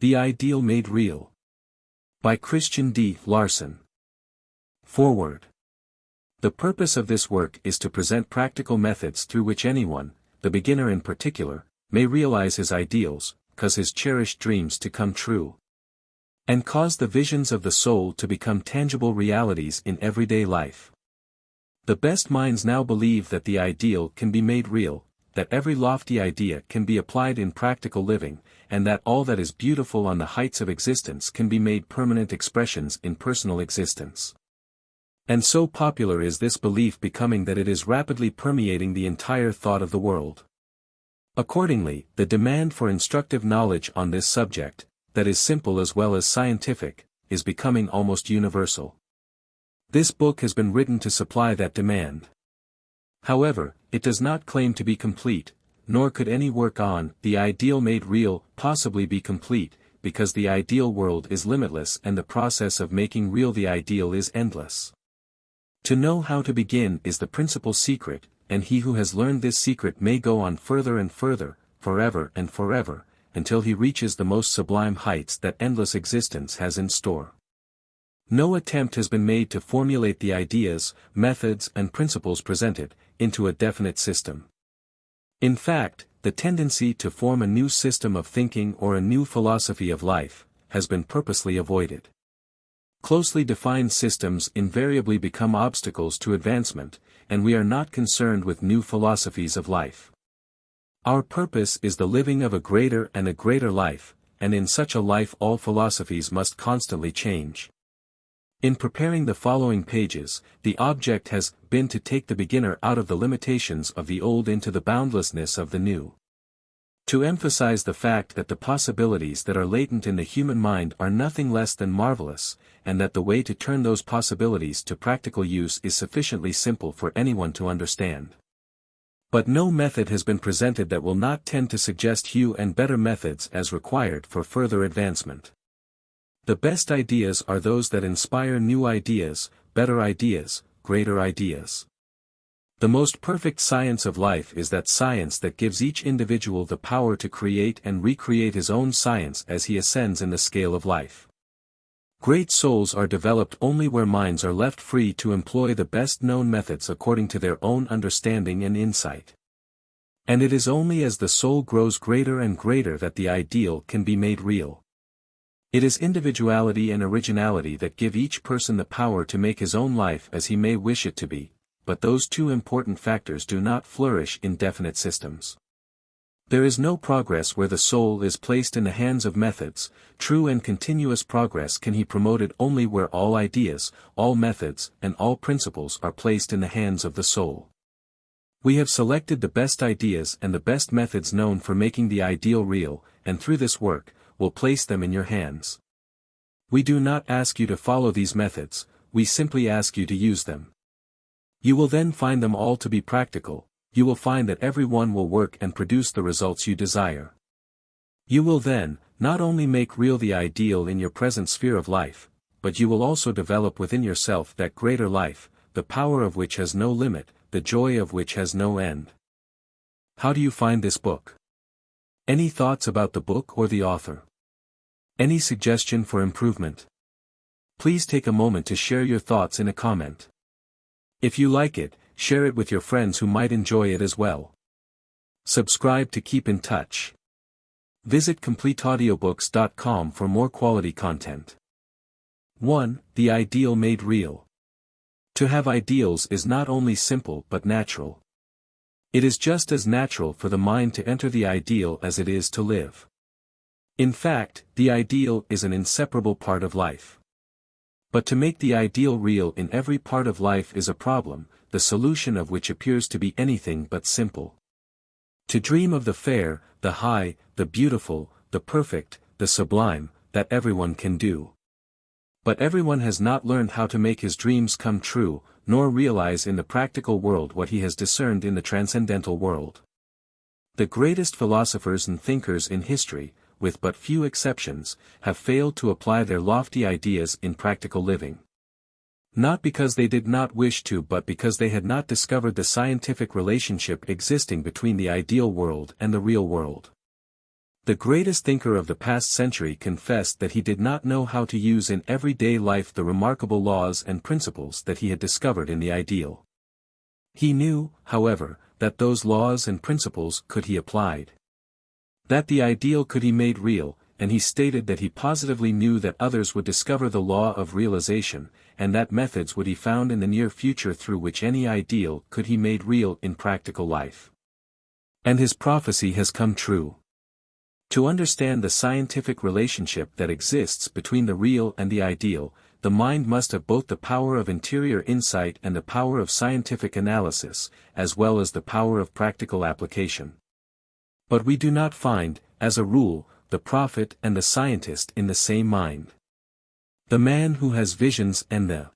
The Ideal Made Real. By Christian D. Larson. Foreword. The purpose of this work is to present practical methods through which anyone, the beginner in particular, may realize his ideals, cause his cherished dreams to come true, and cause the visions of the soul to become tangible realities in everyday life. The best minds now believe that the ideal can be made real, that every lofty idea can be applied in practical living, and that all that is beautiful on the heights of existence can be made permanent expressions in personal existence. And so popular is this belief becoming that it is rapidly permeating the entire thought of the world. Accordingly, the demand for instructive knowledge on this subject, that is simple as well as scientific, is becoming almost universal. This book has been written to supply that demand. However, it does not claim to be complete, nor could any work on The Ideal Made Real possibly be complete, because the ideal world is limitless and the process of making real the ideal is endless. To know how to begin is the principal secret, and he who has learned this secret may go on further and further, forever and forever, until he reaches the most sublime heights that endless existence has in store. No attempt has been made to formulate the ideas, methods and principles presented, into a definite system. In fact, the tendency to form a new system of thinking or a new philosophy of life, has been purposely avoided. Closely defined systems invariably become obstacles to advancement, and we are not concerned with new philosophies of life. Our purpose is the living of a greater and a greater life, and in such a life all philosophies must constantly change. In preparing the following pages, the object has been to take the beginner out of the limitations of the old into the boundlessness of the new. To emphasize the fact that the possibilities that are latent in the human mind are nothing less than marvelous, and that the way to turn those possibilities to practical use is sufficiently simple for anyone to understand. But no method has been presented that will not tend to suggest new and better methods as required for further advancement. The best ideas are those that inspire new ideas, better ideas, greater ideas. The most perfect science of life is that science that gives each individual the power to create and recreate his own science as he ascends in the scale of life. Great souls are developed only where minds are left free to employ the best known methods according to their own understanding and insight. And it is only as the soul grows greater and greater that the ideal can be made real. It is individuality and originality that give each person the power to make his own life as he may wish it to be, but those two important factors do not flourish in definite systems. There is no progress where the soul is placed in the hands of methods. True and continuous progress can be promoted only where all ideas, all methods, and all principles are placed in the hands of the soul. We have selected the best ideas and the best methods known for making the ideal real, and through this work, will place them in your hands. We do not ask you to follow these methods, we simply ask you to use them. You will then find them all to be practical. You will find that every one will work and produce the results you desire. You will then, not only make real the ideal in your present sphere of life, but you will also develop within yourself that greater life, the power of which has no limit, the joy of which has no end. How do you find this book? Any thoughts about the book or the author? Any suggestion for improvement? Please take a moment to share your thoughts in a comment. If you like it, share it with your friends who might enjoy it as well. Subscribe to keep in touch. Visit CompleteAudiobooks.com for more quality content. 1. The Ideal Made Real. To have ideals is not only simple but natural. It is just as natural for the mind to enter the ideal as it is to live. In fact, the ideal is an inseparable part of life. But to make the ideal real in every part of life is a problem, the solution of which appears to be anything but simple. To dream of the fair, the high, the beautiful, the perfect, the sublime, that everyone can do. But everyone has not learned how to make his dreams come true, nor realize in the practical world what he has discerned in the transcendental world. The greatest philosophers and thinkers in history, with but few exceptions, have failed to apply their lofty ideas in practical living. Not because they did not wish to, but because they had not discovered the scientific relationship existing between the ideal world and the real world. The greatest thinker of the past century confessed that he did not know how to use in everyday life the remarkable laws and principles that he had discovered in the ideal. He knew, however, that those laws and principles could be applied. That the ideal could be made real, and he stated that he positively knew that others would discover the law of realization, and that methods would be found in the near future through which any ideal could be made real in practical life. And his prophecy has come true. To understand the scientific relationship that exists between the real and the ideal, the mind must have both the power of interior insight and the power of scientific analysis, as well as the power of practical application. But we do not find, as a rule, the prophet and the scientist in the same mind. The man who has visions and the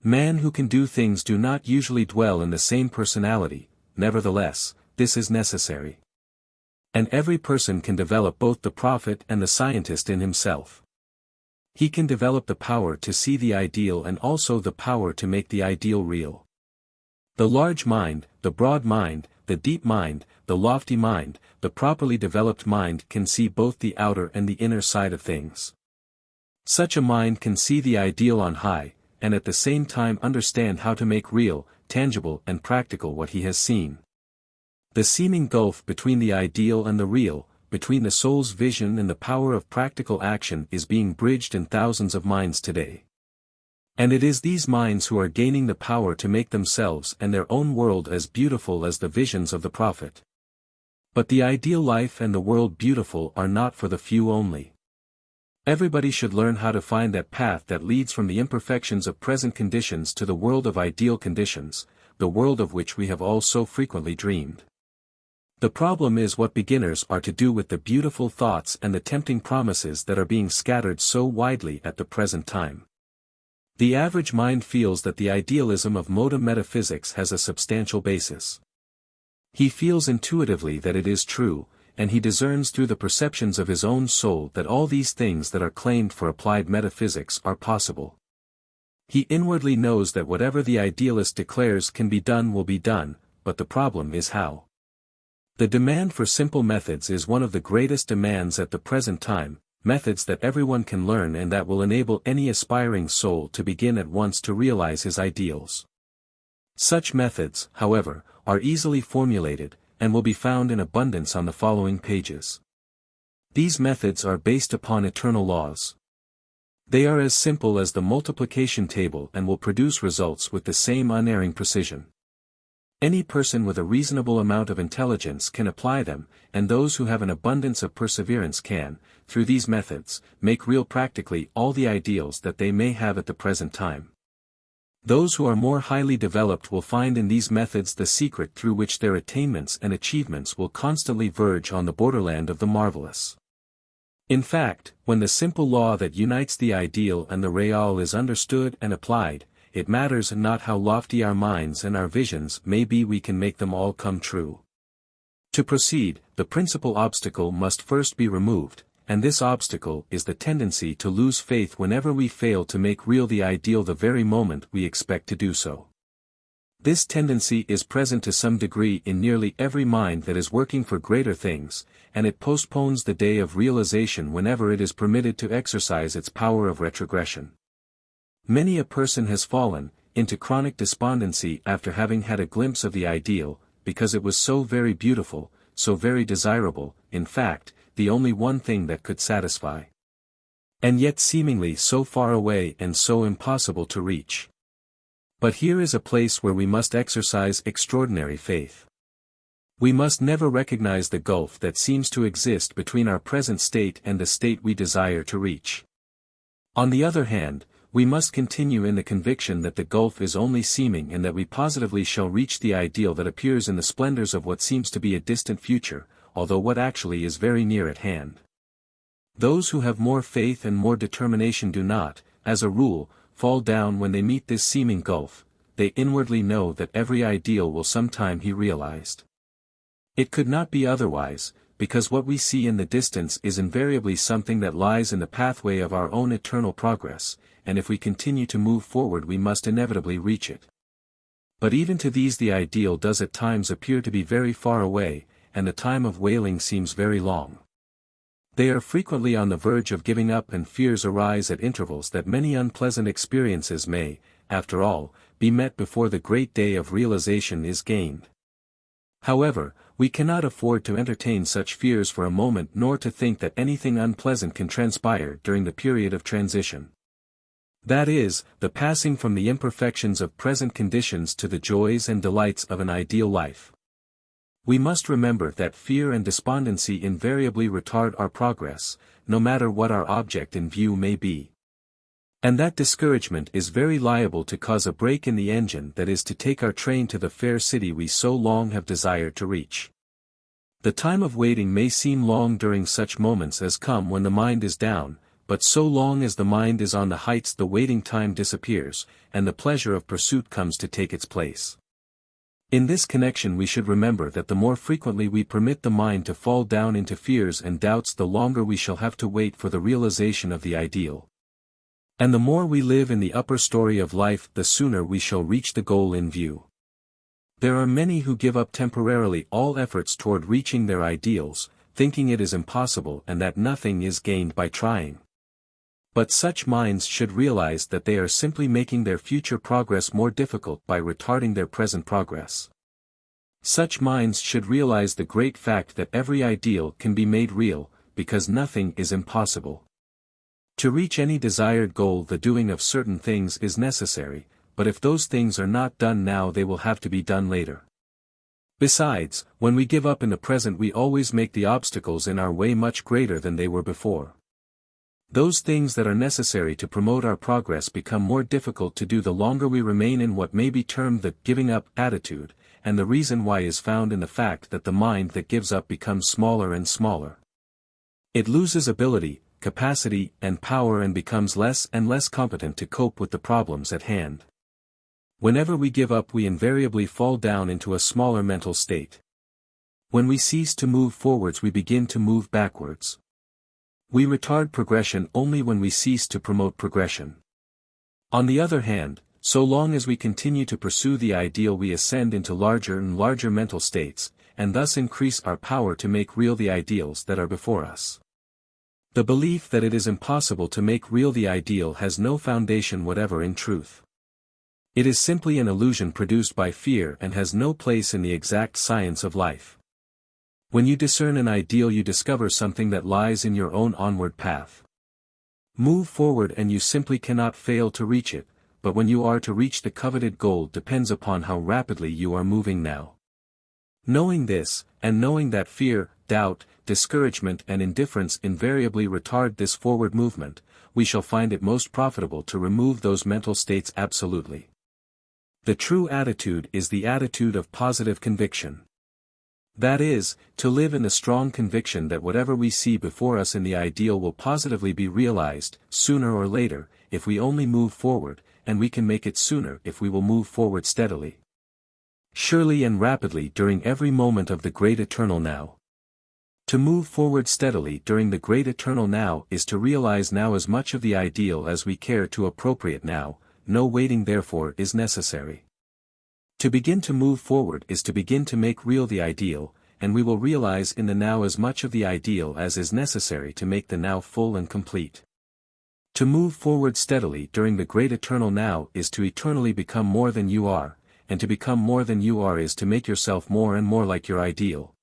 man who can do things do not usually dwell in the same personality. Nevertheless, this is necessary. And every person can develop both the prophet and the scientist in himself. He can develop the power to see the ideal and also the power to make the ideal real. The large mind, the broad mind, the deep mind, the lofty mind, the properly developed mind can see both the outer and the inner side of things. Such a mind can see the ideal on high, and at the same time understand how to make real, tangible and practical what he has seen. The seeming gulf between the ideal and the real, between the soul's vision and the power of practical action is being bridged in thousands of minds today. And it is these minds who are gaining the power to make themselves and their own world as beautiful as the visions of the prophet. But the ideal life and the world beautiful are not for the few only. Everybody should learn how to find that path that leads from the imperfections of present conditions to the world of ideal conditions, the world of which we have all so frequently dreamed. The problem is what beginners are to do with the beautiful thoughts and the tempting promises that are being scattered so widely at the present time. The average mind feels that the idealism of modern metaphysics has a substantial basis. He feels intuitively that it is true, and he discerns through the perceptions of his own soul that all these things that are claimed for applied metaphysics are possible. He inwardly knows that whatever the idealist declares can be done will be done, but the problem is how. The demand for simple methods is one of the greatest demands at the present time, methods that everyone can learn and that will enable any aspiring soul to begin at once to realize his ideals. Such methods, however, are easily formulated, and will be found in abundance on the following pages. These methods are based upon eternal laws. They are as simple as the multiplication table and will produce results with the same unerring precision. Any person with a reasonable amount of intelligence can apply them, and those who have an abundance of perseverance can, through these methods, make real practically all the ideals that they may have at the present time. Those who are more highly developed will find in these methods the secret through which their attainments and achievements will constantly verge on the borderland of the marvelous. In fact, when the simple law that unites the ideal and the real is understood and applied, it matters not how lofty our minds and our visions may be, we can make them all come true. To proceed, the principal obstacle must first be removed, and this obstacle is the tendency to lose faith whenever we fail to make real the ideal the very moment we expect to do so. This tendency is present to some degree in nearly every mind that is working for greater things, and it postpones the day of realization whenever it is permitted to exercise its power of retrogression. Many a person has fallen into chronic despondency after having had a glimpse of the ideal, because it was so very beautiful, so very desirable, in fact, the only one thing that could satisfy. And yet seemingly so far away and so impossible to reach. But here is a place where we must exercise extraordinary faith. We must never recognize the gulf that seems to exist between our present state and the state we desire to reach. On the other hand, we must continue in the conviction that the gulf is only seeming and that we positively shall reach the ideal that appears in the splendors of what seems to be a distant future, although what actually is very near at hand. Those who have more faith and more determination do not, as a rule, fall down when they meet this seeming gulf. They inwardly know that every ideal will sometime be realized. It could not be otherwise, because what we see in the distance is invariably something that lies in the pathway of our own eternal progress, and if we continue to move forward we must inevitably reach it. But even to these the ideal does at times appear to be very far away, and the time of wailing seems very long. They are frequently on the verge of giving up, and fears arise at intervals that many unpleasant experiences may, after all, be met before the great day of realization is gained. However, we cannot afford to entertain such fears for a moment, nor to think that anything unpleasant can transpire during the period of transition. That is, the passing from the imperfections of present conditions to the joys and delights of an ideal life. We must remember that fear and despondency invariably retard our progress, no matter what our object in view may be. And that discouragement is very liable to cause a break in the engine that is to take our train to the fair city we so long have desired to reach. The time of waiting may seem long during such moments as come when the mind is down, but so long as the mind is on the heights the waiting time disappears, and the pleasure of pursuit comes to take its place. In this connection we should remember that the more frequently we permit the mind to fall down into fears and doubts, the longer we shall have to wait for the realization of the ideal. And the more we live in the upper story of life, the sooner we shall reach the goal in view. There are many who give up temporarily all efforts toward reaching their ideals, thinking it is impossible and that nothing is gained by trying. But such minds should realize that they are simply making their future progress more difficult by retarding their present progress. Such minds should realize the great fact that every ideal can be made real, because nothing is impossible. To reach any desired goal, the doing of certain things is necessary, but if those things are not done now, they will have to be done later. Besides, when we give up in the present, we always make the obstacles in our way much greater than they were before. Those things that are necessary to promote our progress become more difficult to do the longer we remain in what may be termed the giving up attitude, and the reason why is found in the fact that the mind that gives up becomes smaller and smaller. It loses ability, capacity, and power, and becomes less and less competent to cope with the problems at hand. Whenever we give up, we invariably fall down into a smaller mental state. When we cease to move forwards, we begin to move backwards. We retard progression only when we cease to promote progression. On the other hand, so long as we continue to pursue the ideal, we ascend into larger and larger mental states, and thus increase our power to make real the ideals that are before us. The belief that it is impossible to make real the ideal has no foundation whatever in truth. It is simply an illusion produced by fear and has no place in the exact science of life. When you discern an ideal, you discover something that lies in your own onward path. Move forward and you simply cannot fail to reach it, but when you are to reach the coveted goal depends upon how rapidly you are moving now. Knowing this, and knowing that fear, doubt, discouragement and indifference invariably retard this forward movement, we shall find it most profitable to remove those mental states absolutely. The true attitude is the attitude of positive conviction. That is, to live in the strong conviction that whatever we see before us in the ideal will positively be realized, sooner or later, if we only move forward, and we can make it sooner if we will move forward steadily, surely and rapidly during every moment of the great eternal now. To move forward steadily during the great eternal now is to realize now as much of the ideal as we care to appropriate now, no waiting therefore is necessary. To begin to move forward is to begin to make real the ideal, and we will realize in the now as much of the ideal as is necessary to make the now full and complete. To move forward steadily during the great eternal now is to eternally become more than you are, and to become more than you are is to make yourself more and more like your ideal.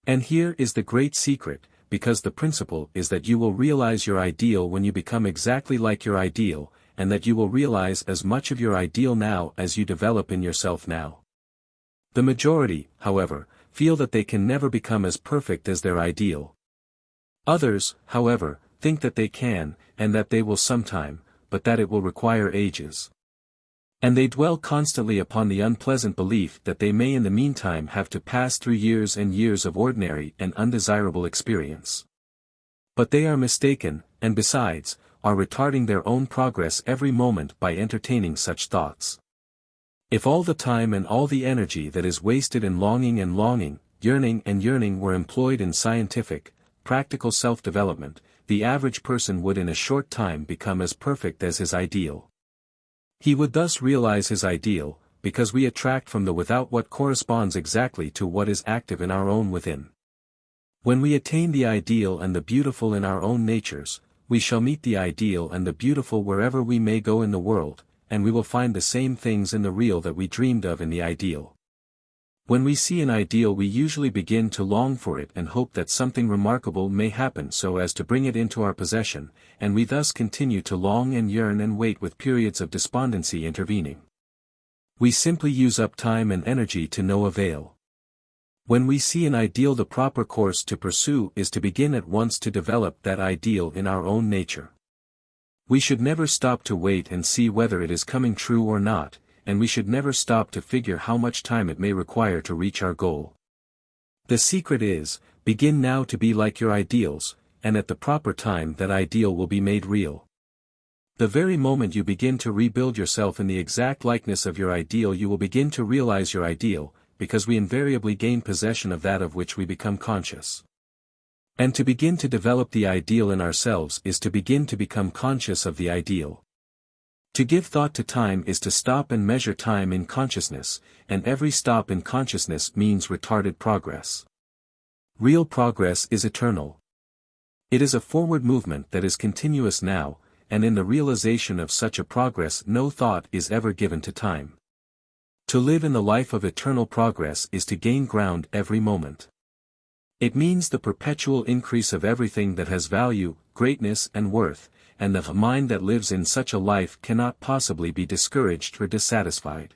And here is the great secret, because the principle is that you will realize your ideal when you become exactly like your ideal, and that you will realize as much of your ideal now as you develop in yourself now. The majority, however, feel that they can never become as perfect as their ideal. Others, however, think that they can, and that they will sometime, but that it will require ages. And they dwell constantly upon the unpleasant belief that they may in the meantime have to pass through years and years of ordinary and undesirable experience. But they are mistaken, and besides, are retarding their own progress every moment by entertaining such thoughts. If all the time and all the energy that is wasted in longing and longing, yearning and yearning were employed in scientific, practical self-development, the average person would in a short time become as perfect as his ideal. He would thus realize his ideal, because we attract from the without what corresponds exactly to what is active in our own within. When we attain the ideal and the beautiful in our own natures, we shall meet the ideal and the beautiful wherever we may go in the world, and we will find the same things in the real that we dreamed of in the ideal. When we see an ideal, we usually begin to long for it and hope that something remarkable may happen so as to bring it into our possession, and we thus continue to long and yearn and wait with periods of despondency intervening. We simply use up time and energy to no avail. When we see an ideal, the proper course to pursue is to begin at once to develop that ideal in our own nature. We should never stop to wait and see whether it is coming true or not, and we should never stop to figure how much time it may require to reach our goal. The secret is, begin now to be like your ideals, and at the proper time that ideal will be made real. The very moment you begin to rebuild yourself in the exact likeness of your ideal, you will begin to realize your ideal, because we invariably gain possession of that of which we become conscious. And to begin to develop the ideal in ourselves is to begin to become conscious of the ideal. To give thought to time is to stop and measure time in consciousness, and every stop in consciousness means retarded progress. Real progress is eternal. It is a forward movement that is continuous now, and in the realization of such a progress no thought is ever given to time. To live in the life of eternal progress is to gain ground every moment. It means the perpetual increase of everything that has value, greatness and worth, and the mind that lives in such a life cannot possibly be discouraged or dissatisfied.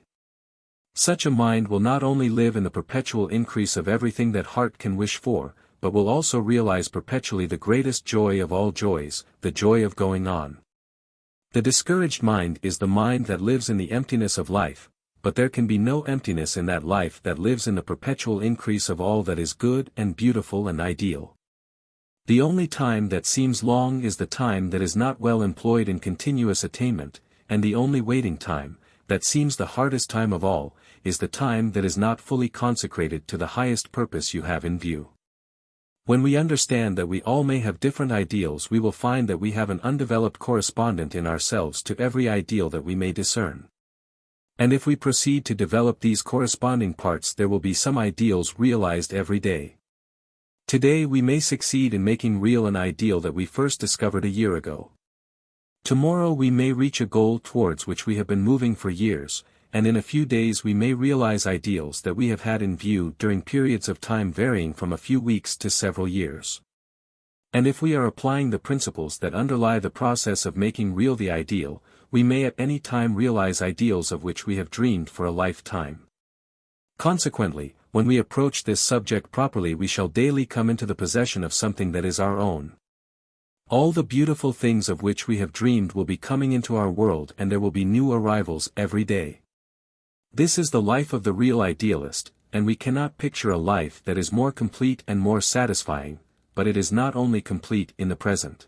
Such a mind will not only live in the perpetual increase of everything that heart can wish for, but will also realize perpetually the greatest joy of all joys, the joy of going on. The discouraged mind is the mind that lives in the emptiness of life, but there can be no emptiness in that life that lives in the perpetual increase of all that is good and beautiful and ideal. The only time that seems long is the time that is not well employed in continuous attainment, and the only waiting time, that seems the hardest time of all, is the time that is not fully consecrated to the highest purpose you have in view. When we understand that we all may have different ideals, we will find that we have an undeveloped correspondent in ourselves to every ideal that we may discern. And if we proceed to develop these corresponding parts, there will be some ideals realized every day. Today we may succeed in making real an ideal that we first discovered a year ago. Tomorrow we may reach a goal towards which we have been moving for years, and in a few days we may realize ideals that we have had in view during periods of time varying from a few weeks to several years. And if we are applying the principles that underlie the process of making real the ideal, we may at any time realize ideals of which we have dreamed for a lifetime. Consequently, when we approach this subject properly, we shall daily come into the possession of something that is our own. All the beautiful things of which we have dreamed will be coming into our world, and there will be new arrivals every day. This is the life of the real idealist, and we cannot picture a life that is more complete and more satisfying, but it is not only complete in the present.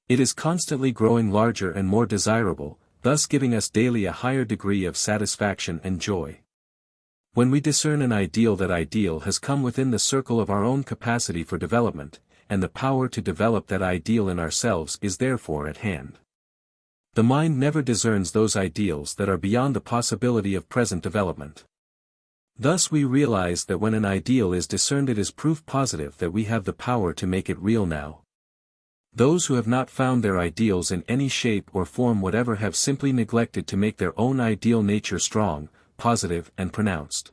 It is constantly growing larger and more desirable, thus giving us daily a higher degree of satisfaction and joy. When we discern an ideal, that ideal has come within the circle of our own capacity for development, and the power to develop that ideal in ourselves is therefore at hand. The mind never discerns those ideals that are beyond the possibility of present development. Thus we realize that when an ideal is discerned, it is proof positive that we have the power to make it real now. Those who have not found their ideals in any shape or form whatever have simply neglected to make their own ideal nature strong, positive and pronounced.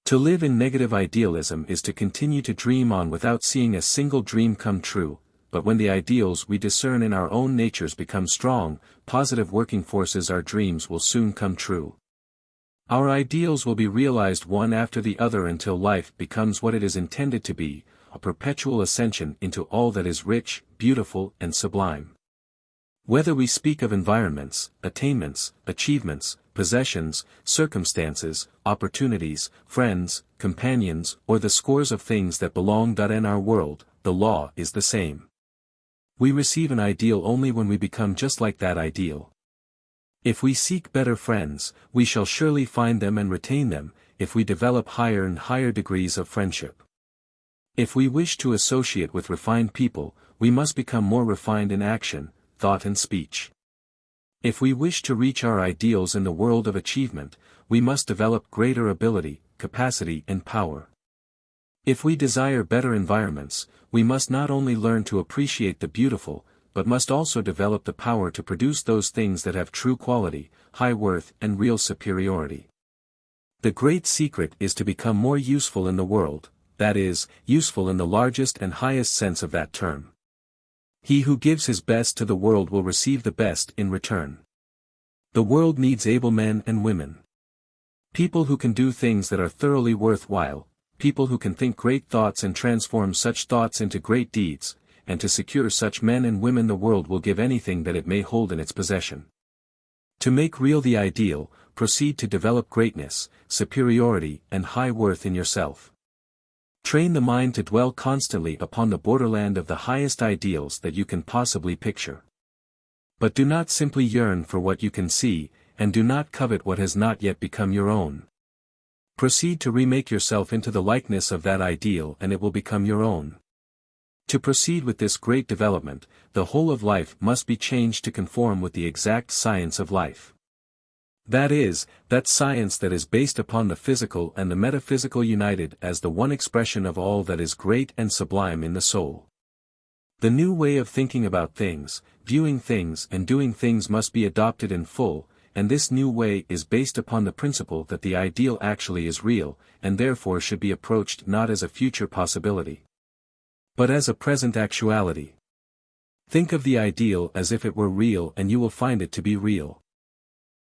To live in negative idealism is to continue to dream on without seeing a single dream come true, but when the ideals we discern in our own natures become strong, positive working forces, our dreams will soon come true. Our ideals will be realized one after the other until life becomes what it is intended to be, a perpetual ascension into all that is rich, beautiful, and sublime. Whether we speak of environments, attainments, achievements, possessions, circumstances, opportunities, friends, companions, or the scores of things that belong in our world, the law is the same. We receive an ideal only when we become just like that ideal. If we seek better friends, we shall surely find them and retain them, if we develop higher and higher degrees of friendship. If we wish to associate with refined people, we must become more refined in action, thought and speech. If we wish to reach our ideals in the world of achievement, we must develop greater ability, capacity and power. If we desire better environments, we must not only learn to appreciate the beautiful, but must also develop the power to produce those things that have true quality, high worth and real superiority. The great secret is to become more useful in the world, that is, useful in the largest and highest sense of that term. He who gives his best to the world will receive the best in return. The world needs able men and women. People who can do things that are thoroughly worthwhile, people who can think great thoughts and transform such thoughts into great deeds, and to secure such men and women the world will give anything that it may hold in its possession. To make real the ideal, proceed to develop greatness, superiority and high worth in yourself. Train the mind to dwell constantly upon the borderland of the highest ideals that you can possibly picture. But do not simply yearn for what you can see, and do not covet what has not yet become your own. Proceed to remake yourself into the likeness of that ideal and it will become your own. To proceed with this great development, the whole of life must be changed to conform with the exact science of life. That is, that science that is based upon the physical and the metaphysical united as the one expression of all that is great and sublime in the soul. The new way of thinking about things, viewing things and doing things must be adopted in full, and this new way is based upon the principle that the ideal actually is real, and therefore should be approached not as a future possibility, but as a present actuality. Think of the ideal as if it were real and you will find it to be real.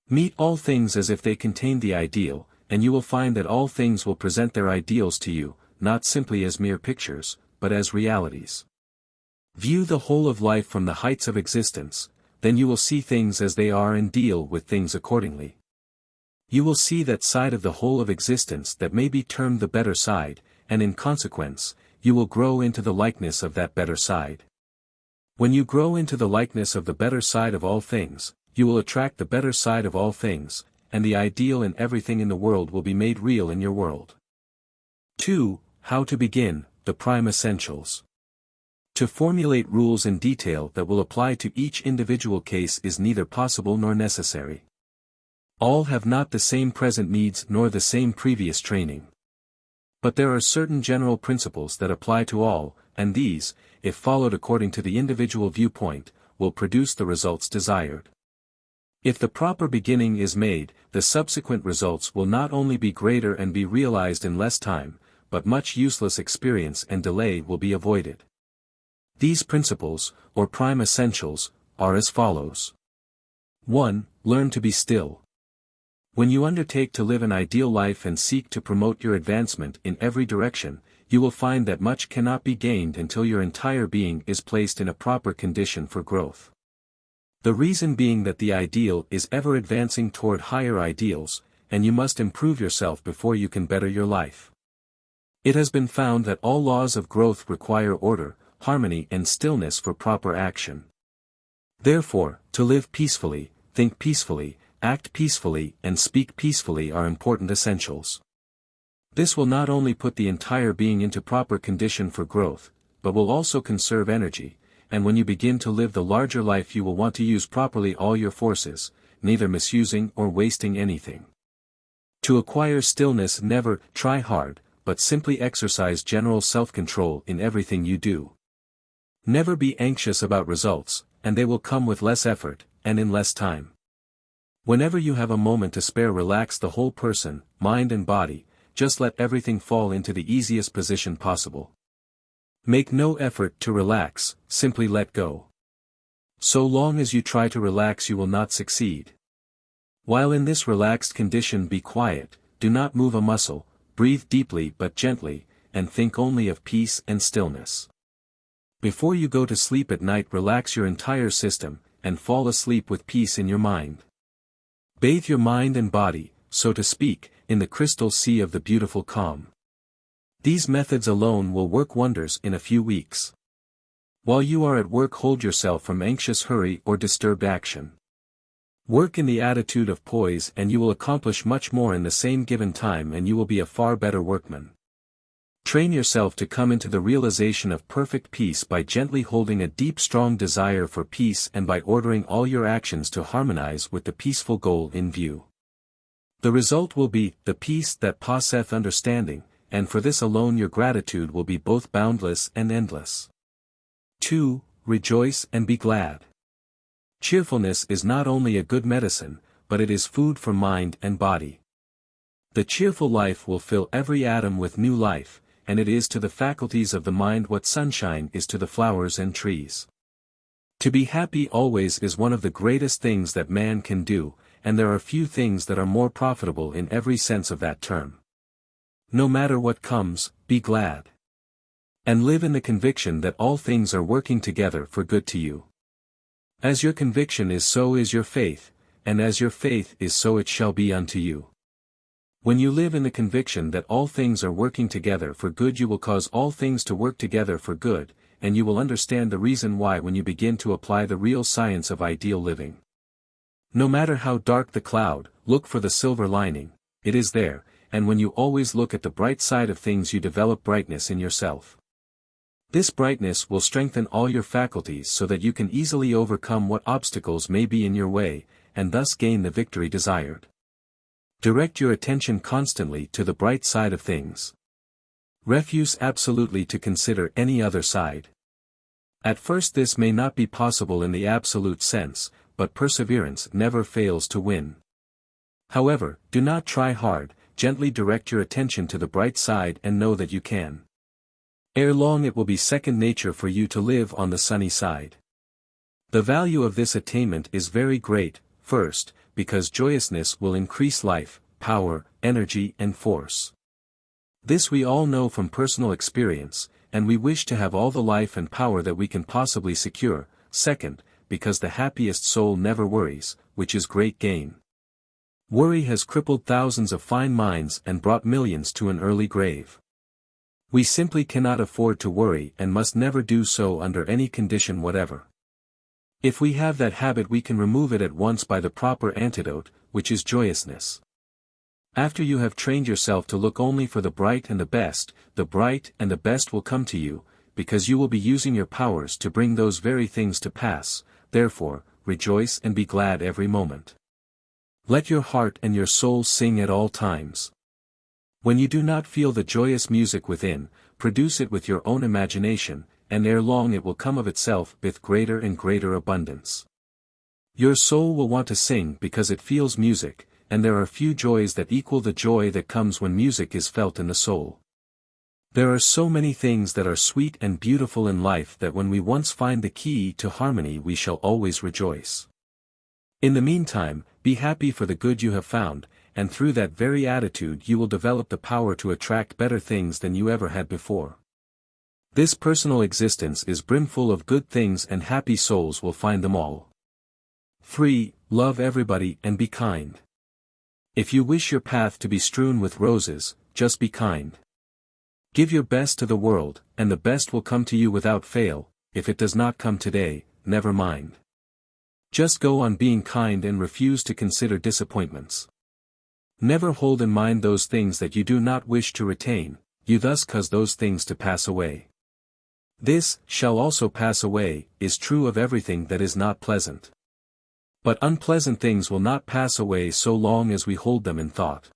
Meet all things as if they contained the ideal, and you will find that all things will present their ideals to you, not simply as mere pictures, but as realities. View the whole of life from the heights of existence, then you will see things as they are and deal with things accordingly. You will see that side of the whole of existence that may be termed the better side, and in consequence, you will grow into the likeness of that better side. When you grow into the likeness of the better side of all things, you will attract the better side of all things, and the ideal in everything in the world will be made real in your world. 2. How to begin, the prime essentials. To formulate rules in detail that will apply to each individual case is neither possible nor necessary. All have not the same present needs nor the same previous training. But there are certain general principles that apply to all, and these, if followed according to the individual viewpoint, will produce the results desired. If the proper beginning is made, the subsequent results will not only be greater and be realized in less time, but much useless experience and delay will be avoided. These principles, or prime essentials, are as follows. 1. Learn to be still. When you undertake to live an ideal life and seek to promote your advancement in every direction, you will find that much cannot be gained until your entire being is placed in a proper condition for growth. The reason being that the ideal is ever advancing toward higher ideals, and you must improve yourself before you can better your life. It has been found that all laws of growth require order, harmony and stillness for proper action. Therefore, to live peacefully, think peacefully, act peacefully and speak peacefully are important essentials. This will not only put the entire being into proper condition for growth, but will also conserve energy, and when you begin to live the larger life you will want to use properly all your forces, neither misusing or wasting anything. To acquire stillness never try hard, but simply exercise general self-control in everything you do. Never be anxious about results, and they will come with less effort, and in less time. Whenever you have a moment to spare, relax the whole person, mind and body, just let everything fall into the easiest position possible. Make no effort to relax, simply let go. So long as you try to relax you will not succeed. While in this relaxed condition be quiet, do not move a muscle, breathe deeply but gently, and think only of peace and stillness. Before you go to sleep at night relax your entire system, and fall asleep with peace in your mind. Bathe your mind and body, so to speak, in the crystal sea of the beautiful calm. These methods alone will work wonders in a few weeks. While you are at work hold yourself from anxious hurry or disturbed action. Work in the attitude of poise and you will accomplish much more in the same given time and you will be a far better workman. Train yourself to come into the realization of perfect peace by gently holding a deep strong desire for peace and by ordering all your actions to harmonize with the peaceful goal in view. The result will be the peace that passeth understanding, and for this alone your gratitude will be both boundless and endless. 2. Rejoice and be glad. Cheerfulness is not only a good medicine, but it is food for mind and body. The cheerful life will fill every atom with new life, and it is to the faculties of the mind what sunshine is to the flowers and trees. To be happy always is one of the greatest things that man can do, and there are few things that are more profitable in every sense of that term. No matter what comes, be glad. And live in the conviction that all things are working together for good to you. As your conviction is, so is your faith, and as your faith is, so it shall be unto you. When you live in the conviction that all things are working together for good, you will cause all things to work together for good, and you will understand the reason why when you begin to apply the real science of ideal living. No matter how dark the cloud, look for the silver lining, it is there, and when you always look at the bright side of things you develop brightness in yourself. This brightness will strengthen all your faculties so that you can easily overcome what obstacles may be in your way, and thus gain the victory desired. Direct your attention constantly to the bright side of things. Refuse absolutely to consider any other side. At first this may not be possible in the absolute sense, but perseverance never fails to win. However, do not try hard, gently direct your attention to the bright side and know that you can. Ere long it will be second nature for you to live on the sunny side. The value of this attainment is very great, first, because joyousness will increase life, power, energy and force. This we all know from personal experience, and we wish to have all the life and power that we can possibly secure. Second, because the happiest soul never worries, which is great gain. Worry has crippled thousands of fine minds and brought millions to an early grave. We simply cannot afford to worry and must never do so under any condition whatever. If we have that habit we can remove it at once by the proper antidote, which is joyousness. After you have trained yourself to look only for the bright and the best, the bright and the best will come to you, because you will be using your powers to bring those very things to pass. Therefore, rejoice and be glad every moment. Let your heart and your soul sing at all times. When you do not feel the joyous music within, produce it with your own imagination, and ere long it will come of itself with greater and greater abundance. Your soul will want to sing because it feels music, and there are few joys that equal the joy that comes when music is felt in the soul. There are so many things that are sweet and beautiful in life that when we once find the key to harmony we shall always rejoice. In the meantime, be happy for the good you have found, and through that very attitude you will develop the power to attract better things than you ever had before. This personal existence is brimful of good things and happy souls will find them all. 3. Love everybody and be kind. If you wish your path to be strewn with roses, just be kind. Give your best to the world, and the best will come to you without fail. If it does not come today, never mind. Just go on being kind and refuse to consider disappointments. Never hold in mind those things that you do not wish to retain, you thus cause those things to pass away. This shall also pass away is true of everything that is not pleasant. But unpleasant things will not pass away so long as we hold them in thought.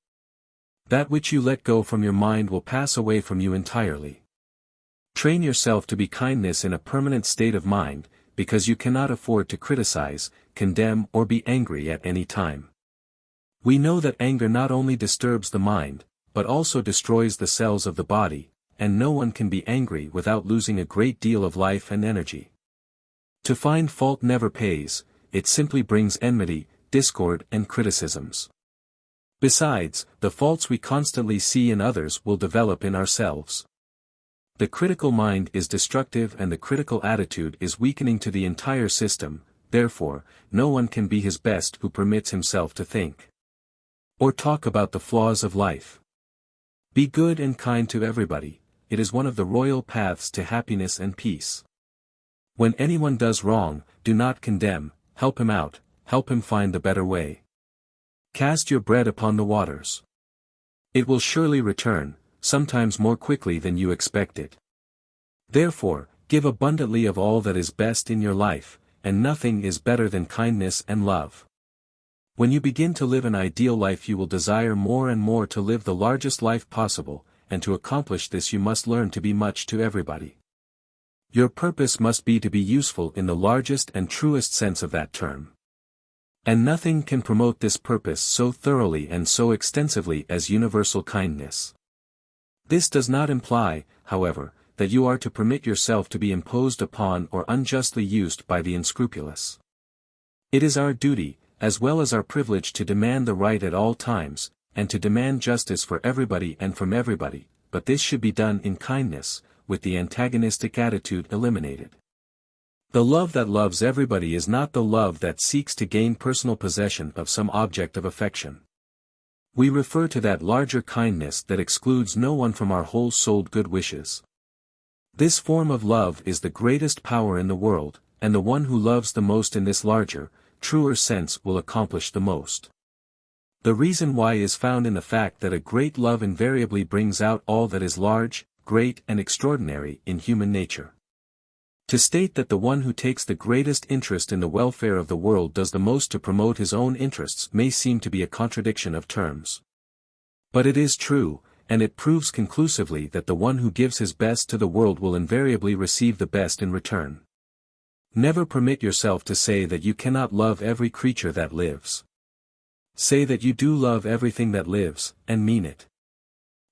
That which you let go from your mind will pass away from you entirely. Train yourself to be kindness in a permanent state of mind, because you cannot afford to criticize, condemn or be angry at any time. We know that anger not only disturbs the mind, but also destroys the cells of the body, and no one can be angry without losing a great deal of life and energy. To find fault never pays, it simply brings enmity, discord and criticisms. Besides, the faults we constantly see in others will develop in ourselves. The critical mind is destructive and the critical attitude is weakening to the entire system, therefore, no one can be his best who permits himself to think or talk about the flaws of life. Be good and kind to everybody, it is one of the royal paths to happiness and peace. When anyone does wrong, do not condemn, help him out, help him find the better way. Cast your bread upon the waters. It will surely return, sometimes more quickly than you expected. Therefore, give abundantly of all that is best in your life, and nothing is better than kindness and love. When you begin to live an ideal life you will desire more and more to live the largest life possible, and to accomplish this you must learn to be much to everybody. Your purpose must be to be useful in the largest and truest sense of that term. And nothing can promote this purpose so thoroughly and so extensively as universal kindness. This does not imply, however, that you are to permit yourself to be imposed upon or unjustly used by the unscrupulous. It is our duty, as well as our privilege, to demand the right at all times, and to demand justice for everybody and from everybody, but this should be done in kindness, with the antagonistic attitude eliminated. The love that loves everybody is not the love that seeks to gain personal possession of some object of affection. We refer to that larger kindness that excludes no one from our whole-souled good wishes. This form of love is the greatest power in the world, and the one who loves the most in this larger, truer sense will accomplish the most. The reason why is found in the fact that a great love invariably brings out all that is large, great and extraordinary in human nature. To state that the one who takes the greatest interest in the welfare of the world does the most to promote his own interests may seem to be a contradiction of terms. But it is true, and it proves conclusively that the one who gives his best to the world will invariably receive the best in return. Never permit yourself to say that you cannot love every creature that lives. Say that you do love everything that lives, and mean it.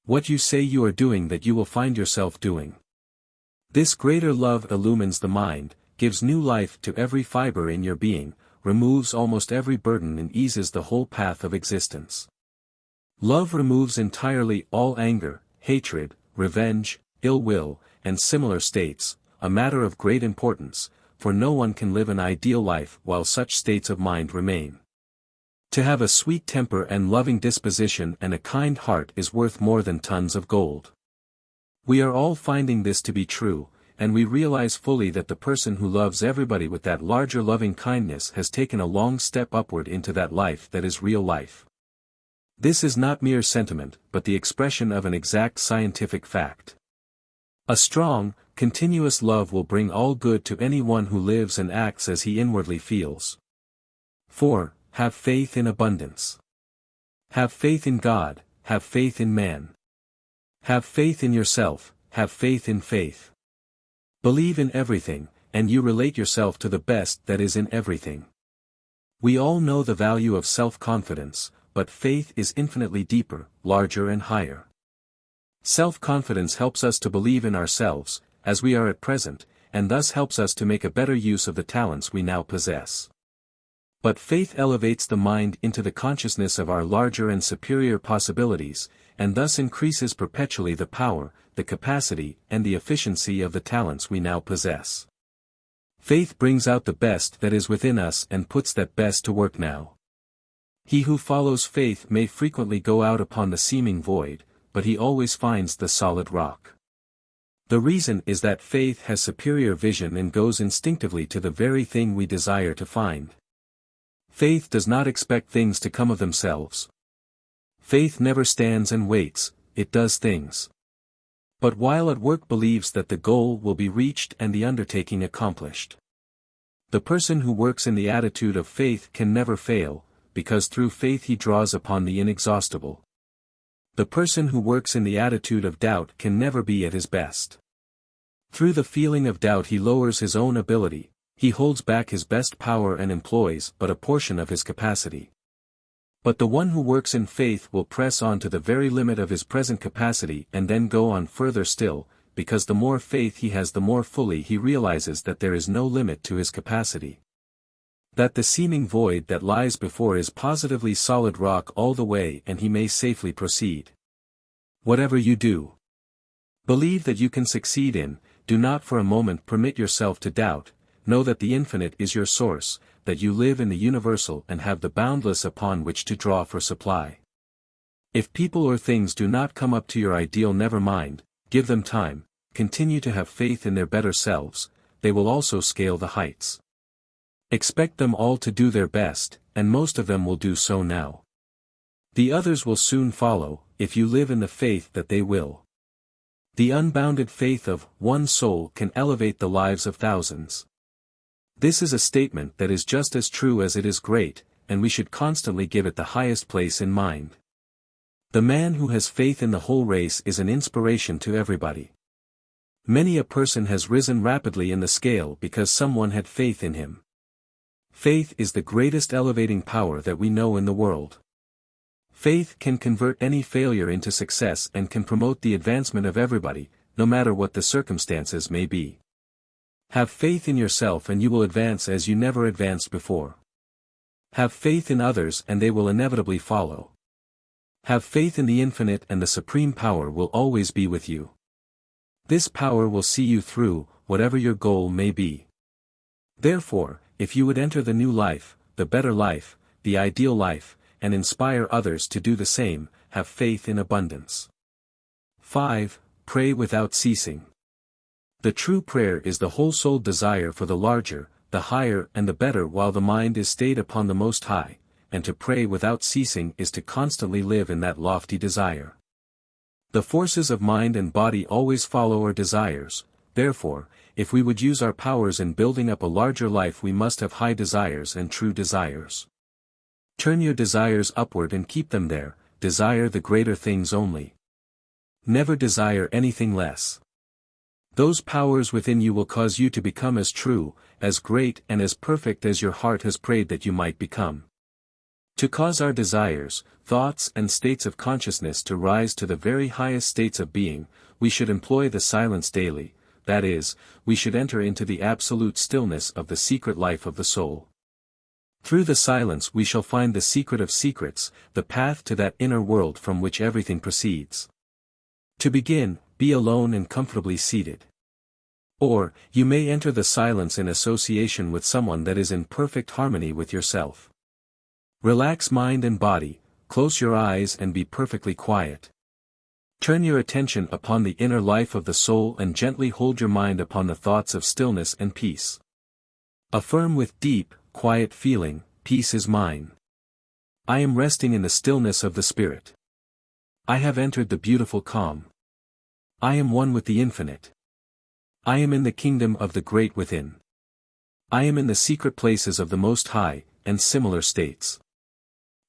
What you say you are doing that you will find yourself doing. This greater love illumines the mind, gives new life to every fiber in your being, removes almost every burden and eases the whole path of existence. Love removes entirely all anger, hatred, revenge, ill will, and similar states, a matter of great importance, for no one can live an ideal life while such states of mind remain. To have a sweet temper and loving disposition and a kind heart is worth more than tons of gold. We are all finding this to be true, and we realize fully that the person who loves everybody with that larger loving kindness has taken a long step upward into that life that is real life. This is not mere sentiment, but the expression of an exact scientific fact. A strong, continuous love will bring all good to any one who lives and acts as he inwardly feels. 4. Have faith in abundance. Have faith in God, have faith in man. Have faith in yourself, have faith in faith. Believe in everything, and you relate yourself to the best that is in everything. We all know the value of self-confidence, but faith is infinitely deeper, larger and higher. Self-confidence helps us to believe in ourselves, as we are at present, and thus helps us to make a better use of the talents we now possess. But faith elevates the mind into the consciousness of our larger and superior possibilities, and thus increases perpetually the power, the capacity, and the efficiency of the talents we now possess. Faith brings out the best that is within us and puts that best to work now. He who follows faith may frequently go out upon the seeming void, but he always finds the solid rock. The reason is that faith has superior vision and goes instinctively to the very thing we desire to find. Faith does not expect things to come of themselves. Faith never stands and waits, it does things. But while at work believes that the goal will be reached and the undertaking accomplished. The person who works in the attitude of faith can never fail, because through faith he draws upon the inexhaustible. The person who works in the attitude of doubt can never be at his best. Through the feeling of doubt he lowers his own ability, he holds back his best power and employs but a portion of his capacity. But the one who works in faith will press on to the very limit of his present capacity and then go on further still, because the more faith he has the more fully he realizes that there is no limit to his capacity. That the seeming void that lies before is positively solid rock all the way and he may safely proceed. Whatever you do, believe that you can succeed in, do not for a moment permit yourself to doubt, know that the infinite is your source, that you live in the universal and have the boundless upon which to draw for supply. If people or things do not come up to your ideal, never mind, give them time, continue to have faith in their better selves, they will also scale the heights. Expect them all to do their best, and most of them will do so now. The others will soon follow, if you live in the faith that they will. The unbounded faith of one soul can elevate the lives of thousands. This is a statement that is just as true as it is great, and we should constantly give it the highest place in mind. The man who has faith in the whole race is an inspiration to everybody. Many a person has risen rapidly in the scale because someone had faith in him. Faith is the greatest elevating power that we know in the world. Faith can convert any failure into success and can promote the advancement of everybody, no matter what the circumstances may be. Have faith in yourself and you will advance as you never advanced before. Have faith in others and they will inevitably follow. Have faith in the infinite and the supreme power will always be with you. This power will see you through, whatever your goal may be. Therefore, if you would enter the new life, the better life, the ideal life, and inspire others to do the same, have faith in abundance. 5. Pray without ceasing. The true prayer is the whole-souled desire for the larger, the higher and the better while the mind is stayed upon the Most High, and to pray without ceasing is to constantly live in that lofty desire. The forces of mind and body always follow our desires, therefore, if we would use our powers in building up a larger life we must have high desires and true desires. Turn your desires upward and keep them there, desire the greater things only. Never desire anything less. Those powers within you will cause you to become as true, as great and as perfect as your heart has prayed that you might become. To cause our desires, thoughts and states of consciousness to rise to the very highest states of being, we should employ the silence daily, that is, we should enter into the absolute stillness of the secret life of the soul. Through the silence we shall find the secret of secrets, the path to that inner world from which everything proceeds. To begin, be alone and comfortably seated. Or, you may enter the silence in association with someone that is in perfect harmony with yourself. Relax mind and body, close your eyes and be perfectly quiet. Turn your attention upon the inner life of the soul and gently hold your mind upon the thoughts of stillness and peace. Affirm with deep, quiet feeling, peace is mine. I am resting in the stillness of the spirit. I have entered the beautiful calm. I am one with the infinite. I am in the kingdom of the great within. I am in the secret places of the Most High, and similar states.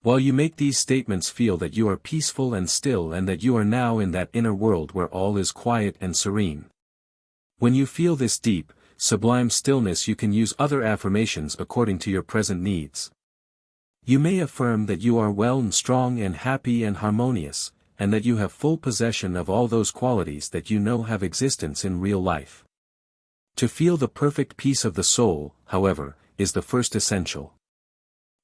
While you make these statements, feel that you are peaceful and still and that you are now in that inner world where all is quiet and serene. When you feel this deep, sublime stillness you can use other affirmations according to your present needs. You may affirm that you are well and strong and happy and harmonious, and that you have full possession of all those qualities that you know have existence in real life. To feel the perfect peace of the soul, however, is the first essential.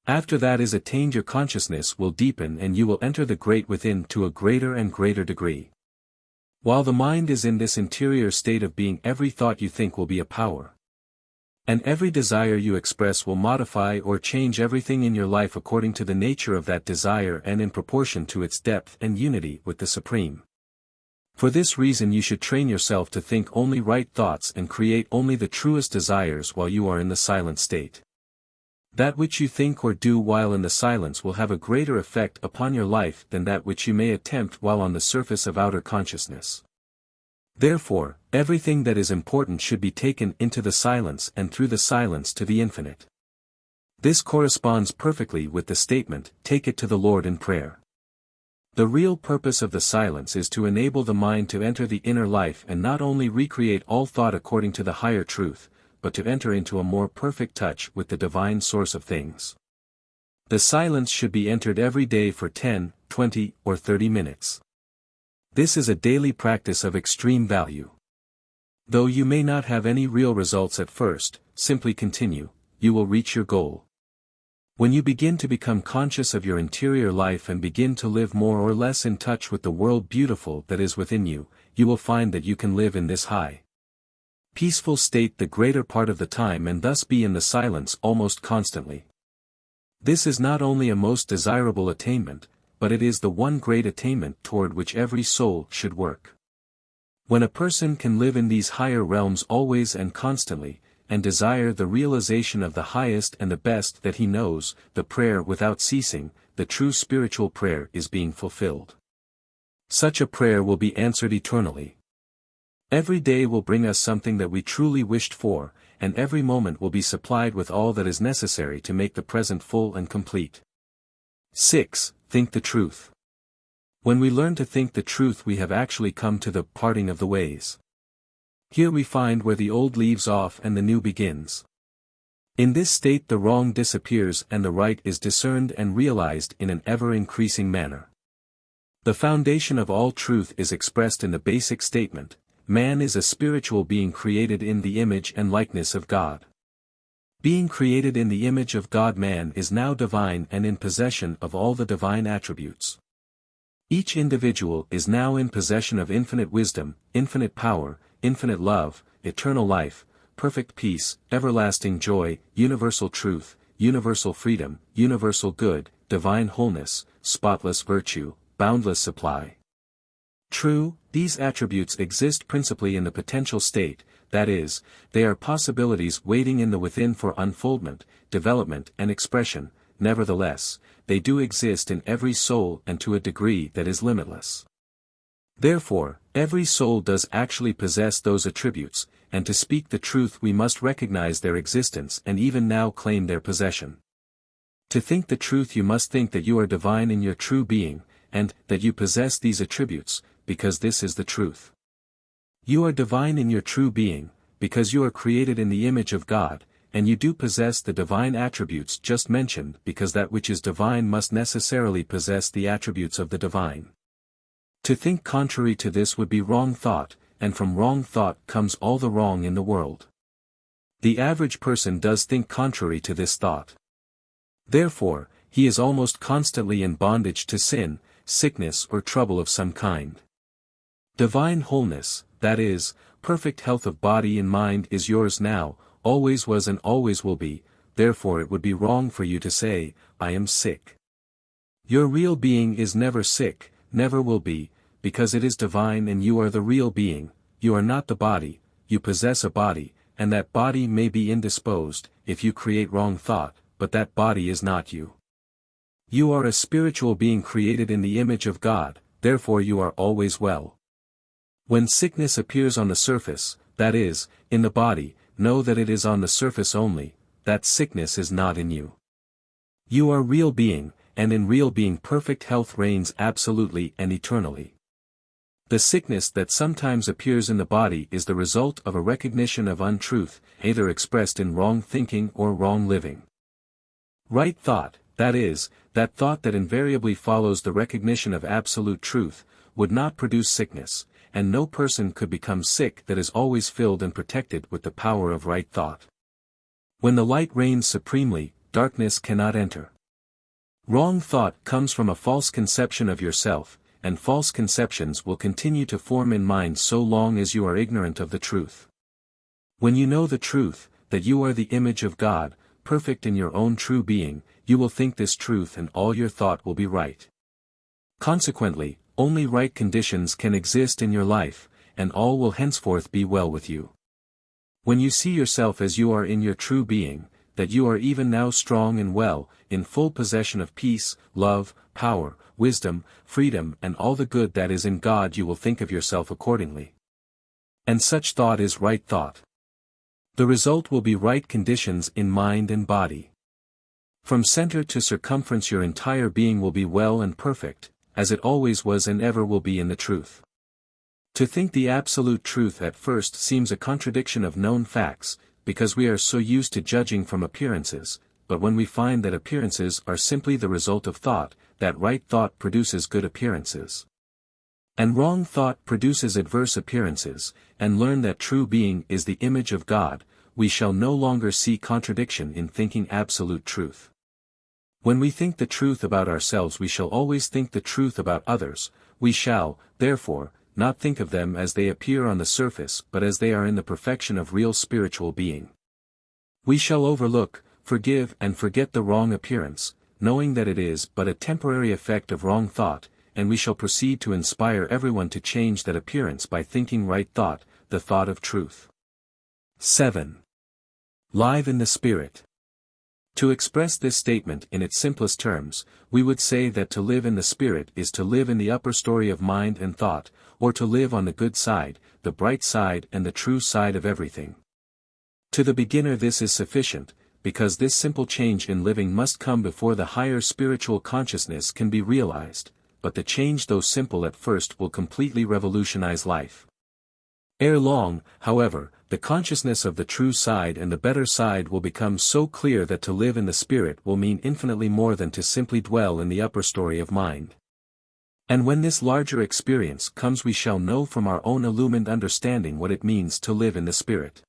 After that is attained, your consciousness will deepen and you will enter the great within to a greater and greater degree. While the mind is in this interior state of being, every thought you think will be a power. And every desire you express will modify or change everything in your life according to the nature of that desire and in proportion to its depth and unity with the Supreme. For this reason you should train yourself to think only right thoughts and create only the truest desires while you are in the silent state. That which you think or do while in the silence will have a greater effect upon your life than that which you may attempt while on the surface of outer consciousness. Therefore, everything that is important should be taken into the silence and through the silence to the infinite. This corresponds perfectly with the statement, "Take it to the Lord in prayer." The real purpose of the silence is to enable the mind to enter the inner life and not only recreate all thought according to the higher truth, but to enter into a more perfect touch with the divine source of things. The silence should be entered every day for 10, 20, or 30 minutes. This is a daily practice of extreme value. Though you may not have any real results at first, simply continue, you will reach your goal. When you begin to become conscious of your interior life and begin to live more or less in touch with the world beautiful that is within you, you will find that you can live in this high, peaceful state the greater part of the time and thus be in the silence almost constantly. This is not only a most desirable attainment, but it is the one great attainment toward which every soul should work. When a person can live in these higher realms always and constantly, and desire the realization of the highest and the best that he knows, the prayer without ceasing, the true spiritual prayer is being fulfilled. Such a prayer will be answered eternally. Every day will bring us something that we truly wished for, and every moment will be supplied with all that is necessary to make the present full and complete. 6. Think the truth. When we learn to think the truth, we have actually come to the parting of the ways. Here we find where the old leaves off and the new begins. In this state the wrong disappears and the right is discerned and realized in an ever-increasing manner. The foundation of all truth is expressed in the basic statement: man is a spiritual being created in the image and likeness of God. Being created in the image of God, man is now divine and in possession of all the divine attributes. Each individual is now in possession of infinite wisdom, infinite power, infinite love, eternal life, perfect peace, everlasting joy, universal truth, universal freedom, universal good, divine wholeness, spotless virtue, boundless supply. True, these attributes exist principally in the potential state, that is, they are possibilities waiting in the within for unfoldment, development and expression. Nevertheless, they do exist in every soul and to a degree that is limitless. Therefore, every soul does actually possess those attributes, and to speak the truth we must recognize their existence and even now claim their possession. To think the truth you must think that you are divine in your true being, and that you possess these attributes, because this is the truth. You are divine in your true being, because you are created in the image of God, and you do possess the divine attributes just mentioned because that which is divine must necessarily possess the attributes of the divine. To think contrary to this would be wrong thought, and from wrong thought comes all the wrong in the world. The average person does think contrary to this thought. Therefore, he is almost constantly in bondage to sin, sickness or trouble of some kind. Divine wholeness, that is, perfect health of body and mind is yours now, always was and always will be, therefore it would be wrong for you to say, I am sick. Your real being is never sick, never will be, because it is divine and you are the real being. You are not the body, you possess a body, and that body may be indisposed, if you create wrong thought, but that body is not you. You are a spiritual being created in the image of God, therefore you are always well. When sickness appears on the surface, that is, in the body, know that it is on the surface only, that sickness is not in you. You are real being, and in real being perfect health reigns absolutely and eternally. The sickness that sometimes appears in the body is the result of a recognition of untruth, either expressed in wrong thinking or wrong living. Right thought, that is, that thought that invariably follows the recognition of absolute truth, would not produce sickness, and no person could become sick that is always filled and protected with the power of right thought. When the light reigns supremely, darkness cannot enter. Wrong thought comes from a false conception of yourself, and false conceptions will continue to form in mind so long as you are ignorant of the truth. When you know the truth, that you are the image of God, perfect in your own true being, you will think this truth and all your thought will be right. Consequently, only right conditions can exist in your life, and all will henceforth be well with you. When you see yourself as you are in your true being, that you are even now strong and well, in full possession of peace, love, power, wisdom, freedom and all the good that is in God, you will think of yourself accordingly. And such thought is right thought. The result will be right conditions in mind and body. From center to circumference your entire being will be well and perfect, as it always was and ever will be in the truth. To think the absolute truth at first seems a contradiction of known facts, because we are so used to judging from appearances, but when we find that appearances are simply the result of thought, that right thought produces good appearances, and wrong thought produces adverse appearances, and learn that true being is the image of God, we shall no longer see contradiction in thinking absolute truth. When we think the truth about ourselves we shall always think the truth about others, we shall, therefore, not think of them as they appear on the surface but as they are in the perfection of real spiritual being. We shall overlook, forgive and forget the wrong appearance, knowing that it is but a temporary effect of wrong thought, and we shall proceed to inspire everyone to change that appearance by thinking right thought, the thought of truth. 7. Live in the Spirit. To express this statement in its simplest terms, we would say that to live in the Spirit is to live in the upper story of mind and thought, or to live on the good side, the bright side and the true side of everything. To the beginner this is sufficient, because this simple change in living must come before the higher spiritual consciousness can be realized, but the change though simple at first will completely revolutionize life. Ere long, however, the consciousness of the true side and the better side will become so clear that to live in the spirit will mean infinitely more than to simply dwell in the upper story of mind. And when this larger experience comes, we shall know from our own illumined understanding what it means to live in the spirit.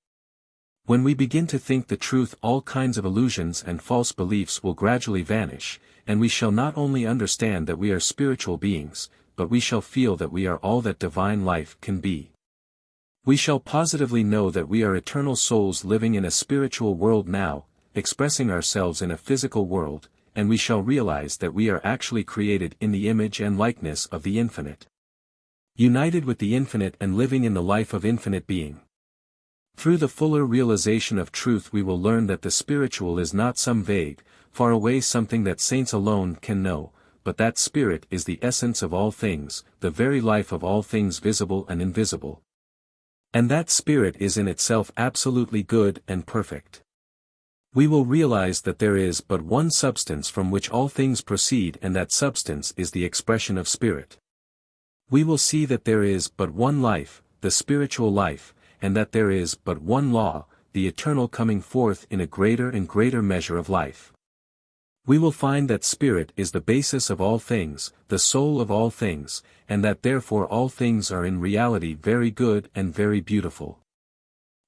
When we begin to think the truth, all kinds of illusions and false beliefs will gradually vanish, and we shall not only understand that we are spiritual beings, but we shall feel that we are all that divine life can be. We shall positively know that we are eternal souls living in a spiritual world now, expressing ourselves in a physical world, and we shall realize that we are actually created in the image and likeness of the infinite. United with the infinite and living in the life of infinite being. Through the fuller realization of truth we will learn that the spiritual is not some vague, far away something that saints alone can know, but that spirit is the essence of all things, the very life of all things visible and invisible. And that spirit is in itself absolutely good and perfect. We will realize that there is but one substance from which all things proceed, and that substance is the expression of spirit. We will see that there is but one life, the spiritual life, and that there is but one law, the eternal coming forth in a greater and greater measure of life. We will find that spirit is the basis of all things, the soul of all things, and that therefore all things are in reality very good and very beautiful.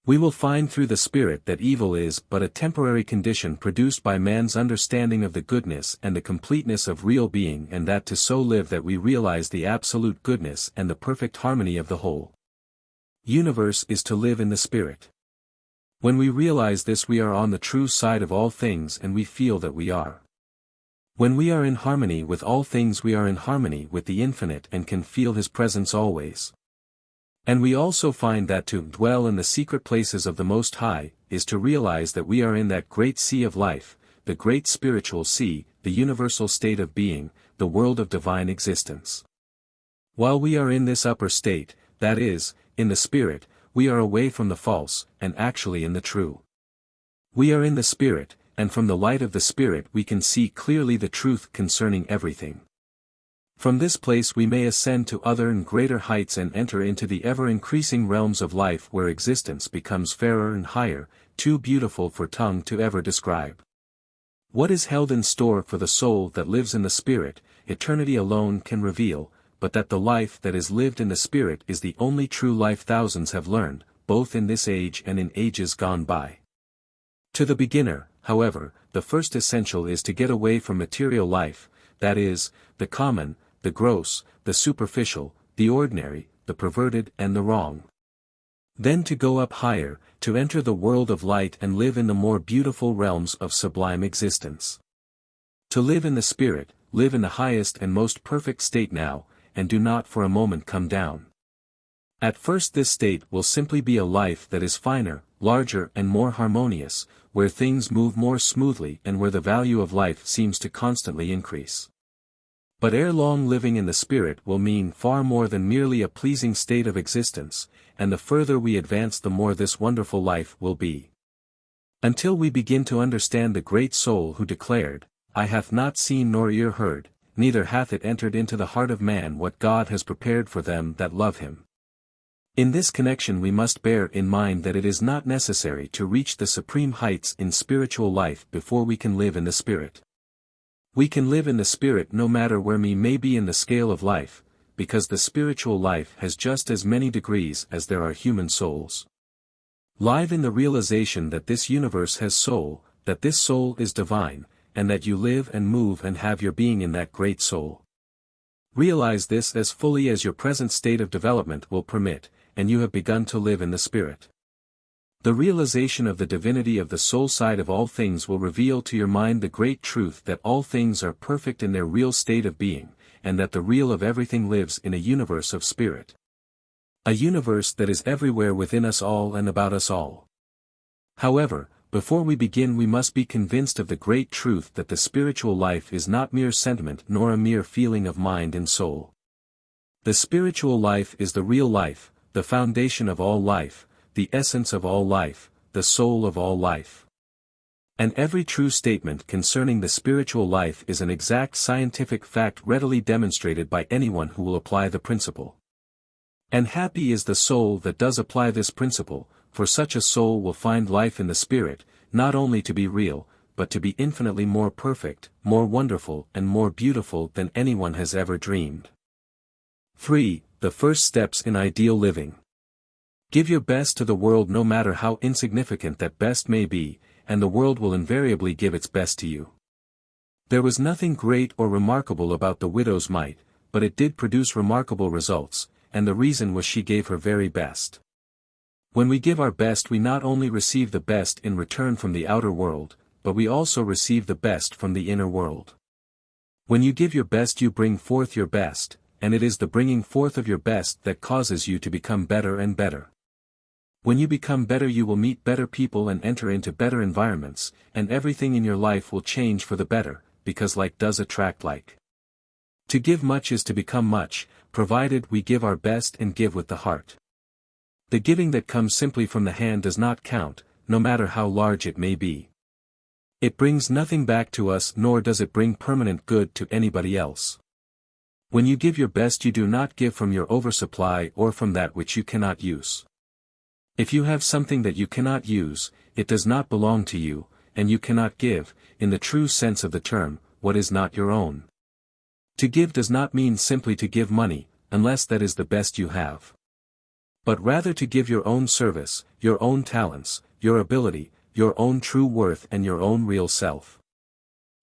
We will find through the spirit that evil is but a temporary condition produced by man's understanding of the goodness and the completeness of real being, and that to so live that we realize the absolute goodness and the perfect harmony of the whole universe is to live in the spirit. When we realize this, we are on the true side of all things, and we feel that we are. When we are in harmony with all things, we are in harmony with the infinite and can feel his presence always. And we also find that to dwell in the secret places of the Most High is to realize that we are in that great sea of life, the great spiritual sea, the universal state of being, the world of divine existence. While we are in this upper state, that is, in the spirit, we are away from the false, and actually in the true. We are in the spirit, and from the light of the spirit we can see clearly the truth concerning everything. From this place we may ascend to other and greater heights and enter into the ever-increasing realms of life, where existence becomes fairer and higher, too beautiful for tongue to ever describe. What is held in store for the soul that lives in the spirit, eternity alone can reveal, but that the life that is lived in the spirit is the only true life thousands have learned, both in this age and in ages gone by. To the beginner, however, the first essential is to get away from material life, that is, the common, the gross, the superficial, the ordinary, the perverted and the wrong. Then to go up higher, to enter the world of light and live in the more beautiful realms of sublime existence. To live in the spirit, live in the highest and most perfect state now, and do not for a moment come down. At first this state will simply be a life that is finer, larger and more harmonious, where things move more smoothly and where the value of life seems to constantly increase. But ere long living in the spirit will mean far more than merely a pleasing state of existence, and the further we advance the more this wonderful life will be. Until we begin to understand the great soul who declared, "Eye hath not seen nor ear heard, neither hath it entered into the heart of man what God has prepared for them that love him." In this connection we must bear in mind that it is not necessary to reach the supreme heights in spiritual life before we can live in the spirit. We can live in the spirit no matter where we may be in the scale of life, because the spiritual life has just as many degrees as there are human souls. Live in the realization that this universe has soul, that this soul is divine, and that you live and move and have your being in that great soul. Realize this as fully as your present state of development will permit, and you have begun to live in the spirit. The realization of the divinity of the soul side of all things will reveal to your mind the great truth that all things are perfect in their real state of being, and that the real of everything lives in a universe of spirit. A universe that is everywhere within us all and about us all. However, before we begin we must be convinced of the great truth that the spiritual life is not mere sentiment nor a mere feeling of mind and soul. The spiritual life is the real life, the foundation of all life, the essence of all life, the soul of all life. And every true statement concerning the spiritual life is an exact scientific fact readily demonstrated by anyone who will apply the principle. And happy is the soul that does apply this principle, for such a soul will find life in the Spirit, not only to be real, but to be infinitely more perfect, more wonderful and more beautiful than anyone has ever dreamed. 3. The first steps in ideal living. Give your best to the world no matter how insignificant that best may be, and the world will invariably give its best to you. There was nothing great or remarkable about the widow's mite, but it did produce remarkable results, and the reason was she gave her very best. When we give our best we not only receive the best in return from the outer world, but we also receive the best from the inner world. When you give your best you bring forth your best, and it is the bringing forth of your best that causes you to become better and better. When you become better you will meet better people and enter into better environments, and everything in your life will change for the better, because like does attract like. To give much is to become much, provided we give our best and give with the heart. The giving that comes simply from the hand does not count, no matter how large it may be. It brings nothing back to us nor does it bring permanent good to anybody else. When you give your best you do not give from your oversupply or from that which you cannot use. If you have something that you cannot use, it does not belong to you, and you cannot give, in the true sense of the term, what is not your own. To give does not mean simply to give money, unless that is the best you have. But rather to give your own service, your own talents, your ability, your own true worth and your own real self.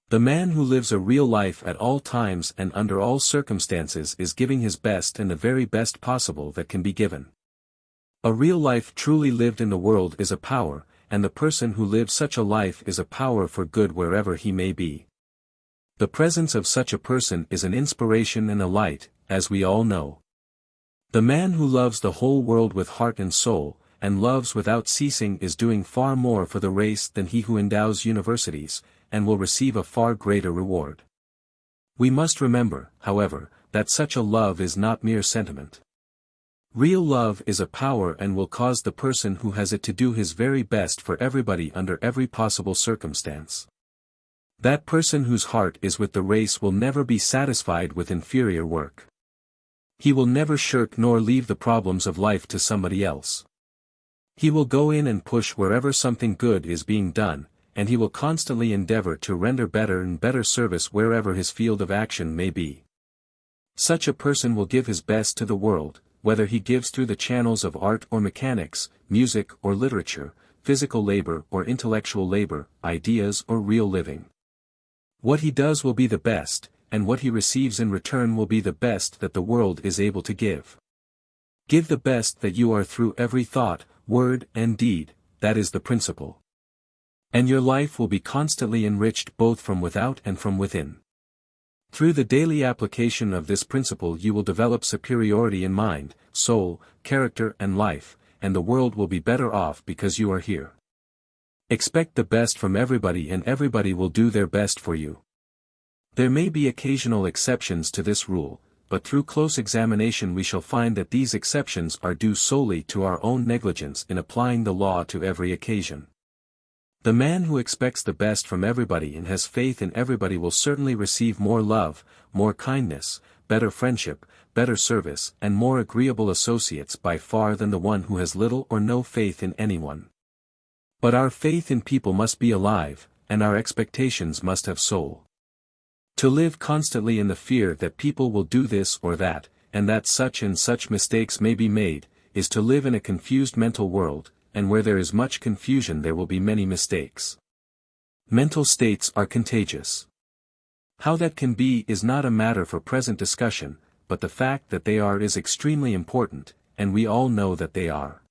The man who lives a real life at all times and under all circumstances is giving his best and the very best possible that can be given. A real life truly lived in the world is a power, and the person who lives such a life is a power for good wherever he may be. The presence of such a person is an inspiration and a light, as we all know. The man who loves the whole world with heart and soul, and loves without ceasing is doing far more for the race than he who endows universities, and will receive a far greater reward. We must remember, however, that such a love is not mere sentiment. Real love is a power and will cause the person who has it to do his very best for everybody under every possible circumstance. That person whose heart is with the race will never be satisfied with inferior work. He will never shirk nor leave the problems of life to somebody else. He will go in and push wherever something good is being done, and he will constantly endeavor to render better and better service wherever his field of action may be. Such a person will give his best to the world, whether he gives through the channels of art or mechanics, music or literature, physical labor or intellectual labor, ideas or real living. What he does will be the best, and what he receives in return will be the best that the world is able to give. Give the best that you are through every thought, word and deed, that is the principle. And your life will be constantly enriched both from without and from within. Through the daily application of this principle you will develop superiority in mind, soul, character and life, and the world will be better off because you are here. Expect the best from everybody and everybody will do their best for you. There may be occasional exceptions to this rule, but through close examination we shall find that these exceptions are due solely to our own negligence in applying the law to every occasion. The man who expects the best from everybody and has faith in everybody will certainly receive more love, more kindness, better friendship, better service and more agreeable associates by far than the one who has little or no faith in anyone. But our faith in people must be alive, and our expectations must have soul. To live constantly in the fear that people will do this or that, and that such and such mistakes may be made, is to live in a confused mental world, and where there is much confusion there will be many mistakes. Mental states are contagious. How that can be is not a matter for present discussion, but the fact that they are is extremely important, and we all know that they are.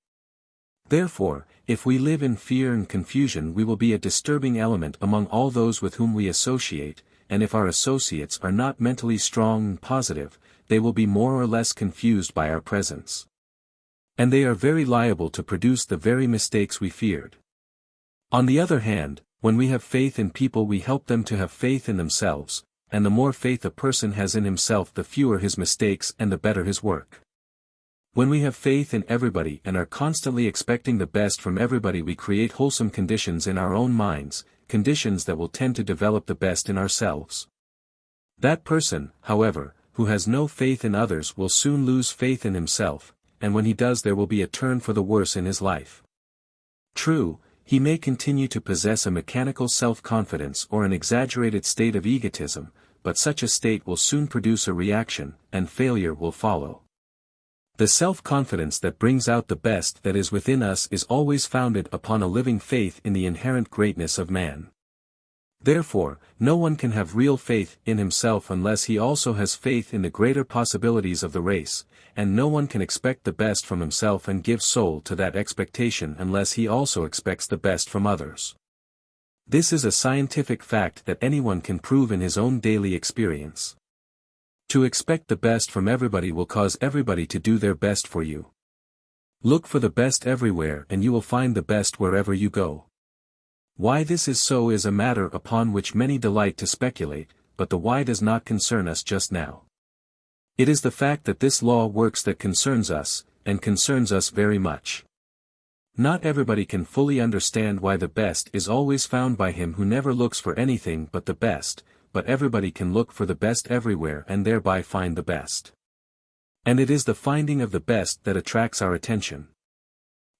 Therefore, if we live in fear and confusion we will be a disturbing element among all those with whom we associate, and if our associates are not mentally strong and positive, they will be more or less confused by our presence. And they are very liable to produce the very mistakes we feared. On the other hand, when we have faith in people we help them to have faith in themselves, and the more faith a person has in himself the fewer his mistakes and the better his work. When we have faith in everybody and are constantly expecting the best from everybody we create wholesome conditions in our own minds, conditions that will tend to develop the best in ourselves. That person, however, who has no faith in others will soon lose faith in himself, and when he does there will be a turn for the worse in his life. True, he may continue to possess a mechanical self-confidence or an exaggerated state of egotism, but such a state will soon produce a reaction, and failure will follow. The self-confidence that brings out the best that is within us is always founded upon a living faith in the inherent greatness of man. Therefore, no one can have real faith in himself unless he also has faith in the greater possibilities of the race, and no one can expect the best from himself and give soul to that expectation unless he also expects the best from others. This is a scientific fact that anyone can prove in his own daily experience. To expect the best from everybody will cause everybody to do their best for you. Look for the best everywhere and you will find the best wherever you go. Why this is so is a matter upon which many delight to speculate, but the why does not concern us just now. It is the fact that this law works that concerns us, and concerns us very much. Not everybody can fully understand why the best is always found by him who never looks for anything but the best, but everybody can look for the best everywhere and thereby find the best. And it is the finding of the best that attracts our attention.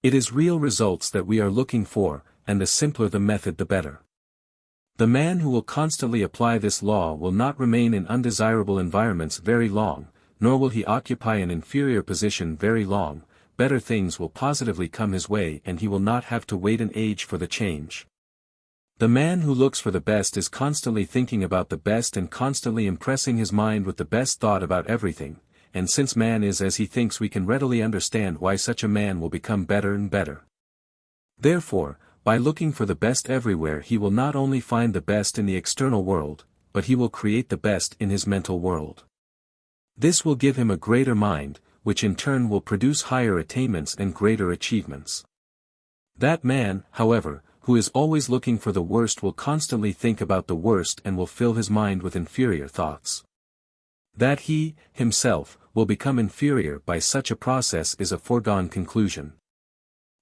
It is real results that we are looking for, and the simpler the method the better. The man who will constantly apply this law will not remain in undesirable environments very long, nor will he occupy an inferior position very long. Better things will positively come his way and he will not have to wait an age for the change. The man who looks for the best is constantly thinking about the best and constantly impressing his mind with the best thought about everything, and since man is as he thinks we can readily understand why such a man will become better and better. Therefore, by looking for the best everywhere he will not only find the best in the external world, but he will create the best in his mental world. This will give him a greater mind, which in turn will produce higher attainments and greater achievements. That man, however, who is always looking for the worst will constantly think about the worst and will fill his mind with inferior thoughts. That he, himself, will become inferior by such a process is a foregone conclusion.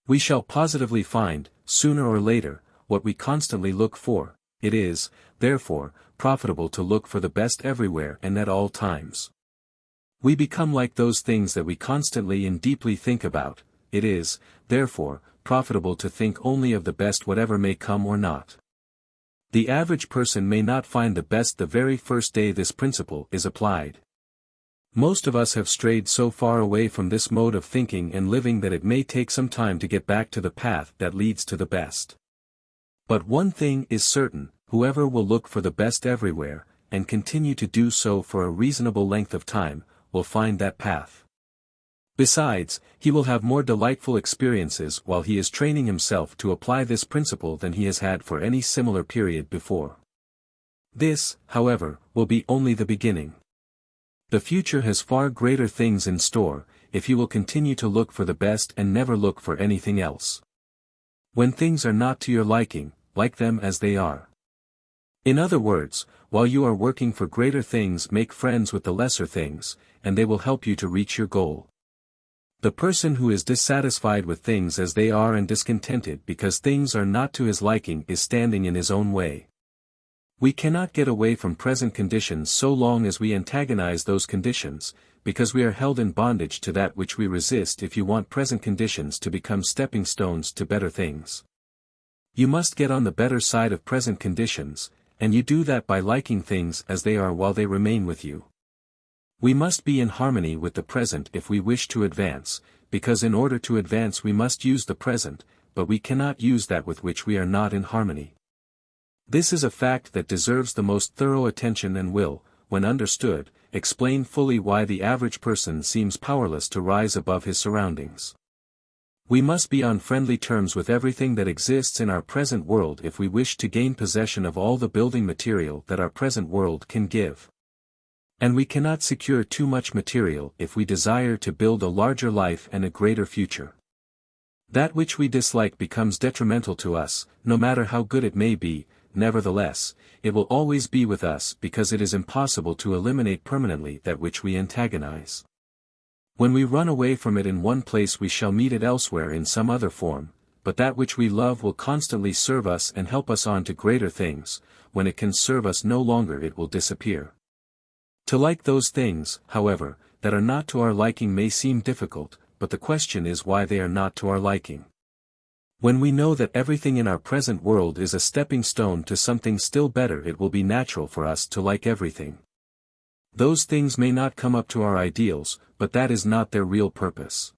We shall positively find, sooner or later, what we constantly look for. It is, therefore, profitable to look for the best everywhere and at all times. We become like those things that we constantly and deeply think about. It is, therefore, profitable to think only of the best whatever may come or not. The average person may not find the best the very first day this principle is applied. Most of us have strayed so far away from this mode of thinking and living that it may take some time to get back to the path that leads to the best. But one thing is certain, whoever will look for the best everywhere, and continue to do so for a reasonable length of time, will find that path. Besides, he will have more delightful experiences while he is training himself to apply this principle than he has had for any similar period before. This, however, will be only the beginning. The future has far greater things in store, if you will continue to look for the best and never look for anything else. When things are not to your liking, like them as they are. In other words, while you are working for greater things, make friends with the lesser things, and they will help you to reach your goal. The person who is dissatisfied with things as they are and discontented because things are not to his liking is standing in his own way. We cannot get away from present conditions so long as we antagonize those conditions, because we are held in bondage to that which we resist if you want present conditions to become stepping stones to better things. You must get on the better side of present conditions, and you do that by liking things as they are while they remain with you. We must be in harmony with the present if we wish to advance, because in order to advance we must use the present, but we cannot use that with which we are not in harmony. This is a fact that deserves the most thorough attention and will, when understood, explain fully why the average person seems powerless to rise above his surroundings. We must be on friendly terms with everything that exists in our present world if we wish to gain possession of all the building material that our present world can give. And we cannot secure too much material if we desire to build a larger life and a greater future. That which we dislike becomes detrimental to us, no matter how good it may be. Nevertheless, it will always be with us because it is impossible to eliminate permanently that which we antagonize. When we run away from it in one place we shall meet it elsewhere in some other form, but that which we love will constantly serve us and help us on to greater things. When it can serve us no longer, it will disappear. To like those things, however, that are not to our liking may seem difficult, but the question is why they are not to our liking. When we know that everything in our present world is a stepping stone to something still better, it will be natural for us to like everything. Those things may not come up to our ideals, but that is not their real purpose.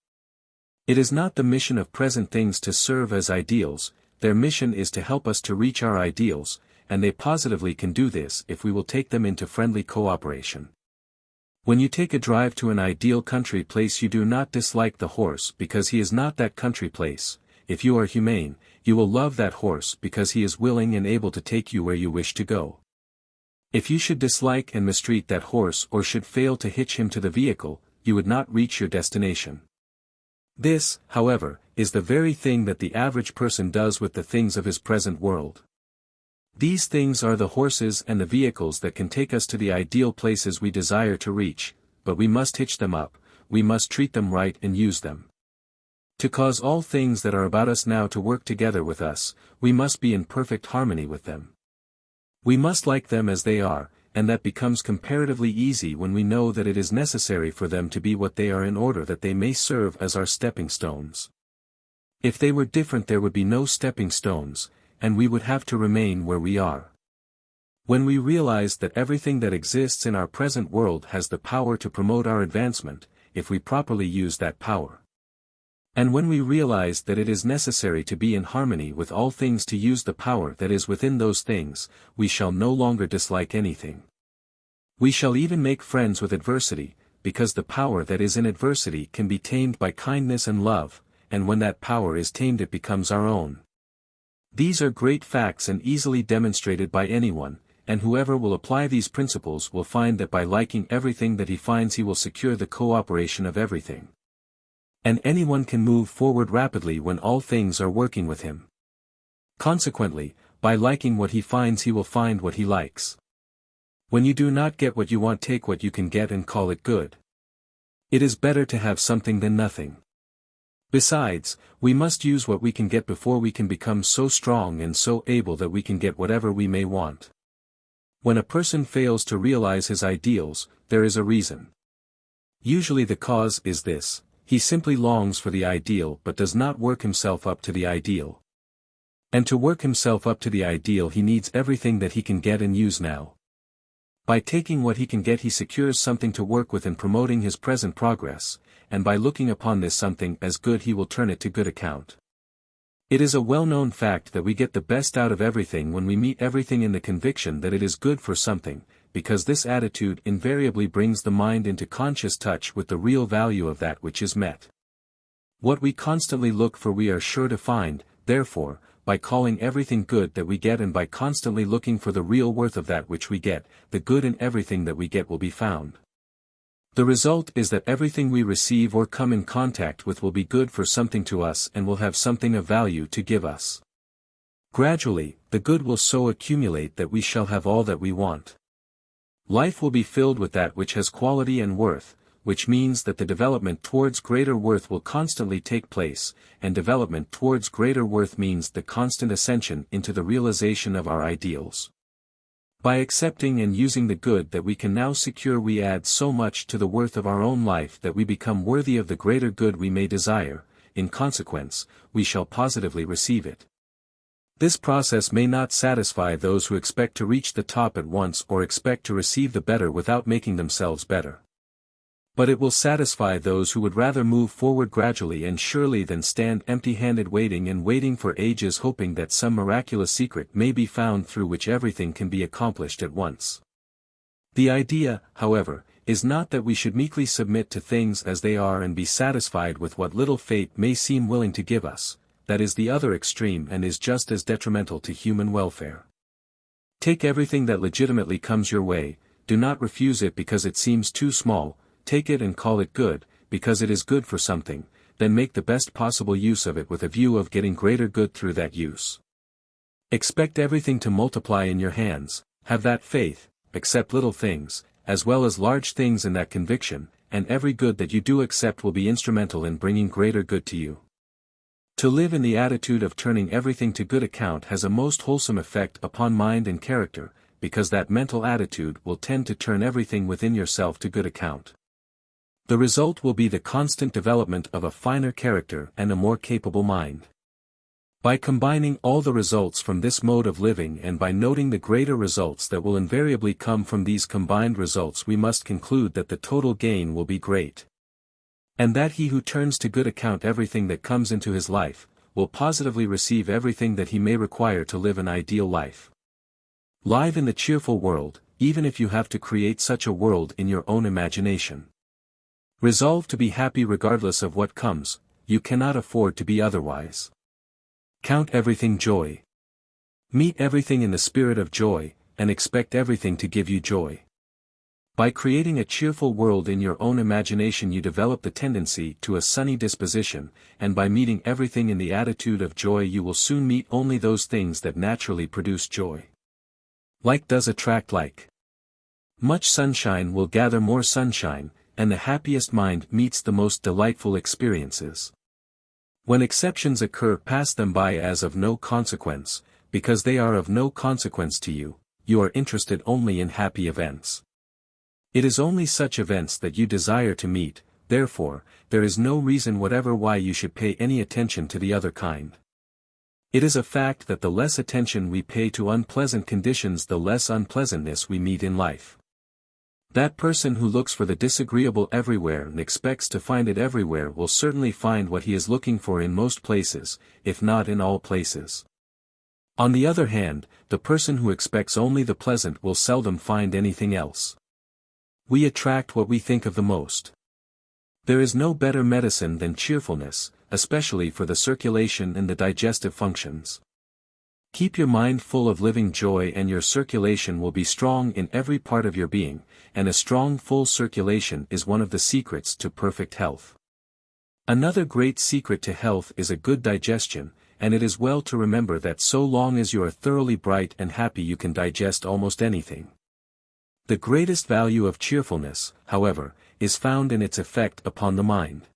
It is not the mission of present things to serve as ideals, their mission is to help us to reach our ideals, and they positively can do this if we will take them into friendly cooperation. When you take a drive to an ideal country place, you do not dislike the horse because he is not that country place. If you are humane, you will love that horse because he is willing and able to take you where you wish to go. If you should dislike and mistreat that horse or should fail to hitch him to the vehicle, you would not reach your destination. This, however, is the very thing that the average person does with the things of his present world. These things are the horses and the vehicles that can take us to the ideal places we desire to reach, but we must hitch them up, we must treat them right and use them. To cause all things that are about us now to work together with us, we must be in perfect harmony with them. We must like them as they are, and that becomes comparatively easy when we know that it is necessary for them to be what they are in order that they may serve as our stepping stones. If they were different, there would be no stepping stones, and we would have to remain where we are. When we realize that everything that exists in our present world has the power to promote our advancement, if we properly use that power. And when we realize that it is necessary to be in harmony with all things to use the power that is within those things, we shall no longer dislike anything. We shall even make friends with adversity, because the power that is in adversity can be tamed by kindness and love, and when that power is tamed it becomes our own. These are great facts and easily demonstrated by anyone, and whoever will apply these principles will find that by liking everything that he finds he will secure the cooperation of everything. And anyone can move forward rapidly when all things are working with him. Consequently, by liking what he finds he will find what he likes. When you do not get what you want, take what you can get and call it good. It is better to have something than nothing. Besides, we must use what we can get before we can become so strong and so able that we can get whatever we may want. When a person fails to realize his ideals, there is a reason. Usually the cause is this: he simply longs for the ideal but does not work himself up to the ideal. And to work himself up to the ideal he needs everything that he can get and use now. By taking what he can get he secures something to work with in promoting his present progress, and by looking upon this something as good he will turn it to good account. It is a well-known fact that we get the best out of everything when we meet everything in the conviction that it is good for something, because this attitude invariably brings the mind into conscious touch with the real value of that which is met. What we constantly look for we are sure to find, therefore, by calling everything good that we get and by constantly looking for the real worth of that which we get, the good in everything that we get will be found. The result is that everything we receive or come in contact with will be good for something to us and will have something of value to give us. Gradually, the good will so accumulate that we shall have all that we want. Life will be filled with that which has quality and worth, which means that the development towards greater worth will constantly take place, and development towards greater worth means the constant ascension into the realization of our ideals. By accepting and using the good that we can now secure, we add so much to the worth of our own life that we become worthy of the greater good we may desire. In consequence, we shall positively receive it. This process may not satisfy those who expect to reach the top at once or expect to receive the better without making themselves better. But it will satisfy those who would rather move forward gradually and surely than stand empty-handed waiting for ages hoping that some miraculous secret may be found through which everything can be accomplished at once. The idea, however, is not that we should meekly submit to things as they are and be satisfied with what little fate may seem willing to give us. That is the other extreme and is just as detrimental to human welfare. Take everything that legitimately comes your way, do not refuse it because it seems too small. Take it and call it good, because it is good for something, then make the best possible use of it with a view of getting greater good through that use. Expect everything to multiply in your hands, have that faith, accept little things, as well as large things in that conviction, and every good that you do accept will be instrumental in bringing greater good to you. To live in the attitude of turning everything to good account has a most wholesome effect upon mind and character, because that mental attitude will tend to turn everything within yourself to good account. The result will be the constant development of a finer character and a more capable mind. By combining all the results from this mode of living and by noting the greater results that will invariably come from these combined results, we must conclude that the total gain will be great. And that he who turns to good account everything that comes into his life, will positively receive everything that he may require to live an ideal life. Live in the cheerful world, even if you have to create such a world in your own imagination. Resolve to be happy regardless of what comes, you cannot afford to be otherwise. Count everything joy. Meet everything in the spirit of joy, and expect everything to give you joy. By creating a cheerful world in your own imagination you develop the tendency to a sunny disposition, and by meeting everything in the attitude of joy you will soon meet only those things that naturally produce joy. Like does attract like. Much sunshine will gather more sunshine, and the happiest mind meets the most delightful experiences. When exceptions occur, pass them by as of no consequence, because they are of no consequence to you, you are interested only in happy events. It is only such events that you desire to meet, therefore, there is no reason whatever why you should pay any attention to the other kind. It is a fact that the less attention we pay to unpleasant conditions the less unpleasantness we meet in life. That person who looks for the disagreeable everywhere and expects to find it everywhere will certainly find what he is looking for in most places, if not in all places. On the other hand, the person who expects only the pleasant will seldom find anything else. We attract what we think of the most. There is no better medicine than cheerfulness, especially for the circulation and the digestive functions. Keep your mind full of living joy and your circulation will be strong in every part of your being, and a strong full circulation is one of the secrets to perfect health. Another great secret to health is a good digestion, and it is well to remember that so long as you are thoroughly bright and happy you can digest almost anything. The greatest value of cheerfulness, however, is found in its effect upon the mind.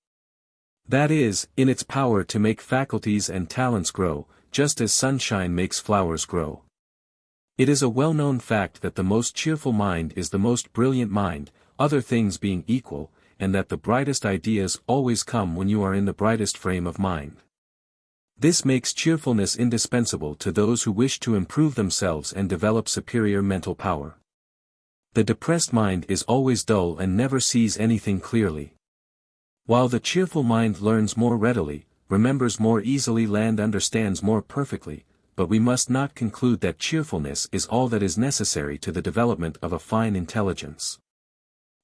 That is, in its power to make faculties and talents grow, just as sunshine makes flowers grow. It is a well-known fact that the most cheerful mind is the most brilliant mind, other things being equal, and that the brightest ideas always come when you are in the brightest frame of mind. This makes cheerfulness indispensable to those who wish to improve themselves and develop superior mental power. The depressed mind is always dull and never sees anything clearly. While the cheerful mind learns more readily, remembers more easily and understands more perfectly, but we must not conclude that cheerfulness is all that is necessary to the development of a fine intelligence.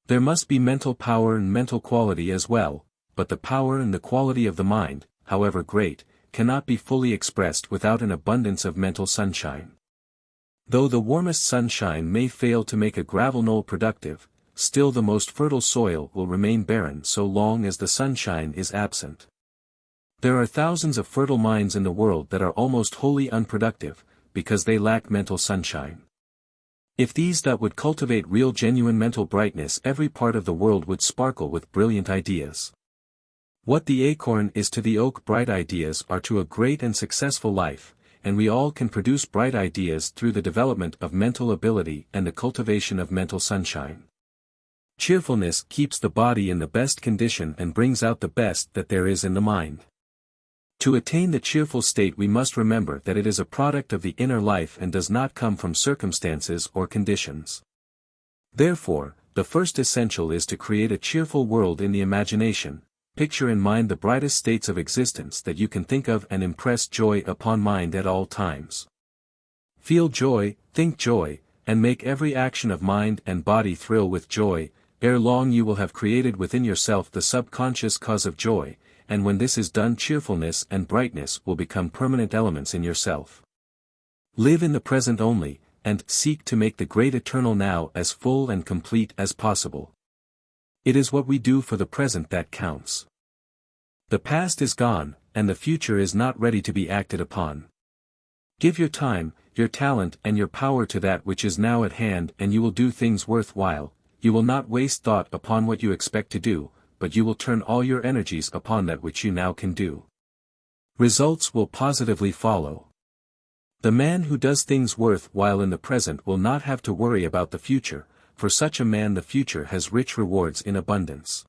There must be mental power and mental quality as well, but the power and the quality of the mind, however great, cannot be fully expressed without an abundance of mental sunshine. Though the warmest sunshine may fail to make a gravel knoll productive, still the most fertile soil will remain barren so long as the sunshine is absent. There are thousands of fertile minds in the world that are almost wholly unproductive, because they lack mental sunshine. If these that would cultivate real genuine mental brightness, every part of the world would sparkle with brilliant ideas. What the acorn is to the oak, bright ideas are to a great and successful life, and we all can produce bright ideas through the development of mental ability and the cultivation of mental sunshine. Cheerfulness keeps the body in the best condition and brings out the best that there is in the mind. To attain the cheerful state we must remember that it is a product of the inner life and does not come from circumstances or conditions. Therefore, the first essential is to create a cheerful world in the imagination, picture in mind the brightest states of existence that you can think of and impress joy upon mind at all times. Feel joy, think joy, and make every action of mind and body thrill with joy. Ere long you will have created within yourself the subconscious cause of joy, and when this is done cheerfulness and brightness will become permanent elements in yourself. Live in the present only, and seek to make the great eternal now as full and complete as possible. It is what we do for the present that counts. The past is gone, and the future is not ready to be acted upon. Give your time, your talent and your power to that which is now at hand and you will do things worthwhile. You will not waste thought upon what you expect to do, but you will turn all your energies upon that which you now can do. Results will positively follow. The man who does things worthwhile in the present will not have to worry about the future. For such a man the future has rich rewards in abundance.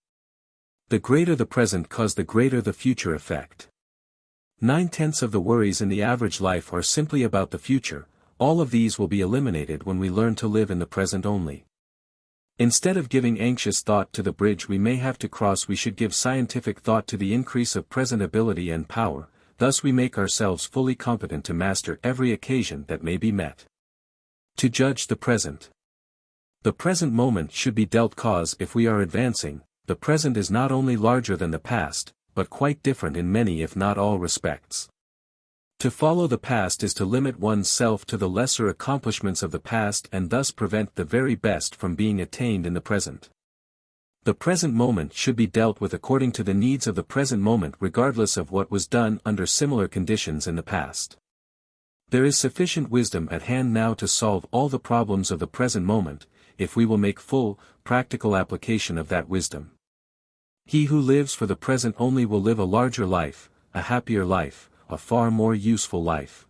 The greater the present cause, the greater the future effect. 9/10 of the worries in the average life are simply about the future. All of these will be eliminated when we learn to live in the present only. Instead of giving anxious thought to the bridge we may have to cross, we should give scientific thought to the increase of present ability and power. Thus we make ourselves fully competent to master every occasion that may be met. To judge the present. The present moment should be dealt cause if we are advancing. The present is not only larger than the past, but quite different in many if not all respects. To follow the past is to limit one's self to the lesser accomplishments of the past and thus prevent the very best from being attained in the present. The present moment should be dealt with according to the needs of the present moment regardless of what was done under similar conditions in the past. There is sufficient wisdom at hand now to solve all the problems of the present moment, if we will make full, practical application of that wisdom. He who lives for the present only will live a larger life, a happier life, a far more useful life.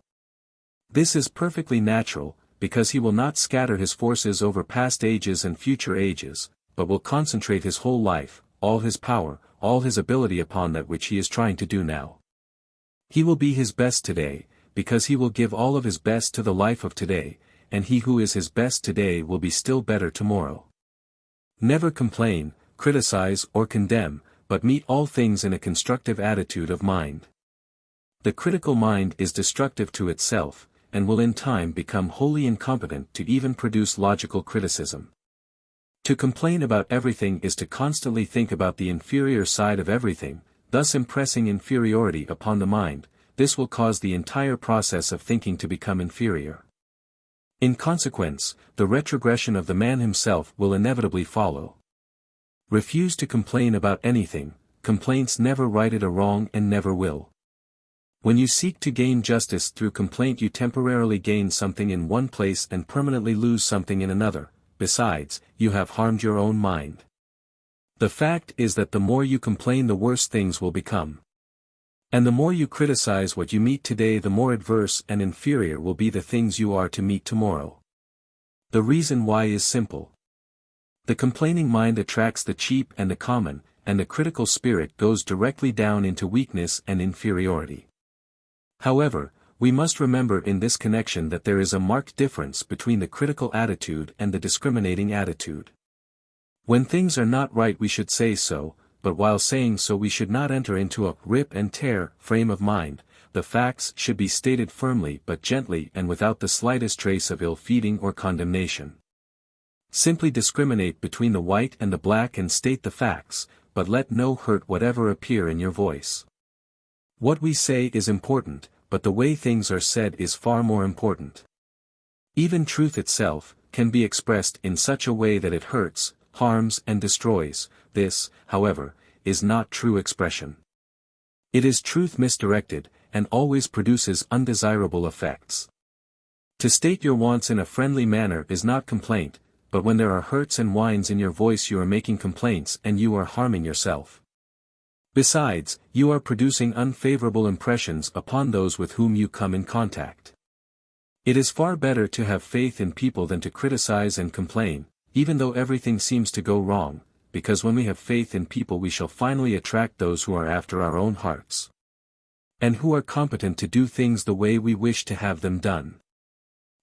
This is perfectly natural, because he will not scatter his forces over past ages and future ages, but will concentrate his whole life, all his power, all his ability upon that which he is trying to do now. He will be his best today, because he will give all of his best to the life of today, and he who is his best today will be still better tomorrow. Never complain, criticize or condemn, but meet all things in a constructive attitude of mind. The critical mind is destructive to itself, and will in time become wholly incompetent to even produce logical criticism. To complain about everything is to constantly think about the inferior side of everything, thus impressing inferiority upon the mind. This will cause the entire process of thinking to become inferior. In consequence, the retrogression of the man himself will inevitably follow. Refuse to complain about anything. Complaints never righted a wrong and never will. When you seek to gain justice through complaint, you temporarily gain something in one place and permanently lose something in another. Besides, you have harmed your own mind. The fact is that the more you complain, the worse things will become. And the more you criticize what you meet today, the more adverse and inferior will be the things you are to meet tomorrow. The reason why is simple. The complaining mind attracts the cheap and the common, and the critical spirit goes directly down into weakness and inferiority. However, we must remember in this connection that there is a marked difference between the critical attitude and the discriminating attitude. When things are not right we should say so, but while saying so we should not enter into a rip and tear frame of mind. The facts should be stated firmly but gently and without the slightest trace of ill-feeding or condemnation. Simply discriminate between the white and the black and state the facts, but let no hurt whatever appear in your voice. What we say is important, but the way things are said is far more important. Even truth itself can be expressed in such a way that it hurts, harms and destroys. This, however, is not true expression. It is truth misdirected, and always produces undesirable effects. To state your wants in a friendly manner is not complaint, but when there are hurts and whines in your voice you are making complaints and you are harming yourself. Besides, you are producing unfavorable impressions upon those with whom you come in contact. It is far better to have faith in people than to criticize and complain, even though everything seems to go wrong, because when we have faith in people we shall finally attract those who are after our own hearts, and who are competent to do things the way we wish to have them done.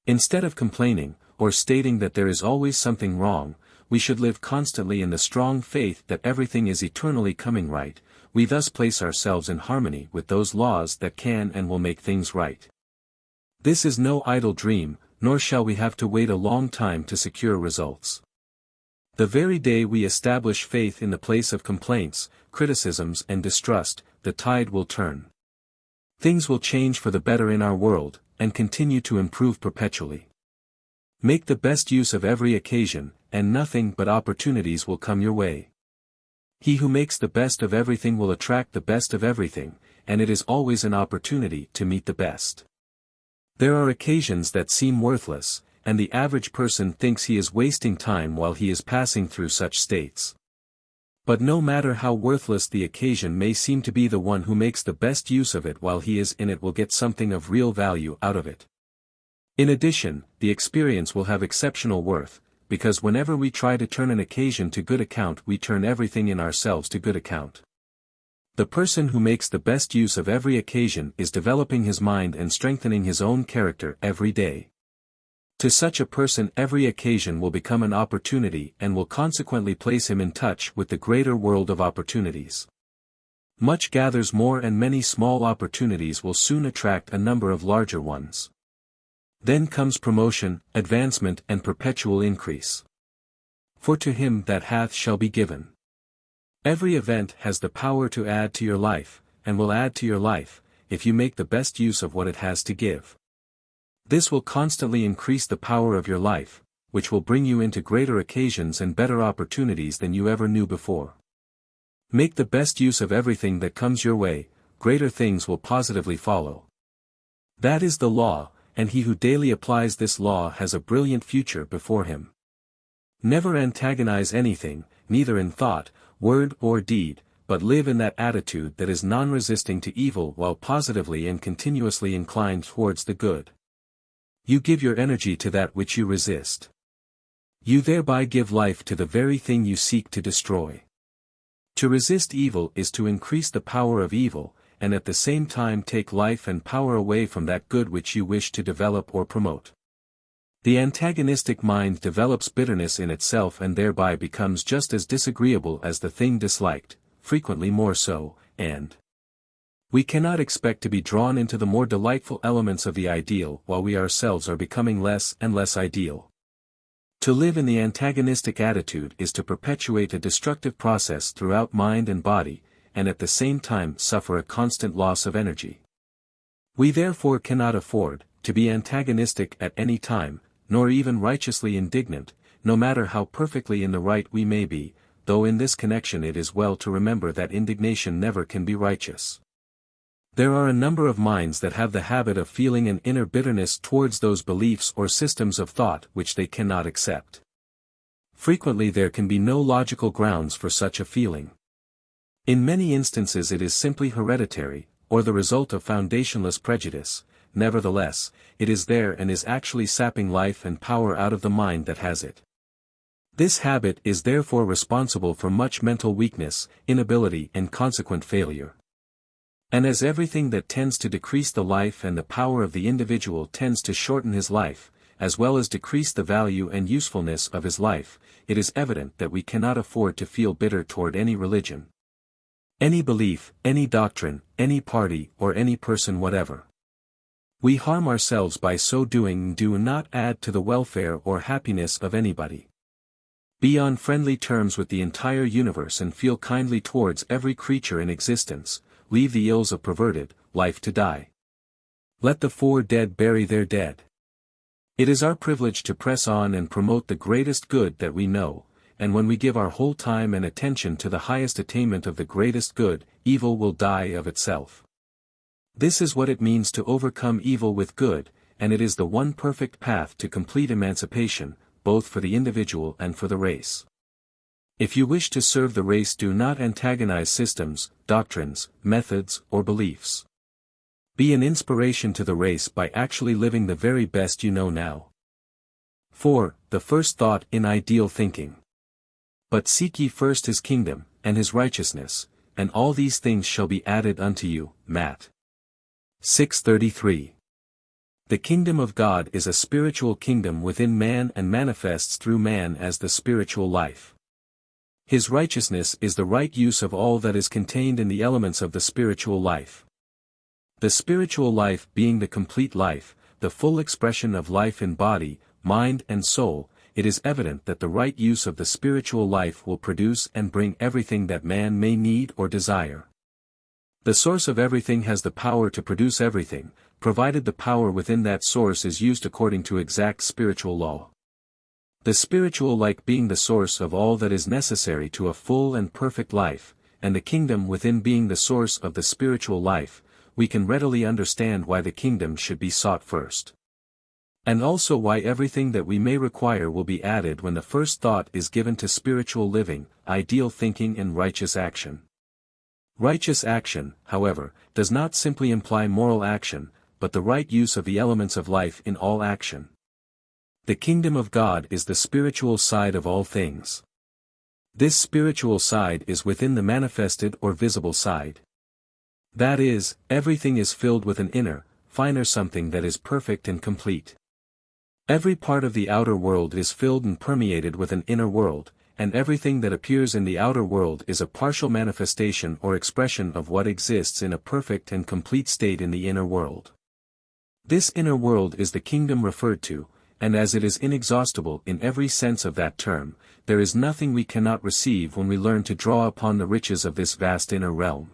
Instead of complaining, or stating that there is always something wrong, we should live constantly in the strong faith that everything is eternally coming right. We thus place ourselves in harmony with those laws that can and will make things right. This is no idle dream, nor shall we have to wait a long time to secure results. The very day we establish faith in the place of complaints, criticisms and distrust, the tide will turn. Things will change for the better in our world, and continue to improve perpetually. Make the best use of every occasion, and nothing but opportunities will come your way. He who makes the best of everything will attract the best of everything, and it is always an opportunity to meet the best. There are occasions that seem worthless, and the average person thinks he is wasting time while he is passing through such states. But no matter how worthless the occasion may seem to be, the one who makes the best use of it while he is in it will get something of real value out of it. In addition, the experience will have exceptional worth, because whenever we try to turn an occasion to good account, we turn everything in ourselves to good account. The person who makes the best use of every occasion is developing his mind and strengthening his own character every day. To such a person, every occasion will become an opportunity and will consequently place him in touch with the greater world of opportunities. Much gathers more, and many small opportunities will soon attract a number of larger ones. Then comes promotion, advancement, and perpetual increase. For to him that hath shall be given. Every event has the power to add to your life, and will add to your life, if you make the best use of what it has to give. This will constantly increase the power of your life, which will bring you into greater occasions and better opportunities than you ever knew before. Make the best use of everything that comes your way, greater things will positively follow. That is the law, and he who daily applies this law has a brilliant future before him. Never antagonize anything, neither in thought, word or deed, but live in that attitude that is non-resisting to evil while positively and continuously inclined towards the good. You give your energy to that which you resist. You thereby give life to the very thing you seek to destroy. To resist evil is to increase the power of evil, and at the same time take life and power away from that good which you wish to develop or promote. The antagonistic mind develops bitterness in itself and thereby becomes just as disagreeable as the thing disliked, frequently more so, and we cannot expect to be drawn into the more delightful elements of the ideal while we ourselves are becoming less and less ideal. To live in the antagonistic attitude is to perpetuate a destructive process throughout mind and body, and at the same time suffer a constant loss of energy. We therefore cannot afford to be antagonistic at any time, nor even righteously indignant, no matter how perfectly in the right we may be, though in this connection it is well to remember that indignation never can be righteous. There are a number of minds that have the habit of feeling an inner bitterness towards those beliefs or systems of thought which they cannot accept. Frequently there can be no logical grounds for such a feeling. In many instances it is simply hereditary, or the result of foundationless prejudice. Nevertheless, it is there and is actually sapping life and power out of the mind that has it. This habit is therefore responsible for much mental weakness, inability and consequent failure. And as everything that tends to decrease the life and the power of the individual tends to shorten his life, as well as decrease the value and usefulness of his life, it is evident that we cannot afford to feel bitter toward any religion, any belief, any doctrine, any party or any person whatever. We harm ourselves by so doing and do not add to the welfare or happiness of anybody. Be on friendly terms with the entire universe and feel kindly towards every creature in existence. Leave the ills of perverted life to die. Let the 4 dead bury their dead. It is our privilege to press on and promote the greatest good that we know, and when we give our whole time and attention to the highest attainment of the greatest good, evil will die of itself. This is what it means to overcome evil with good, and it is the one perfect path to complete emancipation, both for the individual and for the race. If you wish to serve the race, do not antagonize systems, doctrines, methods, or beliefs. Be an inspiration to the race by actually living the very best you know now. 4. The first thought in ideal thinking. But seek ye first his kingdom, and his righteousness, and all these things shall be added unto you. Matt. 6:33. The kingdom of God is a spiritual kingdom within man and manifests through man as the spiritual life. His righteousness is the right use of all that is contained in the elements of the spiritual life. The spiritual life being the complete life, the full expression of life in body, mind and soul, it is evident that the right use of the spiritual life will produce and bring everything that man may need or desire. The source of everything has the power to produce everything, provided the power within that source is used according to exact spiritual law. The spiritual like being the source of all that is necessary to a full and perfect life, and the kingdom within being the source of the spiritual life, we can readily understand why the kingdom should be sought first. And also why everything that we may require will be added when the first thought is given to spiritual living, ideal thinking and righteous action. Righteous action, however, does not simply imply moral action, but the right use of the elements of life in all action. The kingdom of God is the spiritual side of all things. This spiritual side is within the manifested or visible side. That is, everything is filled with an inner, finer something that is perfect and complete. Every part of the outer world is filled and permeated with an inner world, and everything that appears in the outer world is a partial manifestation or expression of what exists in a perfect and complete state in the inner world. This inner world is the kingdom referred to, and as it is inexhaustible in every sense of that term, there is nothing we cannot receive when we learn to draw upon the riches of this vast inner realm.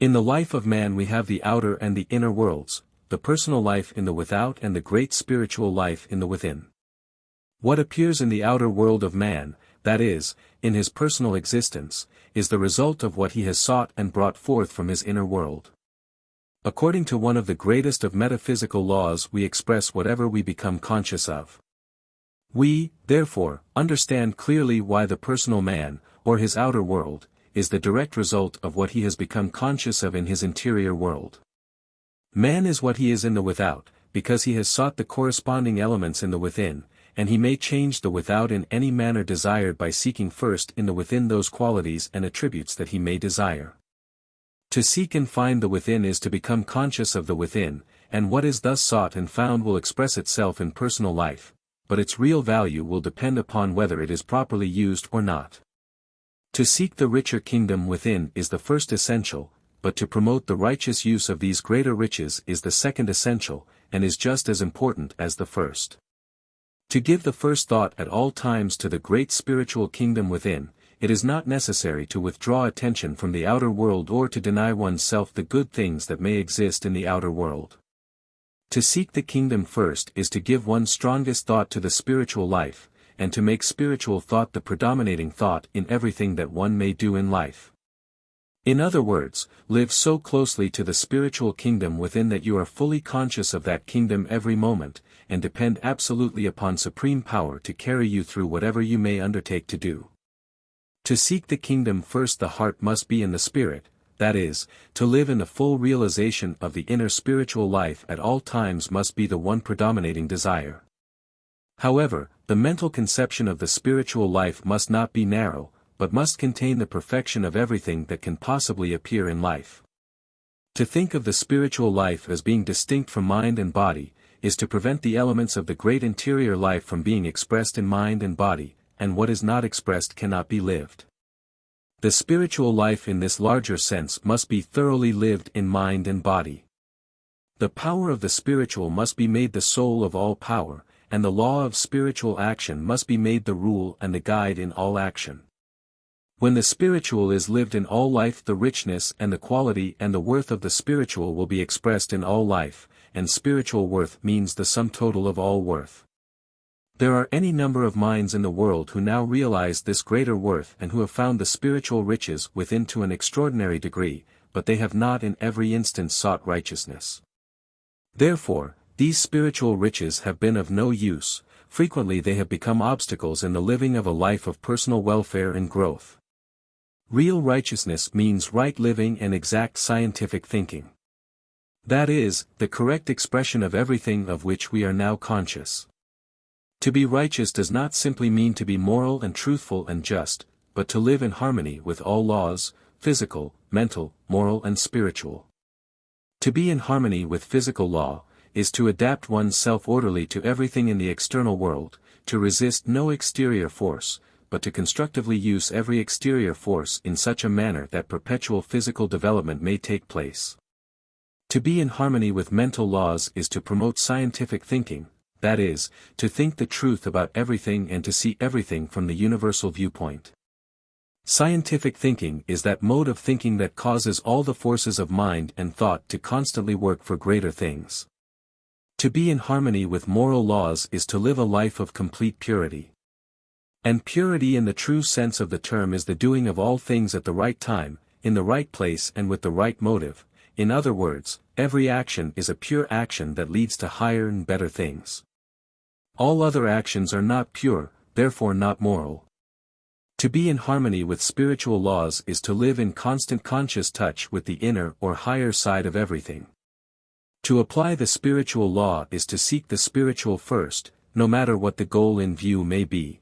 In the life of man we have the outer and the inner worlds, the personal life in the without and the great spiritual life in the within. What appears in the outer world of man, that is, in his personal existence, is the result of what he has sought and brought forth from his inner world. According to one of the greatest of metaphysical laws, we express whatever we become conscious of. We, therefore, understand clearly why the personal man, or his outer world, is the direct result of what he has become conscious of in his interior world. Man is what he is in the without, because he has sought the corresponding elements in the within, and he may change the without in any manner desired by seeking first in the within those qualities and attributes that he may desire. To seek and find the within is to become conscious of the within, and what is thus sought and found will express itself in personal life, but its real value will depend upon whether it is properly used or not. To seek the richer kingdom within is the first essential, but to promote the righteous use of these greater riches is the second essential, and is just as important as the first. To give the first thought at all times to the great spiritual kingdom within, it is not necessary to withdraw attention from the outer world or to deny oneself the good things that may exist in the outer world. To seek the kingdom first is to give one's strongest thought to the spiritual life, and to make spiritual thought the predominating thought in everything that one may do in life. In other words, live so closely to the spiritual kingdom within that you are fully conscious of that kingdom every moment, and depend absolutely upon supreme power to carry you through whatever you may undertake to do. To seek the kingdom first, the heart must be in the spirit, that is, to live in the full realization of the inner spiritual life at all times must be the one predominating desire. However, the mental conception of the spiritual life must not be narrow, but must contain the perfection of everything that can possibly appear in life. To think of the spiritual life as being distinct from mind and body, is to prevent the elements of the great interior life from being expressed in mind and body, and what is not expressed cannot be lived. The spiritual life in this larger sense must be thoroughly lived in mind and body. The power of the spiritual must be made the soul of all power, and the law of spiritual action must be made the rule and the guide in all action. When the spiritual is lived in all life, the richness and the quality and the worth of the spiritual will be expressed in all life, and spiritual worth means the sum total of all worth. There are any number of minds in the world who now realize this greater worth and who have found the spiritual riches within to an extraordinary degree, but they have not in every instance sought righteousness. Therefore, these spiritual riches have been of no use, frequently they have become obstacles in the living of a life of personal welfare and growth. Real righteousness means right living and exact scientific thinking. That is, the correct expression of everything of which we are now conscious. To be righteous does not simply mean to be moral and truthful and just, but to live in harmony with all laws, physical, mental, moral and spiritual. To be in harmony with physical law, is to adapt one's self orderly to everything in the external world, to resist no exterior force, but to constructively use every exterior force in such a manner that perpetual physical development may take place. To be in harmony with mental laws is to promote scientific thinking, that is, to think the truth about everything and to see everything from the universal viewpoint. Scientific thinking is that mode of thinking that causes all the forces of mind and thought to constantly work for greater things. To be in harmony with moral laws is to live a life of complete purity. And purity in the true sense of the term is the doing of all things at the right time, in the right place and with the right motive, in other words, every action is a pure action that leads to higher and better things. All other actions are not pure, therefore not moral. To be in harmony with spiritual laws is to live in constant conscious touch with the inner or higher side of everything. To apply the spiritual law is to seek the spiritual first, no matter what the goal in view may be.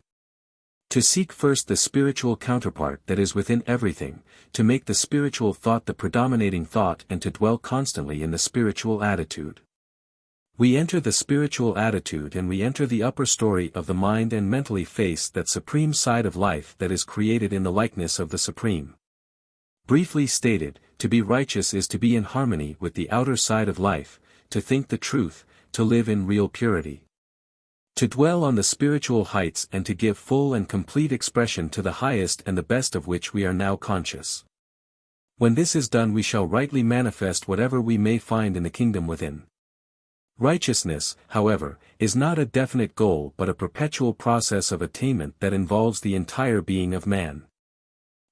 To seek first the spiritual counterpart that is within everything, to make the spiritual thought the predominating thought and to dwell constantly in the spiritual attitude. We enter the spiritual attitude and we enter the upper story of the mind and mentally face that supreme side of life that is created in the likeness of the Supreme. Briefly stated, to be righteous is to be in harmony with the outer side of life, to think the truth, to live in real purity. To dwell on the spiritual heights and to give full and complete expression to the highest and the best of which we are now conscious. When this is done we shall rightly manifest whatever we may find in the kingdom within. Righteousness, however, is not a definite goal but a perpetual process of attainment that involves the entire being of man.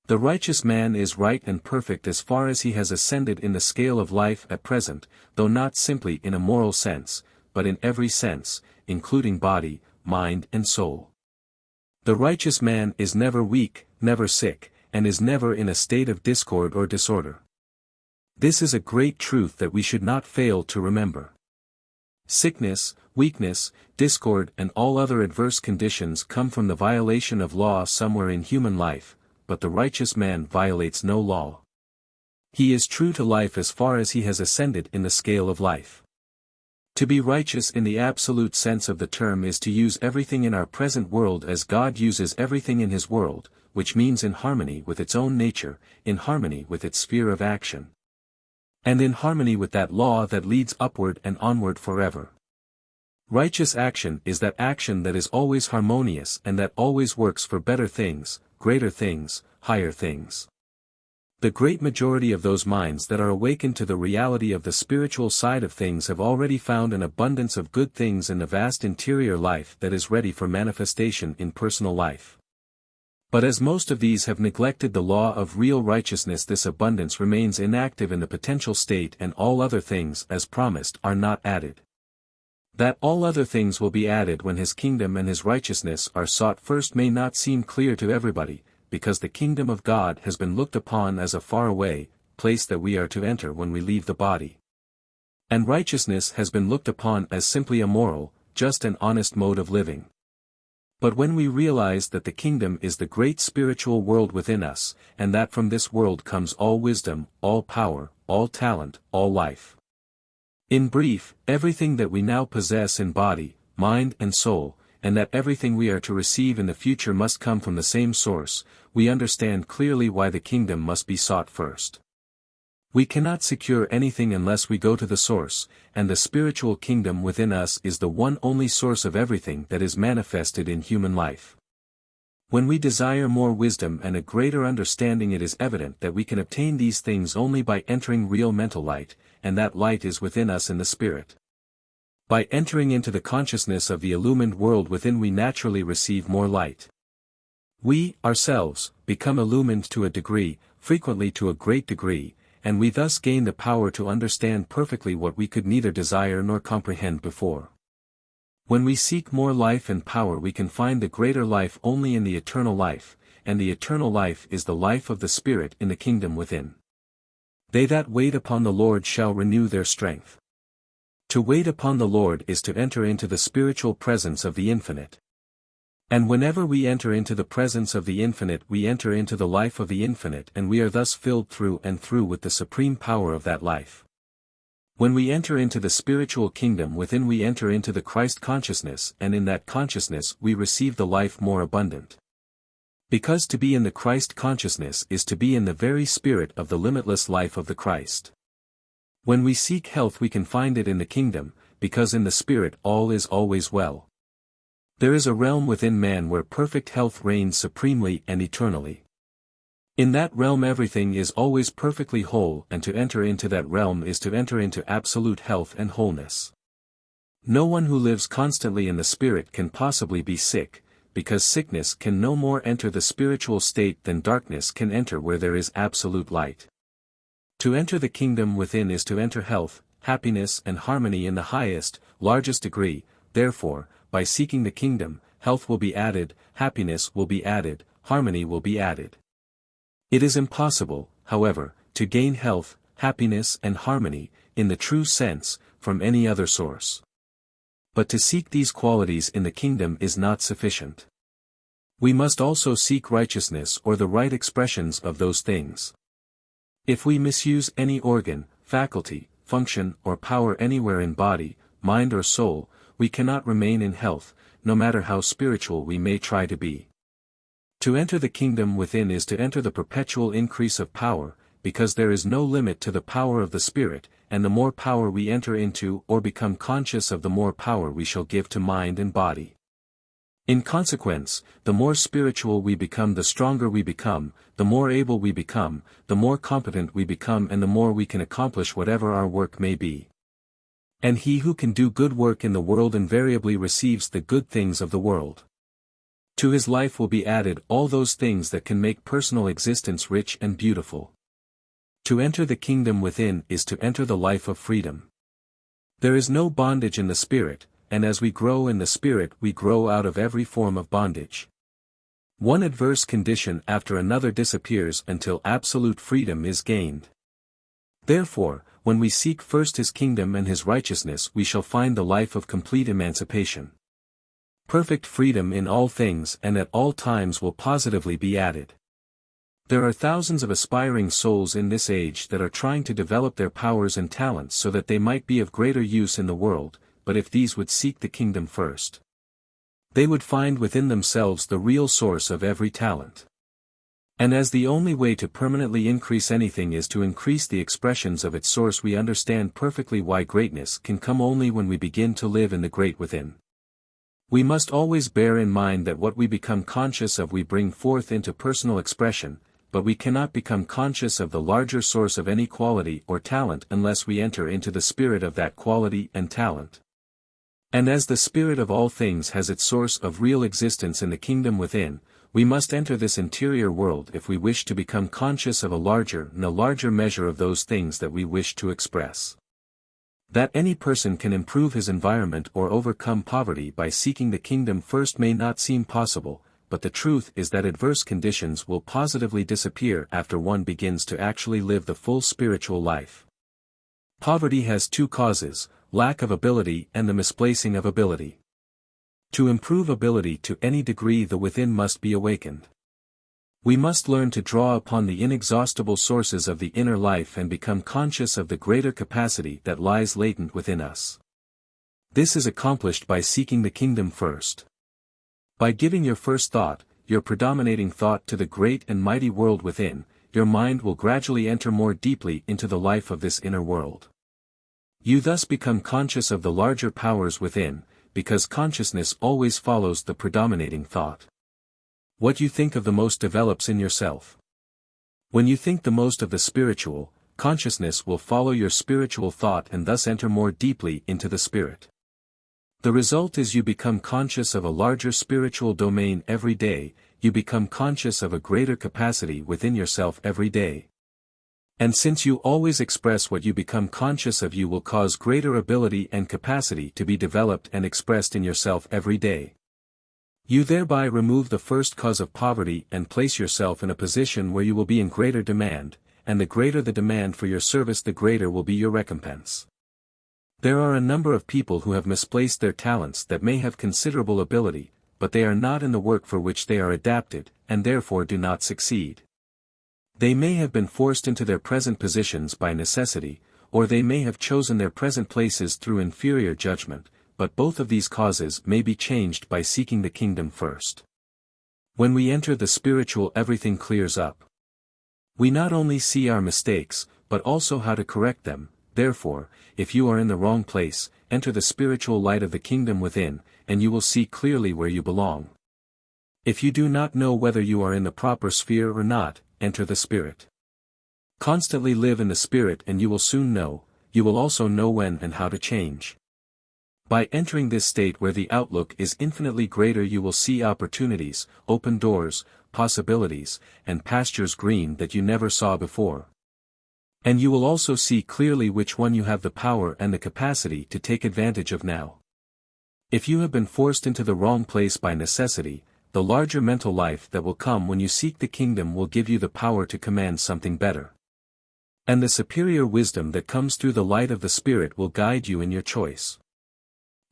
The righteous man is right and perfect as far as he has ascended in the scale of life at present, though not simply in a moral sense, but in every sense, including body, mind and soul. The righteous man is never weak, never sick, and is never in a state of discord or disorder. This is a great truth that we should not fail to remember. Sickness, weakness, discord and all other adverse conditions come from the violation of law somewhere in human life, but the righteous man violates no law. He is true to life as far as he has ascended in the scale of life. To be righteous in the absolute sense of the term is to use everything in our present world as God uses everything in his world, which means in harmony with its own nature, in harmony with its sphere of action. And in harmony with that law that leads upward and onward forever. Righteous action is that action that is always harmonious and that always works for better things, greater things, higher things. The great majority of those minds that are awakened to the reality of the spiritual side of things have already found an abundance of good things in the vast interior life that is ready for manifestation in personal life. But as most of these have neglected the law of real righteousness, this abundance remains inactive in the potential state and all other things as promised are not added. That all other things will be added when his kingdom and his righteousness are sought first may not seem clear to everybody, because the kingdom of God has been looked upon as a far-away place that we are to enter when we leave the body. And righteousness has been looked upon as simply a moral, just and honest mode of living. But when we realize that the kingdom is the great spiritual world within us, and that from this world comes all wisdom, all power, all talent, all life. In brief, everything that we now possess in body, mind and soul, and that everything we are to receive in the future must come from the same source, we understand clearly why the kingdom must be sought first. We cannot secure anything unless we go to the source, and the spiritual kingdom within us is the one only source of everything that is manifested in human life. When we desire more wisdom and a greater understanding, it is evident that we can obtain these things only by entering real mental light, and that light is within us in the spirit. By entering into the consciousness of the illumined world within, we naturally receive more light. We, ourselves, become illumined to a degree, frequently to a great degree, and we thus gain the power to understand perfectly what we could neither desire nor comprehend before. When we seek more life and power, we can find the greater life only in the eternal life, and the eternal life is the life of the Spirit in the kingdom within. They that wait upon the Lord shall renew their strength. To wait upon the Lord is to enter into the spiritual presence of the Infinite. And whenever we enter into the presence of the Infinite, we enter into the life of the Infinite, and we are thus filled through and through with the supreme power of that life. When we enter into the spiritual kingdom within, we enter into the Christ consciousness, and in that consciousness we receive the life more abundant. Because to be in the Christ consciousness is to be in the very spirit of the limitless life of the Christ. When we seek health, we can find it in the kingdom, because in the spirit all is always well. There is a realm within man where perfect health reigns supremely and eternally. In that realm everything is always perfectly whole, and to enter into that realm is to enter into absolute health and wholeness. No one who lives constantly in the spirit can possibly be sick, because sickness can no more enter the spiritual state than darkness can enter where there is absolute light. To enter the kingdom within is to enter health, happiness and harmony in the highest, largest degree. Therefore, by seeking the kingdom, health will be added, happiness will be added, harmony will be added. It is impossible, however, to gain health, happiness and harmony, in the true sense, from any other source. But to seek these qualities in the kingdom is not sufficient. We must also seek righteousness or the right expressions of those things. If we misuse any organ, faculty, function or power anywhere in body, mind or soul, we cannot remain in health, no matter how spiritual we may try to be. To enter the kingdom within is to enter the perpetual increase of power, because there is no limit to the power of the Spirit, and the more power we enter into or become conscious of, the more power we shall give to mind and body. In consequence, the more spiritual we become, the stronger we become, the more able we become, the more competent we become, and the more we can accomplish whatever our work may be. And he who can do good work in the world invariably receives the good things of the world. To his life will be added all those things that can make personal existence rich and beautiful. To enter the kingdom within is to enter the life of freedom. There is no bondage in the Spirit, and as we grow in the Spirit we grow out of every form of bondage. One adverse condition after another disappears until absolute freedom is gained. Therefore, when we seek first his kingdom and his righteousness, we shall find the life of complete emancipation. Perfect freedom in all things and at all times will positively be added. There are thousands of aspiring souls in this age that are trying to develop their powers and talents so that they might be of greater use in the world, but if these would seek the kingdom first, they would find within themselves the real source of every talent. And as the only way to permanently increase anything is to increase the expressions of its source, we understand perfectly why greatness can come only when we begin to live in the great within. We must always bear in mind that what we become conscious of we bring forth into personal expression, but we cannot become conscious of the larger source of any quality or talent unless we enter into the spirit of that quality and talent. And as the spirit of all things has its source of real existence in the kingdom within, we must enter this interior world if we wish to become conscious of a larger measure of those things that we wish to express. That any person can improve his environment or overcome poverty by seeking the kingdom first may not seem possible, but the truth is that adverse conditions will positively disappear after one begins to actually live the full spiritual life. Poverty has two causes: lack of ability and the misplacing of ability. To improve ability to any degree, the within must be awakened. We must learn to draw upon the inexhaustible sources of the inner life and become conscious of the greater capacity that lies latent within us. This is accomplished by seeking the kingdom first. By giving your first thought, your predominating thought, to the great and mighty world within, your mind will gradually enter more deeply into the life of this inner world. You thus become conscious of the larger powers within, because consciousness always follows the predominating thought. What you think of the most develops in yourself. When you think the most of the spiritual, consciousness will follow your spiritual thought and thus enter more deeply into the spirit. The result is you become conscious of a larger spiritual domain every day, you become conscious of a greater capacity within yourself every day. And since you always express what you become conscious of, you will cause greater ability and capacity to be developed and expressed in yourself every day. You thereby remove the first cause of poverty and place yourself in a position where you will be in greater demand, and the greater the demand for your service, the greater will be your recompense. There are a number of people who have misplaced their talents that may have considerable ability, but they are not in the work for which they are adapted, and therefore do not succeed. They may have been forced into their present positions by necessity, or they may have chosen their present places through inferior judgment, but both of these causes may be changed by seeking the kingdom first. When we enter the spiritual, everything clears up. We not only see our mistakes, but also how to correct them. Therefore, if you are in the wrong place, enter the spiritual light of the kingdom within, and you will see clearly where you belong. If you do not know whether you are in the proper sphere or not, enter the Spirit. Constantly live in the Spirit and you will soon know, you will also know when and how to change. By entering this state where the outlook is infinitely greater, you will see opportunities, open doors, possibilities, and pastures green that you never saw before. And you will also see clearly which one you have the power and the capacity to take advantage of now. If you have been forced into the wrong place by necessity, the larger mental life that will come when you seek the kingdom will give you the power to command something better. And the superior wisdom that comes through the light of the Spirit will guide you in your choice.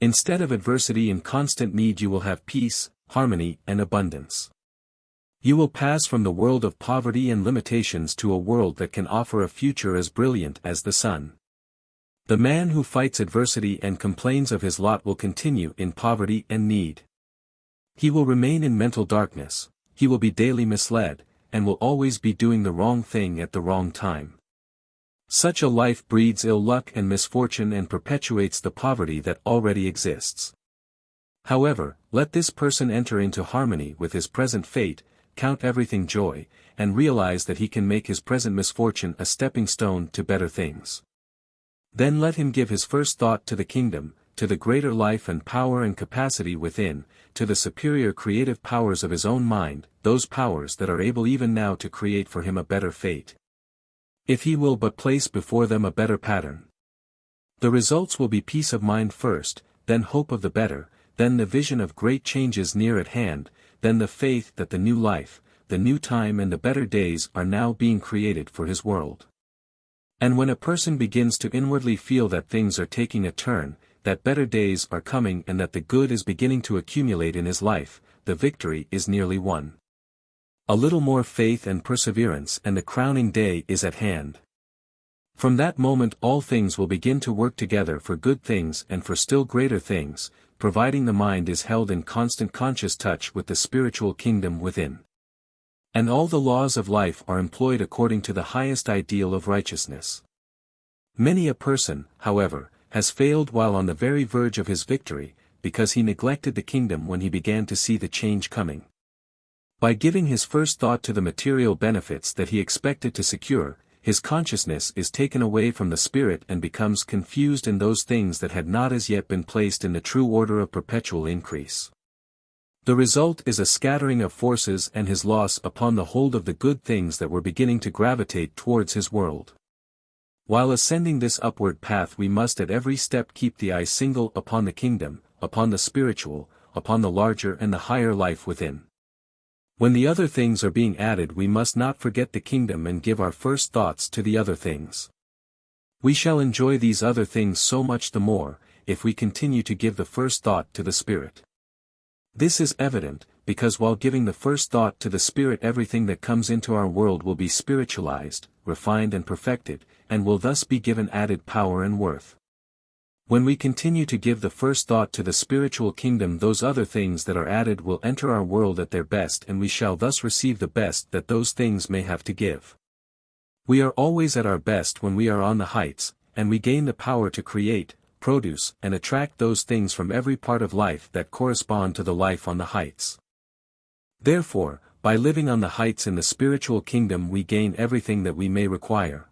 Instead of adversity and constant need, you will have peace, harmony, and abundance. You will pass from the world of poverty and limitations to a world that can offer a future as brilliant as the sun. The man who fights adversity and complains of his lot will continue in poverty and need. He will remain in mental darkness, he will be daily misled, and will always be doing the wrong thing at the wrong time. Such a life breeds ill luck and misfortune and perpetuates the poverty that already exists. However, let this person enter into harmony with his present fate, count everything joy, and realize that he can make his present misfortune a stepping stone to better things. Then let him give his first thought to the kingdom, to the greater life and power and capacity within, to the superior creative powers of his own mind, those powers that are able even now to create for him a better fate. If he will but place before them a better pattern. The results will be peace of mind first, then hope of the better, then the vision of great changes near at hand, then the faith that the new life, the new time and the better days are now being created for his world. And when a person begins to inwardly feel that things are taking a turn, that better days are coming and that the good is beginning to accumulate in his life, the victory is nearly won. A little more faith and perseverance and the crowning day is at hand. From that moment all things will begin to work together for good things and for still greater things, providing the mind is held in constant conscious touch with the spiritual kingdom within. And all the laws of life are employed according to the highest ideal of righteousness. Many a person, however, has failed while on the very verge of his victory, because he neglected the kingdom when he began to see the change coming. By giving his first thought to the material benefits that he expected to secure, his consciousness is taken away from the Spirit and becomes confused in those things that had not as yet been placed in the true order of perpetual increase. The result is a scattering of forces and his loss upon the hold of the good things that were beginning to gravitate towards his world. While ascending this upward path we must at every step keep the eye single upon the kingdom, upon the spiritual, upon the larger and the higher life within. When the other things are being added we must not forget the kingdom and give our first thoughts to the other things. We shall enjoy these other things so much the more, if we continue to give the first thought to the Spirit. This is evident, because while giving the first thought to the Spirit everything that comes into our world will be spiritualized, refined and perfected, and will thus be given added power and worth. When we continue to give the first thought to the spiritual kingdom those other things that are added will enter our world at their best and we shall thus receive the best that those things may have to give. We are always at our best when we are on the heights, and we gain the power to create, produce, and attract those things from every part of life that correspond to the life on the heights. Therefore, by living on the heights in the spiritual kingdom we gain everything that we may require.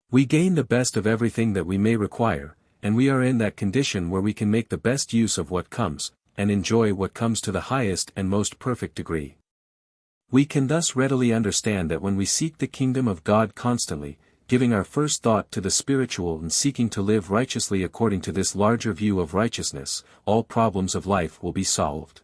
We gain the best of everything that we may require, and we are in that condition where we can make the best use of what comes, and enjoy what comes to the highest and most perfect degree. We can thus readily understand that when we seek the kingdom of God constantly, giving our first thought to the spiritual and seeking to live righteously according to this larger view of righteousness, all problems of life will be solved.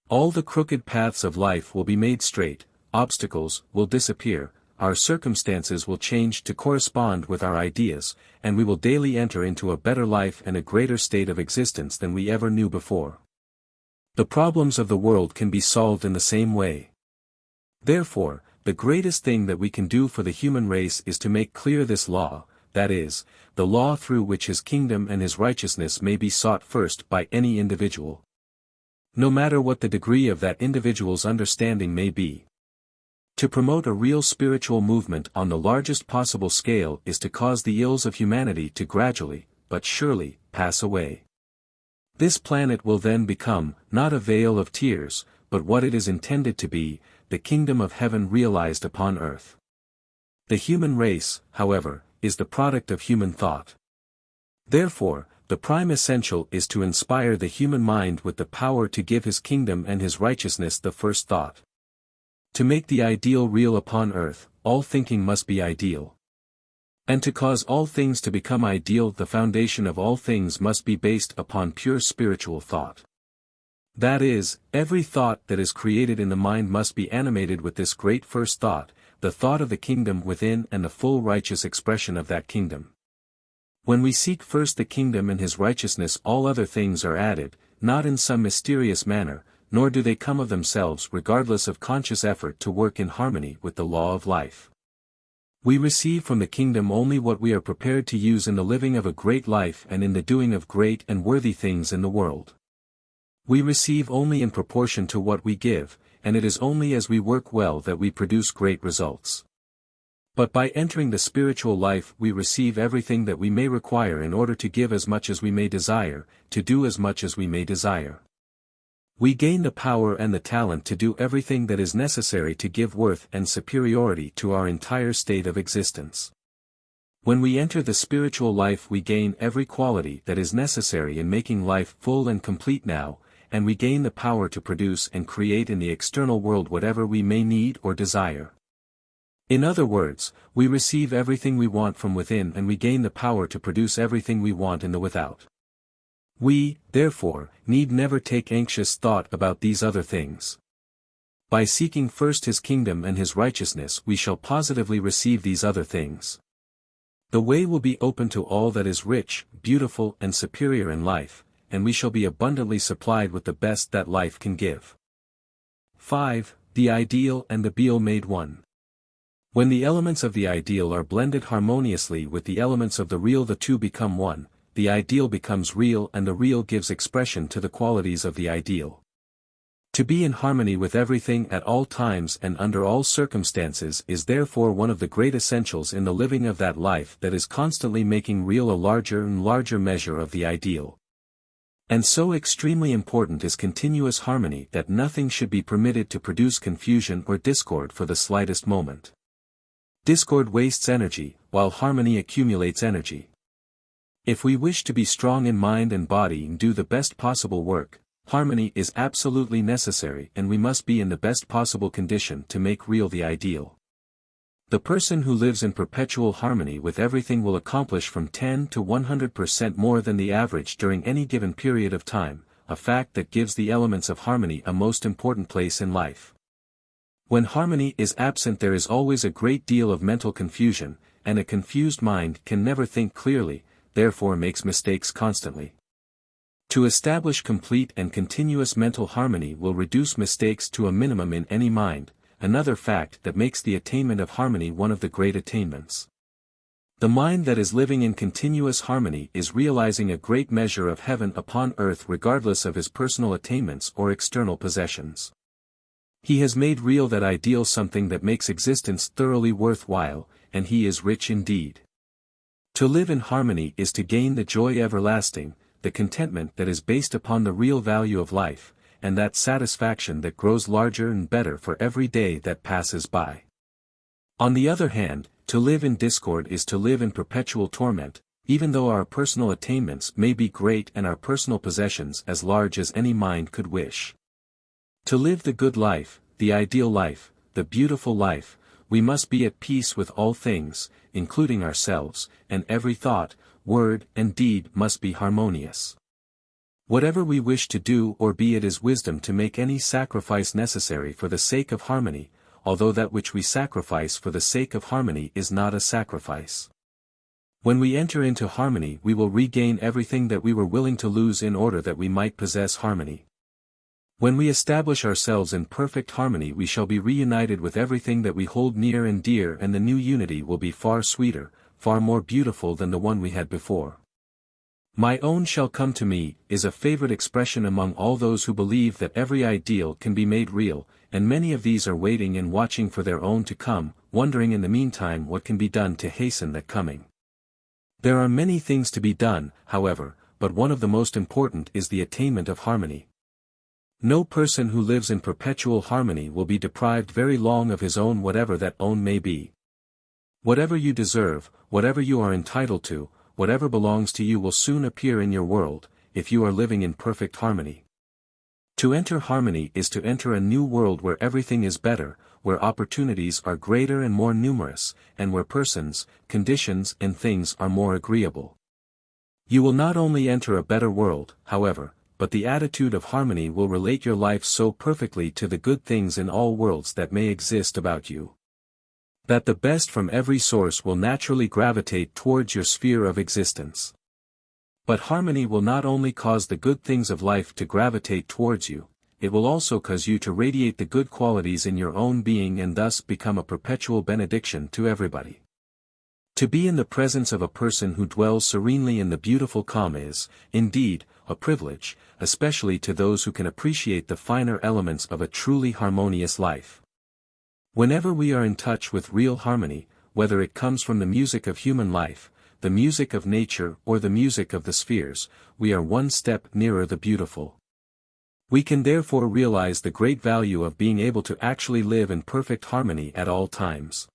All the crooked paths of life will be made straight, obstacles will disappear, our circumstances will change to correspond with our ideas, and we will daily enter into a better life and a greater state of existence than we ever knew before. The problems of the world can be solved in the same way. Therefore, the greatest thing that we can do for the human race is to make clear this law, that is, the law through which his kingdom and his righteousness may be sought first by any individual. No matter what the degree of that individual's understanding may be. To promote a real spiritual movement on the largest possible scale is to cause the ills of humanity to gradually, but surely, pass away. This planet will then become, not a vale of tears, but what it is intended to be, the kingdom of heaven realized upon earth. The human race, however, is the product of human thought. Therefore, the prime essential is to inspire the human mind with the power to give his kingdom and his righteousness the first thought. To make the ideal real upon earth, all thinking must be ideal. And to cause all things to become ideal, the foundation of all things must be based upon pure spiritual thought. That is, every thought that is created in the mind must be animated with this great first thought, the thought of the kingdom within and the full righteous expression of that kingdom. When we seek first the kingdom and his righteousness, all other things are added, not in some mysterious manner, nor do they come of themselves regardless of conscious effort to work in harmony with the law of life. We receive from the kingdom only what we are prepared to use in the living of a great life and in the doing of great and worthy things in the world. We receive only in proportion to what we give, and it is only as we work well that we produce great results. But by entering the spiritual life we receive everything that we may require in order to give as much as we may desire, to do as much as we may desire. We gain the power and the talent to do everything that is necessary to give worth and superiority to our entire state of existence. When we enter the spiritual life we gain every quality that is necessary in making life full and complete now, and we gain the power to produce and create in the external world whatever we may need or desire. In other words, we receive everything we want from within and we gain the power to produce everything we want in the without. We, therefore, need never take anxious thought about these other things. By seeking first his kingdom and his righteousness we shall positively receive these other things. The way will be open to all that is rich, beautiful and superior in life, and we shall be abundantly supplied with the best that life can give. 5. The ideal and the Beal made one. When the elements of the ideal are blended harmoniously with the elements of the real, the two become one, the ideal becomes real and the real gives expression to the qualities of the ideal. To be in harmony with everything at all times and under all circumstances is therefore one of the great essentials in the living of that life that is constantly making real a larger and larger measure of the ideal. And so extremely important is continuous harmony that nothing should be permitted to produce confusion or discord for the slightest moment. Discord wastes energy, while harmony accumulates energy. If we wish to be strong in mind and body and do the best possible work, harmony is absolutely necessary and we must be in the best possible condition to make real the ideal. The person who lives in perpetual harmony with everything will accomplish from 10 to 100% more than the average during any given period of time, a fact that gives the elements of harmony a most important place in life. When harmony is absent there is always a great deal of mental confusion, and a confused mind can never think clearly, therefore makes mistakes constantly. To establish complete and continuous mental harmony will reduce mistakes to a minimum in any mind, another fact that makes the attainment of harmony one of the great attainments. The mind that is living in continuous harmony is realizing a great measure of heaven upon earth regardless of his personal attainments or external possessions. He has made real that ideal, something that makes existence thoroughly worthwhile, and he is rich indeed. To live in harmony is to gain the joy everlasting, the contentment that is based upon the real value of life, and that satisfaction that grows larger and better for every day that passes by. On the other hand, to live in discord is to live in perpetual torment, even though our personal attainments may be great and our personal possessions as large as any mind could wish. To live the good life, the ideal life, the beautiful life, we must be at peace with all things, including ourselves, and every thought, word and deed must be harmonious. Whatever we wish to do or be, it is wisdom to make any sacrifice necessary for the sake of harmony, although that which we sacrifice for the sake of harmony is not a sacrifice. When we enter into harmony we will regain everything that we were willing to lose in order that we might possess harmony. When we establish ourselves in perfect harmony we shall be reunited with everything that we hold near and dear, and the new unity will be far sweeter, far more beautiful than the one we had before. My own shall come to me, is a favorite expression among all those who believe that every ideal can be made real, and many of these are waiting and watching for their own to come, wondering in the meantime what can be done to hasten that coming. There are many things to be done, however, but one of the most important is the attainment of harmony. No person who lives in perpetual harmony will be deprived very long of his own, whatever that own may be. Whatever you deserve, whatever you are entitled to, whatever belongs to you will soon appear in your world, if you are living in perfect harmony. To enter harmony is to enter a new world where everything is better, where opportunities are greater and more numerous, and where persons, conditions and things are more agreeable. You will not only enter a better world, however, but the attitude of harmony will relate your life so perfectly to the good things in all worlds that may exist about you, that the best from every source will naturally gravitate towards your sphere of existence. But harmony will not only cause the good things of life to gravitate towards you, it will also cause you to radiate the good qualities in your own being and thus become a perpetual benediction to everybody. To be in the presence of a person who dwells serenely in the beautiful calm is, indeed, a privilege, especially to those who can appreciate the finer elements of a truly harmonious life. Whenever we are in touch with real harmony, whether it comes from the music of human life, the music of nature or the music of the spheres, we are one step nearer the beautiful. We can therefore realize the great value of being able to actually live in perfect harmony at all times.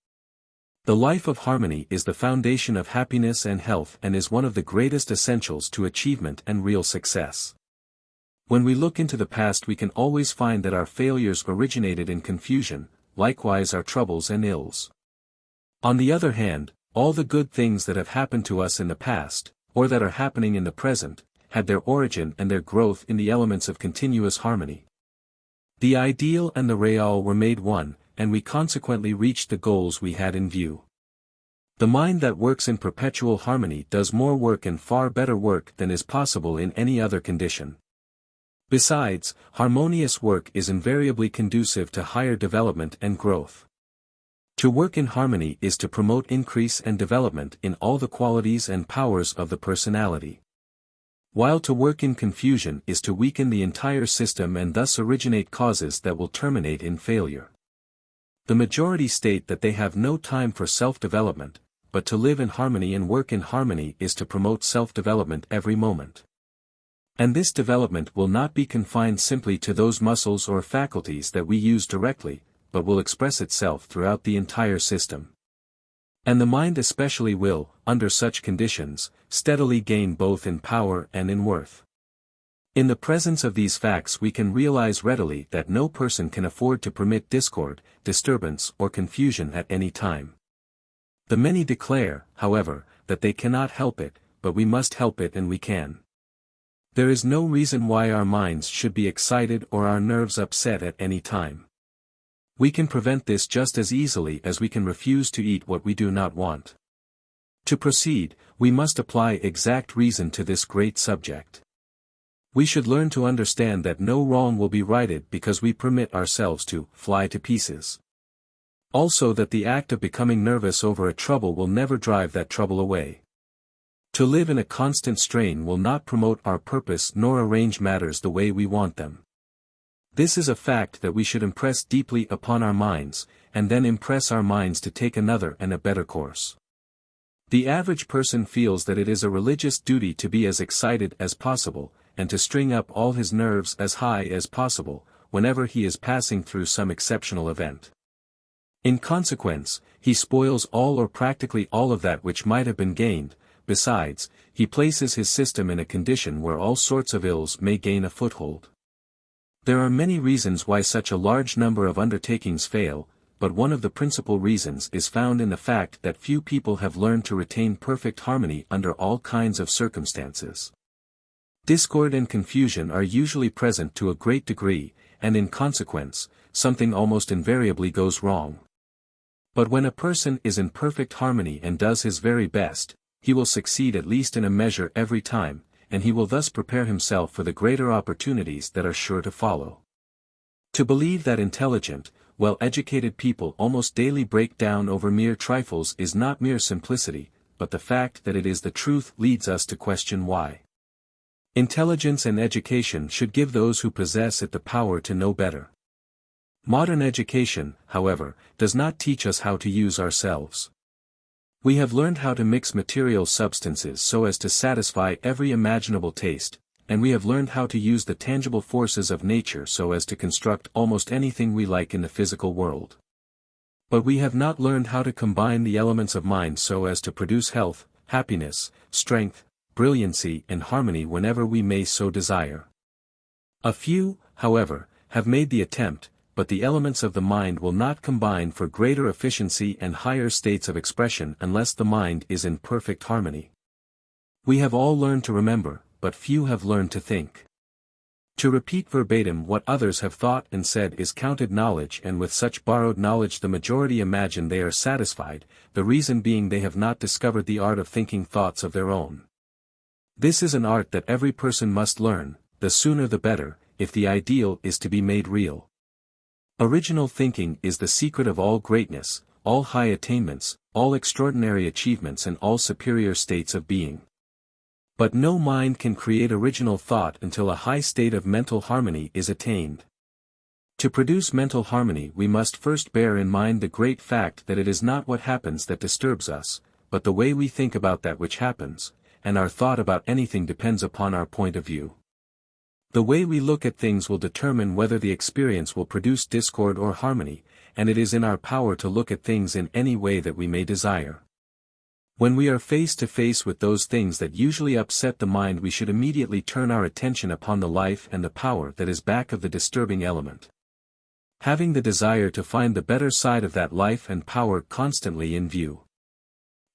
The life of harmony is the foundation of happiness and health and is one of the greatest essentials to achievement and real success. When we look into the past we can always find that our failures originated in confusion, likewise our troubles and ills. On the other hand, all the good things that have happened to us in the past, or that are happening in the present, had their origin and their growth in the elements of continuous harmony. The ideal and the real were made one, and we consequently reached the goals we had in view. The mind that works in perpetual harmony does more work and far better work than is possible in any other condition. Besides, harmonious work is invariably conducive to higher development and growth. To work in harmony is to promote increase and development in all the qualities and powers of the personality. While to work in confusion is to weaken the entire system and thus originate causes that will terminate in failure. The majority state that they have no time for self-development, but to live in harmony and work in harmony is to promote self-development every moment. And this development will not be confined simply to those muscles or faculties that we use directly, but will express itself throughout the entire system. And the mind especially will, under such conditions, steadily gain both in power and in worth. In the presence of these facts we can realize readily that no person can afford to permit discord, disturbance or confusion at any time. The many declare, however, that they cannot help it, but we must help it and we can. There is no reason why our minds should be excited or our nerves upset at any time. We can prevent this just as easily as we can refuse to eat what we do not want. To proceed, we must apply exact reason to this great subject. We should learn to understand that no wrong will be righted because we permit ourselves to fly to pieces. Also that the act of becoming nervous over a trouble will never drive that trouble away. To live in a constant strain will not promote our purpose nor arrange matters the way we want them. This is a fact that we should impress deeply upon our minds, and then impress our minds to take another and a better course. The average person feels that it is a religious duty to be as excited as possible, and to string up all his nerves as high as possible, whenever he is passing through some exceptional event. In consequence, he spoils all or practically all of that which might have been gained. Besides, he places his system in a condition where all sorts of ills may gain a foothold. There are many reasons why such a large number of undertakings fail, but one of the principal reasons is found in the fact that few people have learned to retain perfect harmony under all kinds of circumstances. Discord and confusion are usually present to a great degree, and in consequence, something almost invariably goes wrong. But when a person is in perfect harmony and does his very best, he will succeed at least in a measure every time, and he will thus prepare himself for the greater opportunities that are sure to follow. To believe that intelligent, well-educated people almost daily break down over mere trifles is not mere simplicity, but the fact that it is the truth leads us to question why. Intelligence and education should give those who possess it the power to know better. Modern education, however, does not teach us how to use ourselves. We have learned how to mix material substances so as to satisfy every imaginable taste, and we have learned how to use the tangible forces of nature so as to construct almost anything we like in the physical world. But we have not learned how to combine the elements of mind so as to produce health, happiness, strength, brilliancy and harmony whenever we may so desire. A few, however, have made the attempt, but the elements of the mind will not combine for greater efficiency and higher states of expression unless the mind is in perfect harmony. We have all learned to remember, but few have learned to think. To repeat verbatim what others have thought and said is counted knowledge, and with such borrowed knowledge the majority imagine they are satisfied, the reason being they have not discovered the art of thinking thoughts of their own. This is an art that every person must learn, the sooner the better, if the ideal is to be made real. Original thinking is the secret of all greatness, all high attainments, all extraordinary achievements and all superior states of being. But no mind can create original thought until a high state of mental harmony is attained. To produce mental harmony we must first bear in mind the great fact that it is not what happens that disturbs us, but the way we think about that which happens, and our thought about anything depends upon our point of view. The way we look at things will determine whether the experience will produce discord or harmony, and it is in our power to look at things in any way that we may desire. When we are face to face with those things that usually upset the mind, we should immediately turn our attention upon the life and the power that is back of the disturbing element. Having the desire to find the better side of that life and power constantly in view.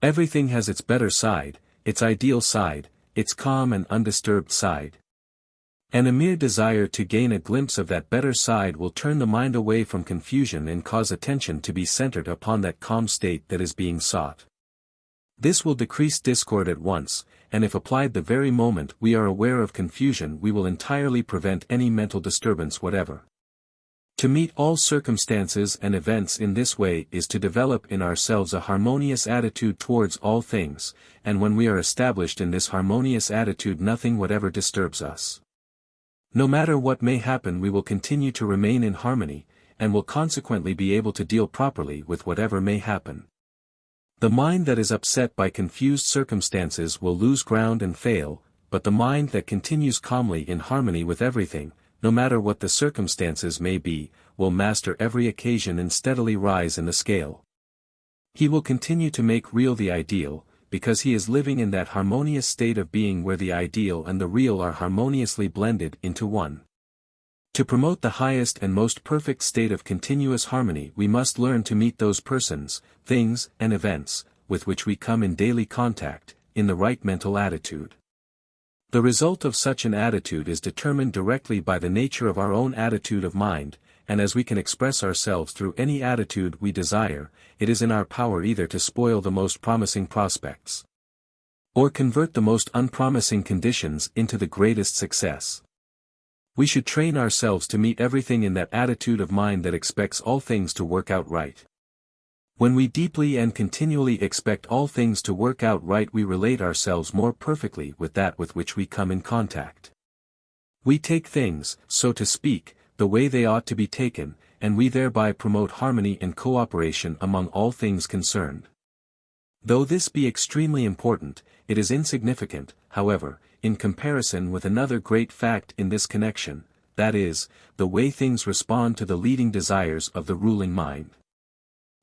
Everything has its better side, its ideal side, its calm and undisturbed side. And a mere desire to gain a glimpse of that better side will turn the mind away from confusion and cause attention to be centered upon that calm state that is being sought. This will decrease discord at once, and if applied the very moment we are aware of confusion we will entirely prevent any mental disturbance whatever. To meet all circumstances and events in this way is to develop in ourselves a harmonious attitude towards all things, and when we are established in this harmonious attitude nothing whatever disturbs us. No matter what may happen we will continue to remain in harmony, and will consequently be able to deal properly with whatever may happen. The mind that is upset by confused circumstances will lose ground and fail, but the mind that continues calmly in harmony with everything, no matter what the circumstances may be, will master every occasion and steadily rise in the scale. He will continue to make real the ideal, because he is living in that harmonious state of being where the ideal and the real are harmoniously blended into one. To promote the highest and most perfect state of continuous harmony we must learn to meet those persons, things, and events, with which we come in daily contact, in the right mental attitude. The result of such an attitude is determined directly by the nature of our own attitude of mind, and as we can express ourselves through any attitude we desire, it is in our power either to spoil the most promising prospects, or convert the most unpromising conditions into the greatest success. We should train ourselves to meet everything in that attitude of mind that expects all things to work out right. When we deeply and continually expect all things to work out right we relate ourselves more perfectly with that with which we come in contact. We take things, so to speak, the way they ought to be taken, and we thereby promote harmony and cooperation among all things concerned. Though this be extremely important, it is insignificant, however, in comparison with another great fact in this connection, that is, the way things respond to the leading desires of the ruling mind.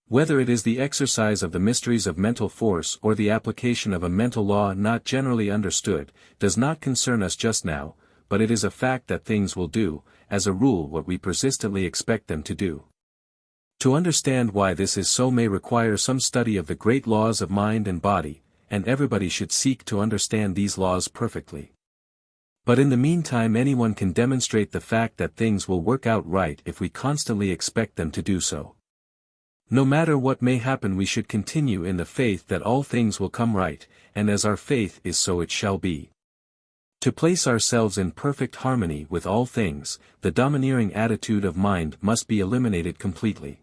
Whether it is the exercise of the mysteries of mental force or the application of a mental law not generally understood, does not concern us just now, but it is a fact that things will do, as a rule, what we persistently expect them to do. To understand why this is so may require some study of the great laws of mind and body, and everybody should seek to understand these laws perfectly. But in the meantime anyone can demonstrate the fact that things will work out right if we constantly expect them to do so. No matter what may happen we should continue in the faith that all things will come right, and as our faith is so it shall be. To place ourselves in perfect harmony with all things, the domineering attitude of mind must be eliminated completely.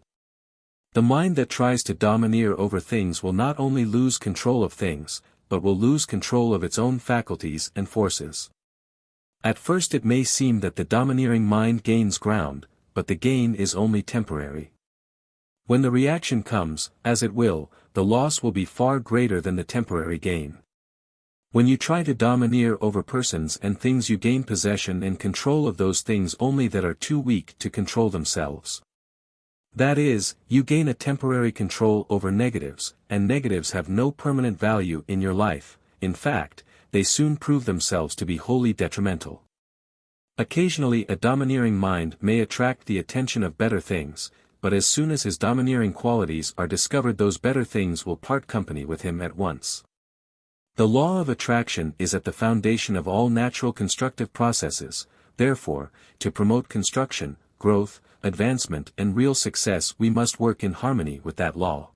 The mind that tries to domineer over things will not only lose control of things, but will lose control of its own faculties and forces. At first it may seem that the domineering mind gains ground, but the gain is only temporary. When the reaction comes, as it will, the loss will be far greater than the temporary gain. When you try to domineer over persons and things you gain possession and control of those things only that are too weak to control themselves. That is, you gain a temporary control over negatives, and negatives have no permanent value in your life, in fact, they soon prove themselves to be wholly detrimental. Occasionally a domineering mind may attract the attention of better things, but as soon as his domineering qualities are discovered, those better things will part company with him at once. The law of attraction is at the foundation of all natural constructive processes. Therefore, to promote construction, growth, advancement and real success we must work in harmony with that law.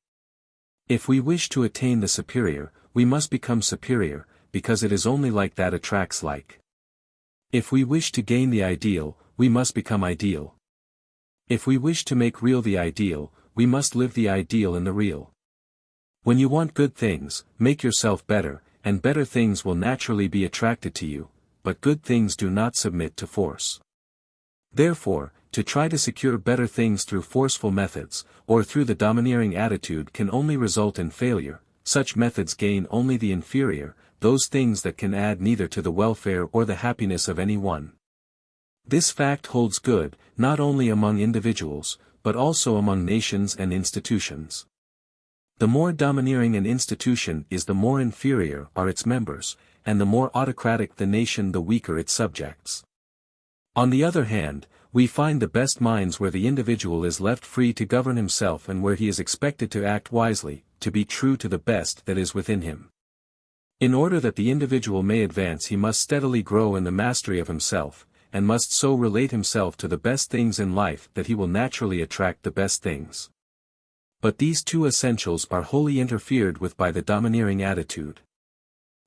If we wish to attain the superior, we must become superior, because it is only like that attracts like. If we wish to gain the ideal, we must become ideal. If we wish to make real the ideal, we must live the ideal in the real. When you want good things, make yourself better, and better things will naturally be attracted to you, but good things do not submit to force. Therefore, to try to secure better things through forceful methods, or through the domineering attitude can only result in failure. Such methods gain only the inferior, those things that can add neither to the welfare or the happiness of any one. This fact holds good, not only among individuals, but also among nations and institutions. The more domineering an institution is, the more inferior are its members, and the more autocratic the nation, the weaker its subjects. On the other hand, we find the best minds where the individual is left free to govern himself and where he is expected to act wisely, to be true to the best that is within him. In order that the individual may advance, he must steadily grow in the mastery of himself, and must so relate himself to the best things in life that he will naturally attract the best things. But these two essentials are wholly interfered with by the domineering attitude.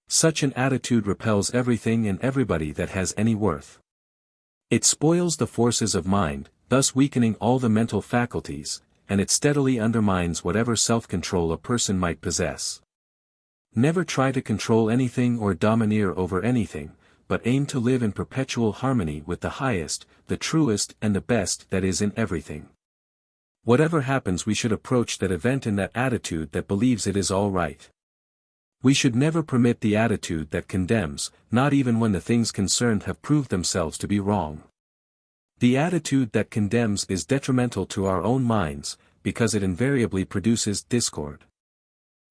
Such an attitude repels everything and everybody that has any worth. It spoils the forces of mind, thus weakening all the mental faculties, and it steadily undermines whatever self-control a person might possess. Never try to control anything or domineer over anything, but aim to live in perpetual harmony with the highest, the truest and the best that is in everything. Whatever happens, we should approach that event in that attitude that believes it is all right. We should never permit the attitude that condemns, not even when the things concerned have proved themselves to be wrong. The attitude that condemns is detrimental to our own minds, because it invariably produces discord.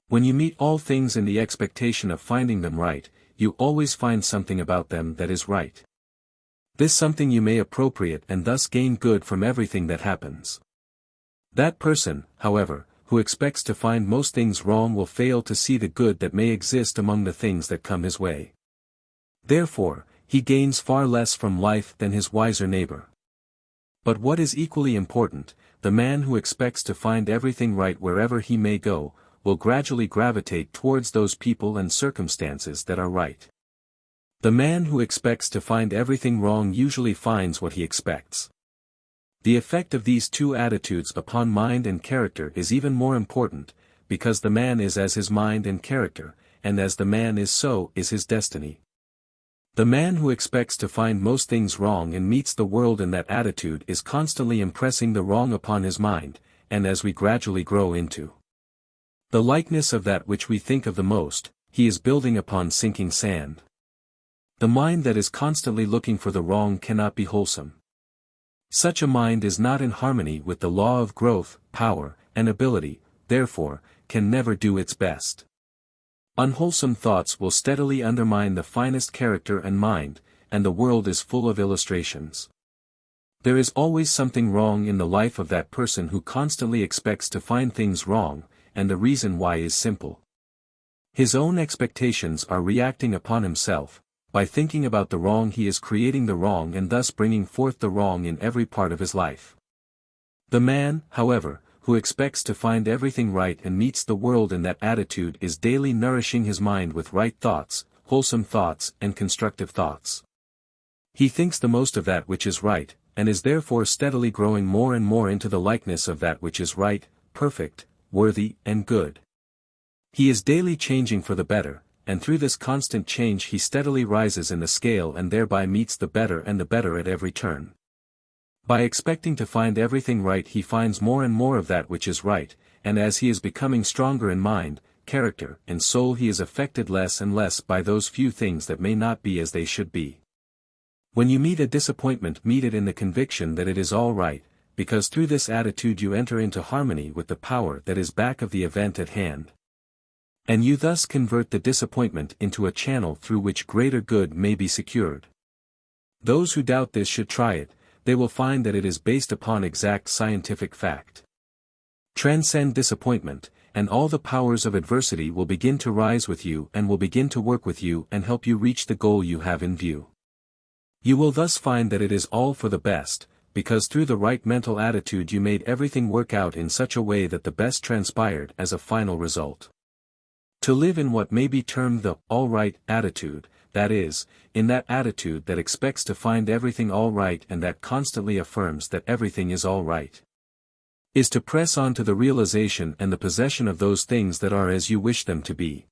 When you meet all things in the expectation of finding them right, you always find something about them that is right. This something you may appropriate and thus gain good from everything that happens. That person, however, who expects to find most things wrong will fail to see the good that may exist among the things that come his way. Therefore, he gains far less from life than his wiser neighbor. But what is equally important, the man who expects to find everything right wherever he may go, will gradually gravitate towards those people and circumstances that are right. The man who expects to find everything wrong usually finds what he expects. The effect of these two attitudes upon mind and character is even more important, because the man is as his mind and character, and as the man is so is his destiny. The man who expects to find most things wrong and meets the world in that attitude is constantly impressing the wrong upon his mind, and as we gradually grow into the likeness of that which we think of the most, he is building upon sinking sand. The mind that is constantly looking for the wrong cannot be wholesome. Such a mind is not in harmony with the law of growth, power, and ability, therefore, can never do its best. Unwholesome thoughts will steadily undermine the finest character and mind, and the world is full of illustrations. There is always something wrong in the life of that person who constantly expects to find things wrong, and the reason why is simple. His own expectations are reacting upon himself. By thinking about the wrong he is creating the wrong and thus bringing forth the wrong in every part of his life. The man, however, who expects to find everything right and meets the world in that attitude is daily nourishing his mind with right thoughts, wholesome thoughts and constructive thoughts. He thinks the most of that which is right, and is therefore steadily growing more and more into the likeness of that which is right, perfect, worthy and good. He is daily changing for the better, and through this constant change he steadily rises in the scale and thereby meets the better at every turn. By expecting to find everything right he finds more and more of that which is right, and as he is becoming stronger in mind, character, and soul he is affected less and less by those few things that may not be as they should be. When you meet a disappointment, meet it in the conviction that it is all right, because through this attitude you enter into harmony with the power that is back of the event at hand. And you thus convert the disappointment into a channel through which greater good may be secured. Those who doubt this should try it, they will find that it is based upon exact scientific fact. Transcend disappointment, and all the powers of adversity will begin to rise with you and will begin to work with you and help you reach the goal you have in view. You will thus find that it is all for the best, because through the right mental attitude you made everything work out in such a way that the best transpired as a final result. To live in what may be termed the all right attitude, that is, in that attitude that expects to find everything all right and that constantly affirms that everything is all right, is to press on to the realization and the possession of those things that are as you wish them to be.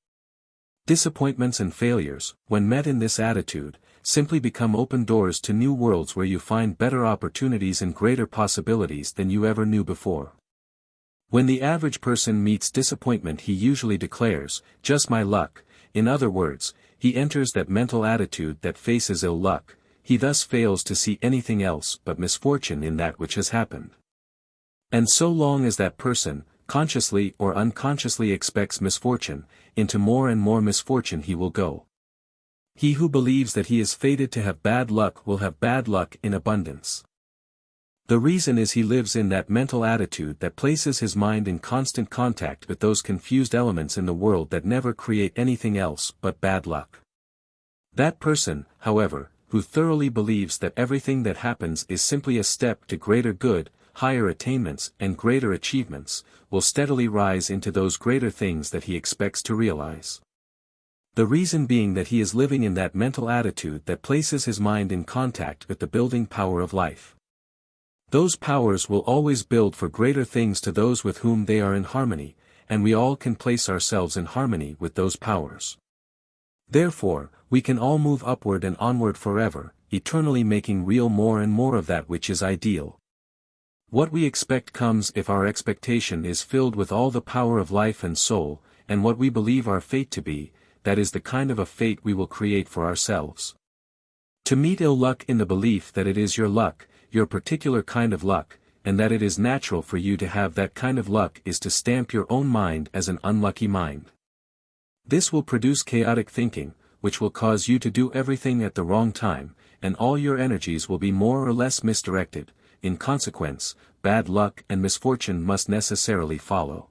Disappointments and failures, when met in this attitude, simply become open doors to new worlds where you find better opportunities and greater possibilities than you ever knew before. When the average person meets disappointment, he usually declares, "Just my luck." In other words, he enters that mental attitude that faces ill luck. He thus fails to see anything else but misfortune in that which has happened. And so long as that person, consciously or unconsciously expects misfortune, into more and more misfortune he will go. He who believes that he is fated to have bad luck will have bad luck in abundance. The reason is he lives in that mental attitude that places his mind in constant contact with those confused elements in the world that never create anything else but bad luck. That person, however, who thoroughly believes that everything that happens is simply a step to greater good, higher attainments and greater achievements, will steadily rise into those greater things that he expects to realize. The reason being that he is living in that mental attitude that places his mind in contact with the building power of life. Those powers will always build for greater things to those with whom they are in harmony, and we all can place ourselves in harmony with those powers. Therefore, we can all move upward and onward forever, eternally making real more and more of that which is ideal. What we expect comes if our expectation is filled with all the power of life and soul, and what we believe our fate to be, that is the kind of a fate we will create for ourselves. To meet ill luck in the belief that it is your luck, your particular kind of luck, and that it is natural for you to have that kind of luck is to stamp your own mind as an unlucky mind. This will produce chaotic thinking, which will cause you to do everything at the wrong time, and all your energies will be more or less misdirected. In consequence, bad luck and misfortune must necessarily follow.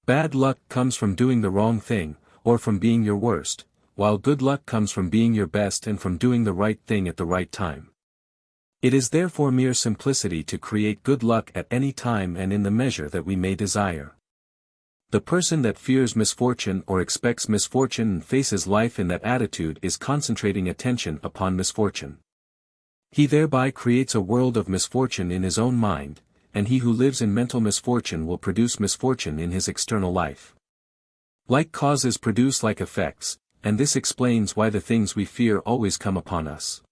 Bad luck comes from doing the wrong thing, or from being your worst, while good luck comes from being your best and from doing the right thing at the right time. It is therefore mere simplicity to create good luck at any time and in the measure that we may desire. The person that fears misfortune or expects misfortune and faces life in that attitude is concentrating attention upon misfortune. He thereby creates a world of misfortune in his own mind, and he who lives in mental misfortune will produce misfortune in his external life. Like causes produce like effects, and this explains why the things we fear always come upon us.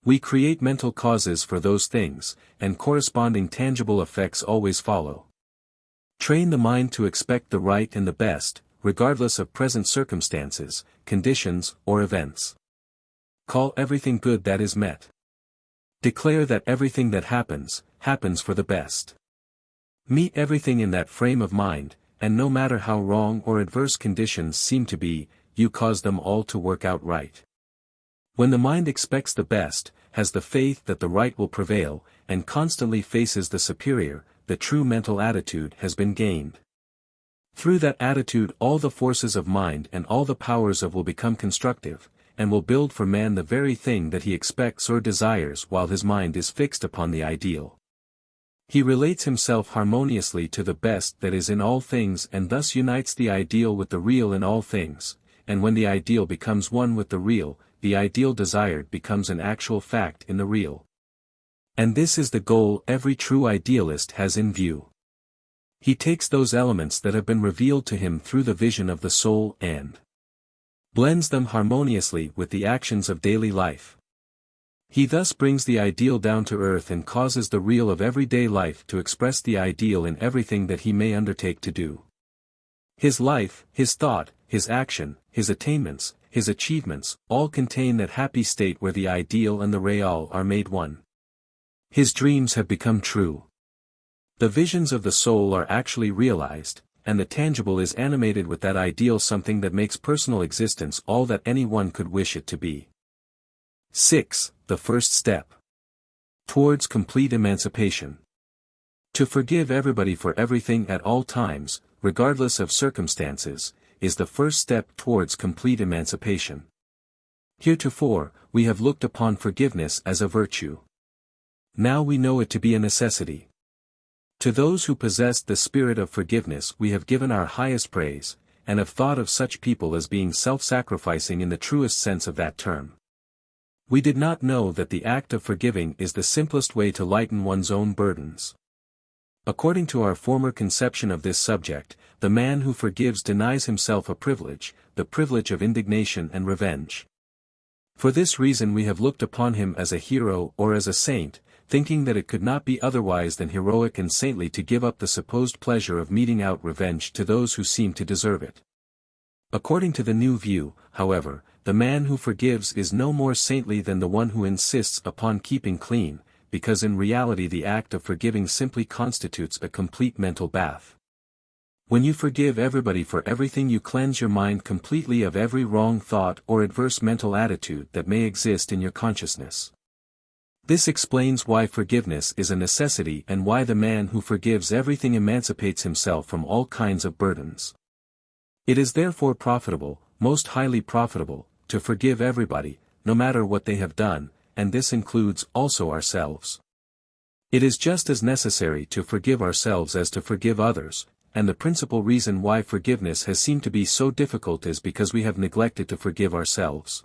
We create mental causes for those things, and corresponding tangible effects always follow. Train the mind to expect the right and the best, regardless of present circumstances, conditions, or events. Call everything good that is met. Declare that everything that happens, happens for the best. Meet everything in that frame of mind, and no matter how wrong or adverse conditions seem to be, you cause them all to work out right. When the mind expects the best, has the faith that the right will prevail, and constantly faces the superior, the true mental attitude has been gained. Through that attitude all the forces of mind and all the powers of will become constructive, and will build for man the very thing that he expects or desires while his mind is fixed upon the ideal. He relates himself harmoniously to the best that is in all things and thus unites the ideal with the real in all things, and when the ideal becomes one with the real, the ideal desired becomes an actual fact in the real. And this is the goal every true idealist has in view. He takes those elements that have been revealed to him through the vision of the soul and blends them harmoniously with the actions of daily life. He thus brings the ideal down to earth and causes the real of everyday life to express the ideal in everything that he may undertake to do. His life, his thought, his action, his attainments, his achievements, all contain that happy state where the ideal and the real are made one. His dreams have become true. The visions of the soul are actually realized, and the tangible is animated with that ideal something that makes personal existence all that anyone could wish it to be. 6. The first step towards complete emancipation. To forgive everybody for everything at all times, regardless of circumstances, is the first step towards complete emancipation. Heretofore, we have looked upon forgiveness as a virtue. Now we know it to be a necessity. To those who possessed the spirit of forgiveness we have given our highest praise, and have thought of such people as being self-sacrificing in the truest sense of that term. We did not know that the act of forgiving is the simplest way to lighten one's own burdens. According to our former conception of this subject, the man who forgives denies himself a privilege, the privilege of indignation and revenge. For this reason we have looked upon him as a hero or as a saint, thinking that it could not be otherwise than heroic and saintly to give up the supposed pleasure of meting out revenge to those who seem to deserve it. According to the new view, however, the man who forgives is no more saintly than the one who insists upon keeping clean, because in reality the act of forgiving simply constitutes a complete mental bath. When you forgive everybody for everything you cleanse your mind completely of every wrong thought or adverse mental attitude that may exist in your consciousness. This explains why forgiveness is a necessity and why the man who forgives everything emancipates himself from all kinds of burdens. It is therefore profitable, most highly profitable, to forgive everybody, no matter what they have done, and this includes also ourselves. It is just as necessary to forgive ourselves as to forgive others, and the principal reason why forgiveness has seemed to be so difficult is because we have neglected to forgive ourselves.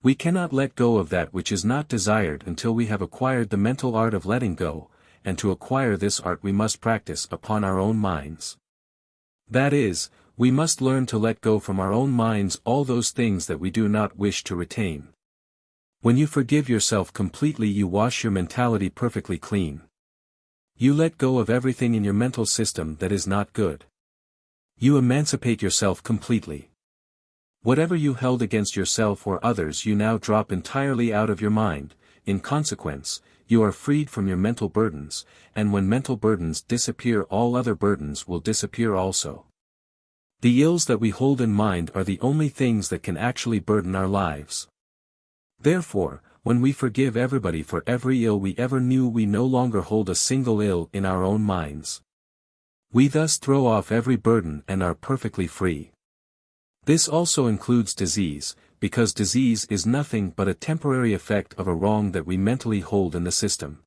We cannot let go of that which is not desired until we have acquired the mental art of letting go, and to acquire this art we must practice upon our own minds. That is, we must learn to let go from our own minds all those things that we do not wish to retain. When you forgive yourself completely you wash your mentality perfectly clean. You let go of everything in your mental system that is not good. You emancipate yourself completely. Whatever you held against yourself or others you now drop entirely out of your mind. In consequence, you are freed from your mental burdens, and when mental burdens disappear all other burdens will disappear also. The ills that we hold in mind are the only things that can actually burden our lives. Therefore, when we forgive everybody for every ill we ever knew we no longer hold a single ill in our own minds. We thus throw off every burden and are perfectly free. This also includes disease, because disease is nothing but a temporary effect of a wrong that we mentally hold in the system.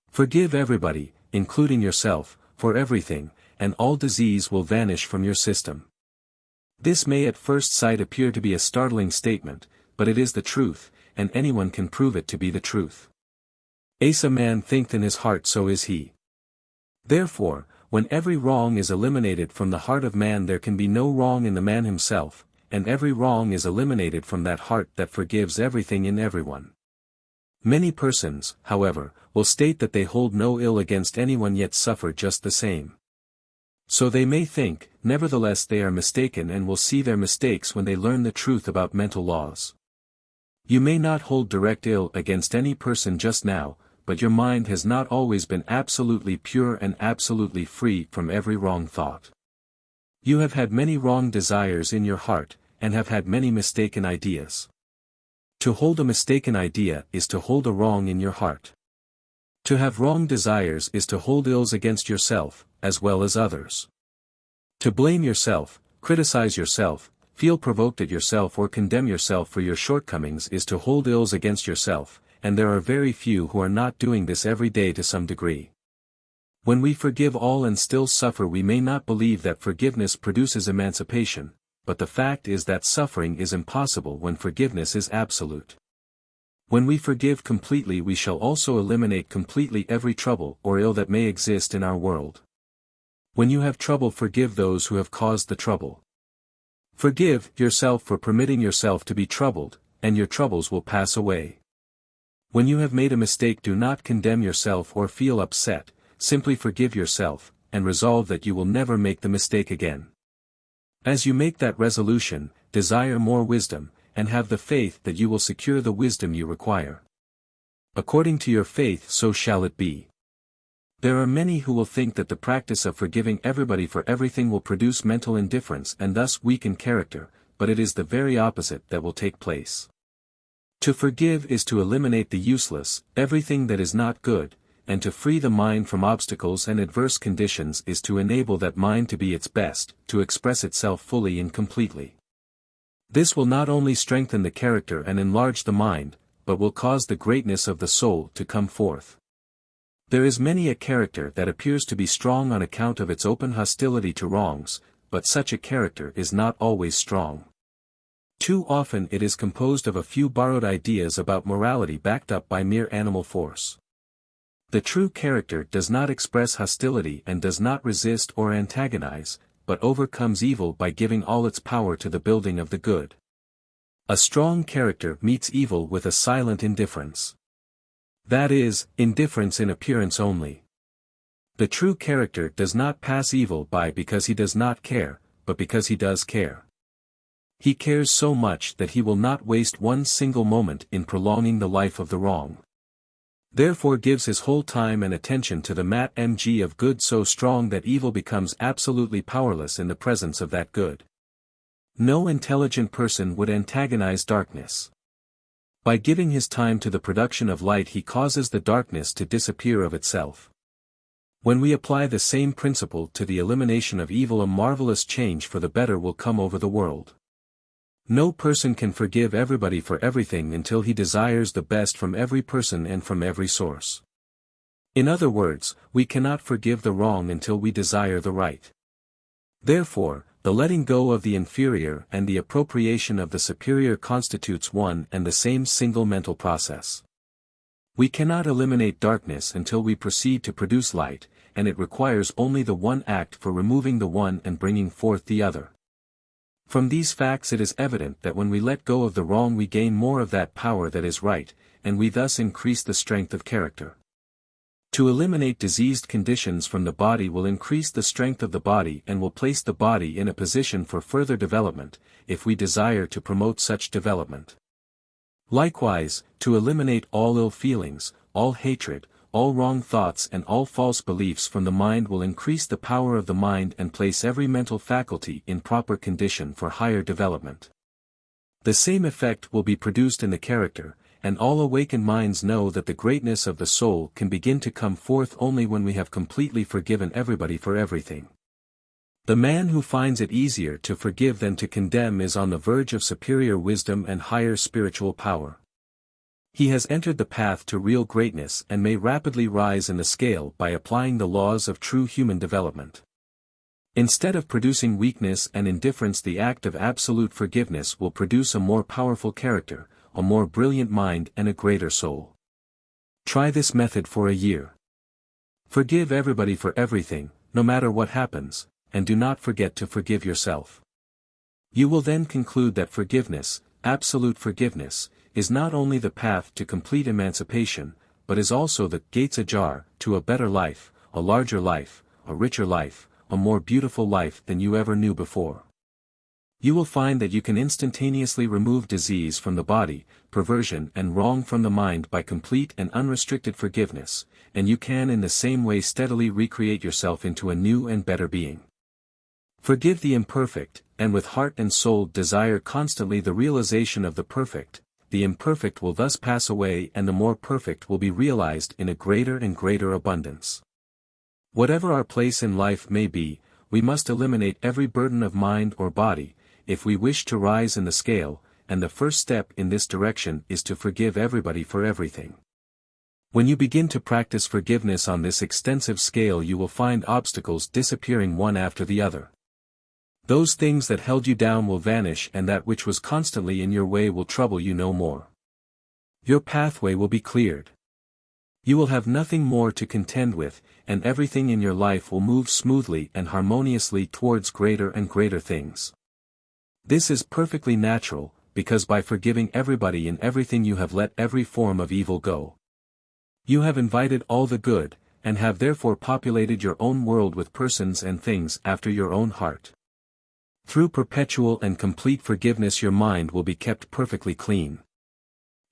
Forgive everybody, including yourself, for everything, and all disease will vanish from your system. This may at first sight appear to be a startling statement, but it is the truth, and anyone can prove it to be the truth. As a man thinketh in his heart so is he. Therefore, when every wrong is eliminated from the heart of man there can be no wrong in the man himself, and every wrong is eliminated from that heart that forgives everything in everyone. Many persons, however, will state that they hold no ill against anyone yet suffer just the same. So they may think, nevertheless they are mistaken and will see their mistakes when they learn the truth about mental laws. You may not hold direct ill against any person just now, but your mind has not always been absolutely pure and absolutely free from every wrong thought. You have had many wrong desires in your heart, and have had many mistaken ideas. To hold a mistaken idea is to hold a wrong in your heart. To have wrong desires is to hold ills against yourself, as well as others. To blame yourself, criticize yourself, feel provoked at yourself or condemn yourself for your shortcomings is to hold ills against yourself, and there are very few who are not doing this every day to some degree. When we forgive all and still suffer we may not believe that forgiveness produces emancipation, but the fact is that suffering is impossible when forgiveness is absolute. When we forgive completely we shall also eliminate completely every trouble or ill that may exist in our world. When you have trouble forgive those who have caused the trouble. Forgive yourself for permitting yourself to be troubled, and your troubles will pass away. When you have made a mistake do not condemn yourself or feel upset, simply forgive yourself, and resolve that you will never make the mistake again. As you make that resolution, desire more wisdom, and have the faith that you will secure the wisdom you require. According to your faith so shall it be. There are many who will think that the practice of forgiving everybody for everything will produce mental indifference and thus weaken character, but it is the very opposite that will take place. To forgive is to eliminate the useless, everything that is not good, and to free the mind from obstacles and adverse conditions is to enable that mind to be its best, to express itself fully and completely. This will not only strengthen the character and enlarge the mind, but will cause the greatness of the soul to come forth. There is many a character that appears to be strong on account of its open hostility to wrongs, but such a character is not always strong. Too often it is composed of a few borrowed ideas about morality backed up by mere animal force. The true character does not express hostility and does not resist or antagonize, but overcomes evil by giving all its power to the building of the good. A strong character meets evil with a silent indifference. That is, indifference in appearance only. The true character does not pass evil by because he does not care, but because he does care. He cares so much that he will not waste one single moment in prolonging the life of the wrong. Therefore gives his whole time and attention to the mat-mg of good so strong that evil becomes absolutely powerless in the presence of that good. No intelligent person would antagonize darkness. By giving his time to the production of light he causes the darkness to disappear of itself. When we apply the same principle to the elimination of evil, a marvelous change for the better will come over the world. No person can forgive everybody for everything until he desires the best from every person and from every source. In other words, we cannot forgive the wrong until we desire the right. Therefore, the letting go of the inferior and the appropriation of the superior constitutes one and the same single mental process. We cannot eliminate darkness until we proceed to produce light, and it requires only the one act for removing the one and bringing forth the other. From these facts it is evident that when we let go of the wrong we gain more of that power that is right, and we thus increase the strength of character. To eliminate diseased conditions from the body will increase the strength of the body and will place the body in a position for further development, if we desire to promote such development. Likewise, to eliminate all ill feelings, all hatred, all wrong thoughts and all false beliefs from the mind will increase the power of the mind and place every mental faculty in proper condition for higher development. The same effect will be produced in the character, and all awakened minds know that the greatness of the soul can begin to come forth only when we have completely forgiven everybody for everything. The man who finds it easier to forgive than to condemn is on the verge of superior wisdom and higher spiritual power. He has entered the path to real greatness and may rapidly rise in the scale by applying the laws of true human development. Instead of producing weakness and indifference, the act of absolute forgiveness will produce a more powerful character, a more brilliant mind and a greater soul. Try this method for a year. Forgive everybody for everything, no matter what happens, and do not forget to forgive yourself. You will then conclude that forgiveness, absolute forgiveness, is not only the path to complete emancipation, but is also the gates ajar to a better life, a larger life, a richer life, a more beautiful life than you ever knew before. You will find that you can instantaneously remove disease from the body, perversion and wrong from the mind by complete and unrestricted forgiveness, and you can in the same way steadily recreate yourself into a new and better being. Forgive the imperfect, and with heart and soul desire constantly the realization of the perfect. The imperfect will thus pass away and the more perfect will be realized in a greater and greater abundance. Whatever our place in life may be, we must eliminate every burden of mind or body, if we wish to rise in the scale, and the first step in this direction is to forgive everybody for everything. When you begin to practice forgiveness on this extensive scale, you will find obstacles disappearing one after the other. Those things that held you down will vanish and that which was constantly in your way will trouble you no more. Your pathway will be cleared. You will have nothing more to contend with, and everything in your life will move smoothly and harmoniously towards greater and greater things. This is perfectly natural, because by forgiving everybody in everything you have let every form of evil go. You have invited all the good, and have therefore populated your own world with persons and things after your own heart. Through perpetual and complete forgiveness your mind will be kept perfectly clean.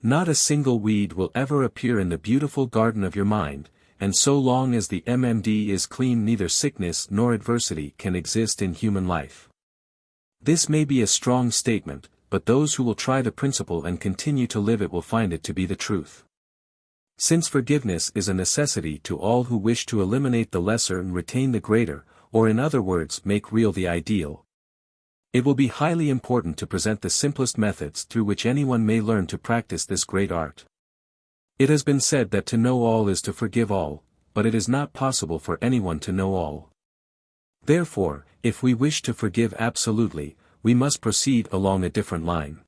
Not a single weed will ever appear in the beautiful garden of your mind, and so long as the MMD is clean neither sickness nor adversity can exist in human life. This may be a strong statement, but those who will try the principle and continue to live it will find it to be the truth. Since forgiveness is a necessity to all who wish to eliminate the lesser and retain the greater, or in other words make real the ideal, it will be highly important to present the simplest methods through which anyone may learn to practice this great art. It has been said that to know all is to forgive all, but it is not possible for anyone to know all. Therefore, if we wish to forgive absolutely, we must proceed along a different line.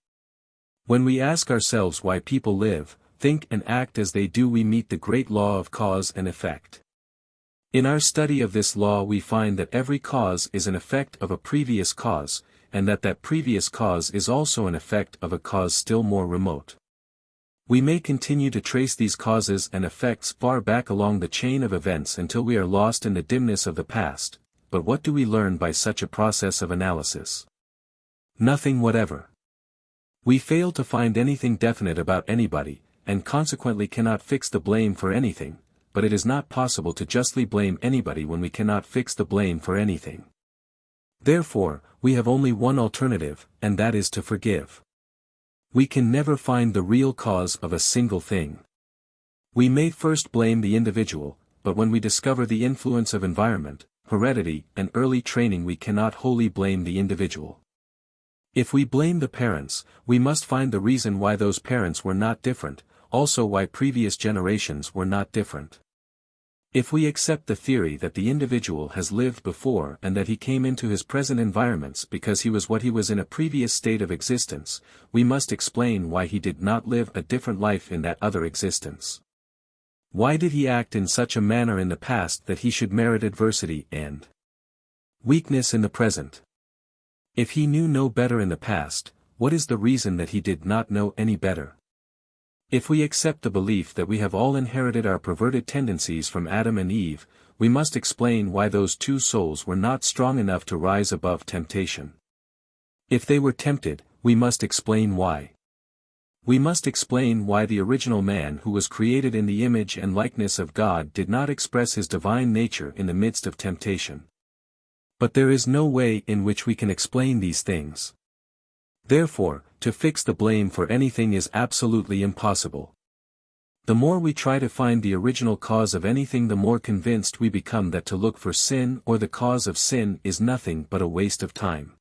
When we ask ourselves why people live, think and act as they do, we meet the great law of cause and effect. In our study of this law we find that every cause is an effect of a previous cause, and that previous cause is also an effect of a cause still more remote. We may continue to trace these causes and effects far back along the chain of events until we are lost in the dimness of the past, but what do we learn by such a process of analysis? Nothing whatever. We fail to find anything definite about anybody, and consequently cannot fix the blame for anything, but it is not possible to justly blame anybody when we cannot fix the blame for anything. Therefore, we have only one alternative, and that is to forgive. We can never find the real cause of a single thing. We may first blame the individual, but when we discover the influence of environment, heredity, and early training we cannot wholly blame the individual. If we blame the parents, we must find the reason why those parents were not different, also why previous generations were not different. If we accept the theory that the individual has lived before and that he came into his present environments because he was what he was in a previous state of existence, we must explain why he did not live a different life in that other existence. Why did he act in such a manner in the past that he should merit adversity and weakness in the present? If he knew no better in the past, what is the reason that he did not know any better? If we accept the belief that we have all inherited our perverted tendencies from Adam and Eve, we must explain why those two souls were not strong enough to rise above temptation. If they were tempted, we must explain why. We must explain why the original man who was created in the image and likeness of God did not express his divine nature in the midst of temptation. But there is no way in which we can explain these things. Therefore, to fix the blame for anything is absolutely impossible. The more we try to find the original cause of anything, the more convinced we become that to look for sin or the cause of sin is nothing but a waste of time.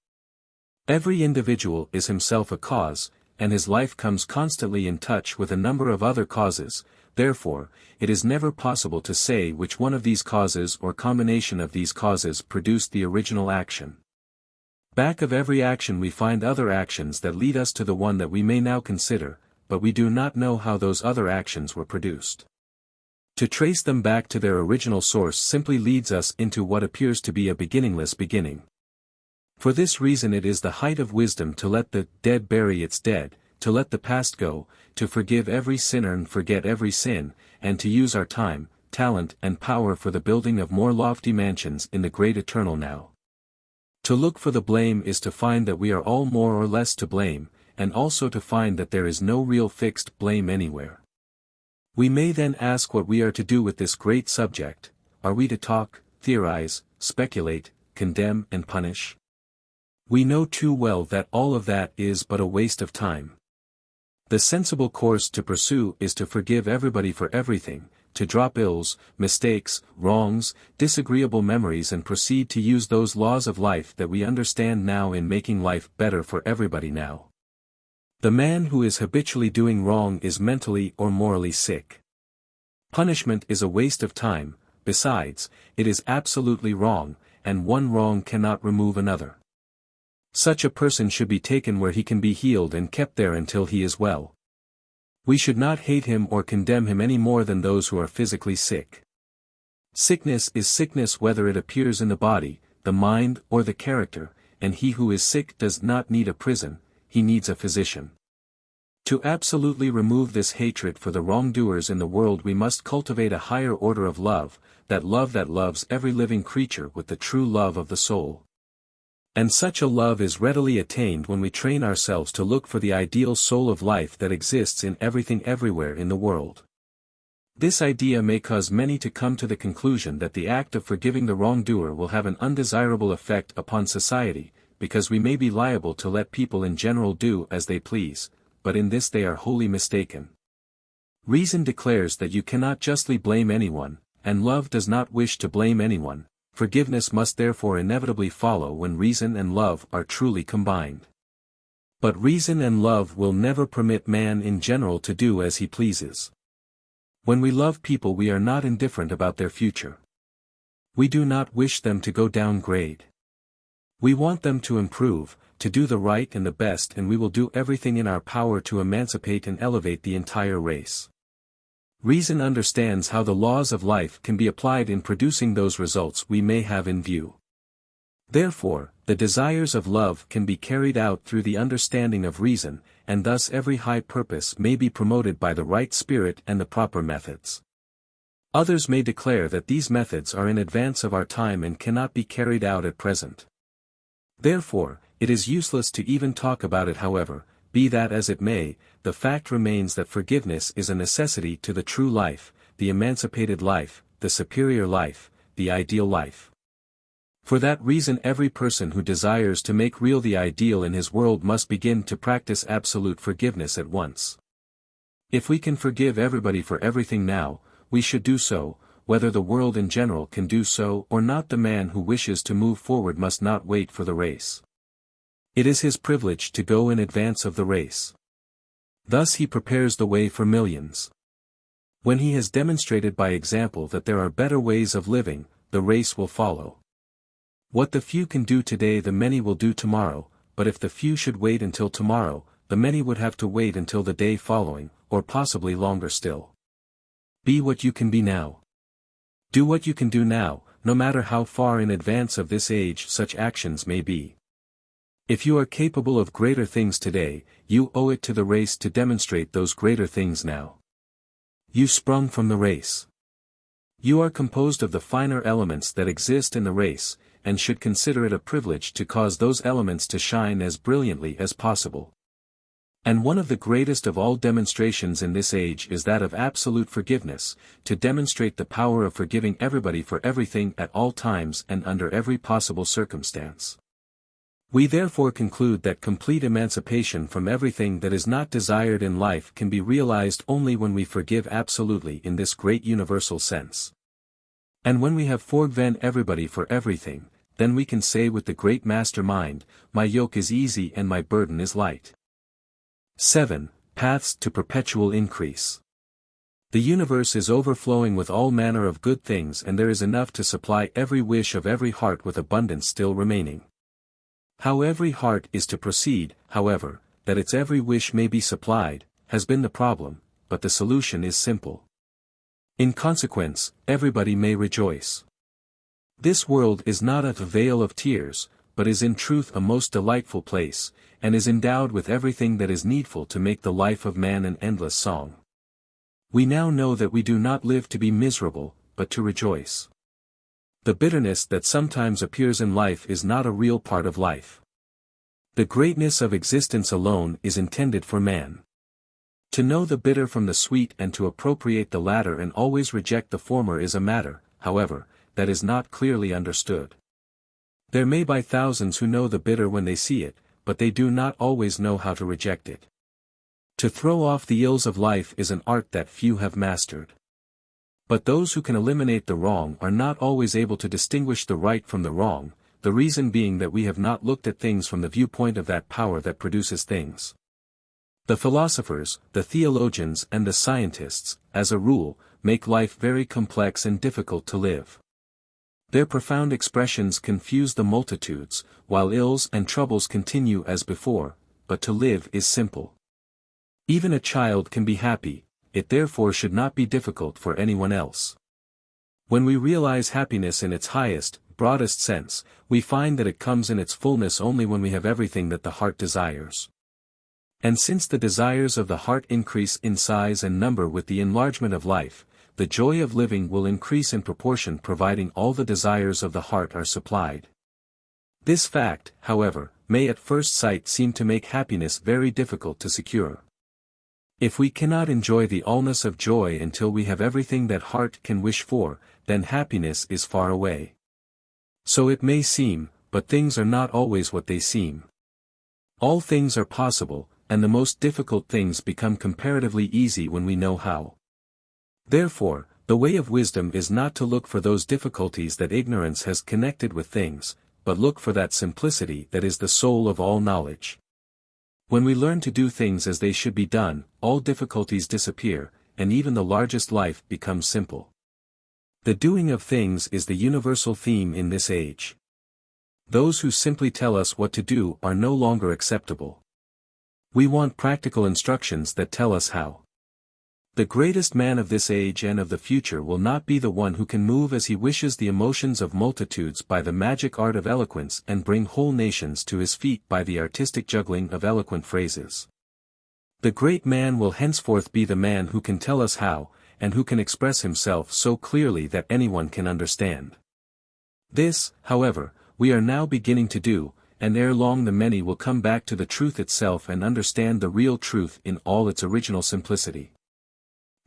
Every individual is himself a cause, and his life comes constantly in touch with a number of other causes. Therefore, it is never possible to say which one of these causes or combination of these causes produced the original action. Back of every action we find other actions that lead us to the one that we may now consider, but we do not know how those other actions were produced. To trace them back to their original source simply leads us into what appears to be a beginningless beginning. For this reason it is the height of wisdom to let the dead bury its dead, to let the past go, to forgive every sinner and forget every sin, and to use our time, talent and power for the building of more lofty mansions in the great eternal now. To look for the blame is to find that we are all more or less to blame, and also to find that there is no real fixed blame anywhere. We may then ask what we are to do with this great subject. Are we to talk, theorize, speculate, condemn and punish? We know too well that all of that is but a waste of time. The sensible course to pursue is to forgive everybody for everything, to drop ills, mistakes, wrongs, disagreeable memories and proceed to use those laws of life that we understand now in making life better for everybody now. The man who is habitually doing wrong is mentally or morally sick. Punishment is a waste of time, besides, it is absolutely wrong, and one wrong cannot remove another. Such a person should be taken where he can be healed and kept there until he is well. We should not hate him or condemn him any more than those who are physically sick. Sickness is sickness whether it appears in the body, the mind or the character, and he who is sick does not need a prison, he needs a physician. To absolutely remove this hatred for the wrongdoers in the world we must cultivate a higher order of love that loves every living creature with the true love of the soul. And such a love is readily attained when we train ourselves to look for the ideal soul of life that exists in everything everywhere in the world. This idea may cause many to come to the conclusion that the act of forgiving the wrongdoer will have an undesirable effect upon society, because we may be liable to let people in general do as they please, but in this they are wholly mistaken. Reason declares that you cannot justly blame anyone, and love does not wish to blame anyone. Forgiveness must therefore inevitably follow when reason and love are truly combined. But reason and love will never permit man in general to do as he pleases. When we love people, we are not indifferent about their future. We do not wish them to go downgrade. We want them to improve, to do the right and the best, and we will do everything in our power to emancipate and elevate the entire race. Reason understands how the laws of life can be applied in producing those results we may have in view. Therefore, the desires of love can be carried out through the understanding of reason, and thus every high purpose may be promoted by the right spirit and the proper methods. Others may declare that these methods are in advance of our time and cannot be carried out at present. Therefore, it is useless to even talk about it. However, be that as it may, the fact remains that forgiveness is a necessity to the true life, the emancipated life, the superior life, the ideal life. For that reason, every person who desires to make real the ideal in his world must begin to practice absolute forgiveness at once. If we can forgive everybody for everything now, we should do so, whether the world in general can do so or not. The man who wishes to move forward must not wait for the race. It is his privilege to go in advance of the race. Thus he prepares the way for millions. When he has demonstrated by example that there are better ways of living, the race will follow. What the few can do today, the many will do tomorrow, but if the few should wait until tomorrow, the many would have to wait until the day following, or possibly longer still. Be what you can be now. Do what you can do now, no matter how far in advance of this age such actions may be. If you are capable of greater things today, you owe it to the race to demonstrate those greater things now. You sprung from the race. You are composed of the finer elements that exist in the race, and should consider it a privilege to cause those elements to shine as brilliantly as possible. And one of the greatest of all demonstrations in this age is that of absolute forgiveness, to demonstrate the power of forgiving everybody for everything at all times and under every possible circumstance. We therefore conclude that complete emancipation from everything that is not desired in life can be realized only when we forgive absolutely in this great universal sense. And when we have forgiven everybody for everything, then we can say with the great master mind, my yoke is easy and my burden is light. 7. Paths to Perpetual Increase. The universe is overflowing with all manner of good things, and there is enough to supply every wish of every heart with abundance still remaining. How every heart is to proceed, however, that its every wish may be supplied, has been the problem, but the solution is simple. In consequence, everybody may rejoice. This world is not a vale of tears, but is in truth a most delightful place, and is endowed with everything that is needful to make the life of man an endless song. We now know that we do not live to be miserable, but to rejoice. The bitterness that sometimes appears in life is not a real part of life. The greatness of existence alone is intended for man. To know the bitter from the sweet and to appropriate the latter and always reject the former is a matter, however, that is not clearly understood. There may be thousands who know the bitter when they see it, but they do not always know how to reject it. To throw off the ills of life is an art that few have mastered. But those who can eliminate the wrong are not always able to distinguish the right from the wrong, the reason being that we have not looked at things from the viewpoint of that power that produces things. The philosophers, the theologians and the scientists, as a rule, make life very complex and difficult to live. Their profound expressions confuse the multitudes, while ills and troubles continue as before, but to live is simple. Even a child can be happy, it therefore should not be difficult for anyone else. When we realize happiness in its highest, broadest sense, we find that it comes in its fullness only when we have everything that the heart desires. And since the desires of the heart increase in size and number with the enlargement of life, the joy of living will increase in proportion providing all the desires of the heart are supplied. This fact, however, may at first sight seem to make happiness very difficult to secure. If we cannot enjoy the allness of joy until we have everything that heart can wish for, then happiness is far away. So it may seem, but things are not always what they seem. All things are possible, and the most difficult things become comparatively easy when we know how. Therefore, the way of wisdom is not to look for those difficulties that ignorance has connected with things, but look for that simplicity that is the soul of all knowledge. When we learn to do things as they should be done, all difficulties disappear, and even the largest life becomes simple. The doing of things is the universal theme in this age. Those who simply tell us what to do are no longer acceptable. We want practical instructions that tell us how. The greatest man of this age and of the future will not be the one who can move as he wishes the emotions of multitudes by the magic art of eloquence and bring whole nations to his feet by the artistic juggling of eloquent phrases. The great man will henceforth be the man who can tell us how, and who can express himself so clearly that anyone can understand. This, however, we are now beginning to do, and ere long the many will come back to the truth itself and understand the real truth in all its original simplicity.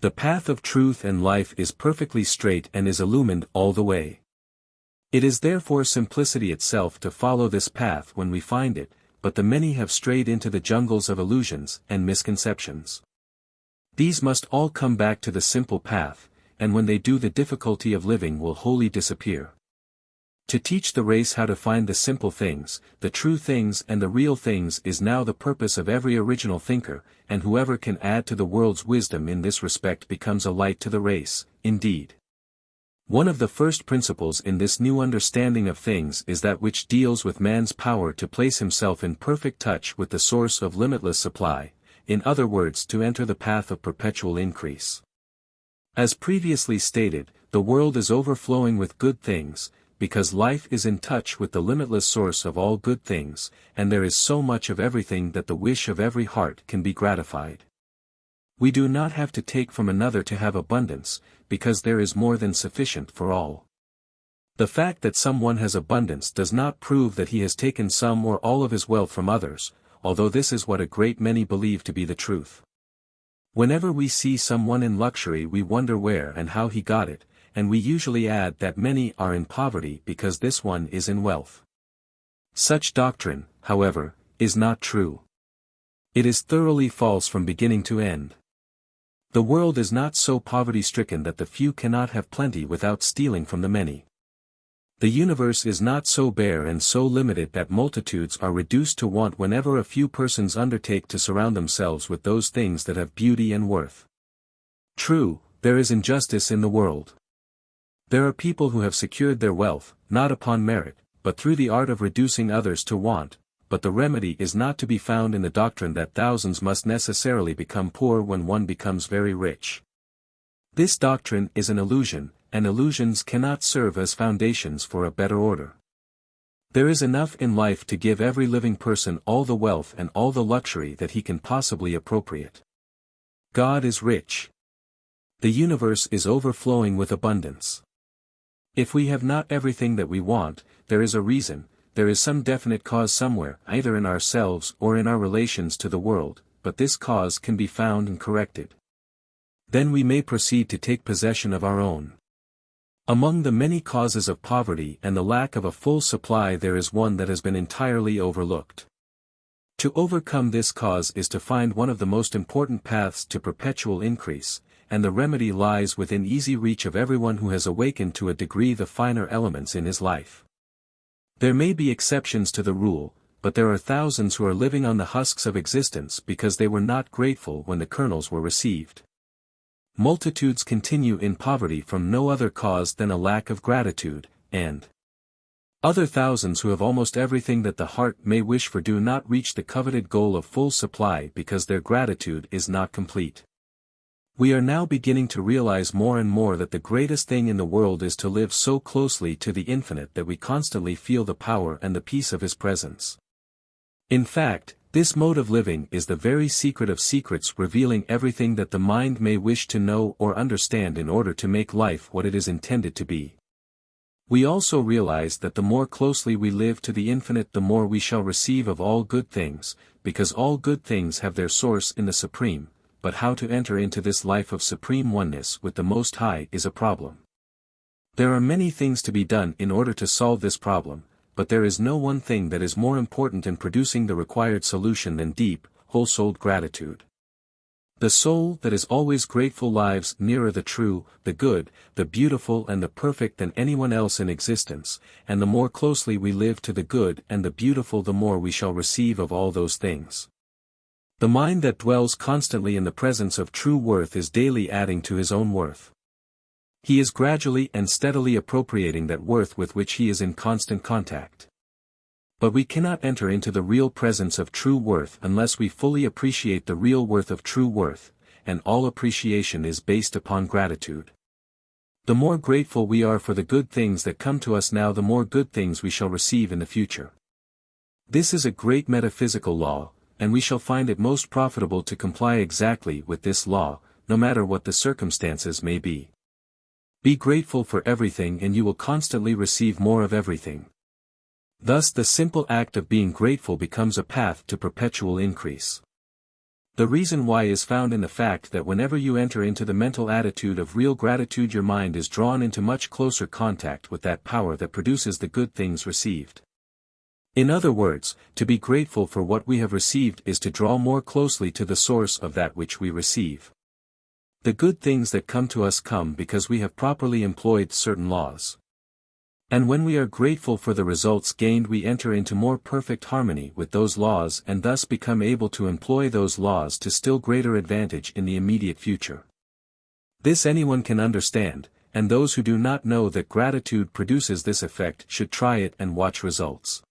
The path of truth and life is perfectly straight and is illumined all the way. It is therefore simplicity itself to follow this path when we find it, but the many have strayed into the jungles of illusions and misconceptions. These must all come back to the simple path, and when they do the difficulty of living will wholly disappear. To teach the race how to find the simple things, the true things and the real things is now the purpose of every original thinker, and whoever can add to the world's wisdom in this respect becomes a light to the race, indeed. One of the first principles in this new understanding of things is that which deals with man's power to place himself in perfect touch with the source of limitless supply, in other words to enter the path of perpetual increase. As previously stated, the world is overflowing with good things, because life is in touch with the limitless source of all good things, and there is so much of everything that the wish of every heart can be gratified. We do not have to take from another to have abundance, because there is more than sufficient for all. The fact that someone has abundance does not prove that he has taken some or all of his wealth from others, although this is what a great many believe to be the truth. Whenever we see someone in luxury we wonder where and how he got it, and we usually add that many are in poverty because this one is in wealth. Such doctrine, however, is not true. It is thoroughly false from beginning to end. The world is not so poverty-stricken that the few cannot have plenty without stealing from the many. The universe is not so bare and so limited that multitudes are reduced to want whenever a few persons undertake to surround themselves with those things that have beauty and worth. True, there is injustice in the world. There are people who have secured their wealth, not upon merit, but through the art of reducing others to want, but the remedy is not to be found in the doctrine that thousands must necessarily become poor when one becomes very rich. This doctrine is an illusion, and illusions cannot serve as foundations for a better order. There is enough in life to give every living person all the wealth and all the luxury that he can possibly appropriate. God is rich. The universe is overflowing with abundance. If we have not everything that we want, there is a reason, there is some definite cause somewhere, either in ourselves or in our relations to the world, but this cause can be found and corrected. Then we may proceed to take possession of our own. Among the many causes of poverty and the lack of a full supply there is one that has been entirely overlooked. To overcome this cause is to find one of the most important paths to perpetual increase, and the remedy lies within easy reach of everyone who has awakened to a degree the finer elements in his life. There may be exceptions to the rule, but there are thousands who are living on the husks of existence because they were not grateful when the kernels were received. Multitudes continue in poverty from no other cause than a lack of gratitude, and other thousands who have almost everything that the heart may wish for do not reach the coveted goal of full supply because their gratitude is not complete. We are now beginning to realize more and more that the greatest thing in the world is to live so closely to the infinite that we constantly feel the power and the peace of his presence. In fact, this mode of living is the very secret of secrets, revealing everything that the mind may wish to know or understand in order to make life what it is intended to be. We also realize that the more closely we live to the infinite the more we shall receive of all good things, because all good things have their source in the Supreme. But how to enter into this life of supreme oneness with the Most High is a problem. There are many things to be done in order to solve this problem, but there is no one thing that is more important in producing the required solution than deep, whole-souled gratitude. The soul that is always grateful lives nearer the true, the good, the beautiful and the perfect than anyone else in existence, and the more closely we live to the good and the beautiful the more we shall receive of all those things. The mind that dwells constantly in the presence of true worth is daily adding to his own worth. He is gradually and steadily appropriating that worth with which he is in constant contact. But we cannot enter into the real presence of true worth unless we fully appreciate the real worth of true worth, and all appreciation is based upon gratitude. The more grateful we are for the good things that come to us now, the more good things we shall receive in the future. This is a great metaphysical law, and we shall find it most profitable to comply exactly with this law, no matter what the circumstances may be. Be grateful for everything and you will constantly receive more of everything. Thus the simple act of being grateful becomes a path to perpetual increase. The reason why is found in the fact that whenever you enter into the mental attitude of real gratitude, your mind is drawn into much closer contact with that power that produces the good things received. In other words, to be grateful for what we have received is to draw more closely to the source of that which we receive. The good things that come to us come because we have properly employed certain laws. And when we are grateful for the results gained, we enter into more perfect harmony with those laws and thus become able to employ those laws to still greater advantage in the immediate future. This anyone can understand, and those who do not know that gratitude produces this effect should try it and watch results.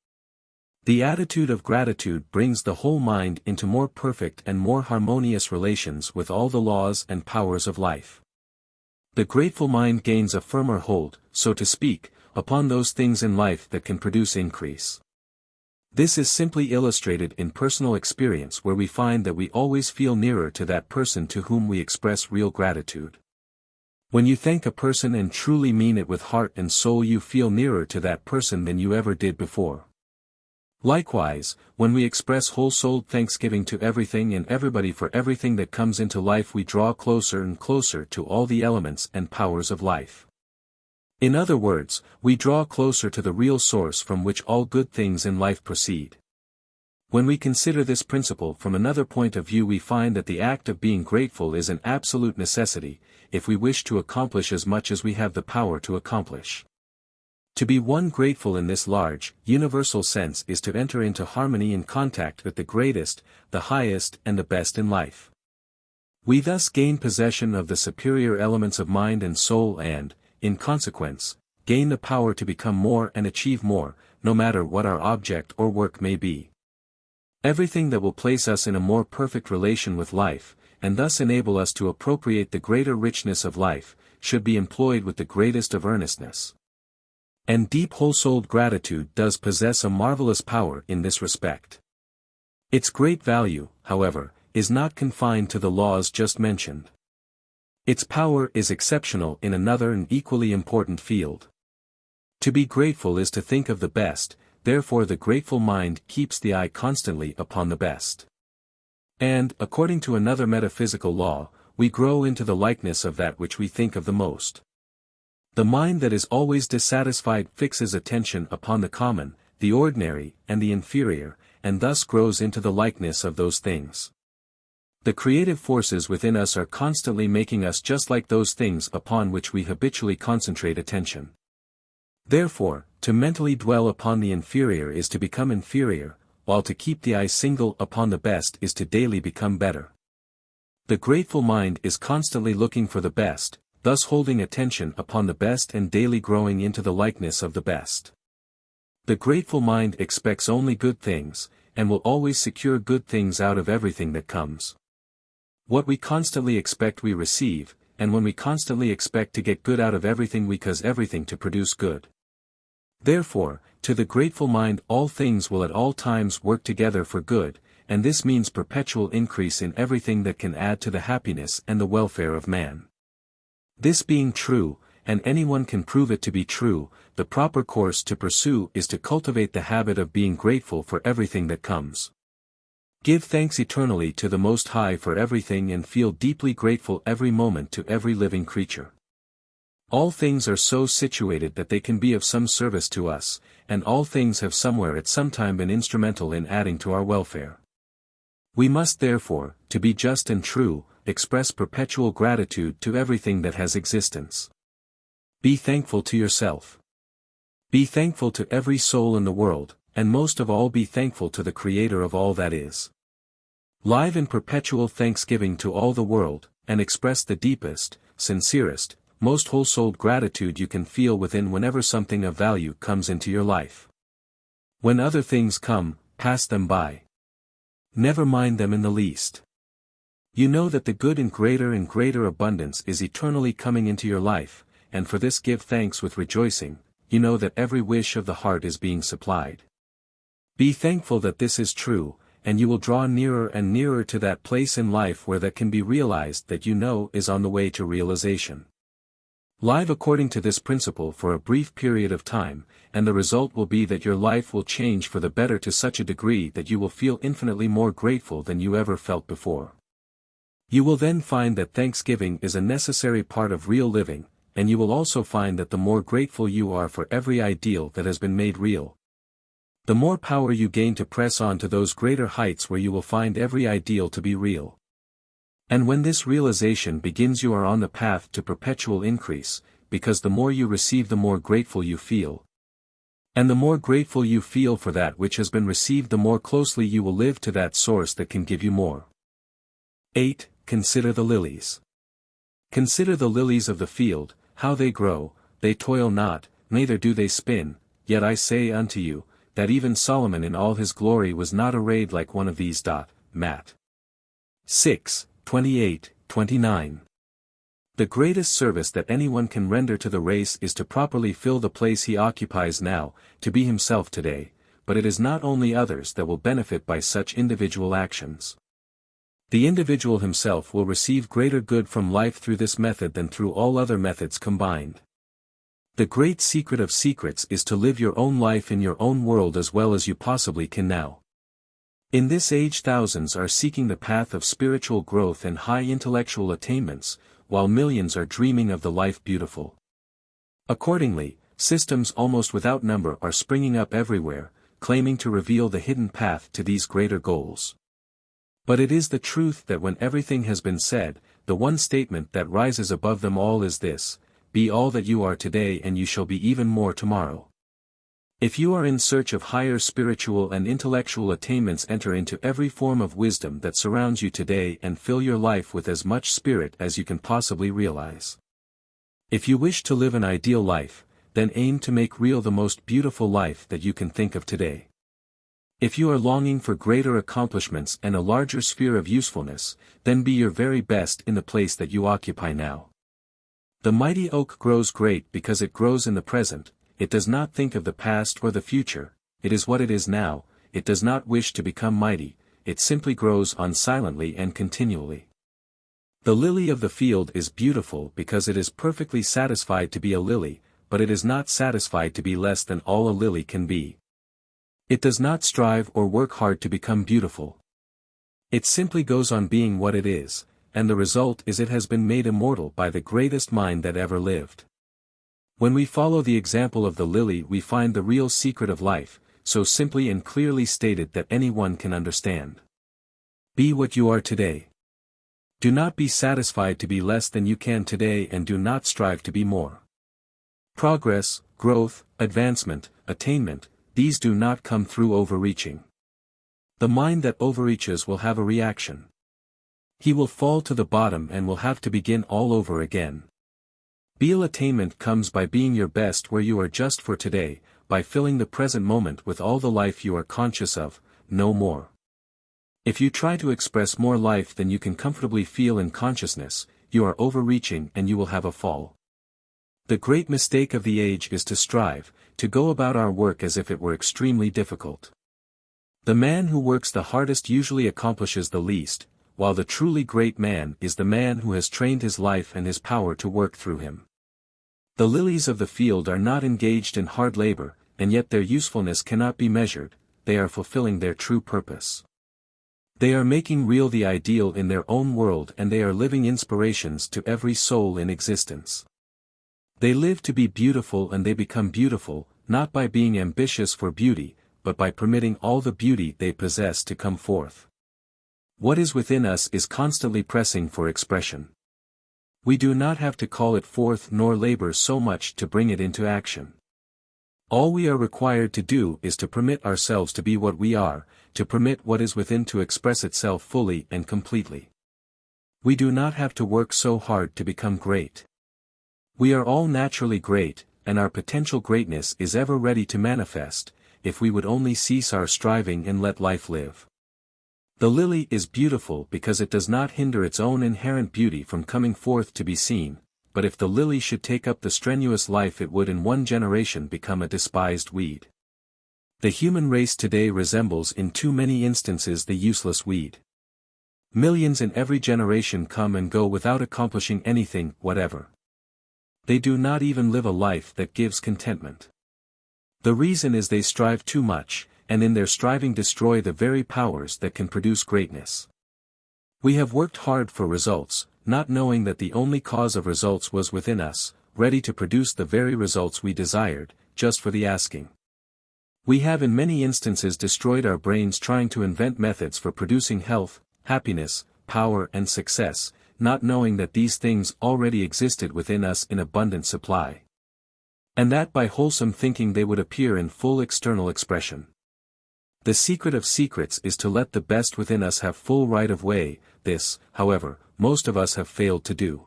The attitude of gratitude brings the whole mind into more perfect and more harmonious relations with all the laws and powers of life. The grateful mind gains a firmer hold, so to speak, upon those things in life that can produce increase. This is simply illustrated in personal experience, where we find that we always feel nearer to that person to whom we express real gratitude. When you thank a person and truly mean it with heart and soul, you feel nearer to that person than you ever did before. Likewise, when we express whole-souled thanksgiving to everything and everybody for everything that comes into life, we draw closer and closer to all the elements and powers of life. In other words, we draw closer to the real source from which all good things in life proceed. When we consider this principle from another point of view, we find that the act of being grateful is an absolute necessity, if we wish to accomplish as much as we have the power to accomplish. To be one grateful in this large, universal sense is to enter into harmony and contact with the greatest, the highest and the best in life. We thus gain possession of the superior elements of mind and soul and, in consequence, gain the power to become more and achieve more, no matter what our object or work may be. Everything that will place us in a more perfect relation with life, and thus enable us to appropriate the greater richness of life, should be employed with the greatest of earnestness. And deep whole-souled gratitude does possess a marvelous power in this respect. Its great value, however, is not confined to the laws just mentioned. Its power is exceptional in another and equally important field. To be grateful is to think of the best, therefore the grateful mind keeps the eye constantly upon the best. And, according to another metaphysical law, we grow into the likeness of that which we think of the most. The mind that is always dissatisfied fixes attention upon the common, the ordinary, and the inferior, and thus grows into the likeness of those things. The creative forces within us are constantly making us just like those things upon which we habitually concentrate attention. Therefore, to mentally dwell upon the inferior is to become inferior, while to keep the eye single upon the best is to daily become better. The grateful mind is constantly looking for the best, thus holding attention upon the best and daily growing into the likeness of the best. The grateful mind expects only good things, and will always secure good things out of everything that comes. What we constantly expect we receive, and when we constantly expect to get good out of everything, we cause everything to produce good. Therefore, to the grateful mind all things will at all times work together for good, and this means perpetual increase in everything that can add to the happiness and the welfare of man. This being true, and anyone can prove it to be true, the proper course to pursue is to cultivate the habit of being grateful for everything that comes. Give thanks eternally to the Most High for everything and feel deeply grateful every moment to every living creature. All things are so situated that they can be of some service to us, and all things have somewhere at some time been instrumental in adding to our welfare. We must therefore, to be just and true, express perpetual gratitude to everything that has existence. Be thankful to yourself. Be thankful to every soul in the world, and most of all be thankful to the Creator of all that is. Live in perpetual thanksgiving to all the world, and express the deepest, sincerest, most whole-souled gratitude you can feel within whenever something of value comes into your life. When other things come, pass them by. Never mind them in the least. You know that the good in greater and greater abundance is eternally coming into your life, and for this give thanks with rejoicing. You know that every wish of the heart is being supplied. Be thankful that this is true, and you will draw nearer and nearer to that place in life where that can be realized that you know is on the way to realization. Live according to this principle for a brief period of time, and the result will be that your life will change for the better to such a degree that you will feel infinitely more grateful than you ever felt before. You will then find that thanksgiving is a necessary part of real living, and you will also find that the more grateful you are for every ideal that has been made real, the more power you gain to press on to those greater heights where you will find every ideal to be real. And when this realization begins, you are on the path to perpetual increase, because the more you receive the more grateful you feel. And the more grateful you feel for that which has been received, the more closely you will live to that source that can give you more. 8. Consider the lilies. Consider the lilies of the field, how they grow, they toil not, neither do they spin, yet I say unto you, that even Solomon in all his glory was not arrayed like one of these. Matt. 6:28-29. The greatest service that anyone can render to the race is to properly fill the place he occupies now, to be himself today, but it is not only others that will benefit by such individual actions. The individual himself will receive greater good from life through this method than through all other methods combined. The great secret of secrets is to live your own life in your own world as well as you possibly can now. In this age thousands are seeking the path of spiritual growth and high intellectual attainments, while millions are dreaming of the life beautiful. Accordingly, systems almost without number are springing up everywhere, claiming to reveal the hidden path to these greater goals. But it is the truth that when everything has been said, the one statement that rises above them all is this: be all that you are today and you shall be even more tomorrow. If you are in search of higher spiritual and intellectual attainments, enter into every form of wisdom that surrounds you today and fill your life with as much spirit as you can possibly realize. If you wish to live an ideal life, then aim to make real the most beautiful life that you can think of today. If you are longing for greater accomplishments and a larger sphere of usefulness, then be your very best in the place that you occupy now. The mighty oak grows great because it grows in the present. It does not think of the past or the future, it is what it is now. It does not wish to become mighty, it simply grows on silently and continually. The lily of the field is beautiful because it is perfectly satisfied to be a lily, but it is not satisfied to be less than all a lily can be. It does not strive or work hard to become beautiful. It simply goes on being what it is, and the result is it has been made immortal by the greatest mind that ever lived. When we follow the example of the lily, we find the real secret of life, so simply and clearly stated that anyone can understand. Be what you are today. Do not be satisfied to be less than you can today, and do not strive to be more. Progress, growth, advancement, attainment, these do not come through overreaching. The mind that overreaches will have a reaction. He will fall to the bottom and will have to begin all over again. Beal attainment comes by being your best where you are just for today, by filling the present moment with all the life you are conscious of, no more. If you try to express more life than you can comfortably feel in consciousness, you are overreaching and you will have a fall. The great mistake of the age is to strive, to go about our work as if it were extremely difficult. The man who works the hardest usually accomplishes the least, while the truly great man is the man who has trained his life and his power to work through him. The lilies of the field are not engaged in hard labor, and yet their usefulness cannot be measured. They are fulfilling their true purpose. They are making real the ideal in their own world, and they are living inspirations to every soul in existence. They live to be beautiful and they become beautiful, not by being ambitious for beauty, but by permitting all the beauty they possess to come forth. What is within us is constantly pressing for expression. We do not have to call it forth nor labor so much to bring it into action. All we are required to do is to permit ourselves to be what we are, to permit what is within to express itself fully and completely. We do not have to work so hard to become great. We are all naturally great, and our potential greatness is ever ready to manifest, if we would only cease our striving and let life live. The lily is beautiful because it does not hinder its own inherent beauty from coming forth to be seen, but if the lily should take up the strenuous life it would in one generation become a despised weed. The human race today resembles in too many instances the useless weed. Millions in every generation come and go without accomplishing anything whatever. They do not even live a life that gives contentment. The reason is they strive too much, and in their striving destroy the very powers that can produce greatness. We have worked hard for results, not knowing that the only cause of results was within us, ready to produce the very results we desired, just for the asking. We have in many instances destroyed our brains trying to invent methods for producing health, happiness, power and success, not knowing that these things already existed within us in abundant supply. And that by wholesome thinking they would appear in full external expression. The secret of secrets is to let the best within us have full right of way. This, however, most of us have failed to do.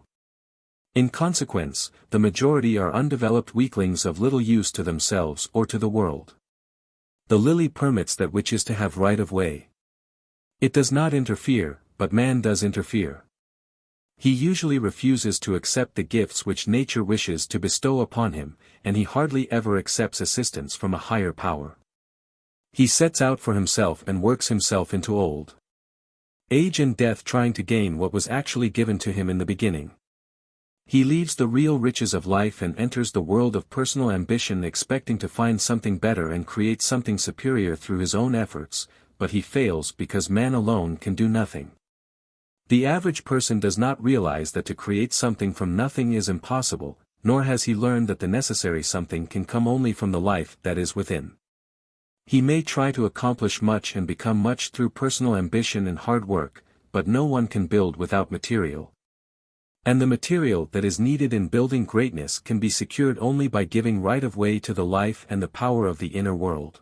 In consequence, the majority are undeveloped weaklings of little use to themselves or to the world. The lily permits that which is to have right of way. It does not interfere, but man does interfere. He usually refuses to accept the gifts which nature wishes to bestow upon him, and he hardly ever accepts assistance from a higher power. He sets out for himself and works himself into old age and death trying to gain what was actually given to him in the beginning. He leaves the real riches of life and enters the world of personal ambition expecting to find something better and create something superior through his own efforts, but he fails because man alone can do nothing. The average person does not realize that to create something from nothing is impossible, nor has he learned that the necessary something can come only from the life that is within. He may try to accomplish much and become much through personal ambition and hard work, but no one can build without material. And the material that is needed in building greatness can be secured only by giving right of way to the life and the power of the inner world.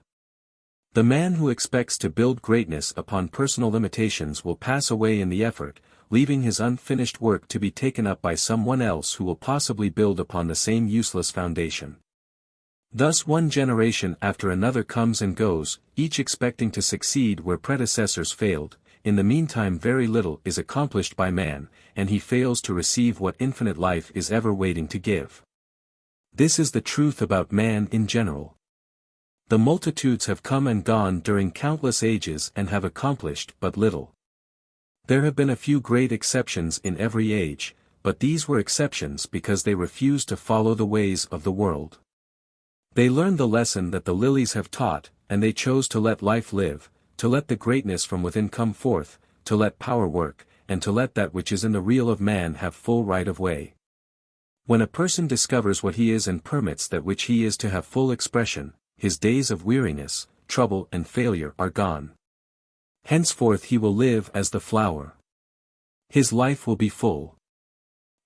The man who expects to build greatness upon personal limitations will pass away in the effort, leaving his unfinished work to be taken up by someone else who will possibly build upon the same useless foundation. Thus one generation after another comes and goes, each expecting to succeed where predecessors failed. In the meantime very little is accomplished by man, and he fails to receive what infinite life is ever waiting to give. This is the truth about man in general. The multitudes have come and gone during countless ages and have accomplished but little. There have been a few great exceptions in every age, but these were exceptions because they refused to follow the ways of the world. They learned the lesson that the lilies have taught, and they chose to let life live, to let the greatness from within come forth, to let power work, and to let that which is in the real of man have full right of way. When a person discovers what he is and permits that which he is to have full expression, his days of weariness, trouble and failure are gone. Henceforth he will live as the flower. His life will be full.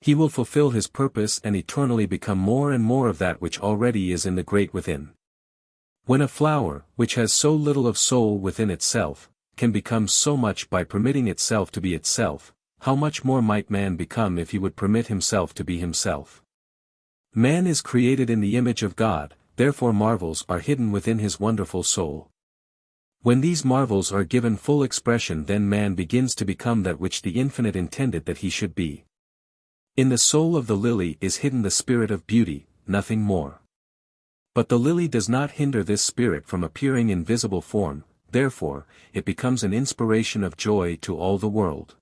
He will fulfill his purpose and eternally become more and more of that which already is in the great within. When a flower, which has so little of soul within itself, can become so much by permitting itself to be itself, how much more might man become if he would permit himself to be himself? Man is created in the image of God, therefore marvels are hidden within his wonderful soul. When these marvels are given full expression, then man begins to become that which the infinite intended that he should be. In the soul of the lily is hidden the spirit of beauty, nothing more. But the lily does not hinder this spirit from appearing in visible form, therefore, it becomes an inspiration of joy to all the world.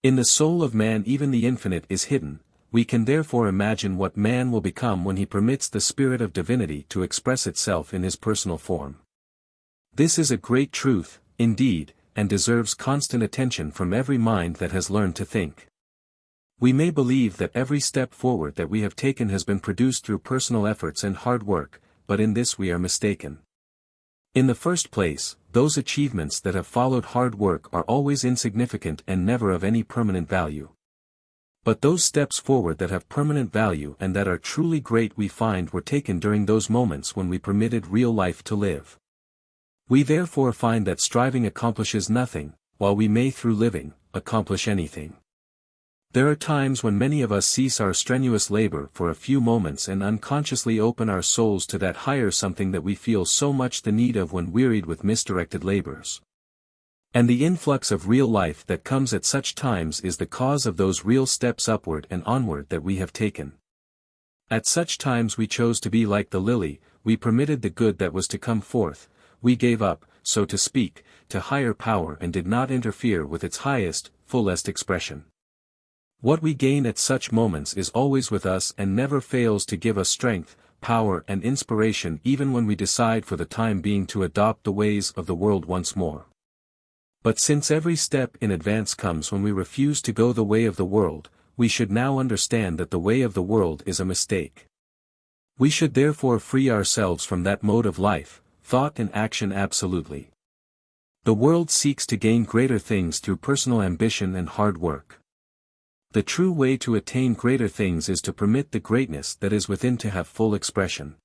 In the soul of man even the infinite is hidden, we can therefore imagine what man will become when he permits the spirit of divinity to express itself in his personal form. This is a great truth, indeed, and deserves constant attention from every mind that has learned to think. We may believe that every step forward that we have taken has been produced through personal efforts and hard work, but in this we are mistaken. In the first place, those achievements that have followed hard work are always insignificant and never of any permanent value. But those steps forward that have permanent value and that are truly great we find were taken during those moments when we permitted real life to live. We therefore find that striving accomplishes nothing, while we may through living, accomplish anything. There are times when many of us cease our strenuous labor for a few moments and unconsciously open our souls to that higher something that we feel so much the need of when wearied with misdirected labors. And the influx of real life that comes at such times is the cause of those real steps upward and onward that we have taken. At such times we chose to be like the lily, we permitted the good that was to come forth, we gave up, so to speak, to higher power and did not interfere with its highest, fullest expression. What we gain at such moments is always with us and never fails to give us strength, power and inspiration even when we decide for the time being to adopt the ways of the world once more. But since every step in advance comes when we refuse to go the way of the world, we should now understand that the way of the world is a mistake. We should therefore free ourselves from that mode of life, thought and action absolutely. The world seeks to gain greater things through personal ambition and hard work. The true way to attain greater things is to permit the greatness that is within to have full expression.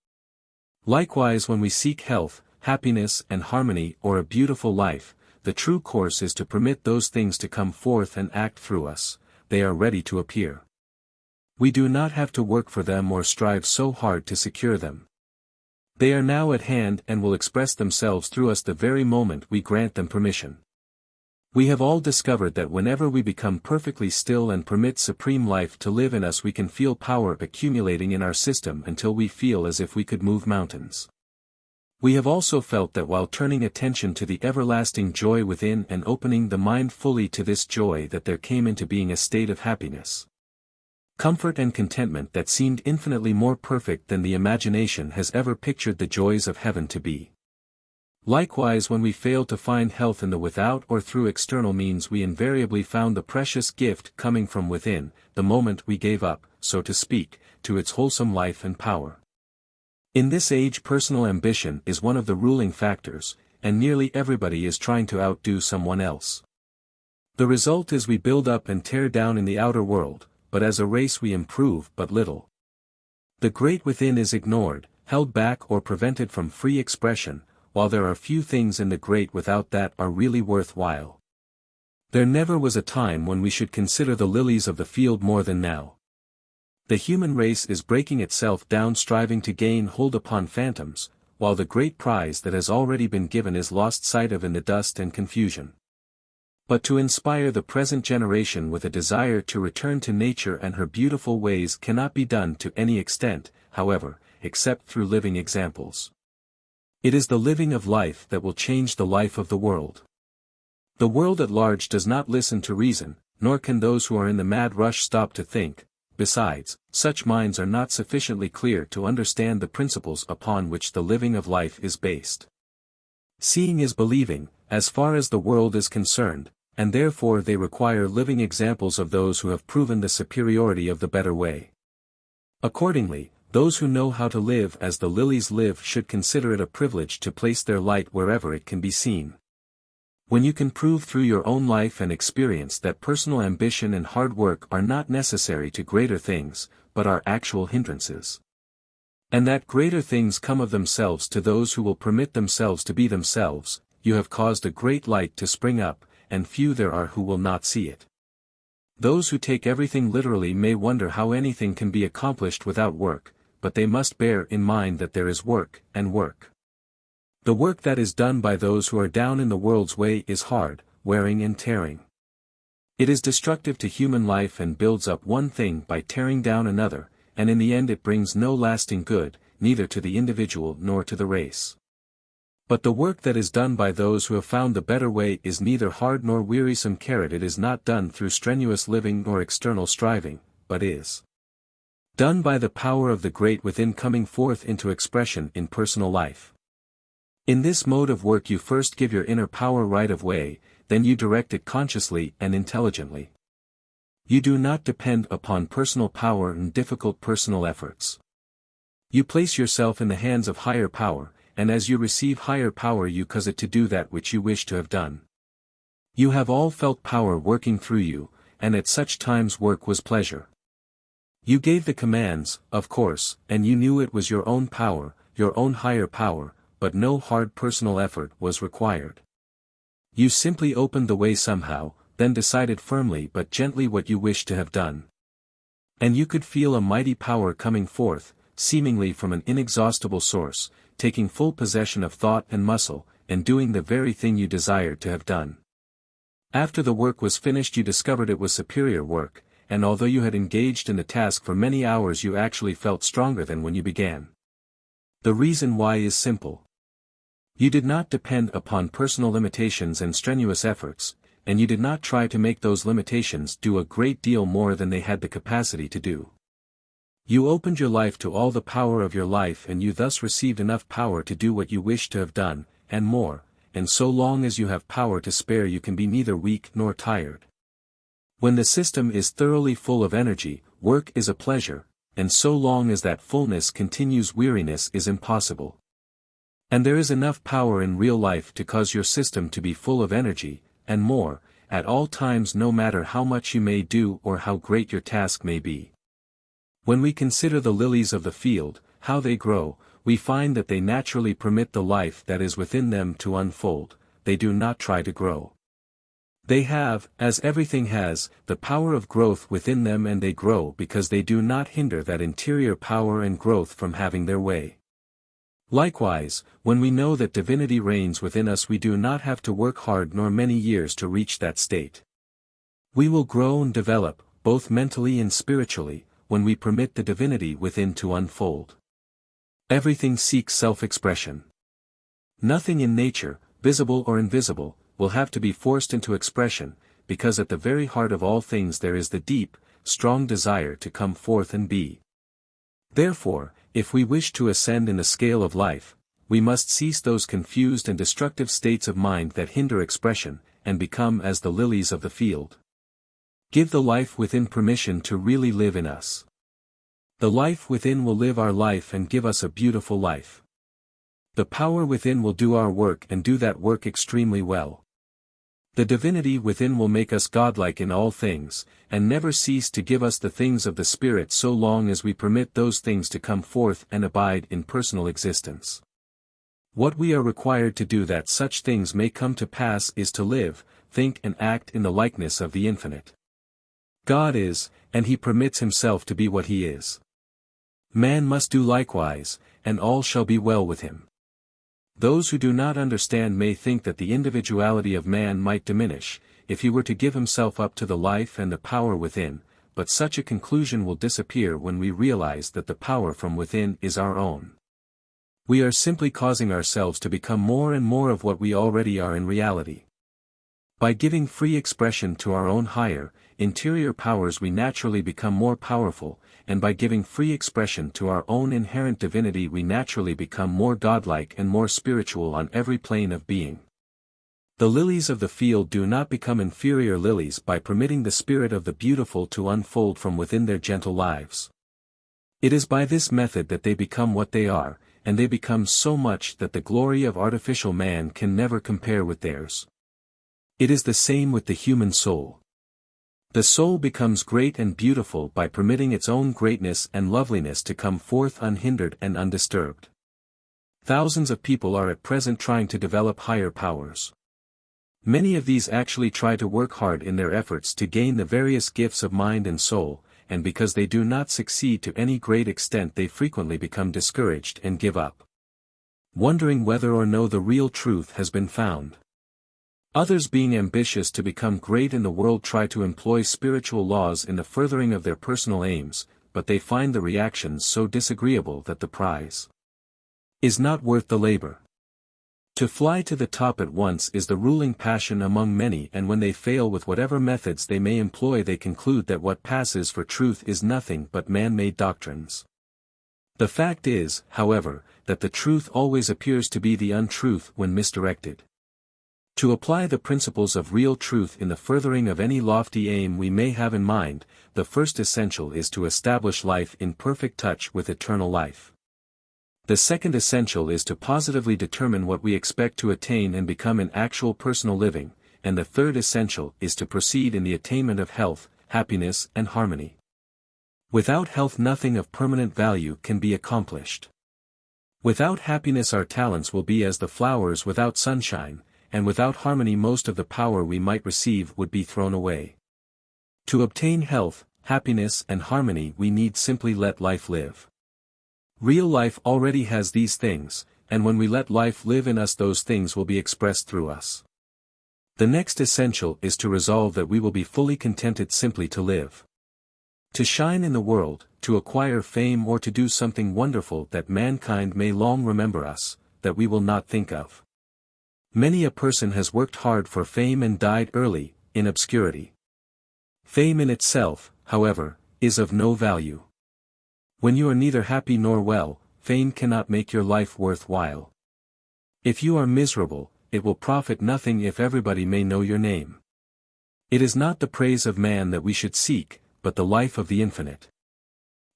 Likewise, when we seek health, happiness and harmony or a beautiful life, the true course is to permit those things to come forth and act through us. They are ready to appear. We do not have to work for them or strive so hard to secure them. They are now at hand and will express themselves through us the very moment we grant them permission. We have all discovered that whenever we become perfectly still and permit supreme life to live in us, we can feel power accumulating in our system until we feel as if we could move mountains. We have also felt that while turning attention to the everlasting joy within and opening the mind fully to this joy, that there came into being a state of happiness, comfort and contentment that seemed infinitely more perfect than the imagination has ever pictured the joys of heaven to be. Likewise, when we failed to find health in the without or through external means, we invariably found the precious gift coming from within, the moment we gave up, so to speak, to its wholesome life and power. In this age, personal ambition is one of the ruling factors, and nearly everybody is trying to outdo someone else. The result is we build up and tear down in the outer world, but as a race we improve but little. The great within is ignored, held back or prevented from free expression, while there are few things in the great without that are really worthwhile. There never was a time when we should consider the lilies of the field more than now. The human race is breaking itself down striving to gain hold upon phantoms, while the great prize that has already been given is lost sight of in the dust and confusion. But to inspire the present generation with a desire to return to nature and her beautiful ways cannot be done to any extent, however, except through living examples. It is the living of life that will change the life of the world. The world at large does not listen to reason, nor can those who are in the mad rush stop to think. Besides, such minds are not sufficiently clear to understand the principles upon which the living of life is based. Seeing is believing, as far as the world is concerned, and therefore they require living examples of those who have proven the superiority of the better way. Accordingly, those who know how to live as the lilies live should consider it a privilege to place their light wherever it can be seen. When you can prove through your own life and experience that personal ambition and hard work are not necessary to greater things, but are actual hindrances, and that greater things come of themselves to those who will permit themselves to be themselves, you have caused a great light to spring up, and few there are who will not see it. Those who take everything literally may wonder how anything can be accomplished without work, but they must bear in mind that there is work, and work. The work that is done by those who are down in the world's way is hard, wearing and tearing. It is destructive to human life and builds up one thing by tearing down another, and in the end it brings no lasting good, neither to the individual nor to the race. But the work that is done by those who have found the better way is neither hard nor wearisome. It is not done through strenuous living nor external striving, but is done by the power of the great within coming forth into expression in personal life. In this mode of work you first give your inner power right of way, then you direct it consciously and intelligently. You do not depend upon personal power and difficult personal efforts. You place yourself in the hands of higher power, and as you receive higher power you cause it to do that which you wish to have done. You have all felt power working through you, and at such times work was pleasure. You gave the commands, of course, and you knew it was your own power, your own higher power, but no hard personal effort was required. You simply opened the way somehow, then decided firmly but gently what you wished to have done. And you could feel a mighty power coming forth, seemingly from an inexhaustible source, taking full possession of thought and muscle, and doing the very thing you desired to have done. After the work was finished you discovered it was superior work, and although you had engaged in the task for many hours you actually felt stronger than when you began. The reason why is simple. You did not depend upon personal limitations and strenuous efforts, and you did not try to make those limitations do a great deal more than they had the capacity to do. You opened your life to all the power of your life and you thus received enough power to do what you wished to have done, and more, and so long as you have power to spare you can be neither weak nor tired. When the system is thoroughly full of energy, work is a pleasure, and so long as that fullness continues weariness is impossible. And there is enough power in real life to cause your system to be full of energy, and more, at all times no matter how much you may do or how great your task may be. When we consider the lilies of the field, how they grow, we find that they naturally permit the life that is within them to unfold, they do not try to grow. They have, as everything has, the power of growth within them and they grow because they do not hinder that interior power and growth from having their way. Likewise, when we know that divinity reigns within us we do not have to work hard nor many years to reach that state. We will grow and develop, both mentally and spiritually, when we permit the divinity within to unfold. Everything seeks self-expression. Nothing in nature, visible or invisible, will have to be forced into expression, because at the very heart of all things there is the deep, strong desire to come forth and be. Therefore, if we wish to ascend in the scale of life, we must cease those confused and destructive states of mind that hinder expression, and become as the lilies of the field. Give the life within permission to really live in us. The life within will live our life and give us a beautiful life. The power within will do our work and do that work extremely well. The divinity within will make us godlike in all things, and never cease to give us the things of the Spirit so long as we permit those things to come forth and abide in personal existence. What we are required to do that such things may come to pass is to live, think and act in the likeness of the Infinite. God is, and He permits Himself to be what He is. Man must do likewise, and all shall be well with him. Those who do not understand may think that the individuality of man might diminish, if he were to give himself up to the life and the power within, but such a conclusion will disappear when we realize that the power from within is our own. We are simply causing ourselves to become more and more of what we already are in reality. By giving free expression to our own higher, interior powers we naturally become more powerful, and by giving free expression to our own inherent divinity we naturally become more godlike and more spiritual on every plane of being. The lilies of the field do not become inferior lilies by permitting the spirit of the beautiful to unfold from within their gentle lives. It is by this method that they become what they are, and they become so much that the glory of artificial man can never compare with theirs. It is the same with the human soul. The soul becomes great and beautiful by permitting its own greatness and loveliness to come forth unhindered and undisturbed. Thousands of people are at present trying to develop higher powers. Many of these actually try to work hard in their efforts to gain the various gifts of mind and soul, and because they do not succeed to any great extent they frequently become discouraged and give up, wondering whether or no the real truth has been found. Others being ambitious to become great in the world try to employ spiritual laws in the furthering of their personal aims, but they find the reactions so disagreeable that the prize is not worth the labor. To fly to the top at once is the ruling passion among many, and when they fail with whatever methods they may employ they conclude that what passes for truth is nothing but man-made doctrines. The fact is, however, that the truth always appears to be the untruth when misdirected. To apply the principles of real truth in the furthering of any lofty aim we may have in mind, the first essential is to establish life in perfect touch with eternal life. The second essential is to positively determine what we expect to attain and become in actual personal living, and the third essential is to proceed in the attainment of health, happiness and harmony. Without health nothing of permanent value can be accomplished. Without happiness our talents will be as the flowers without sunshine, and without harmony most of the power we might receive would be thrown away. To obtain health, happiness and harmony we need simply let life live. Real life already has these things, and when we let life live in us those things will be expressed through us. The next essential is to resolve that we will be fully contented simply to live. To shine in the world, to acquire fame or to do something wonderful that mankind may long remember us, that we will not think of. Many a person has worked hard for fame and died early, in obscurity. Fame in itself, however, is of no value. When you are neither happy nor well, fame cannot make your life worth while. If you are miserable, it will profit nothing if everybody may know your name. It is not the praise of man that we should seek, but the life of the infinite.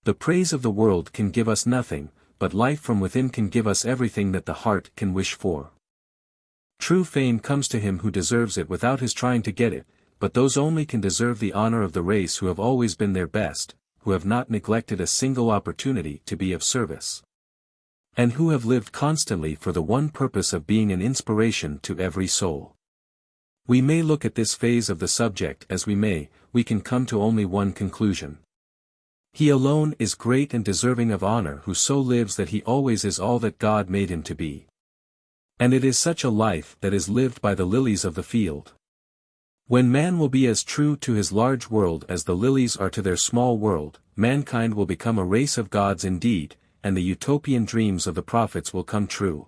The praise of the world can give us nothing, but life from within can give us everything that the heart can wish for. True fame comes to him who deserves it without his trying to get it, but those only can deserve the honor of the race who have always been their best, who have not neglected a single opportunity to be of service, and who have lived constantly for the one purpose of being an inspiration to every soul. We may look at this phase of the subject as we may, we can come to only one conclusion. He alone is great and deserving of honor who so lives that he always is all that God made him to be. And it is such a life that is lived by the lilies of the field. When man will be as true to his large world as the lilies are to their small world, mankind will become a race of gods indeed, and the utopian dreams of the prophets will come true.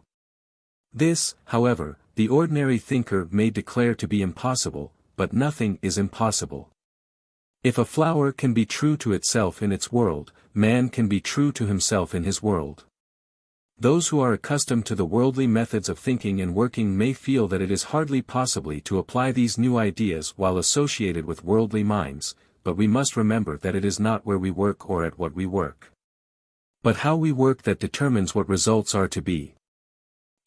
This, however, the ordinary thinker may declare to be impossible, but nothing is impossible. If a flower can be true to itself in its world, man can be true to himself in his world. Those who are accustomed to the worldly methods of thinking and working may feel that it is hardly possible to apply these new ideas while associated with worldly minds, but we must remember that it is not where we work or at what we work, but how we work that determines what results are to be.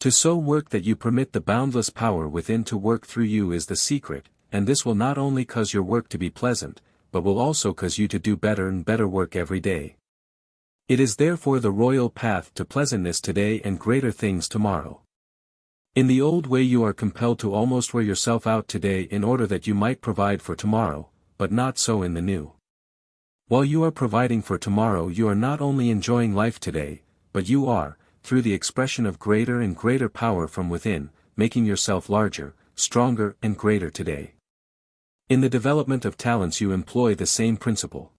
To so work that you permit the boundless power within to work through you is the secret, and this will not only cause your work to be pleasant, but will also cause you to do better and better work every day. It is therefore the royal path to pleasantness today and greater things tomorrow. In the old way you are compelled to almost wear yourself out today in order that you might provide for tomorrow, but not so in the new. While you are providing for tomorrow you are not only enjoying life today, but you are, through the expression of greater and greater power from within, making yourself larger, stronger and greater today. In the development of talents you employ the same principle.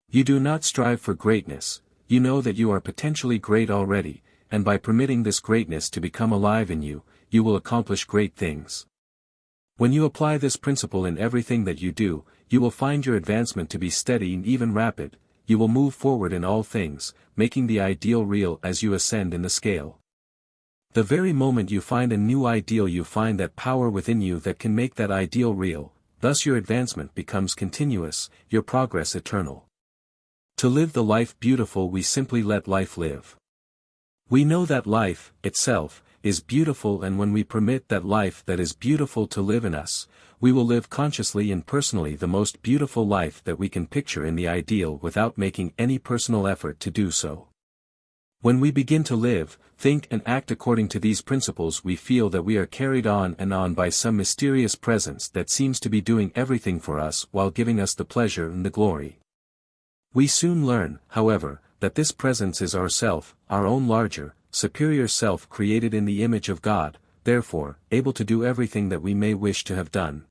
You do not strive for greatness, you know that you are potentially great already, and by permitting this greatness to become alive in you, you will accomplish great things. When you apply this principle in everything that you do, you will find your advancement to be steady and even rapid, you will move forward in all things, making the ideal real as you ascend in the scale. The very moment you find a new ideal you find that power within you that can make that ideal real, thus your advancement becomes continuous, your progress eternal. To live the life beautiful we simply let life live. We know that life, itself, is beautiful and when we permit that life that is beautiful to live in us, we will live consciously and personally the most beautiful life that we can picture in the ideal without making any personal effort to do so. When we begin to live, think and act according to these principles we feel that we are carried on and on by some mysterious presence that seems to be doing everything for us while giving us the pleasure and the glory. We soon learn, however, that this presence is ourself, our own larger, superior self created in the image of God, therefore, able to do everything that we may wish to have done.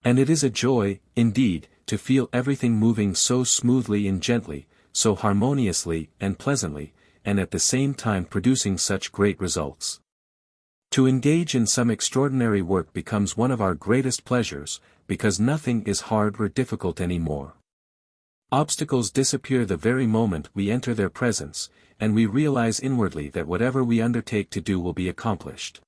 And it is a joy, indeed, to feel everything moving so smoothly and gently, so harmoniously and pleasantly, and at the same time producing such great results. To engage in some extraordinary work becomes one of our greatest pleasures, because nothing is hard or difficult anymore. Obstacles disappear the very moment we enter their presence, and we realize inwardly that whatever we undertake to do will be accomplished.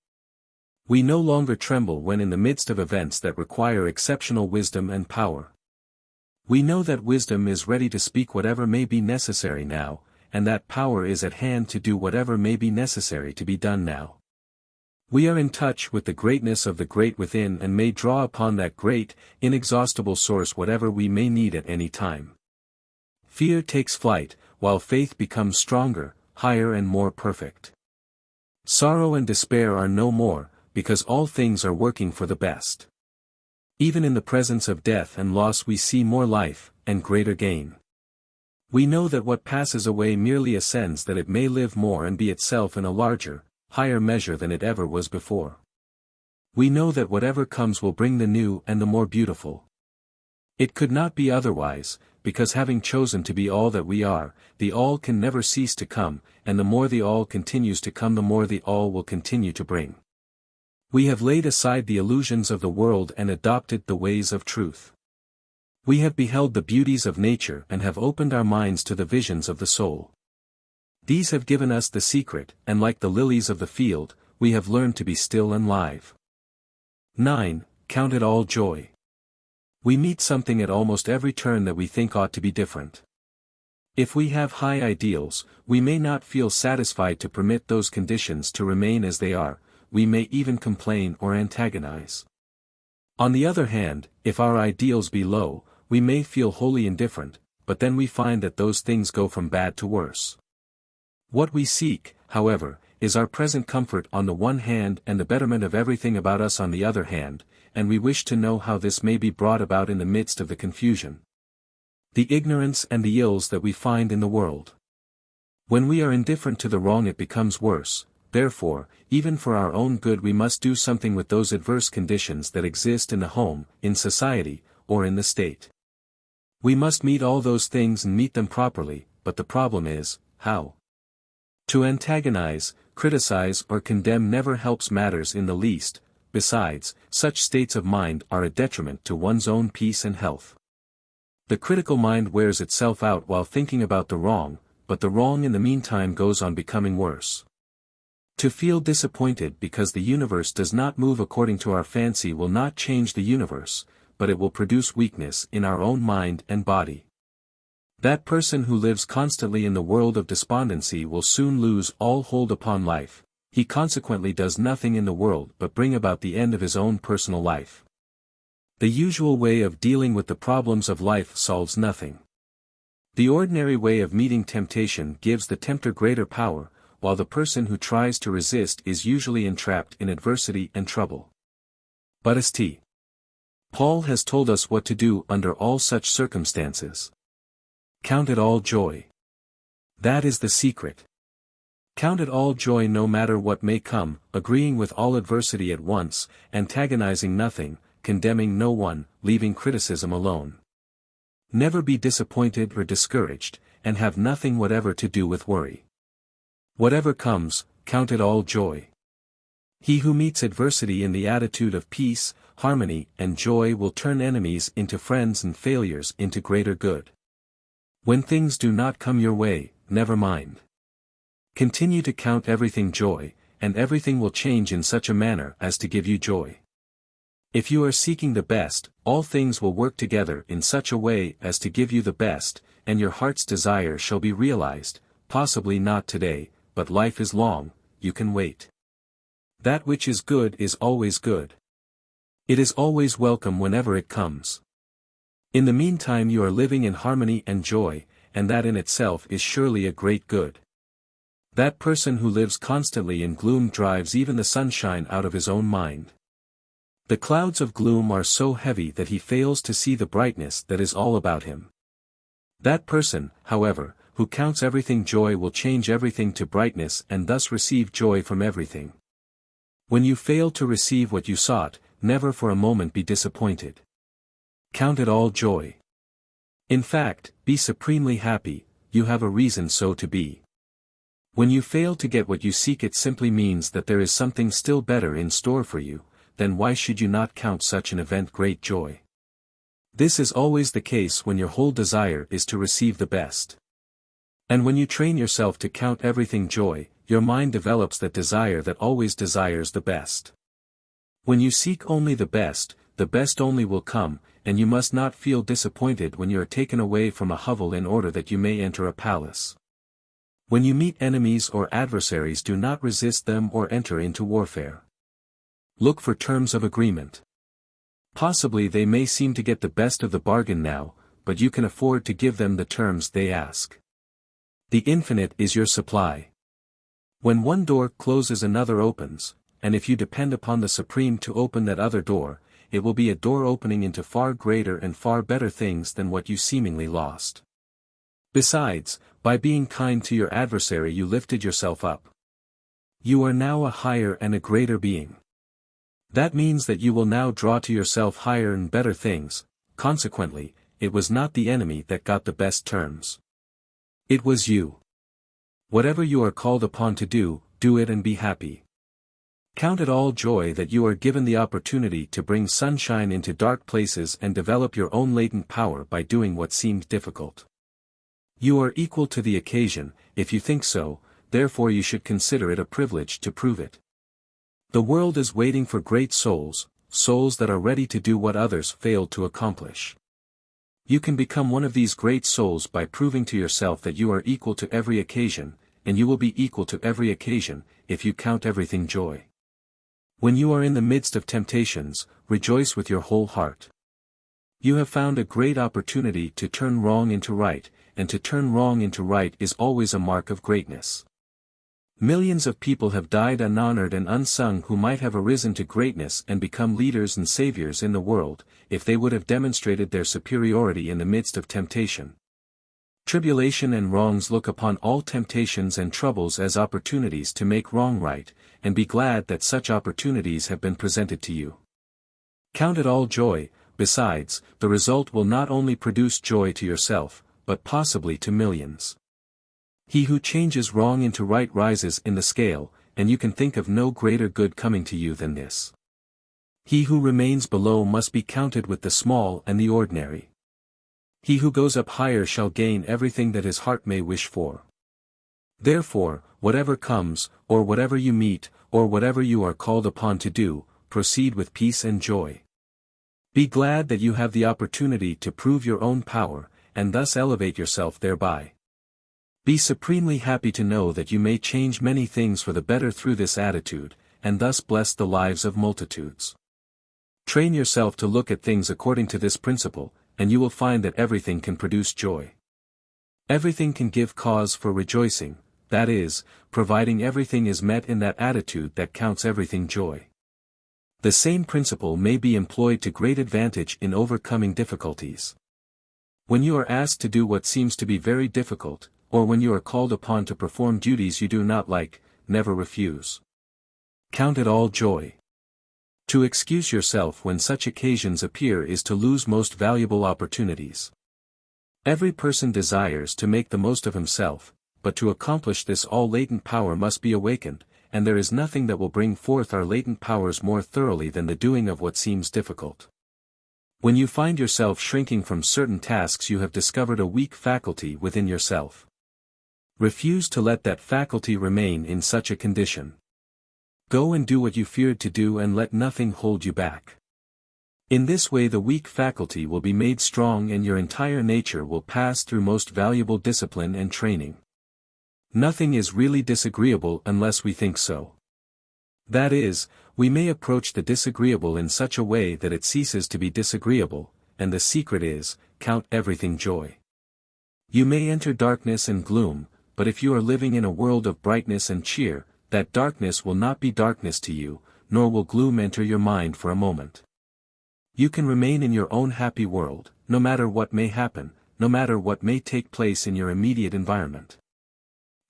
We no longer tremble when in the midst of events that require exceptional wisdom and power. We know that wisdom is ready to speak whatever may be necessary now, and that power is at hand to do whatever may be necessary to be done now. We are in touch with the greatness of the great within and may draw upon that great, inexhaustible source whatever we may need at any time. Fear takes flight, while faith becomes stronger, higher and more perfect. Sorrow and despair are no more, because all things are working for the best. Even in the presence of death and loss we see more life, and greater gain. We know that what passes away merely ascends that it may live more and be itself in a larger, higher measure than it ever was before. We know that whatever comes will bring the new and the more beautiful. It could not be otherwise, because having chosen to be all that we are, the all can never cease to come, and the more the all continues to come the more the all will continue to bring. We have laid aside the illusions of the world and adopted the ways of truth. We have beheld the beauties of nature and have opened our minds to the visions of the soul. These have given us the secret, and like the lilies of the field, we have learned to be still and live. 9. Count it all joy. We meet something at almost every turn that we think ought to be different. If we have high ideals, we may not feel satisfied to permit those conditions to remain as they are, we may even complain or antagonize. On the other hand, if our ideals be low, we may feel wholly indifferent, but then we find that those things go from bad to worse. What we seek, however, is our present comfort on the one hand and the betterment of everything about us on the other hand, and we wish to know how this may be brought about in the midst of the confusion, the ignorance and the ills that we find in the world. When we are indifferent to the wrong it becomes worse, therefore, even for our own good we must do something with those adverse conditions that exist in the home, in society, or in the state. We must meet all those things and meet them properly, but the problem is, how? To antagonize, criticize or condemn never helps matters in the least. Besides, such states of mind are a detriment to one's own peace and health. The critical mind wears itself out while thinking about the wrong, but the wrong in the meantime goes on becoming worse. To feel disappointed because the universe does not move according to our fancy will not change the universe, but it will produce weakness in our own mind and body. That person who lives constantly in the world of despondency will soon lose all hold upon life. He consequently does nothing in the world but bring about the end of his own personal life. The usual way of dealing with the problems of life solves nothing. The ordinary way of meeting temptation gives the tempter greater power, while the person who tries to resist is usually entrapped in adversity and trouble. But St. Paul has told us what to do under all such circumstances. Count it all joy. That is the secret. Count it all joy no matter what may come, agreeing with all adversity at once, antagonizing nothing, condemning no one, leaving criticism alone. Never be disappointed or discouraged, and have nothing whatever to do with worry. Whatever comes, count it all joy. He who meets adversity in the attitude of peace, harmony, and joy will turn enemies into friends and failures into greater good. When things do not come your way, never mind. Continue to count everything joy, and everything will change in such a manner as to give you joy. If you are seeking the best, all things will work together in such a way as to give you the best, and your heart's desire shall be realized, possibly not today, but life is long, you can wait. That which is good is always good. It is always welcome whenever it comes. In the meantime you are living in harmony and joy, and that in itself is surely a great good. That person who lives constantly in gloom drives even the sunshine out of his own mind. The clouds of gloom are so heavy that he fails to see the brightness that is all about him. That person, however, who counts everything joy will change everything to brightness and thus receive joy from everything. When you fail to receive what you sought, never for a moment be disappointed. Count it all joy. In fact, be supremely happy, you have a reason so to be. When you fail to get what you seek it simply means that there is something still better in store for you, then why should you not count such an event great joy? This is always the case when your whole desire is to receive the best. And when you train yourself to count everything joy, your mind develops that desire that always desires the best. When you seek only the best only will come, and you must not feel disappointed when you are taken away from a hovel in order that you may enter a palace. When you meet enemies or adversaries, do not resist them or enter into warfare. Look for terms of agreement. Possibly they may seem to get the best of the bargain now, but you can afford to give them the terms they ask. The infinite is your supply. When one door closes, another opens, and if you depend upon the Supreme to open that other door, it will be a door opening into far greater and far better things than what you seemingly lost. Besides, by being kind to your adversary you lifted yourself up. You are now a higher and a greater being. That means that you will now draw to yourself higher and better things. Consequently, it was not the enemy that got the best terms. It was you. Whatever you are called upon to do, do it and be happy. Count it all joy that you are given the opportunity to bring sunshine into dark places and develop your own latent power by doing what seemed difficult. You are equal to the occasion, if you think so, therefore you should consider it a privilege to prove it. The world is waiting for great souls, souls that are ready to do what others failed to accomplish. You can become one of these great souls by proving to yourself that you are equal to every occasion, and you will be equal to every occasion, if you count everything joy. When you are in the midst of temptations, rejoice with your whole heart. You have found a great opportunity to turn wrong into right, and to turn wrong into right is always a mark of greatness. Millions of people have died unhonored and unsung who might have arisen to greatness and become leaders and saviors in the world, if they would have demonstrated their superiority in the midst of temptation. Tribulation and wrongs look upon all temptations and troubles as opportunities to make wrong right, and be glad that such opportunities have been presented to you. Count it all joy. Besides, the result will not only produce joy to yourself, but possibly to millions. He who changes wrong into right rises in the scale, and you can think of no greater good coming to you than this. He who remains below must be counted with the small and the ordinary. He who goes up higher shall gain everything that his heart may wish for. Therefore, whatever comes, or whatever you meet, or whatever you are called upon to do, proceed with peace and joy. Be glad that you have the opportunity to prove your own power, and thus elevate yourself thereby. Be supremely happy to know that you may change many things for the better through this attitude, and thus bless the lives of multitudes. Train yourself to look at things according to this principle, and you will find that everything can produce joy. Everything can give cause for rejoicing, that is, providing everything is met in that attitude that counts everything joy. The same principle may be employed to great advantage in overcoming difficulties. When you are asked to do what seems to be very difficult, or when you are called upon to perform duties you do not like, never refuse. Count it all joy. To excuse yourself when such occasions appear is to lose most valuable opportunities. Every person desires to make the most of himself, but to accomplish this all latent power must be awakened, and there is nothing that will bring forth our latent powers more thoroughly than the doing of what seems difficult. When you find yourself shrinking from certain tasks you have discovered a weak faculty within yourself. Refuse to let that faculty remain in such a condition. Go and do what you feared to do and let nothing hold you back. In this way the weak faculty will be made strong and your entire nature will pass through most valuable discipline and training. Nothing is really disagreeable unless we think so. That is, we may approach the disagreeable in such a way that it ceases to be disagreeable, and the secret is, count everything joy. You may enter darkness and gloom, but if you are living in a world of brightness and cheer, that darkness will not be darkness to you, nor will gloom enter your mind for a moment. You can remain in your own happy world, no matter what may happen, no matter what may take place in your immediate environment.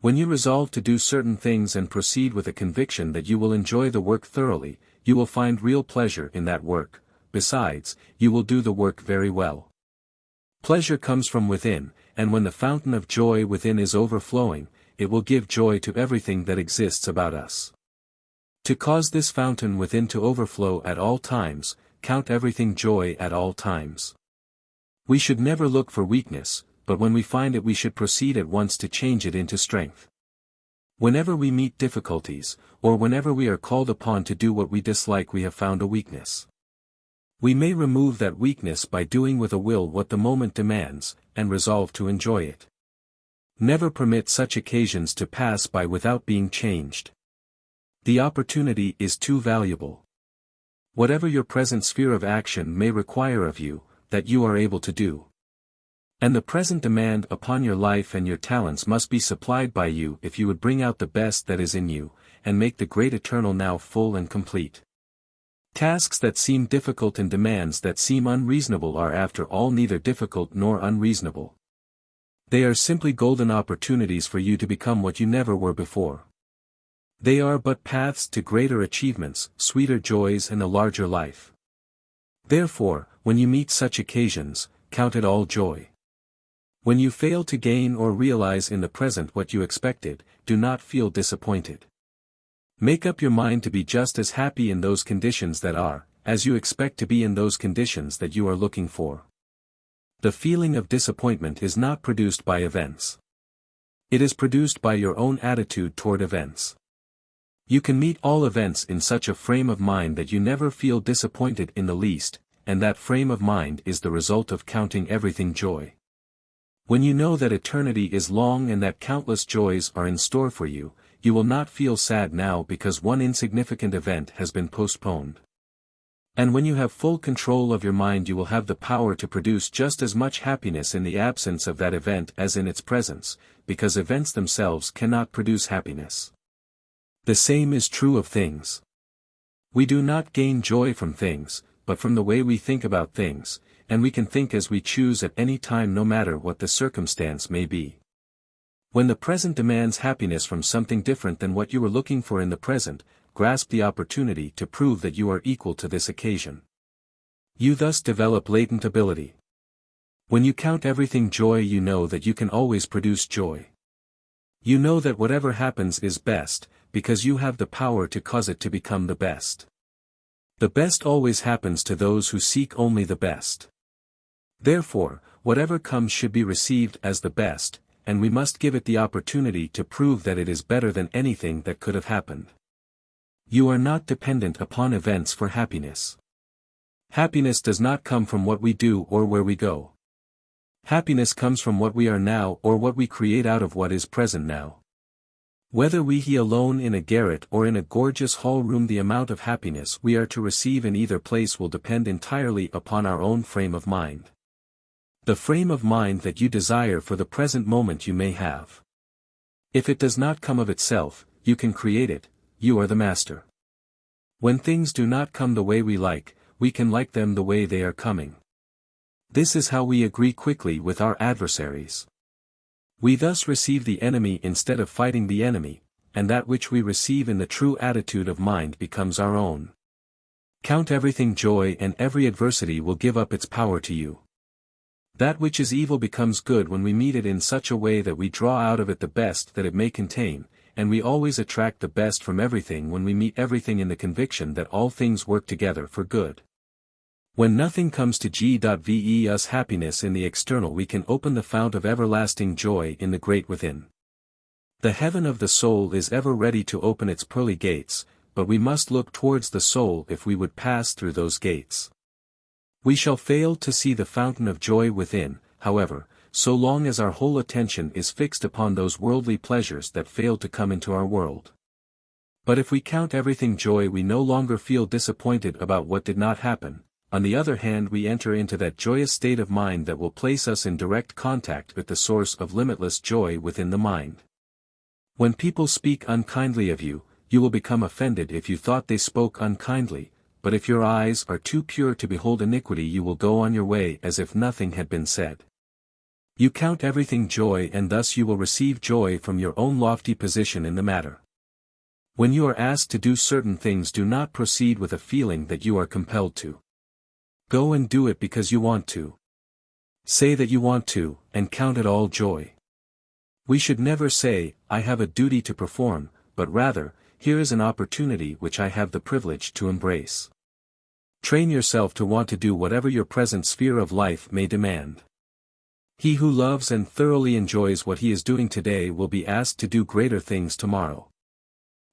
When you resolve to do certain things and proceed with a conviction that you will enjoy the work thoroughly, you will find real pleasure in that work. Besides, you will do the work very well. Pleasure comes from within, and when the fountain of joy within is overflowing, it will give joy to everything that exists about us. To cause this fountain within to overflow at all times, count everything joy at all times. We should never look for weakness, but when we find it we should proceed at once to change it into strength. Whenever we meet difficulties, or whenever we are called upon to do what we dislike, we have found a weakness. We may remove that weakness by doing with a will what the moment demands, and resolve to enjoy it. Never permit such occasions to pass by without being changed. The opportunity is too valuable. Whatever your present sphere of action may require of you, that you are able to do. And the present demand upon your life and your talents must be supplied by you if you would bring out the best that is in you, and make the great eternal now full and complete. Tasks that seem difficult and demands that seem unreasonable are after all neither difficult nor unreasonable. They are simply golden opportunities for you to become what you never were before. They are but paths to greater achievements, sweeter joys and a larger life. Therefore, when you meet such occasions, count it all joy. When you fail to gain or realize in the present what you expected, do not feel disappointed. Make up your mind to be just as happy in those conditions that are, as you expect to be in those conditions that you are looking for. The feeling of disappointment is not produced by events. It is produced by your own attitude toward events. You can meet all events in such a frame of mind that you never feel disappointed in the least, and that frame of mind is the result of counting everything joy. When you know that eternity is long and that countless joys are in store for you, you will not feel sad now because one insignificant event has been postponed. And when you have full control of your mind, you will have the power to produce just as much happiness in the absence of that event as in its presence, because events themselves cannot produce happiness. The same is true of things. We do not gain joy from things, but from the way we think about things, and we can think as we choose at any time no matter what the circumstance may be. When the present demands happiness from something different than what you were looking for in the present, grasp the opportunity to prove that you are equal to this occasion. You thus develop latent ability. When you count everything joy, you know that you can always produce joy. You know that whatever happens is best, because you have the power to cause it to become the best. The best always happens to those who seek only the best. Therefore, whatever comes should be received as the best, and we must give it the opportunity to prove that it is better than anything that could have happened. You are not dependent upon events for happiness. Happiness does not come from what we do or where we go. Happiness comes from what we are now or what we create out of what is present now. Whether we he alone in a garret or in a gorgeous hall room, the amount of happiness we are to receive in either place will depend entirely upon our own frame of mind. The frame of mind that you desire for the present moment you may have. If it does not come of itself, you can create it, you are the master. When things do not come the way we can like them the way they are coming. This is how we agree quickly with our adversaries. We thus receive the enemy instead of fighting the enemy, and that which we receive in the true attitude of mind becomes our own. Count everything joy, and every adversity will give up its power to you. That which is evil becomes good when we meet it in such a way that we draw out of it the best that it may contain, and we always attract the best from everything when we meet everything in the conviction that all things work together for good. When nothing comes to us happiness in the external, we can open the fount of everlasting joy in the great within. The heaven of the soul is ever ready to open its pearly gates, but we must look towards the soul if we would pass through those gates. We shall fail to see the fountain of joy within, however, so long as our whole attention is fixed upon those worldly pleasures that fail to come into our world. But if we count everything joy, we no longer feel disappointed about what did not happen. On the other hand, we enter into that joyous state of mind that will place us in direct contact with the source of limitless joy within the mind. When people speak unkindly of you, you will become offended if you thought they spoke unkindly, but if your eyes are too pure to behold iniquity, you will go on your way as if nothing had been said. You count everything joy, and thus you will receive joy from your own lofty position in the matter. When you are asked to do certain things, do not proceed with a feeling that you are compelled to. Go and do it because you want to. Say that you want to, and count it all joy. We should never say, I have a duty to perform, but rather, here is an opportunity which I have the privilege to embrace. Train yourself to want to do whatever your present sphere of life may demand. He who loves and thoroughly enjoys what he is doing today will be asked to do greater things tomorrow.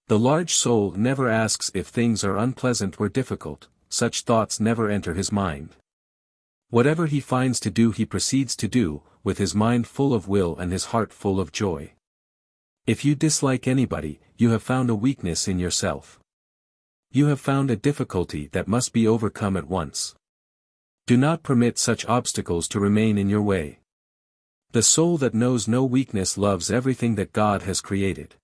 The large soul never asks if things are unpleasant or difficult, such thoughts never enter his mind. Whatever he finds to do he proceeds to do, with his mind full of will and his heart full of joy. If you dislike anybody, you have found a weakness in yourself. You have found a difficulty that must be overcome at once. Do not permit such obstacles to remain in your way. The soul that knows no weakness loves everything that God has created.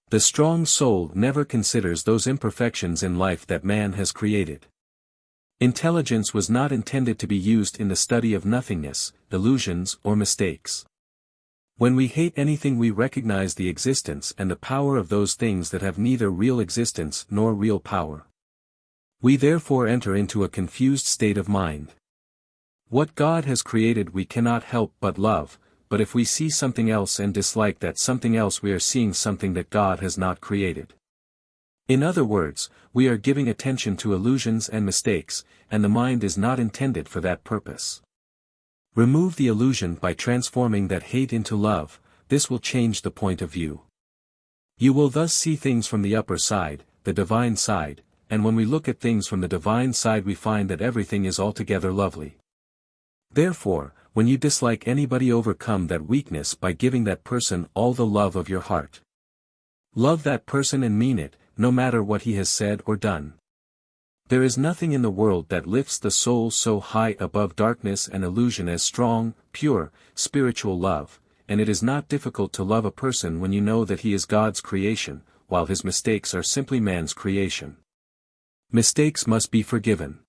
The strong soul never considers those imperfections in life that man has created. Intelligence was not intended to be used in the study of nothingness, illusions or mistakes. When we hate anything we recognize the existence and the power of those things that have neither real existence nor real power. We therefore enter into a confused state of mind. What God has created we cannot help but love, but if we see something else and dislike that something else we are seeing something that God has not created. In other words, we are giving attention to illusions and mistakes, and the mind is not intended for that purpose. Remove the illusion by transforming that hate into love, this will change the point of view. You will thus see things from the upper side, the divine side, and when we look at things from the divine side we find that everything is altogether lovely. Therefore, when you dislike anybody, overcome that weakness by giving that person all the love of your heart. Love that person and mean it, no matter what he has said or done. There is nothing in the world that lifts the soul so high above darkness and illusion as strong, pure, spiritual love, and it is not difficult to love a person when you know that he is God's creation, while his mistakes are simply man's creation. Mistakes must be forgiven.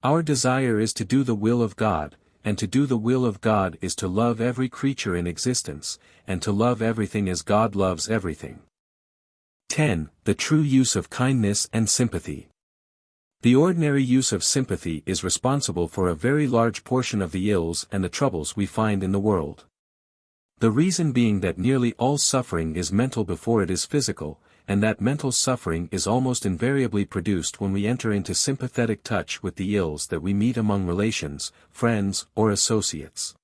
Our desire is to do the will of God, and to do the will of God is to love every creature in existence, and to love everything as God loves everything. 10. The true use of kindness and sympathy. The ordinary use of sympathy is responsible for a very large portion of the ills and the troubles we find in the world. The reason being that nearly all suffering is mental before it is physical, and that mental suffering is almost invariably produced when we enter into sympathetic touch with the ills that we meet among relations, friends, or associates.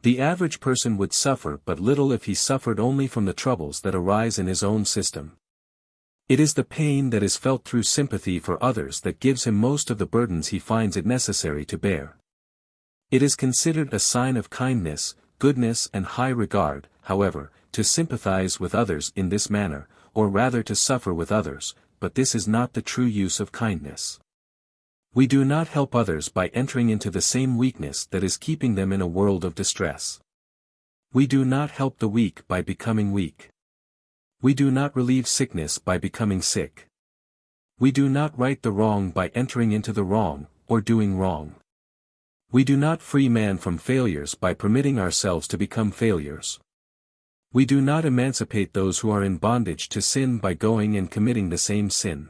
The average person would suffer but little if he suffered only from the troubles that arise in his own system. It is the pain that is felt through sympathy for others that gives him most of the burdens he finds it necessary to bear. It is considered a sign of kindness, goodness and high regard, however, to sympathize with others in this manner, or rather to suffer with others, but this is not the true use of kindness. We do not help others by entering into the same weakness that is keeping them in a world of distress. We do not help the weak by becoming weak. We do not relieve sickness by becoming sick. We do not right the wrong by entering into the wrong, or doing wrong. We do not free man from failures by permitting ourselves to become failures. We do not emancipate those who are in bondage to sin by going and committing the same sin.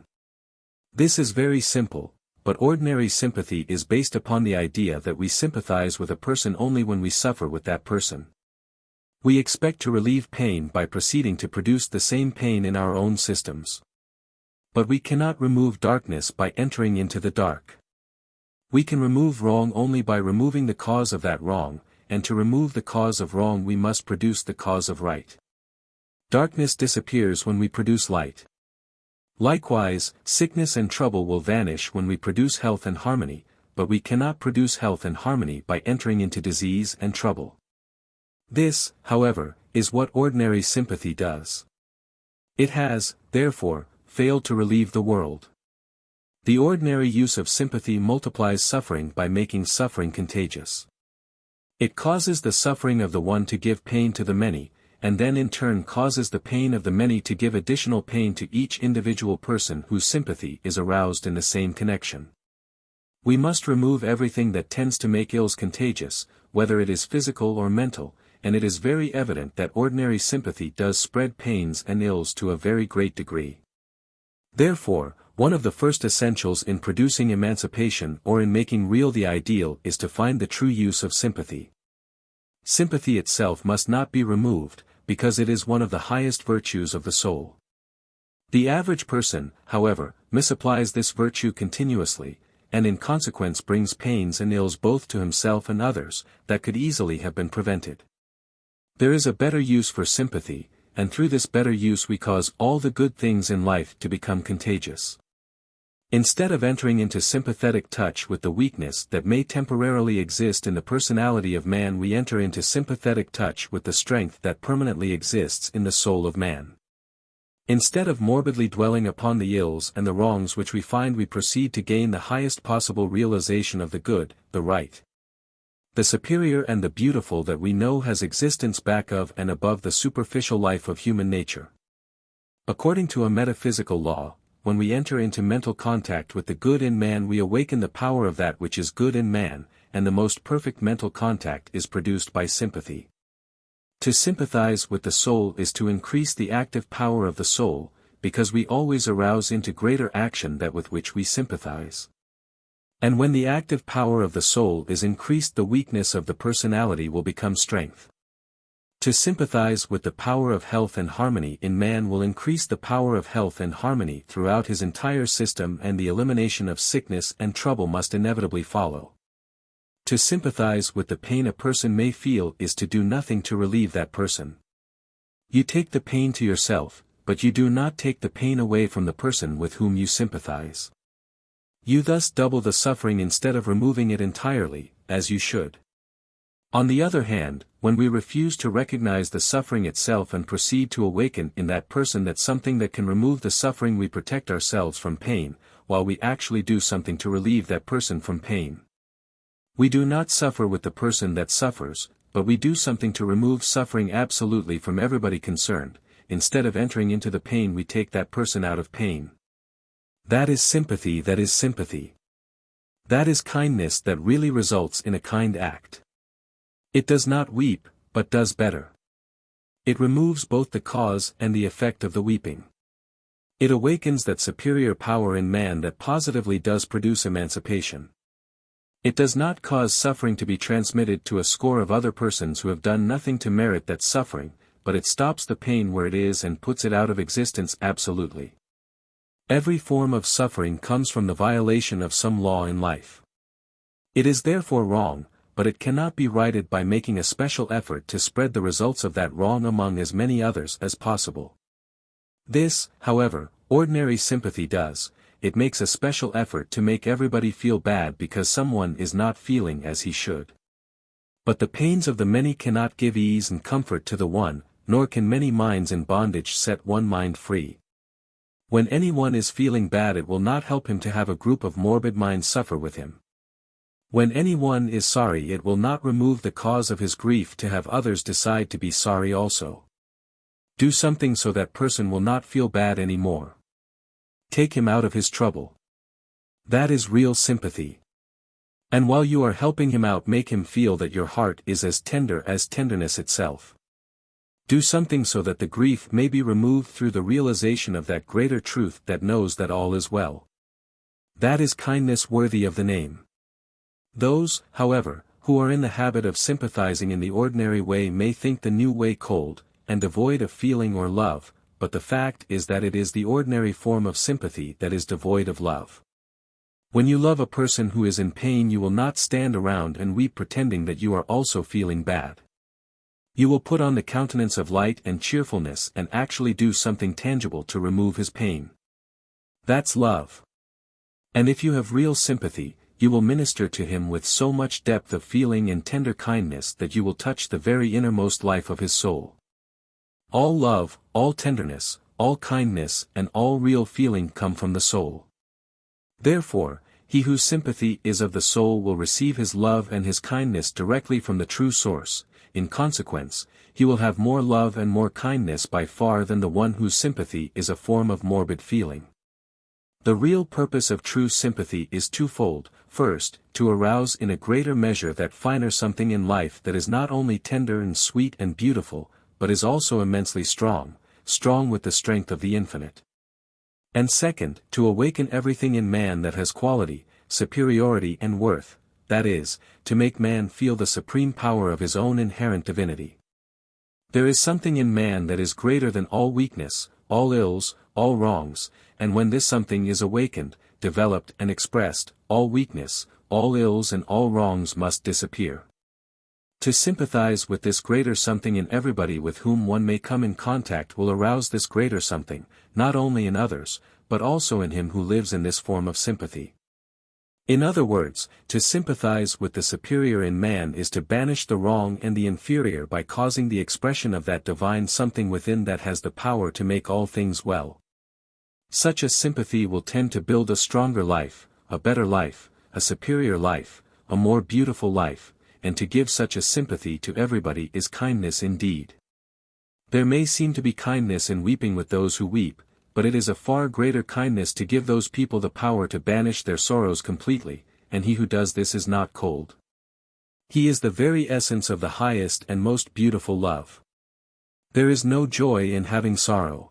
This is very simple, but ordinary sympathy is based upon the idea that we sympathize with a person only when we suffer with that person. We expect to relieve pain by proceeding to produce the same pain in our own systems. But we cannot remove darkness by entering into the dark. We can remove wrong only by removing the cause of that wrong, and to remove the cause of wrong we must produce the cause of right. Darkness disappears when we produce light. Likewise, sickness and trouble will vanish when we produce health and harmony, but we cannot produce health and harmony by entering into disease and trouble. This, however, is what ordinary sympathy does. It has, therefore, failed to relieve the world. The ordinary use of sympathy multiplies suffering by making suffering contagious. It causes the suffering of the one to give pain to the many, and then in turn causes the pain of the many to give additional pain to each individual person whose sympathy is aroused in the same connection. We must remove everything that tends to make ills contagious, whether it is physical or mental, and it is very evident that ordinary sympathy does spread pains and ills to a very great degree. Therefore, one of the first essentials in producing emancipation or in making real the ideal is to find the true use of sympathy. Sympathy itself must not be removed, because it is one of the highest virtues of the soul. The average person, however, misapplies this virtue continuously, and in consequence brings pains and ills both to himself and others, that could easily have been prevented. There is a better use for sympathy, and through this better use we cause all the good things in life to become contagious. Instead of entering into sympathetic touch with the weakness that may temporarily exist in the personality of man, we enter into sympathetic touch with the strength that permanently exists in the soul of man. Instead of morbidly dwelling upon the ills and the wrongs which we find, we proceed to gain the highest possible realization of the good, the right, the superior and the beautiful that we know has existence back of and above the superficial life of human nature. According to a metaphysical law, when we enter into mental contact with the good in man, we awaken the power of that which is good in man, and the most perfect mental contact is produced by sympathy. To sympathize with the soul is to increase the active power of the soul, because we always arouse into greater action that with which we sympathize. And when the active power of the soul is increased, the weakness of the personality will become strength. To sympathize with the power of health and harmony in man will increase the power of health and harmony throughout his entire system, and the elimination of sickness and trouble must inevitably follow. To sympathize with the pain a person may feel is to do nothing to relieve that person. You take the pain to yourself, but you do not take the pain away from the person with whom you sympathize. You thus double the suffering instead of removing it entirely, as you should. On the other hand, when we refuse to recognize the suffering itself and proceed to awaken in that person that something that can remove the suffering, we protect ourselves from pain, while we actually do something to relieve that person from pain. We do not suffer with the person that suffers, but we do something to remove suffering absolutely from everybody concerned. Instead of entering into the pain, we take that person out of pain. That is sympathy. That is sympathy. That is kindness that really results in a kind act. It does not weep, but does better. It removes both the cause and the effect of the weeping. It awakens that superior power in man that positively does produce emancipation. It does not cause suffering to be transmitted to a score of other persons who have done nothing to merit that suffering, but it stops the pain where it is and puts it out of existence absolutely. Every form of suffering comes from the violation of some law in life. It is therefore wrong, but it cannot be righted by making a special effort to spread the results of that wrong among as many others as possible. This, however, ordinary sympathy does. It makes a special effort to make everybody feel bad because someone is not feeling as he should. But the pains of the many cannot give ease and comfort to the one, nor can many minds in bondage set one mind free. When anyone is feeling bad, it will not help him to have a group of morbid minds suffer with him. When anyone is sorry, it will not remove the cause of his grief to have others decide to be sorry also. Do something so that person will not feel bad anymore. Take him out of his trouble. That is real sympathy. And while you are helping him out, make him feel that your heart is as tender as tenderness itself. Do something so that the grief may be removed through the realization of that greater truth that knows that all is well. That is kindness worthy of the name. Those, however, who are in the habit of sympathizing in the ordinary way may think the new way cold, and devoid of feeling or love, but the fact is that it is the ordinary form of sympathy that is devoid of love. When you love a person who is in pain, you will not stand around and weep pretending that you are also feeling bad. You will put on the countenance of light and cheerfulness and actually do something tangible to remove his pain. That's love. And if you have real sympathy, you will minister to him with so much depth of feeling and tender kindness that you will touch the very innermost life of his soul. All love, all tenderness, all kindness, and all real feeling come from the soul. Therefore, he whose sympathy is of the soul will receive his love and his kindness directly from the true source. In consequence, he will have more love and more kindness by far than the one whose sympathy is a form of morbid feeling. The real purpose of true sympathy is twofold. First, to arouse in a greater measure that finer something in life that is not only tender and sweet and beautiful, but is also immensely strong with the strength of the infinite. And second, to awaken everything in man that has quality, superiority and worth, that is, to make man feel the supreme power of his own inherent divinity. There is something in man that is greater than all weakness, all ills, all wrongs, and when this something is awakened, developed and expressed, all weakness, all ills and all wrongs must disappear. To sympathize with this greater something in everybody with whom one may come in contact will arouse this greater something, not only in others, but also in him who lives in this form of sympathy. In other words, to sympathize with the superior in man is to banish the wrong and the inferior by causing the expression of that divine something within that has the power to make all things well. Such a sympathy will tend to build a stronger life, a better life, a superior life, a more beautiful life, and to give such a sympathy to everybody is kindness indeed. There may seem to be kindness in weeping with those who weep, but it is a far greater kindness to give those people the power to banish their sorrows completely, and he who does this is not cold. He is the very essence of the highest and most beautiful love. There is no joy in having sorrow.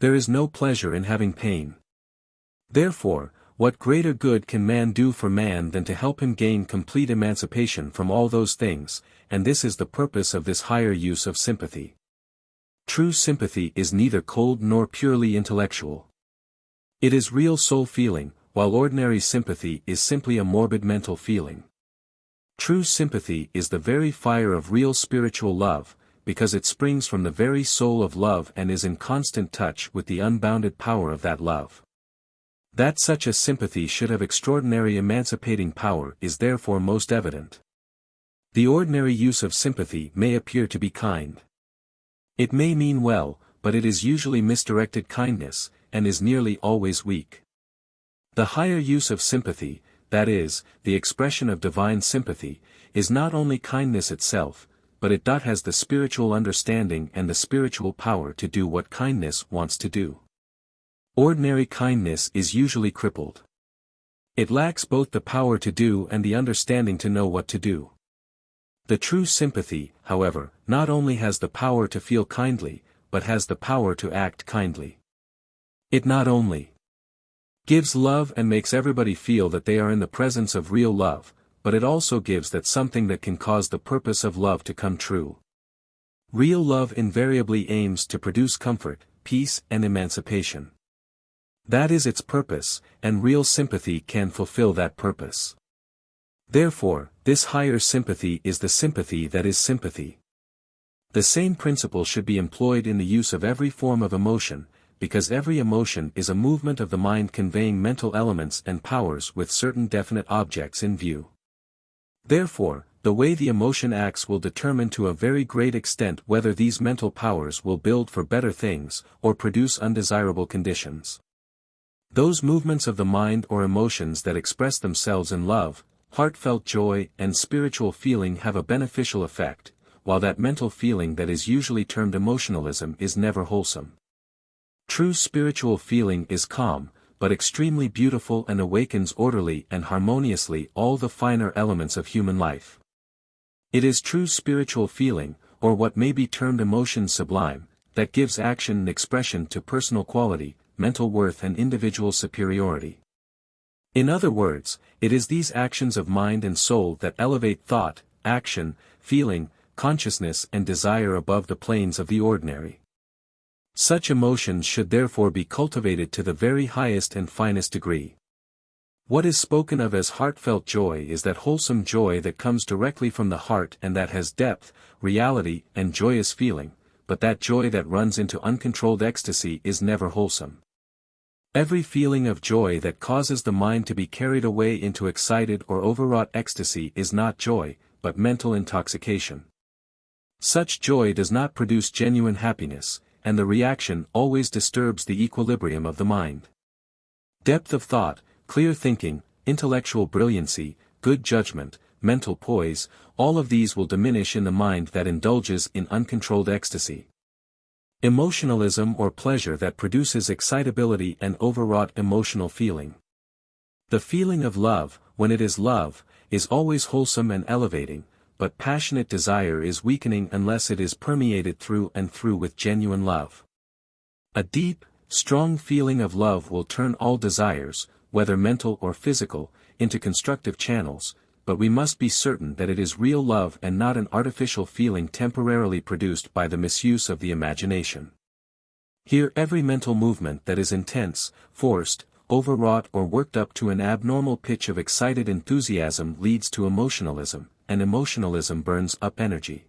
There is no pleasure in having pain. Therefore, what greater good can man do for man than to help him gain complete emancipation from all those things, and this is the purpose of this higher use of sympathy. True sympathy is neither cold nor purely intellectual. It is real soul feeling, while ordinary sympathy is simply a morbid mental feeling. True sympathy is the very fire of real spiritual love, because it springs from the very soul of love and is in constant touch with the unbounded power of that love. That such a sympathy should have extraordinary emancipating power is therefore most evident. The ordinary use of sympathy may appear to be kind. It may mean well, but it is usually misdirected kindness, and is nearly always weak. The higher use of sympathy, that is, the expression of divine sympathy, is not only kindness itself, but it has the spiritual understanding and the spiritual power to do what kindness wants to do. Ordinary kindness is usually crippled. It lacks both the power to do and the understanding to know what to do. The true sympathy, however, not only has the power to feel kindly, but has the power to act kindly. It not only gives love and makes everybody feel that they are in the presence of real love, but it also gives that something that can cause the purpose of love to come true. Real love invariably aims to produce comfort, peace and emancipation. That is its purpose, and real sympathy can fulfill that purpose. Therefore, this higher sympathy is the sympathy that is sympathy. The same principle should be employed in the use of every form of emotion, because every emotion is a movement of the mind conveying mental elements and powers with certain definite objects in view. Therefore, the way the emotion acts will determine to a very great extent whether these mental powers will build for better things, or produce undesirable conditions. Those movements of the mind or emotions that express themselves in love, heartfelt joy and spiritual feeling have a beneficial effect, while that mental feeling that is usually termed emotionalism is never wholesome. True spiritual feeling is calm, but extremely beautiful and awakens orderly and harmoniously all the finer elements of human life. It is true spiritual feeling, or what may be termed emotion sublime, that gives action and expression to personal quality, mental worth and individual superiority. In other words, it is these actions of mind and soul that elevate thought, action, feeling, consciousness and desire above the planes of the ordinary. Such emotions should therefore be cultivated to the very highest and finest degree. What is spoken of as heartfelt joy is that wholesome joy that comes directly from the heart and that has depth, reality and joyous feeling, but that joy that runs into uncontrolled ecstasy is never wholesome. Every feeling of joy that causes the mind to be carried away into excited or overwrought ecstasy is not joy, but mental intoxication. Such joy does not produce genuine happiness, and the reaction always disturbs the equilibrium of the mind. Depth of thought, clear thinking, intellectual brilliancy, good judgment, mental poise, all of these will diminish in the mind that indulges in uncontrolled ecstasy. Emotionalism or pleasure that produces excitability and overwrought emotional feeling. The feeling of love, when it is love, is always wholesome and elevating, but passionate desire is weakening unless it is permeated through and through with genuine love. A deep, strong feeling of love will turn all desires, whether mental or physical, into constructive channels, but we must be certain that it is real love and not an artificial feeling temporarily produced by the misuse of the imagination. Here every mental movement that is intense, forced, overwrought or worked up to an abnormal pitch of excited enthusiasm leads to emotionalism, and emotionalism burns up energy.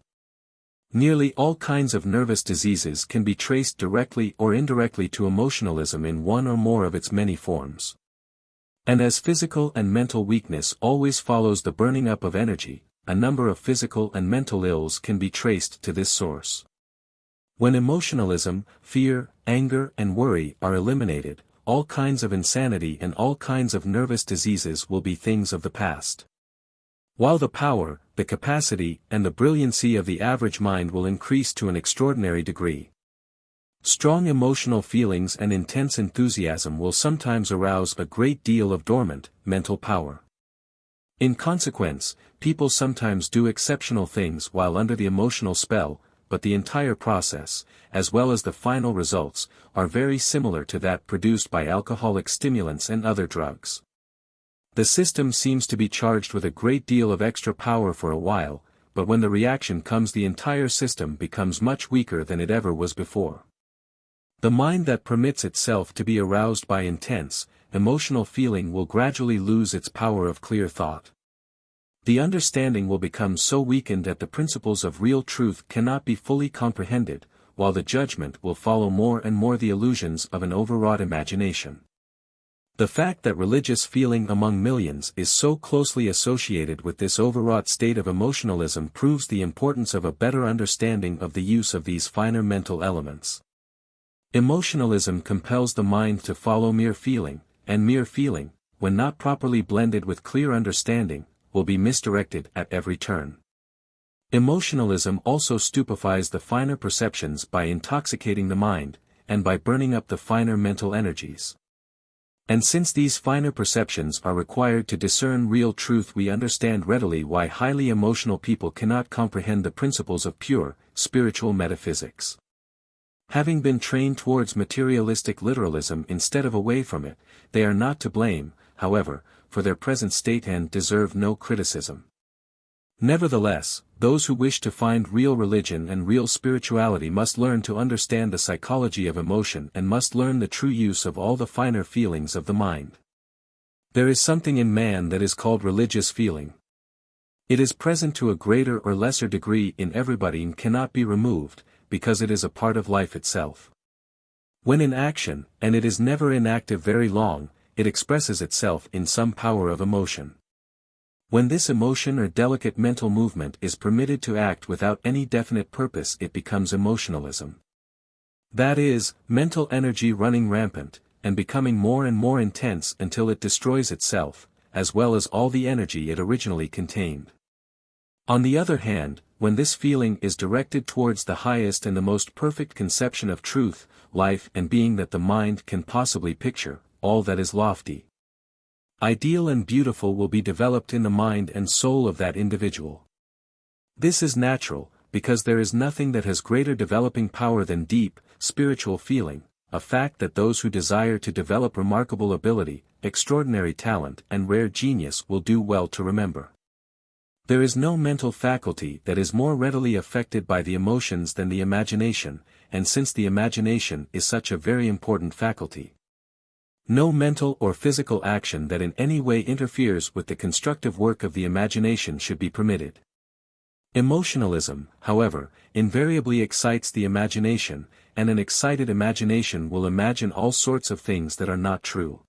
Nearly all kinds of nervous diseases can be traced directly or indirectly to emotionalism in one or more of its many forms. And as physical and mental weakness always follows the burning up of energy, a number of physical and mental ills can be traced to this source. When emotionalism, fear, anger and worry are eliminated, all kinds of insanity and all kinds of nervous diseases will be things of the past. While the power, the capacity, and the brilliancy of the average mind will increase to an extraordinary degree. Strong emotional feelings and intense enthusiasm will sometimes arouse a great deal of dormant, mental power. In consequence, people sometimes do exceptional things while under the emotional spell, but the entire process, as well as the final results, are very similar to that produced by alcoholic stimulants and other drugs. The system seems to be charged with a great deal of extra power for a while, but when the reaction comes the entire system becomes much weaker than it ever was before. The mind that permits itself to be aroused by intense, emotional feeling will gradually lose its power of clear thought. The understanding will become so weakened that the principles of real truth cannot be fully comprehended, while the judgment will follow more and more the illusions of an overwrought imagination. The fact that religious feeling among millions is so closely associated with this overwrought state of emotionalism proves the importance of a better understanding of the use of these finer mental elements. Emotionalism compels the mind to follow mere feeling, and mere feeling, when not properly blended with clear understanding, will be misdirected at every turn. Emotionalism also stupefies the finer perceptions by intoxicating the mind, and by burning up the finer mental energies. And since these finer perceptions are required to discern real truth, we understand readily why highly emotional people cannot comprehend the principles of pure, spiritual metaphysics. Having been trained towards materialistic literalism instead of away from it, they are not to blame, however, for their present state and deserve no criticism. Nevertheless, those who wish to find real religion and real spirituality must learn to understand the psychology of emotion and must learn the true use of all the finer feelings of the mind. There is something in man that is called religious feeling. It is present to a greater or lesser degree in everybody and cannot be removed, because it is a part of life itself. When in action, and it is never inactive very long, it expresses itself in some power of emotion. When this emotion or delicate mental movement is permitted to act without any definite purpose, it becomes emotionalism. That is, mental energy running rampant, and becoming more and more intense until it destroys itself, as well as all the energy it originally contained. On the other hand, when this feeling is directed towards the highest and the most perfect conception of truth, life and being that the mind can possibly picture, all that is lofty, ideal and beautiful will be developed in the mind and soul of that individual. This is natural, because there is nothing that has greater developing power than deep, spiritual feeling, a fact that those who desire to develop remarkable ability, extraordinary talent and rare genius will do well to remember. There is no mental faculty that is more readily affected by the emotions than the imagination, and since the imagination is such a very important faculty, no mental or physical action that in any way interferes with the constructive work of the imagination should be permitted. Emotionalism, however, invariably excites the imagination, and an excited imagination will imagine all sorts of things that are not true.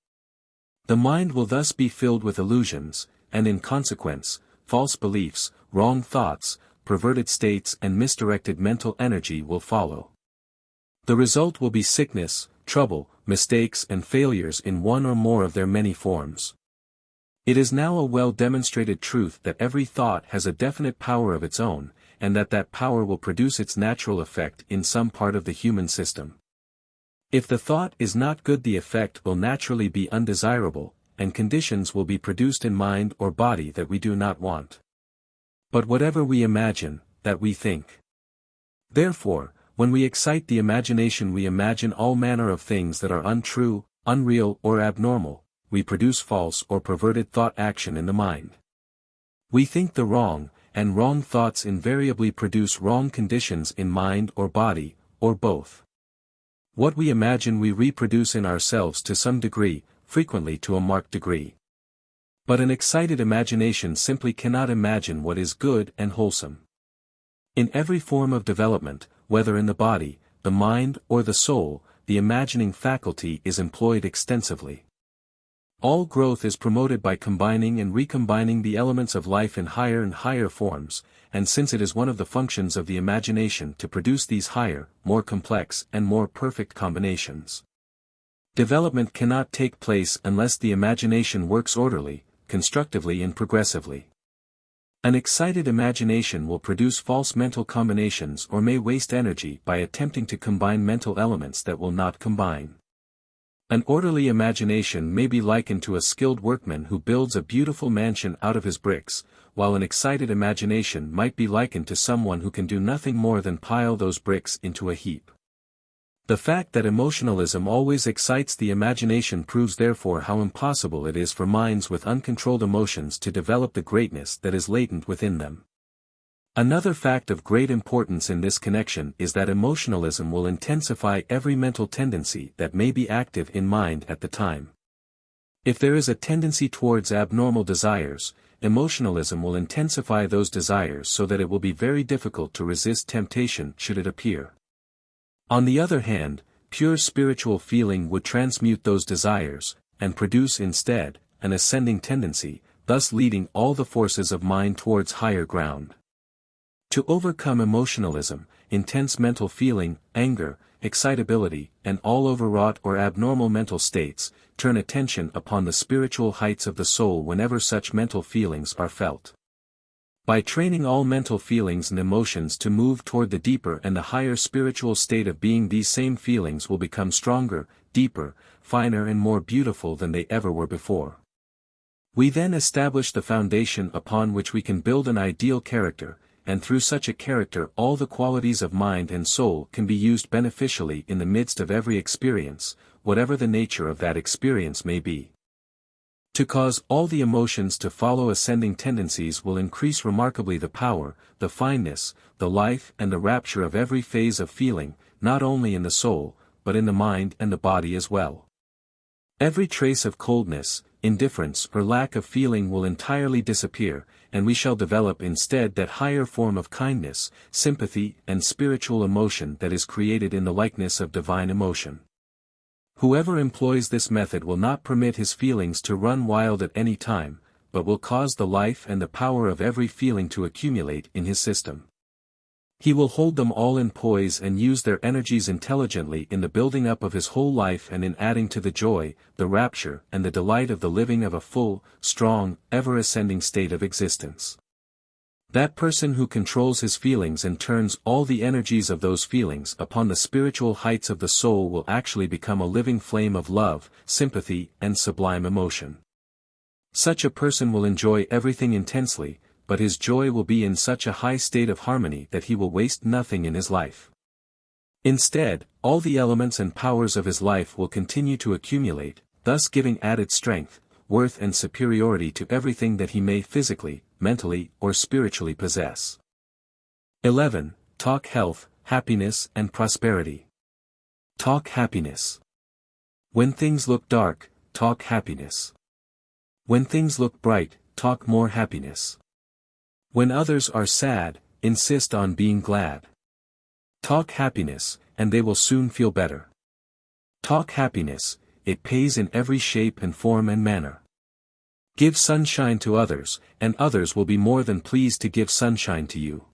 The mind will thus be filled with illusions, and in consequence, false beliefs, wrong thoughts, perverted states and misdirected mental energy will follow. The result will be sickness, trouble, mistakes and failures in one or more of their many forms. It is now a well-demonstrated truth that every thought has a definite power of its own, and that that power will produce its natural effect in some part of the human system. If the thought is not good, the effect will naturally be undesirable, and conditions will be produced in mind or body that we do not want. But whatever we imagine, that we think. Therefore, when we excite the imagination, we imagine all manner of things that are untrue, unreal or abnormal. We produce false or perverted thought action in the mind. We think the wrong, and wrong thoughts invariably produce wrong conditions in mind or body, or both. What we imagine we reproduce in ourselves to some degree, frequently to a marked degree. But an excited imagination simply cannot imagine what is good and wholesome. In every form of development, whether in the body, the mind, or the soul, the imagining faculty is employed extensively. All growth is promoted by combining and recombining the elements of life in higher and higher forms, and since it is one of the functions of the imagination to produce these higher, more complex and more perfect combinations. Development cannot take place unless the imagination works orderly, constructively and progressively. An excited imagination will produce false mental combinations or may waste energy by attempting to combine mental elements that will not combine. An orderly imagination may be likened to a skilled workman who builds a beautiful mansion out of his bricks, while an excited imagination might be likened to someone who can do nothing more than pile those bricks into a heap. The fact that emotionalism always excites the imagination proves therefore how impossible it is for minds with uncontrolled emotions to develop the greatness that is latent within them. Another fact of great importance in this connection is that emotionalism will intensify every mental tendency that may be active in mind at the time. If there is a tendency towards abnormal desires, emotionalism will intensify those desires so that it will be very difficult to resist temptation should it appear. On the other hand, pure spiritual feeling would transmute those desires, and produce instead, an ascending tendency, thus leading all the forces of mind towards higher ground. To overcome emotionalism, intense mental feeling, anger, excitability, and all overwrought or abnormal mental states, turn attention upon the spiritual heights of the soul whenever such mental feelings are felt. By training all mental feelings and emotions to move toward the deeper and the higher spiritual state of being, these same feelings will become stronger, deeper, finer and more beautiful than they ever were before. We then establish the foundation upon which we can build an ideal character, and through such a character all the qualities of mind and soul can be used beneficially in the midst of every experience, whatever the nature of that experience may be. To cause all the emotions to follow ascending tendencies will increase remarkably the power, the fineness, the life and the rapture of every phase of feeling, not only in the soul, but in the mind and the body as well. Every trace of coldness, indifference or lack of feeling will entirely disappear, and we shall develop instead that higher form of kindness, sympathy and spiritual emotion that is created in the likeness of divine emotion. Whoever employs this method will not permit his feelings to run wild at any time, but will cause the life and the power of every feeling to accumulate in his system. He will hold them all in poise and use their energies intelligently in the building up of his whole life and in adding to the joy, the rapture and the delight of the living of a full, strong, ever-ascending state of existence. That person who controls his feelings and turns all the energies of those feelings upon the spiritual heights of the soul will actually become a living flame of love, sympathy and sublime emotion. Such a person will enjoy everything intensely, but his joy will be in such a high state of harmony that he will waste nothing in his life. Instead, all the elements and powers of his life will continue to accumulate, thus giving added strength, worth and superiority to everything that he may physically, mentally or spiritually possess. 11. Talk health, happiness and prosperity. Talk happiness. When things look dark, talk happiness. When things look bright, talk more happiness. When others are sad, insist on being glad. Talk happiness, and they will soon feel better. Talk happiness, it pays in every shape and form and manner. Give sunshine to others, and others will be more than pleased to give sunshine to you.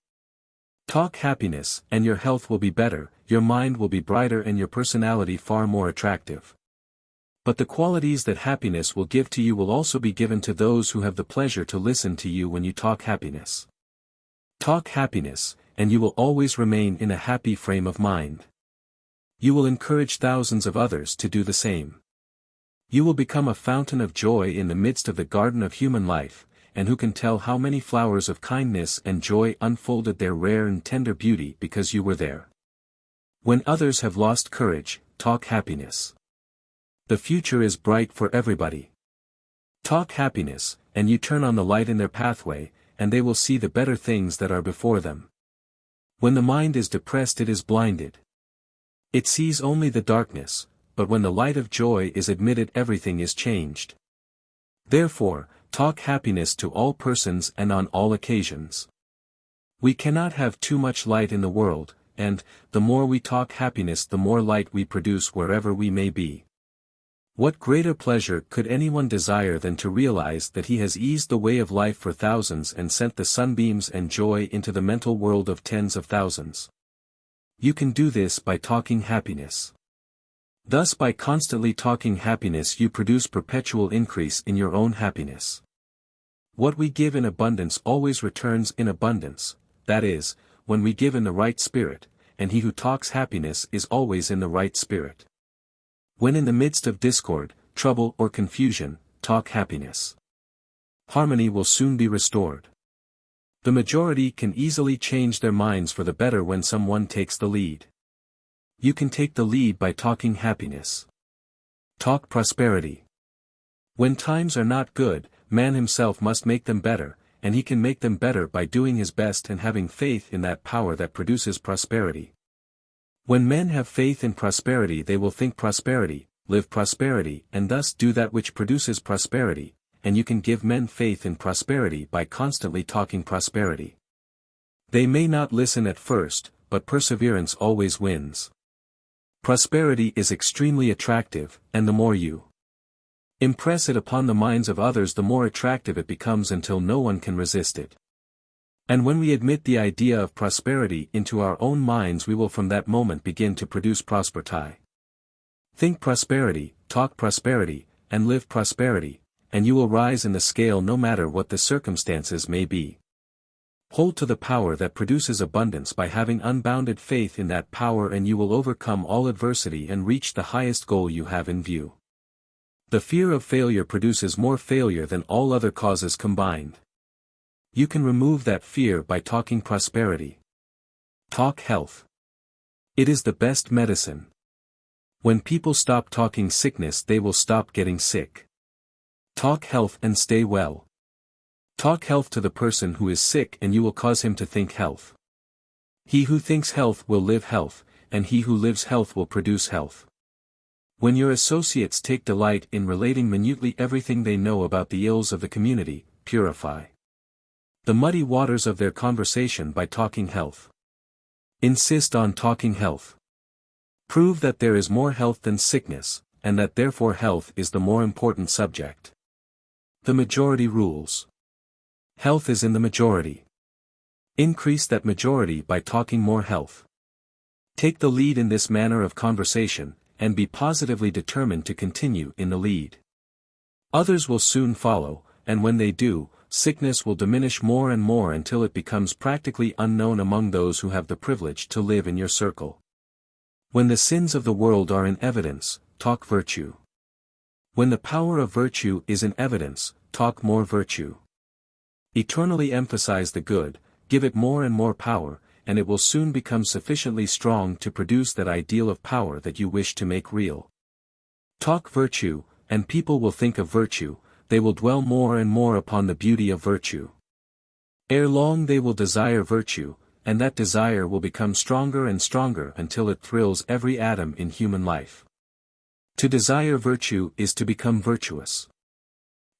Talk happiness, and your health will be better, your mind will be brighter and your personality far more attractive. But the qualities that happiness will give to you will also be given to those who have the pleasure to listen to you when you talk happiness. Talk happiness, and you will always remain in a happy frame of mind. You will encourage thousands of others to do the same. You will become a fountain of joy in the midst of the garden of human life, and who can tell how many flowers of kindness and joy unfolded their rare and tender beauty because you were there. When others have lost courage, talk happiness. The future is bright for everybody. Talk happiness, and you turn on the light in their pathway, and they will see the better things that are before them. When the mind is depressed it is blinded. It sees only the darkness, but when the light of joy is admitted everything is changed. Therefore, talk happiness to all persons and on all occasions. We cannot have too much light in the world, and, the more we talk happiness the more light we produce wherever we may be. What greater pleasure could anyone desire than to realize that he has eased the way of life for thousands and sent the sunbeams and joy into the mental world of tens of thousands? You can do this by talking happiness. Thus by constantly talking happiness you produce perpetual increase in your own happiness. What we give in abundance always returns in abundance, that is, when we give in the right spirit, and he who talks happiness is always in the right spirit. When in the midst of discord, trouble or confusion, talk happiness. Harmony will soon be restored. The majority can easily change their minds for the better when someone takes the lead. You can take the lead by talking happiness. Talk prosperity. When times are not good, man himself must make them better, and he can make them better by doing his best and having faith in that power that produces prosperity. When men have faith in prosperity they will think prosperity, live prosperity and thus do that which produces prosperity, and you can give men faith in prosperity by constantly talking prosperity. They may not listen at first, but perseverance always wins. Prosperity is extremely attractive, and the more you impress it upon the minds of others the more attractive it becomes until no one can resist it. And when we admit the idea of prosperity into our own minds we will from that moment begin to produce prosperity. Think prosperity, talk prosperity, and live prosperity, and you will rise in the scale no matter what the circumstances may be. Hold to the power that produces abundance by having unbounded faith in that power and you will overcome all adversity and reach the highest goal you have in view. The fear of failure produces more failure than all other causes combined. You can remove that fear by talking prosperity. Talk health. It is the best medicine. When people stop talking sickness they will stop getting sick. Talk health and stay well. Talk health to the person who is sick and you will cause him to think health. He who thinks health will live health, and he who lives health will produce health. When your associates take delight in relating minutely everything they know about the ills of the community, purify the muddy waters of their conversation by talking health. Insist on talking health. Prove that there is more health than sickness, and that therefore health is the more important subject. The majority rules. Health is in the majority. Increase that majority by talking more health. Take the lead in this manner of conversation, and be positively determined to continue in the lead. Others will soon follow, and when they do, sickness will diminish more and more until it becomes practically unknown among those who have the privilege to live in your circle. When the sins of the world are in evidence, talk virtue. When the power of virtue is in evidence, talk more virtue. Eternally emphasize the good, give it more and more power, and it will soon become sufficiently strong to produce that ideal of power that you wish to make real. Talk virtue, and people will think of virtue, they will dwell more and more upon the beauty of virtue. Ere long they will desire virtue, and that desire will become stronger and stronger until it thrills every atom in human life. To desire virtue is to become virtuous.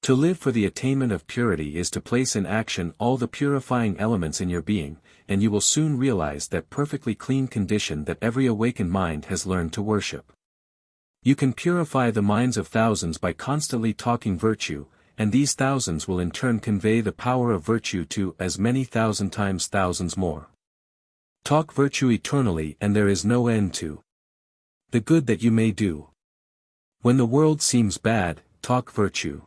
To live for the attainment of purity is to place in action all the purifying elements in your being, and you will soon realize that perfectly clean condition that every awakened mind has learned to worship. You can purify the minds of thousands by constantly talking virtue, and these thousands will in turn convey the power of virtue to as many thousand times thousands more. Talk virtue eternally and there is no end to the good that you may do. When the world seems bad, talk virtue.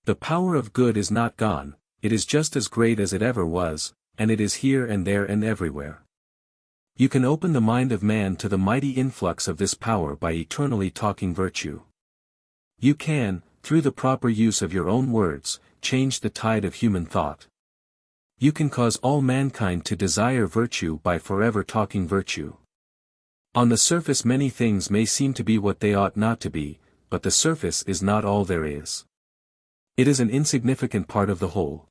The power of good is not gone, it is just as great as it ever was, and it is here and there and everywhere. You can open the mind of man to the mighty influx of this power by eternally talking virtue. You can, through the proper use of your own words, change the tide of human thought. You can cause all mankind to desire virtue by forever talking virtue. On the surface many things may seem to be what they ought not to be, but the surface is not all there is. It is an insignificant part of the whole.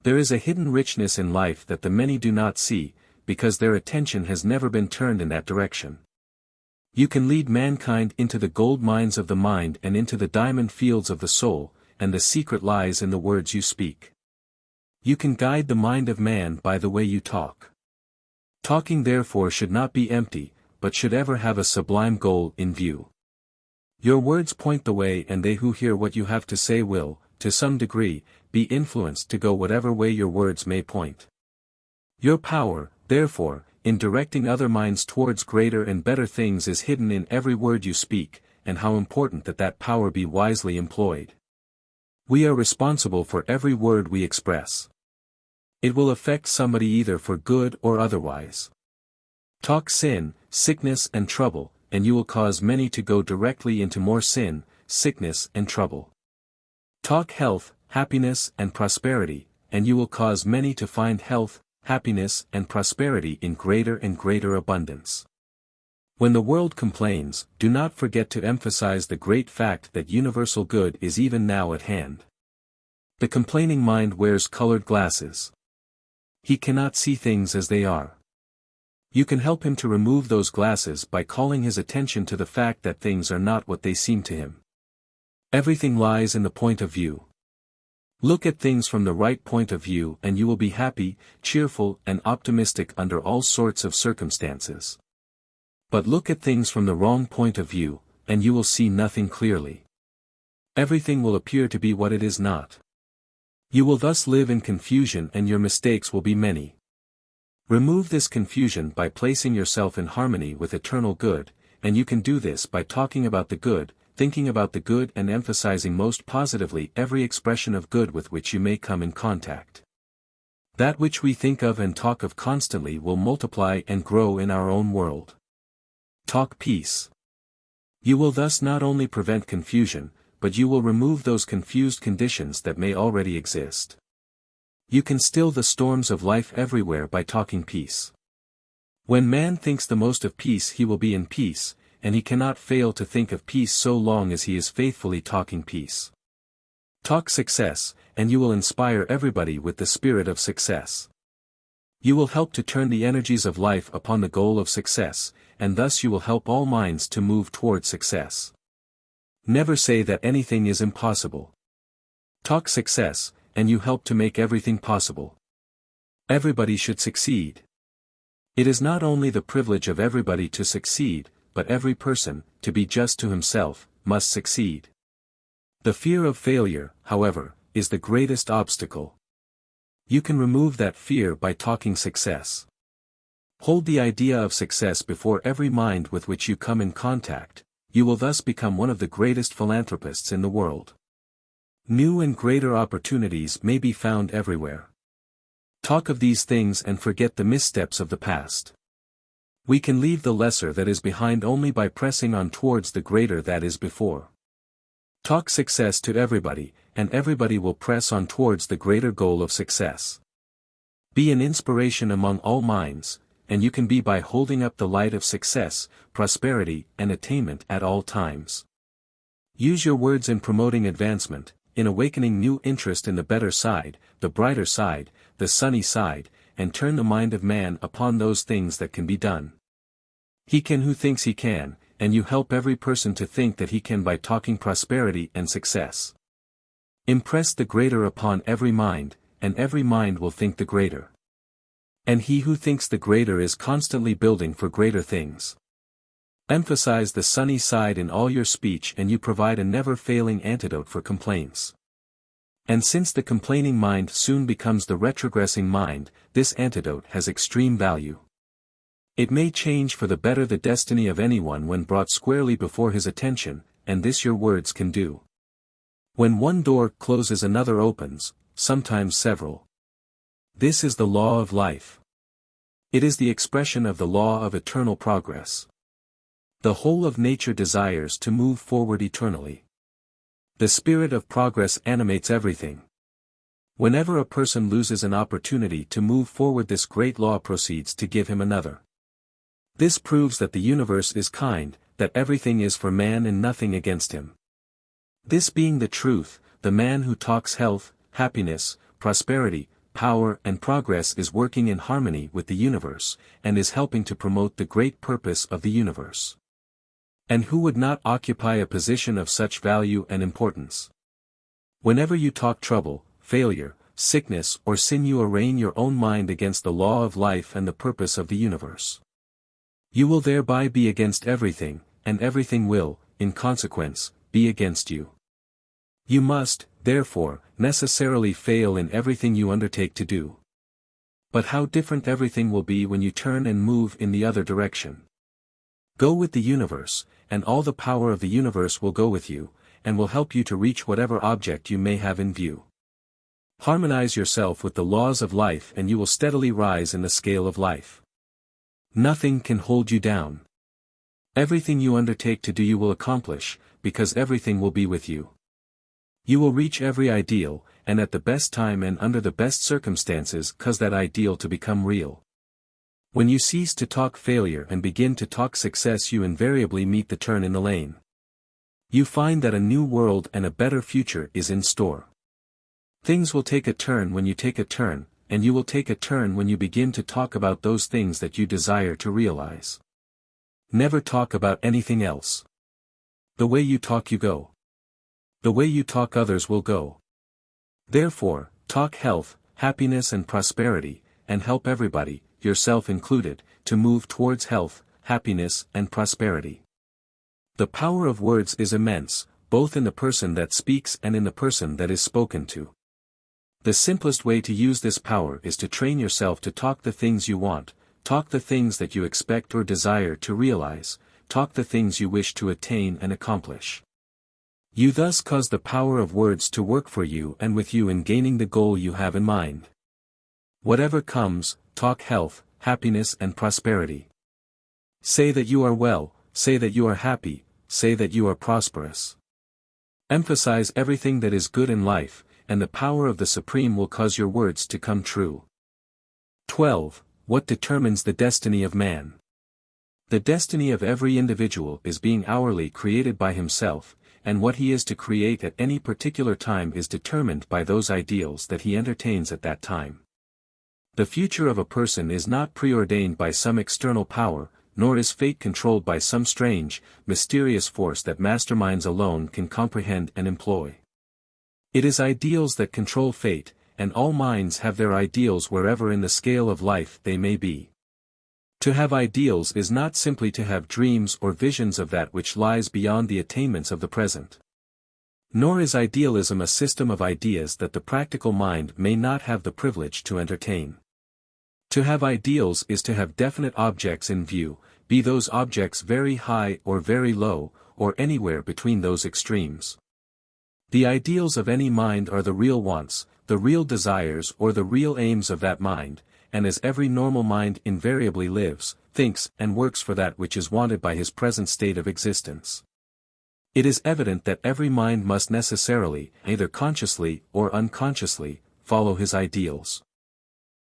There is a hidden richness in life that the many do not see, because their attention has never been turned in that direction. You can lead mankind into the gold mines of the mind and into the diamond fields of the soul, and the secret lies in the words you speak. You can guide the mind of man by the way you talk. Talking therefore should not be empty, but should ever have a sublime goal in view. Your words point the way, and they who hear what you have to say will, to some degree, be influenced to go whatever way your words may point. Your power, therefore, in directing other minds towards greater and better things is hidden in every word you speak, and how important that that power be wisely employed. We are responsible for every word we express. It will affect somebody either for good or otherwise. Talk sin, sickness and trouble, and you will cause many to go directly into more sin, sickness and trouble. Talk health, happiness and prosperity, and you will cause many to find health, happiness and prosperity in greater and greater abundance. When the world complains, do not forget to emphasize the great fact that universal good is even now at hand. The complaining mind wears colored glasses. He cannot see things as they are. You can help him to remove those glasses by calling his attention to the fact that things are not what they seem to him. Everything lies in the point of view. Look at things from the right point of view and you will be happy, cheerful and optimistic under all sorts of circumstances. But look at things from the wrong point of view, and you will see nothing clearly. Everything will appear to be what it is not. You will thus live in confusion and your mistakes will be many. Remove this confusion by placing yourself in harmony with eternal good, and you can do this by talking about the good, thinking about the good and emphasizing most positively every expression of good with which you may come in contact. That which we think of and talk of constantly will multiply and grow in our own world. Talk peace. You will thus not only prevent confusion, but you will remove those confused conditions that may already exist. You can still the storms of life everywhere by talking peace. When man thinks the most of peace he will be in peace, and he cannot fail to think of peace so long as he is faithfully talking peace. Talk success, and you will inspire everybody with the spirit of success. You will help to turn the energies of life upon the goal of success, and thus you will help all minds to move toward success. Never say that anything is impossible. Talk success, and you help to make everything possible. Everybody should succeed. It is not only the privilege of everybody to succeed, but every person, to be just to himself, must succeed. The fear of failure, however, is the greatest obstacle. You can remove that fear by talking success. Hold the idea of success before every mind with which you come in contact, you will thus become one of the greatest philanthropists in the world. New and greater opportunities may be found everywhere. Talk of these things and forget the missteps of the past. We can leave the lesser that is behind only by pressing on towards the greater that is before. Talk success to everybody, and everybody will press on towards the greater goal of success. Be an inspiration among all minds, and you can be by holding up the light of success, prosperity and attainment at all times. Use your words in promoting advancement, in awakening new interest in the better side, the brighter side, the sunny side, and turn the mind of man upon those things that can be done. He can who thinks he can, and you help every person to think that he can by talking prosperity and success. Impress the greater upon every mind, and every mind will think the greater. And he who thinks the greater is constantly building for greater things. Emphasize the sunny side in all your speech and you provide a never-failing antidote for complaints. And since the complaining mind soon becomes the retrogressing mind, this antidote has extreme value. It may change for the better the destiny of anyone when brought squarely before his attention, and this your words can do. When one door closes another opens, sometimes several. This is the law of life. It is the expression of the law of eternal progress. The whole of nature desires to move forward eternally. The spirit of progress animates everything. Whenever a person loses an opportunity to move forward, this great law proceeds to give him another. This proves that the universe is kind, that everything is for man and nothing against him. This being the truth, the man who talks health, happiness, prosperity, power and progress is working in harmony with the universe, and is helping to promote the great purpose of the universe. And who would not occupy a position of such value and importance? Whenever you talk trouble, failure, sickness or sin, you arraign your own mind against the law of life and the purpose of the universe. You will thereby be against everything, and everything will, in consequence, be against you. You must, therefore, necessarily fail in everything you undertake to do. But how different everything will be when you turn and move in the other direction. Go with the universe, and all the power of the universe will go with you, and will help you to reach whatever object you may have in view. Harmonize yourself with the laws of life and you will steadily rise in the scale of life. Nothing can hold you down. Everything you undertake to do you will accomplish, because everything will be with you. You will reach every ideal, and at the best time and under the best circumstances cause that ideal to become real. When you cease to talk failure and begin to talk success, you invariably meet the turn in the lane. You find that a new world and a better future is in store. Things will take a turn when you take a turn, and you will take a turn when you begin to talk about those things that you desire to realize. Never talk about anything else. The way you talk you go. The way you talk others will go. Therefore, talk health, happiness and prosperity, and help everybody, yourself included, to move towards health, happiness and prosperity. The power of words is immense, both in the person that speaks and in the person that is spoken to. The simplest way to use this power is to train yourself to talk the things you want, talk the things that you expect or desire to realize, talk the things you wish to attain and accomplish. You thus cause the power of words to work for you and with you in gaining the goal you have in mind. Whatever comes, talk health, happiness and prosperity. Say that you are well, say that you are happy, say that you are prosperous. Emphasize everything that is good in life, and the power of the Supreme will cause your words to come true. 12. What determines the destiny of man? The destiny of every individual is being hourly created by himself, and what he is to create at any particular time is determined by those ideals that he entertains at that time. The future of a person is not preordained by some external power, nor is fate controlled by some strange, mysterious force that masterminds alone can comprehend and employ. It is ideals that control fate, and all minds have their ideals wherever in the scale of life they may be. To have ideals is not simply to have dreams or visions of that which lies beyond the attainments of the present. Nor is idealism a system of ideas that the practical mind may not have the privilege to entertain. To have ideals is to have definite objects in view, be those objects very high or very low, or anywhere between those extremes. The ideals of any mind are the real wants, the real desires or the real aims of that mind, and as every normal mind invariably lives, thinks and works for that which is wanted by his present state of existence. It is evident that every mind must necessarily, either consciously or unconsciously, follow his ideals.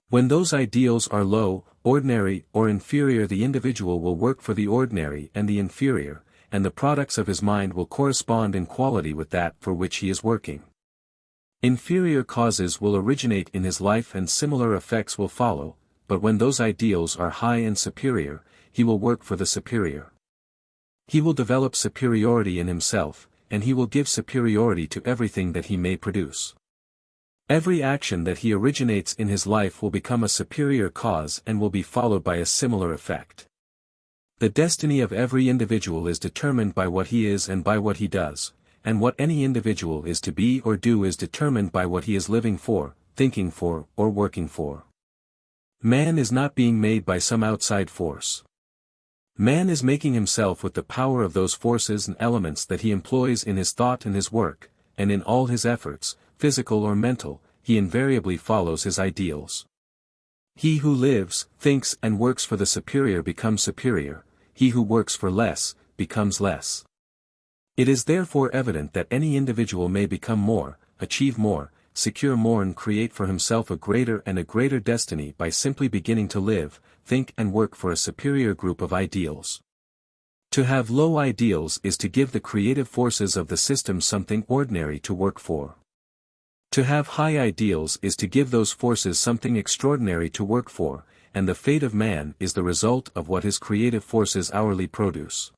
When those ideals are low, ordinary or inferior, the individual will work for the ordinary and the inferior, and the products of his mind will correspond in quality with that for which he is working. Inferior causes will originate in his life and similar effects will follow, but when those ideals are high and superior, he will work for the superior. He will develop superiority in himself, and he will give superiority to everything that he may produce. Every action that he originates in his life will become a superior cause and will be followed by a similar effect. The destiny of every individual is determined by what he is and by what he does, and what any individual is to be or do is determined by what he is living for, thinking for, or working for. Man is not being made by some outside force. Man is making himself with the power of those forces and elements that he employs in his thought and his work, and in all his efforts, physical or mental, he invariably follows his ideals. He who lives, thinks and works for the superior becomes superior, he who works for less, becomes less. It is therefore evident that any individual may become more, achieve more, secure more and create for himself a greater destiny by simply beginning to live, think and work for a superior group of ideals. To have low ideals is to give the creative forces of the system something ordinary to work for. To have high ideals is to give those forces something extraordinary to work for, and the fate of man is the result of what his creative forces hourly produce.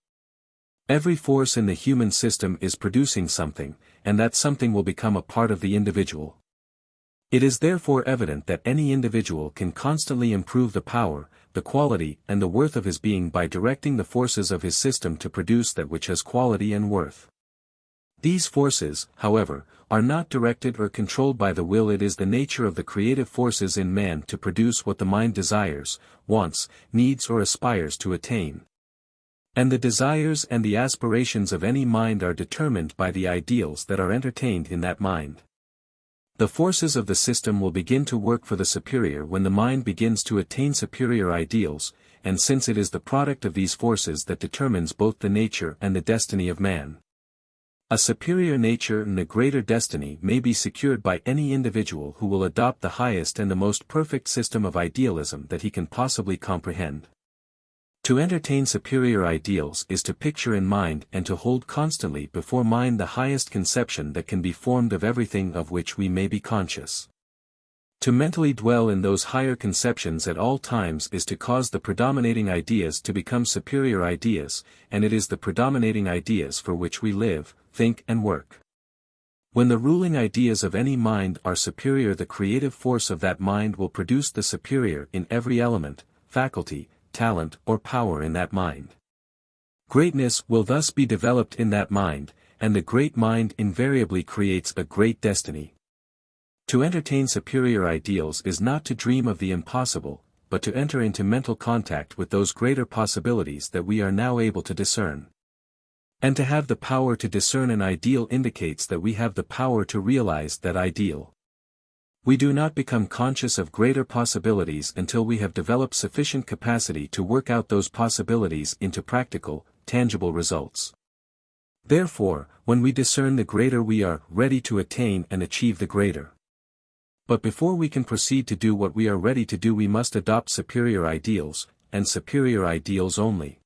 Every force in the human system is producing something, and that something will become a part of the individual. It is therefore evident that any individual can constantly improve the power, the quality and the worth of his being by directing the forces of his system to produce that which has quality and worth. These forces, however, are not directed or controlled by the will. It is the nature of the creative forces in man to produce what the mind desires, wants, needs or aspires to attain. And the desires and the aspirations of any mind are determined by the ideals that are entertained in that mind. The forces of the system will begin to work for the superior when the mind begins to attain superior ideals, and since it is the product of these forces that determines both the nature and the destiny of man. A superior nature and a greater destiny may be secured by any individual who will adopt the highest and the most perfect system of idealism that he can possibly comprehend. To entertain superior ideals is to picture in mind and to hold constantly before mind the highest conception that can be formed of everything of which we may be conscious. To mentally dwell in those higher conceptions at all times is to cause the predominating ideas to become superior ideas, and it is the predominating ideas for which we live, think and work. When the ruling ideas of any mind are superior, the creative force of that mind will produce the superior in every element, faculty, talent or power in that mind. Greatness will thus be developed in that mind, and the great mind invariably creates a great destiny. To entertain superior ideals is not to dream of the impossible, but to enter into mental contact with those greater possibilities that we are now able to discern. And to have the power to discern an ideal indicates that we have the power to realize that ideal. We do not become conscious of greater possibilities until we have developed sufficient capacity to work out those possibilities into practical, tangible results. Therefore, when we discern the greater, we are ready to attain and achieve the greater. But before we can proceed to do what we are ready to do, we must adopt superior ideals, and superior ideals only.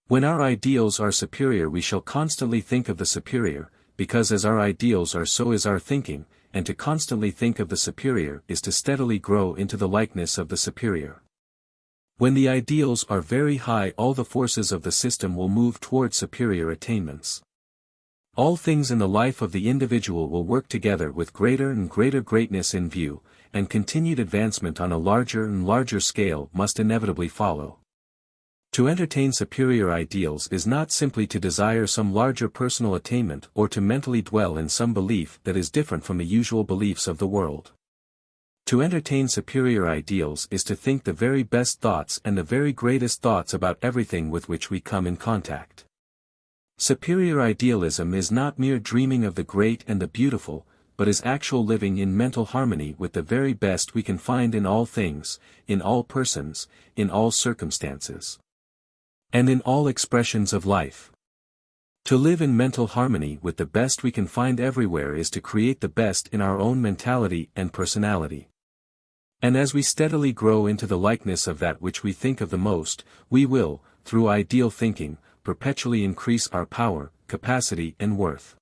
When our ideals are superior, we shall constantly think of the superior, because as our ideals are, so is our thinking, and to constantly think of the superior is to steadily grow into the likeness of the superior. When the ideals are very high, all the forces of the system will move toward superior attainments. All things in the life of the individual will work together with greater and greater greatness in view, and continued advancement on a larger and larger scale must inevitably follow. To entertain superior ideals is not simply to desire some larger personal attainment or to mentally dwell in some belief that is different from the usual beliefs of the world. To entertain superior ideals is to think the very best thoughts and the very greatest thoughts about everything with which we come in contact. Superior idealism is not mere dreaming of the great and the beautiful, but is actual living in mental harmony with the very best we can find in all things, in all persons, in all circumstances, and in all expressions of life. To live in mental harmony with the best we can find everywhere is to create the best in our own mentality and personality. And as we steadily grow into the likeness of that which we think of the most, we will, through ideal thinking, perpetually increase our power, capacity and worth.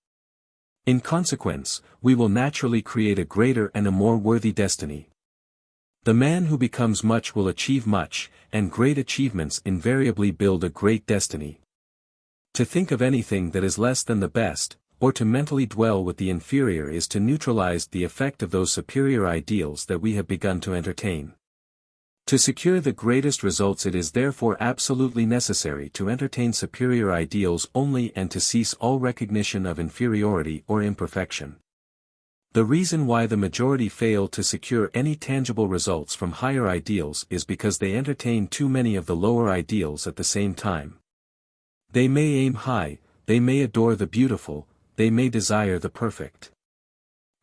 In consequence, we will naturally create a greater and a more worthy destiny. The man who becomes much will achieve much, and great achievements invariably build a great destiny. To think of anything that is less than the best, or to mentally dwell with the inferior is to neutralize the effect of those superior ideals that we have begun to entertain. To secure the greatest results, it is therefore absolutely necessary to entertain superior ideals only and to cease all recognition of inferiority or imperfection. The reason why the majority fail to secure any tangible results from higher ideals is because they entertain too many of the lower ideals at the same time. They may aim high, they may adore the beautiful, they may desire the perfect.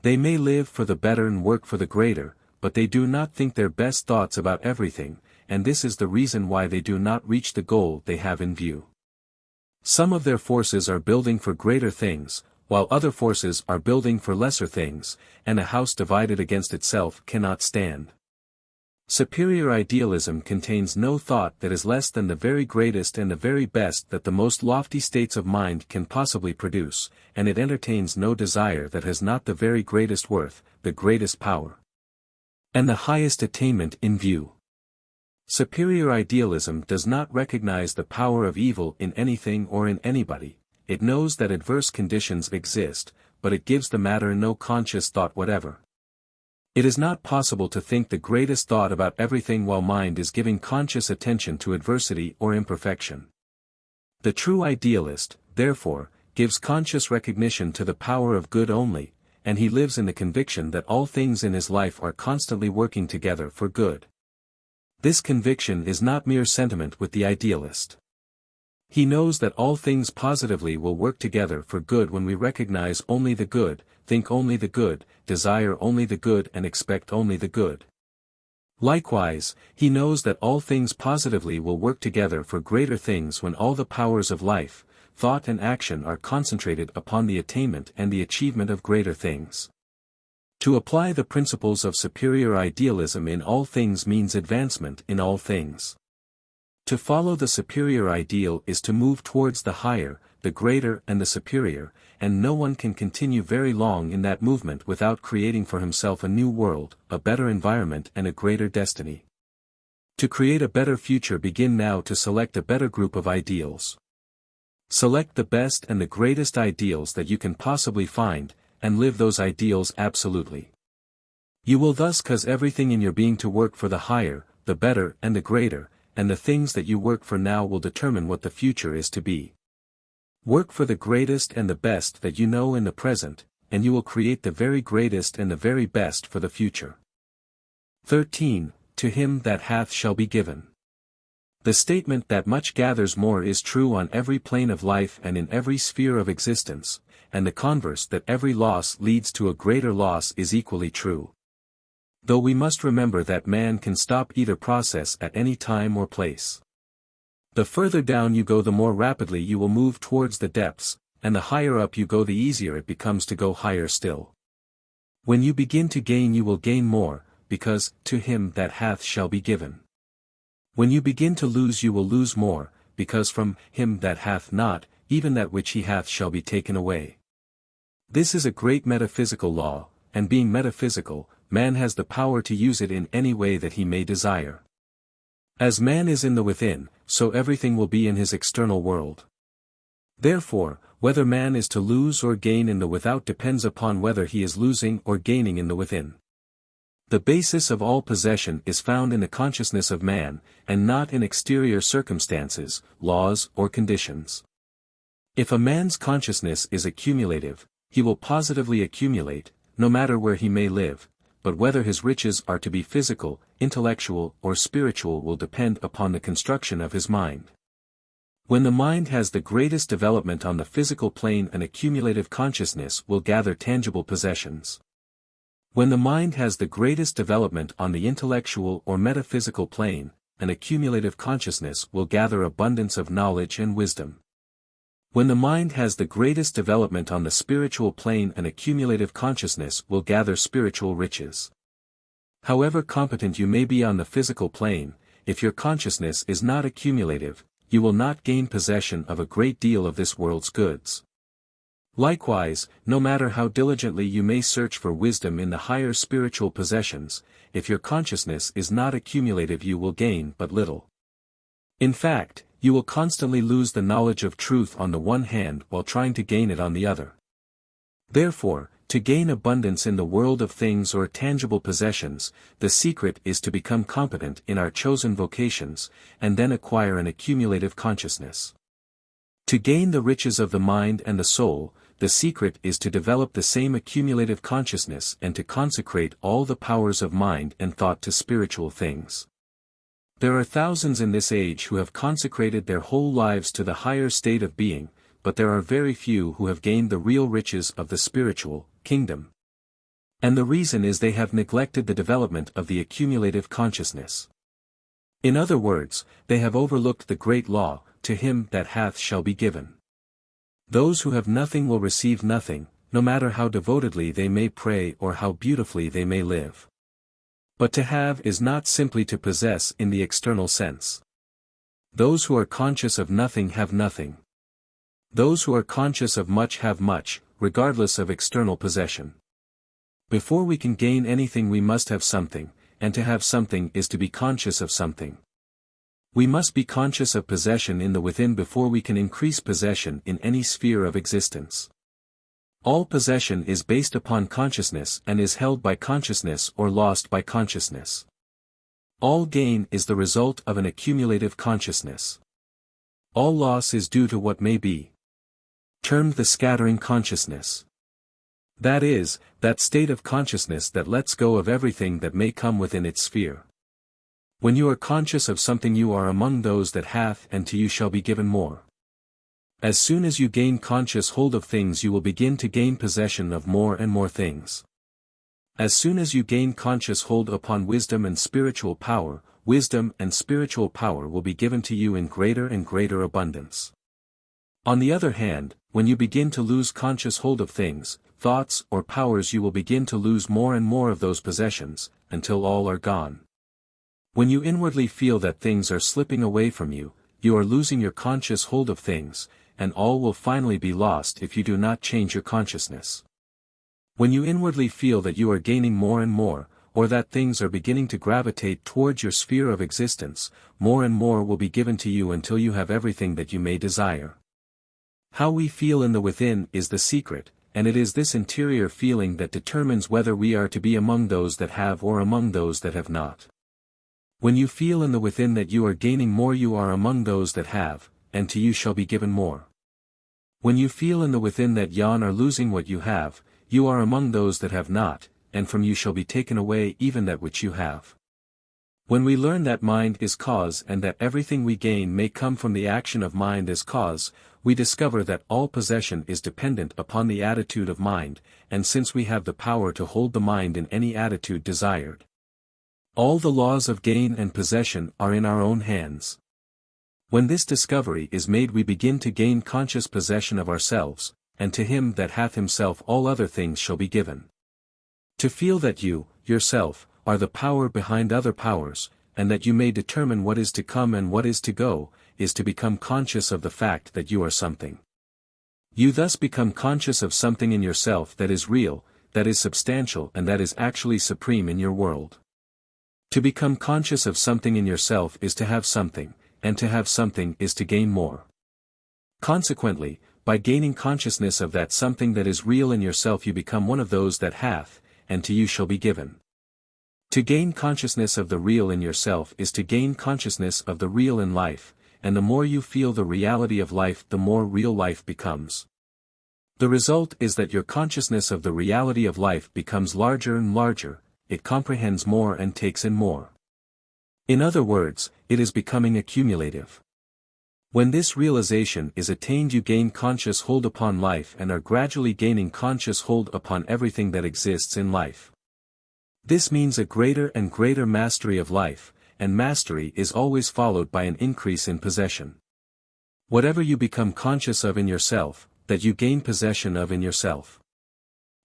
They may live for the better and work for the greater, but they do not think their best thoughts about everything, and this is the reason why they do not reach the goal they have in view. Some of their forces are building for greater things, while other forces are building for lesser things, and a house divided against itself cannot stand. Superior idealism contains no thought that is less than the very greatest and the very best that the most lofty states of mind can possibly produce, and it entertains no desire that has not the very greatest worth, the greatest power, and the highest attainment in view. Superior idealism does not recognize the power of evil in anything or in anybody. It knows that adverse conditions exist, but it gives the matter no conscious thought whatever. It is not possible to think the greatest thought about everything while mind is giving conscious attention to adversity or imperfection. The true idealist, therefore, gives conscious recognition to the power of good only, and he lives in the conviction that all things in his life are constantly working together for good. This conviction is not mere sentiment with the idealist. He knows that all things positively will work together for good when we recognize only the good, think only the good, desire only the good and expect only the good. Likewise, he knows that all things positively will work together for greater things when all the powers of life, thought and action are concentrated upon the attainment and the achievement of greater things. To apply the principles of superior idealism in all things means advancement in all things. To follow the superior ideal is to move towards the higher, the greater and the superior, and no one can continue very long in that movement without creating for himself a new world, a better environment and a greater destiny. To create a better future, begin now to select a better group of ideals. Select the best and the greatest ideals that you can possibly find, and live those ideals absolutely. You will thus cause everything in your being to work for the higher, the better and the greater, and the things that you work for now will determine what the future is to be. Work for the greatest and the best that you know in the present, and you will create the very greatest and the very best for the future. 13. To him that hath shall be given. The statement that much gathers more is true on every plane of life and in every sphere of existence, and the converse that every loss leads to a greater loss is equally true. Though we must remember that man can stop either process at any time or place. The further down you go, the more rapidly you will move towards the depths, and the higher up you go, the easier it becomes to go higher still. When you begin to gain, you will gain more, because, to him that hath shall be given. When you begin to lose, you will lose more, because from him that hath not, even that which he hath shall be taken away. This is a great metaphysical law, and being metaphysical, man has the power to use it in any way that he may desire. As man is in the within, so everything will be in his external world. Therefore, whether man is to lose or gain in the without depends upon whether he is losing or gaining in the within. The basis of all possession is found in the consciousness of man, and not in exterior circumstances, laws or conditions. If a man's consciousness is accumulative, he will positively accumulate, no matter where he may live, but whether his riches are to be physical, intellectual or spiritual will depend upon the construction of his mind. When the mind has the greatest development on the physical plane, an accumulative consciousness will gather tangible possessions. When the mind has the greatest development on the intellectual or metaphysical plane, an accumulative consciousness will gather abundance of knowledge and wisdom. When the mind has the greatest development on the spiritual plane, an accumulative consciousness will gather spiritual riches. However competent you may be on the physical plane, if your consciousness is not accumulative, you will not gain possession of a great deal of this world's goods. Likewise, no matter how diligently you may search for wisdom in the higher spiritual possessions, if your consciousness is not accumulative, you will gain but little. In fact, you will constantly lose the knowledge of truth on the one hand while trying to gain it on the other. Therefore, to gain abundance in the world of things or tangible possessions, the secret is to become competent in our chosen vocations, and then acquire an accumulative consciousness. To gain the riches of the mind and the soul, the secret is to develop the same accumulative consciousness and to consecrate all the powers of mind and thought to spiritual things. There are thousands in this age who have consecrated their whole lives to the higher state of being, but there are very few who have gained the real riches of the spiritual kingdom. And the reason is they have neglected the development of the accumulative consciousness. In other words, they have overlooked the great law, to him that hath shall be given. Those who have nothing will receive nothing, no matter how devotedly they may pray or how beautifully they may live. But to have is not simply to possess in the external sense. Those who are conscious of nothing have nothing. Those who are conscious of much have much, regardless of external possession. Before we can gain anything we must have something, and to have something is to be conscious of something. We must be conscious of possession in the within before we can increase possession in any sphere of existence. All possession is based upon consciousness and is held by consciousness or lost by consciousness. All gain is the result of an accumulative consciousness. All loss is due to what may be termed the scattering consciousness. That is, that state of consciousness that lets go of everything that may come within its sphere. When you are conscious of something you are among those that hath and to you shall be given more. As soon as you gain conscious hold of things you will begin to gain possession of more and more things. As soon as you gain conscious hold upon wisdom and spiritual power, wisdom and spiritual power will be given to you in greater and greater abundance. On the other hand, when you begin to lose conscious hold of things, thoughts or powers you will begin to lose more and more of those possessions, until all are gone. When you inwardly feel that things are slipping away from you, you are losing your conscious hold of things, and all will finally be lost if you do not change your consciousness. When you inwardly feel that you are gaining more and more, or that things are beginning to gravitate towards your sphere of existence, more and more will be given to you until you have everything that you may desire. How we feel in the within is the secret, and it is this interior feeling that determines whether we are to be among those that have or among those that have not. When you feel in the within that you are gaining more you are among those that have, and to you shall be given more. When you feel in the within that yon are losing what you have, you are among those that have not, and from you shall be taken away even that which you have. When we learn that mind is cause and that everything we gain may come from the action of mind as cause, we discover that all possession is dependent upon the attitude of mind, and since we have the power to hold the mind in any attitude desired, all the laws of gain and possession are in our own hands. When this discovery is made we begin to gain conscious possession of ourselves, and to him that hath himself all other things shall be given. To feel that you, yourself, are the power behind other powers, and that you may determine what is to come and what is to go, is to become conscious of the fact that you are something. You thus become conscious of something in yourself that is real, that is substantial and that is actually supreme in your world. To become conscious of something in yourself is to have something, and to have something is to gain more. Consequently, by gaining consciousness of that something that is real in yourself you become one of those that hath, and to you shall be given. To gain consciousness of the real in yourself is to gain consciousness of the real in life, and the more you feel the reality of life the more real life becomes. The result is that your consciousness of the reality of life becomes larger and larger, it comprehends more and takes in more. In other words, it is becoming accumulative. When this realization is attained you gain conscious hold upon life and are gradually gaining conscious hold upon everything that exists in life. This means a greater and greater mastery of life, and mastery is always followed by an increase in possession. Whatever you become conscious of in yourself, that you gain possession of in yourself.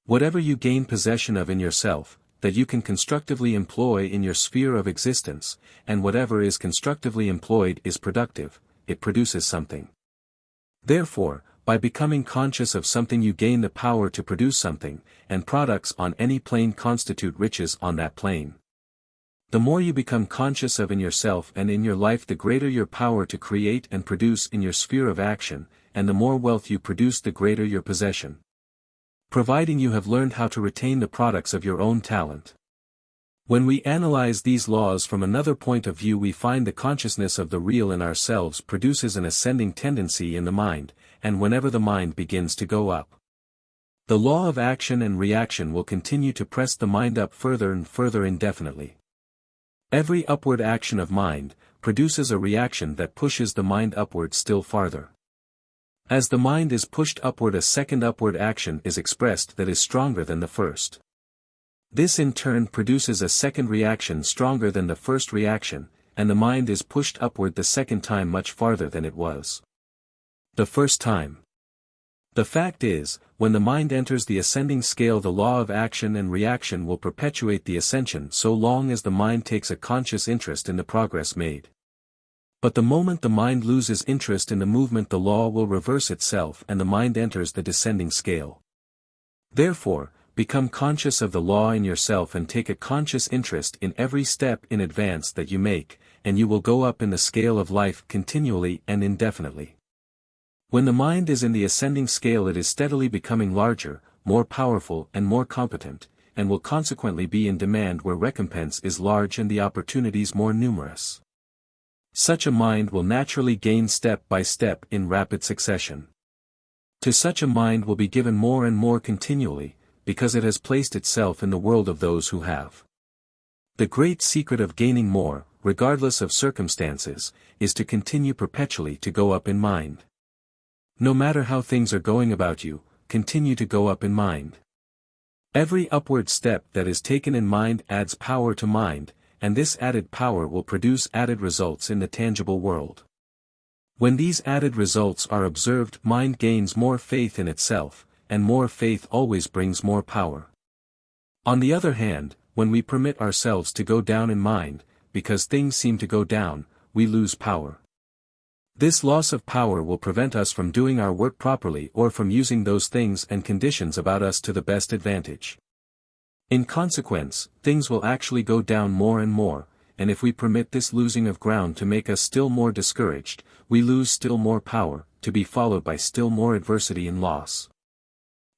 Whatever you gain possession of in yourself, that you can constructively employ in your sphere of existence, and whatever is constructively employed is productive, it produces something. Therefore, by becoming conscious of something you gain the power to produce something, and products on any plane constitute riches on that plane. The more you become conscious of in yourself and in your life the greater your power to create and produce in your sphere of action, and the more wealth you produce the greater your possession. Providing you have learned how to retain the products of your own talent. When we analyze these laws from another point of view we find the consciousness of the real in ourselves produces an ascending tendency in the mind, and whenever the mind begins to go up, the law of action and reaction will continue to press the mind up further and further indefinitely. Every upward action of mind produces a reaction that pushes the mind upward still farther. As the mind is pushed upward a second upward action is expressed that is stronger than the first. This in turn produces a second reaction stronger than the first reaction, and the mind is pushed upward the second time much farther than it was the first time. The fact is, when the mind enters the ascending scale the law of action and reaction will perpetuate the ascension so long as the mind takes a conscious interest in the progress made. But the moment the mind loses interest in the movement the law will reverse itself and the mind enters the descending scale. Therefore, become conscious of the law in yourself and take a conscious interest in every step in advance that you make, and you will go up in the scale of life continually and indefinitely. When the mind is in the ascending scale, it is steadily becoming larger, more powerful and more competent, and will consequently be in demand where recompense is large and the opportunities more numerous. Such a mind will naturally gain step by step in rapid succession. To such a mind will be given more and more continually, because it has placed itself in the world of those who have. The great secret of gaining more, regardless of circumstances, is to continue perpetually to go up in mind. No matter how things are going about you, continue to go up in mind. Every upward step that is taken in mind adds power to mind, and this added power will produce added results in the tangible world. When these added results are observed, mind gains more faith in itself, and more faith always brings more power. On the other hand, when we permit ourselves to go down in mind, because things seem to go down, we lose power. This loss of power will prevent us from doing our work properly or from using those things and conditions about us to the best advantage. In consequence, things will actually go down more and more, and if we permit this losing of ground to make us still more discouraged, we lose still more power, to be followed by still more adversity and loss.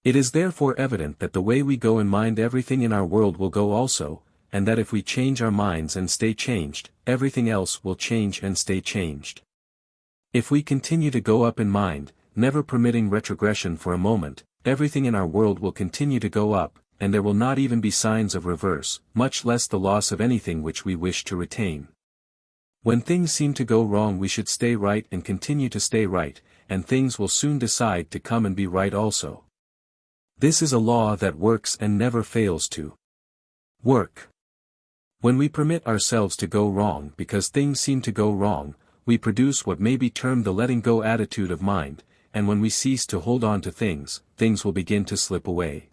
It is therefore evident that the way we go in mind, everything in our world will go also, and that if we change our minds and stay changed, everything else will change and stay changed. If we continue to go up in mind, never permitting retrogression for a moment, everything in our world will continue to go up, and there will not even be signs of reverse, much less the loss of anything which we wish to retain. When things seem to go wrong, we should stay right and continue to stay right, and things will soon decide to come and be right also. This is a law that works and never fails to work. When we permit ourselves to go wrong because things seem to go wrong, we produce what may be termed the letting go attitude of mind, and when we cease to hold on to things, things will begin to slip away.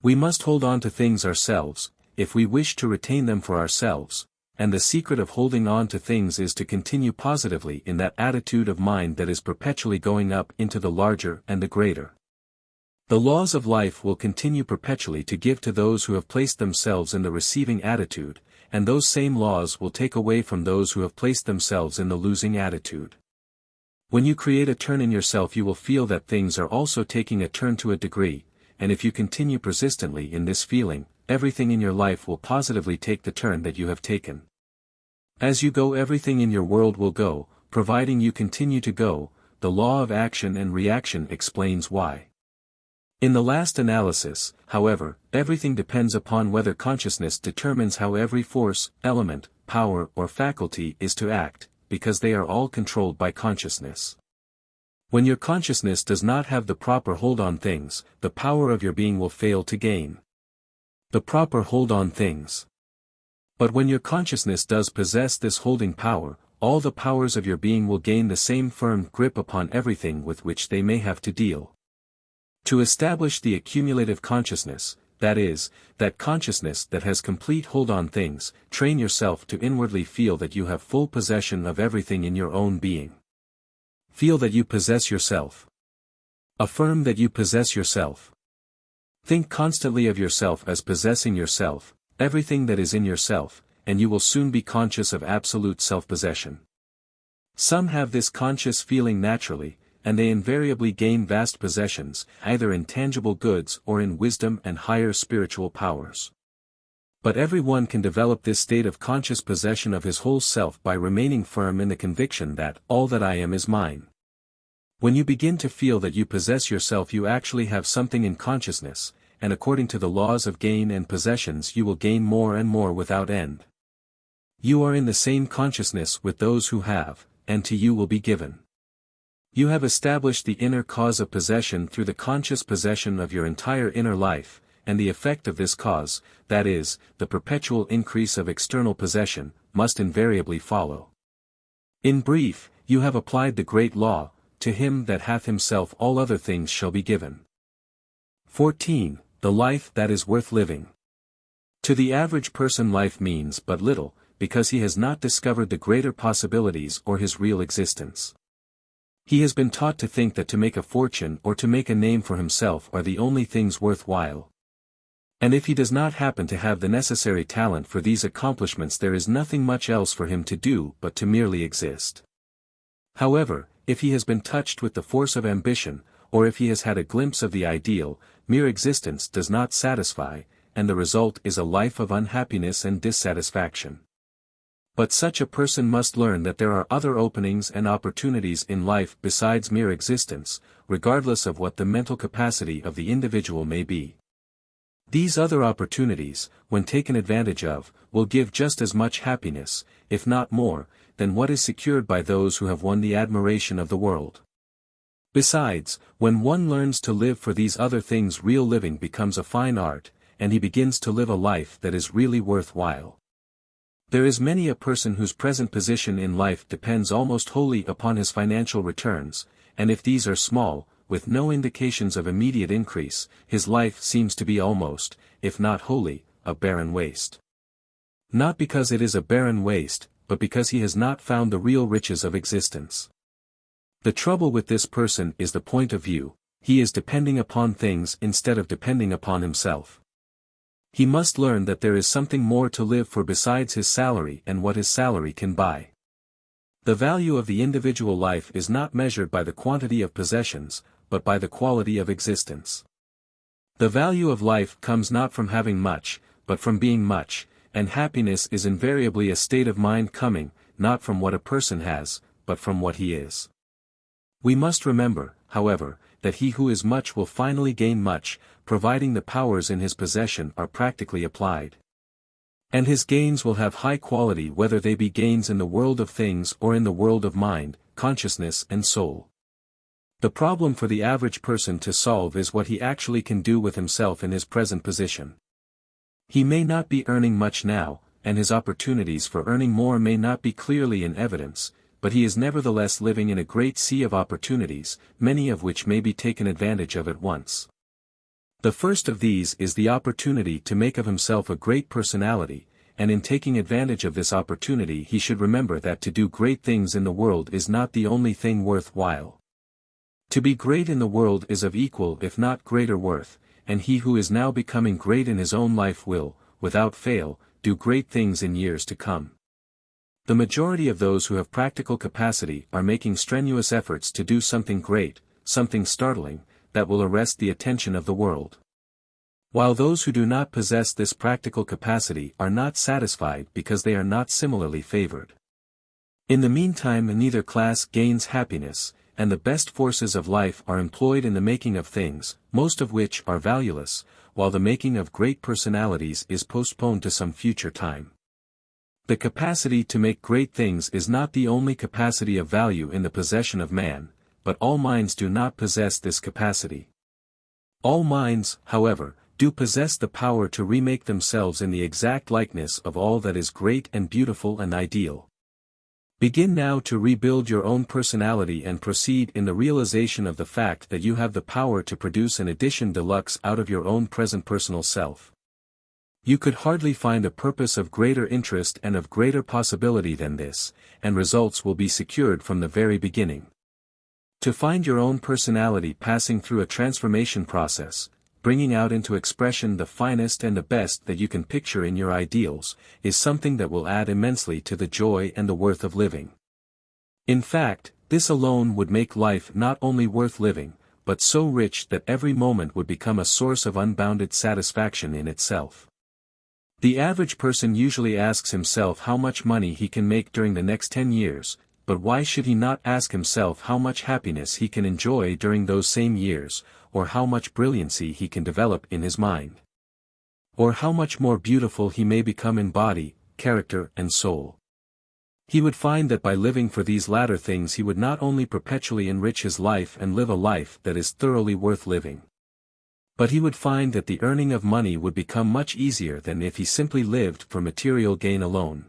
We must hold on to things ourselves, if we wish to retain them for ourselves, and the secret of holding on to things is to continue positively in that attitude of mind that is perpetually going up into the larger and the greater. The laws of life will continue perpetually to give to those who have placed themselves in the receiving attitude, and those same laws will take away from those who have placed themselves in the losing attitude. When you create a turn in yourself, you will feel that things are also taking a turn to a degree, and if you continue persistently in this feeling, everything in your life will positively take the turn that you have taken. As you go, everything in your world will go, providing you continue to go. The law of action and reaction explains why. In the last analysis, however, everything depends upon whether consciousness determines how every force, element, power or faculty is to act, because they are all controlled by consciousness. When your consciousness does not have the proper hold on things, the power of your being will fail to gain the proper hold on things. But when your consciousness does possess this holding power, all the powers of your being will gain the same firm grip upon everything with which they may have to deal. To establish the accumulative consciousness, that is, that consciousness that has complete hold on things, train yourself to inwardly feel that you have full possession of everything in your own being. Feel that you possess yourself. Affirm that you possess yourself. Think constantly of yourself as possessing yourself, everything that is in yourself, and you will soon be conscious of absolute self-possession. Some have this conscious feeling naturally, and they invariably gain vast possessions, either in tangible goods or in wisdom and higher spiritual powers. But everyone can develop this state of conscious possession of his whole self by remaining firm in the conviction that all that I am is mine. When you begin to feel that you possess yourself, you actually have something in consciousness, and according to the laws of gain and possessions you will gain more and more without end. You are in the same consciousness with those who have, and to you will be given. You have established the inner cause of possession through the conscious possession of your entire inner life, and the effect of this cause, that is, the perpetual increase of external possession, must invariably follow. In brief, you have applied the great law, to him that hath himself all other things shall be given. 14. The life that is worth living. To the average person life means but little, because he has not discovered the greater possibilities or his real existence. He has been taught to think that to make a fortune or to make a name for himself are the only things worthwhile. And if he does not happen to have the necessary talent for these accomplishments, there is nothing much else for him to do but to merely exist. However, if he has been touched with the force of ambition, or if he has had a glimpse of the ideal, mere existence does not satisfy, and the result is a life of unhappiness and dissatisfaction. But such a person must learn that there are other openings and opportunities in life besides mere existence, regardless of what the mental capacity of the individual may be. These other opportunities, when taken advantage of, will give just as much happiness, if not more, than what is secured by those who have won the admiration of the world. Besides, when one learns to live for these other things, real living becomes a fine art, and he begins to live a life that is really worthwhile. There is many a person whose present position in life depends almost wholly upon his financial returns, and if these are small, with no indications of immediate increase, his life seems to be almost, if not wholly, a barren waste. Not because it is a barren waste, but because he has not found the real riches of existence. The trouble with this person is the point of view. He is depending upon things instead of depending upon himself. He must learn that there is something more to live for besides his salary and what his salary can buy. The value of the individual life is not measured by the quantity of possessions, but by the quality of existence. The value of life comes not from having much, but from being much, and happiness is invariably a state of mind coming, not from what a person has, but from what he is. We must remember, however, that he who is much will finally gain much, providing the powers in his possession are practically applied. And his gains will have high quality whether they be gains in the world of things or in the world of mind, consciousness and soul. The problem for the average person to solve is what he actually can do with himself in his present position. He may not be earning much now, and his opportunities for earning more may not be clearly in evidence, but he is nevertheless living in a great sea of opportunities, many of which may be taken advantage of at once. The first of these is the opportunity to make of himself a great personality, and in taking advantage of this opportunity he should remember that to do great things in the world is not the only thing worthwhile. To be great in the world is of equal if not greater worth, and he who is now becoming great in his own life will, without fail, do great things in years to come. The majority of those who have practical capacity are making strenuous efforts to do something great, something startling, that will arrest the attention of the world. While those who do not possess this practical capacity are not satisfied because they are not similarly favored. In the meantime, neither class gains happiness, and the best forces of life are employed in the making of things, most of which are valueless, while the making of great personalities is postponed to some future time. The capacity to make great things is not the only capacity of value in the possession of man, but all minds do not possess this capacity. All minds, however, do possess the power to remake themselves in the exact likeness of all that is great and beautiful and ideal. Begin now to rebuild your own personality and proceed in the realization of the fact that you have the power to produce an edition deluxe out of your own present personal self. You could hardly find a purpose of greater interest and of greater possibility than this, and results will be secured from the very beginning. To find your own personality passing through a transformation process, bringing out into expression the finest and the best that you can picture in your ideals, is something that will add immensely to the joy and the worth of living. In fact, this alone would make life not only worth living, but so rich that every moment would become a source of unbounded satisfaction in itself. The average person usually asks himself how much money he can make during the next 10 years, but why should he not ask himself how much happiness he can enjoy during those same years, or how much brilliancy he can develop in his mind? Or how much more beautiful he may become in body, character and soul? He would find that by living for these latter things he would not only perpetually enrich his life and live a life that is thoroughly worth living, but he would find that the earning of money would become much easier than if he simply lived for material gain alone.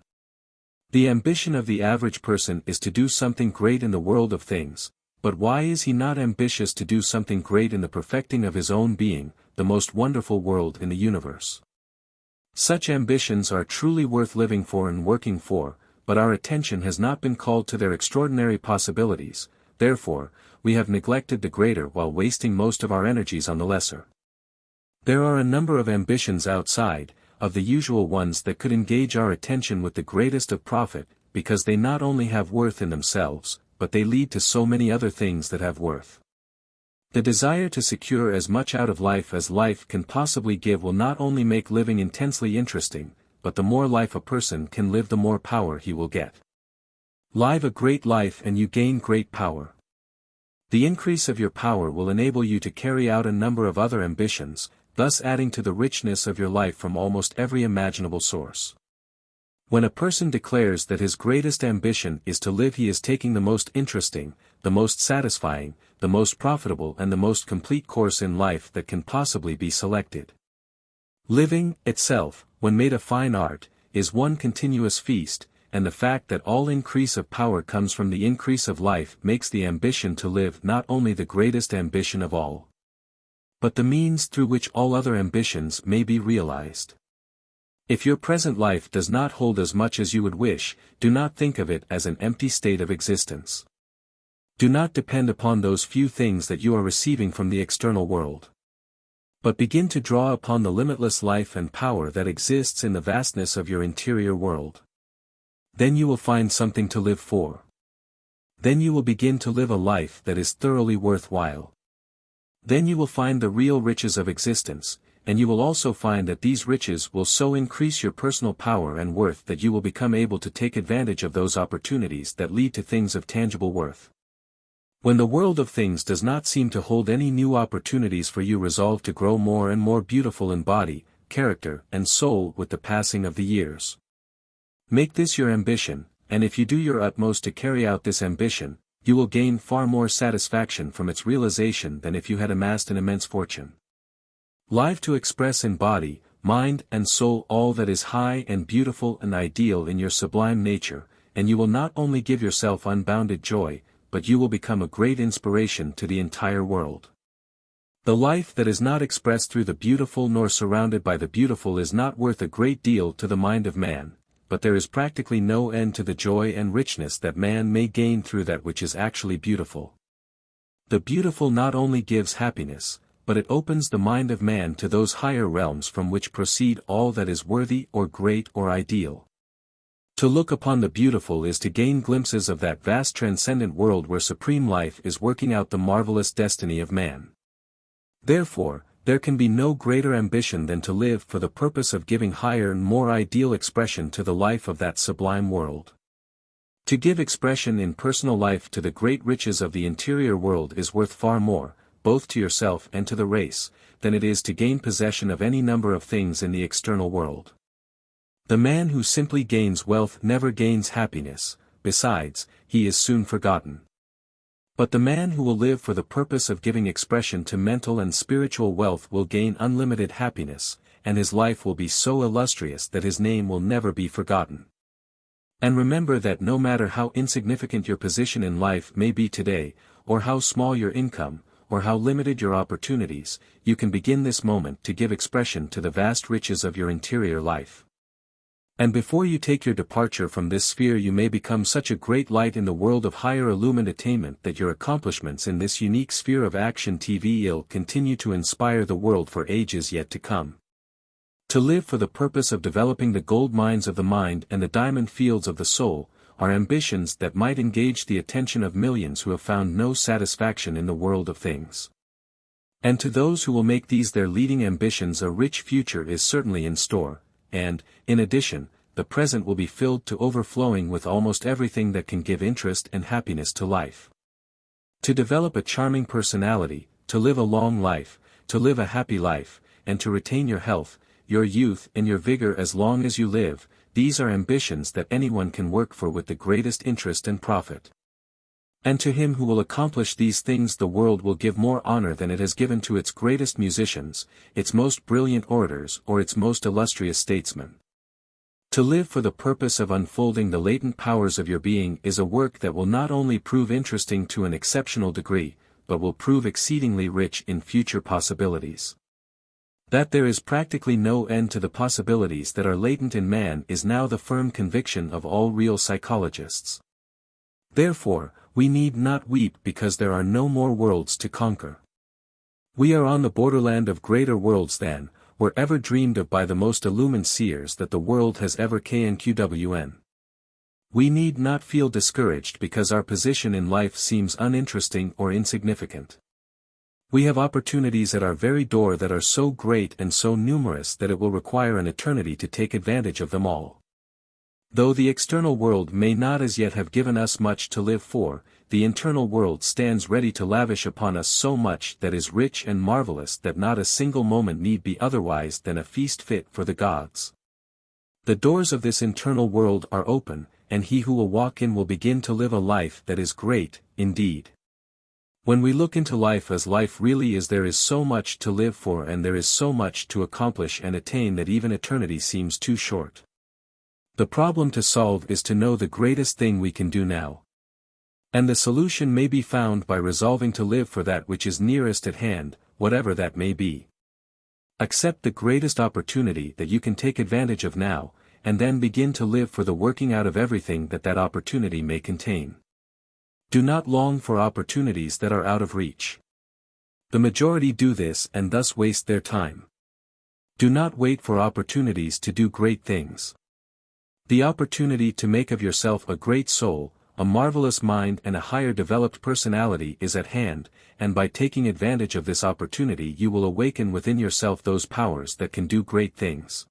The ambition of the average person is to do something great in the world of things, but why is he not ambitious to do something great in the perfecting of his own being, the most wonderful world in the universe? Such ambitions are truly worth living for and working for, but our attention has not been called to their extraordinary possibilities, therefore, we have neglected the greater while wasting most of our energies on the lesser. There are a number of ambitions outside of the usual ones that could engage our attention with the greatest of profit, because they not only have worth in themselves, but they lead to so many other things that have worth. The desire to secure as much out of life as life can possibly give will not only make living intensely interesting, but the more life a person can live, the more power he will get. Live a great life and you gain great power. The increase of your power will enable you to carry out a number of other ambitions, thus adding to the richness of your life from almost every imaginable source. When a person declares that his greatest ambition is to live, he is taking the most interesting, the most satisfying, the most profitable and the most complete course in life that can possibly be selected. Living, itself, when made a fine art, is one continuous feast, and the fact that all increase of power comes from the increase of life makes the ambition to live not only the greatest ambition of all, but the means through which all other ambitions may be realized. If your present life does not hold as much as you would wish, do not think of it as an empty state of existence. Do not depend upon those few things that you are receiving from the external world, but begin to draw upon the limitless life and power that exists in the vastness of your interior world. Then you will find something to live for. Then you will begin to live a life that is thoroughly worthwhile. Then you will find the real riches of existence, and you will also find that these riches will so increase your personal power and worth that you will become able to take advantage of those opportunities that lead to things of tangible worth. When the world of things does not seem to hold any new opportunities for you, resolve to grow more and more beautiful in body, character, and soul with the passing of the years. Make this your ambition, and if you do your utmost to carry out this ambition, you will gain far more satisfaction from its realization than if you had amassed an immense fortune. Live to express in body, mind and soul all that is high and beautiful and ideal in your sublime nature, and you will not only give yourself unbounded joy, but you will become a great inspiration to the entire world. The life that is not expressed through the beautiful nor surrounded by the beautiful is not worth a great deal to the mind of man, but there is practically no end to the joy and richness that man may gain through that which is actually beautiful. The beautiful not only gives happiness, but it opens the mind of man to those higher realms from which proceed all that is worthy or great or ideal. To look upon the beautiful is to gain glimpses of that vast transcendent world where supreme life is working out the marvelous destiny of man. Therefore, there can be no greater ambition than to live for the purpose of giving higher and more ideal expression to the life of that sublime world. To give expression in personal life to the great riches of the interior world is worth far more, both to yourself and to the race, than it is to gain possession of any number of things in the external world. The man who simply gains wealth never gains happiness, besides, he is soon forgotten. But the man who will live for the purpose of giving expression to mental and spiritual wealth will gain unlimited happiness, and his life will be so illustrious that his name will never be forgotten. And remember that no matter how insignificant your position in life may be today, or how small your income, or how limited your opportunities, you can begin this moment to give expression to the vast riches of your interior life. And before you take your departure from this sphere, you may become such a great light in the world of higher illumined attainment that your accomplishments in this unique sphere of action will continue to inspire the world for ages yet to come. To live for the purpose of developing the gold mines of the mind and the diamond fields of the soul, are ambitions that might engage the attention of millions who have found no satisfaction in the world of things. And to those who will make these their leading ambitions, a rich future is certainly in store. And, in addition, the present will be filled to overflowing with almost everything that can give interest and happiness to life. To develop a charming personality, to live a long life, to live a happy life, and to retain your health, your youth and your vigor as long as you live, these are ambitions that anyone can work for with the greatest interest and profit. And to him who will accomplish these things the world will give more honor than it has given to its greatest musicians, its most brilliant orators or its most illustrious statesmen. To live for the purpose of unfolding the latent powers of your being is a work that will not only prove interesting to an exceptional degree, but will prove exceedingly rich in future possibilities. That there is practically no end to the possibilities that are latent in man is now the firm conviction of all real psychologists. Therefore, we need not weep because there are no more worlds to conquer. We are on the borderland of greater worlds than, were ever dreamed of by the most illumined seers that the world has ever knqwn. We need not feel discouraged because our position in life seems uninteresting or insignificant. We have opportunities at our very door that are so great and so numerous that it will require an eternity to take advantage of them all. Though the external world may not as yet have given us much to live for, the internal world stands ready to lavish upon us so much that is rich and marvelous that not a single moment need be otherwise than a feast fit for the gods. The doors of this internal world are open, and he who will walk in will begin to live a life that is great, indeed. When we look into life as life really is, there is so much to live for and there is so much to accomplish and attain that even eternity seems too short. The problem to solve is to know the greatest thing we can do now. And the solution may be found by resolving to live for that which is nearest at hand, whatever that may be. Accept the greatest opportunity that you can take advantage of now, and then begin to live for the working out of everything that that opportunity may contain. Do not long for opportunities that are out of reach. The majority do this and thus waste their time. Do not wait for opportunities to do great things. The opportunity to make of yourself a great soul, a marvelous mind and a higher developed personality is at hand, and by taking advantage of this opportunity you will awaken within yourself those powers that can do great things.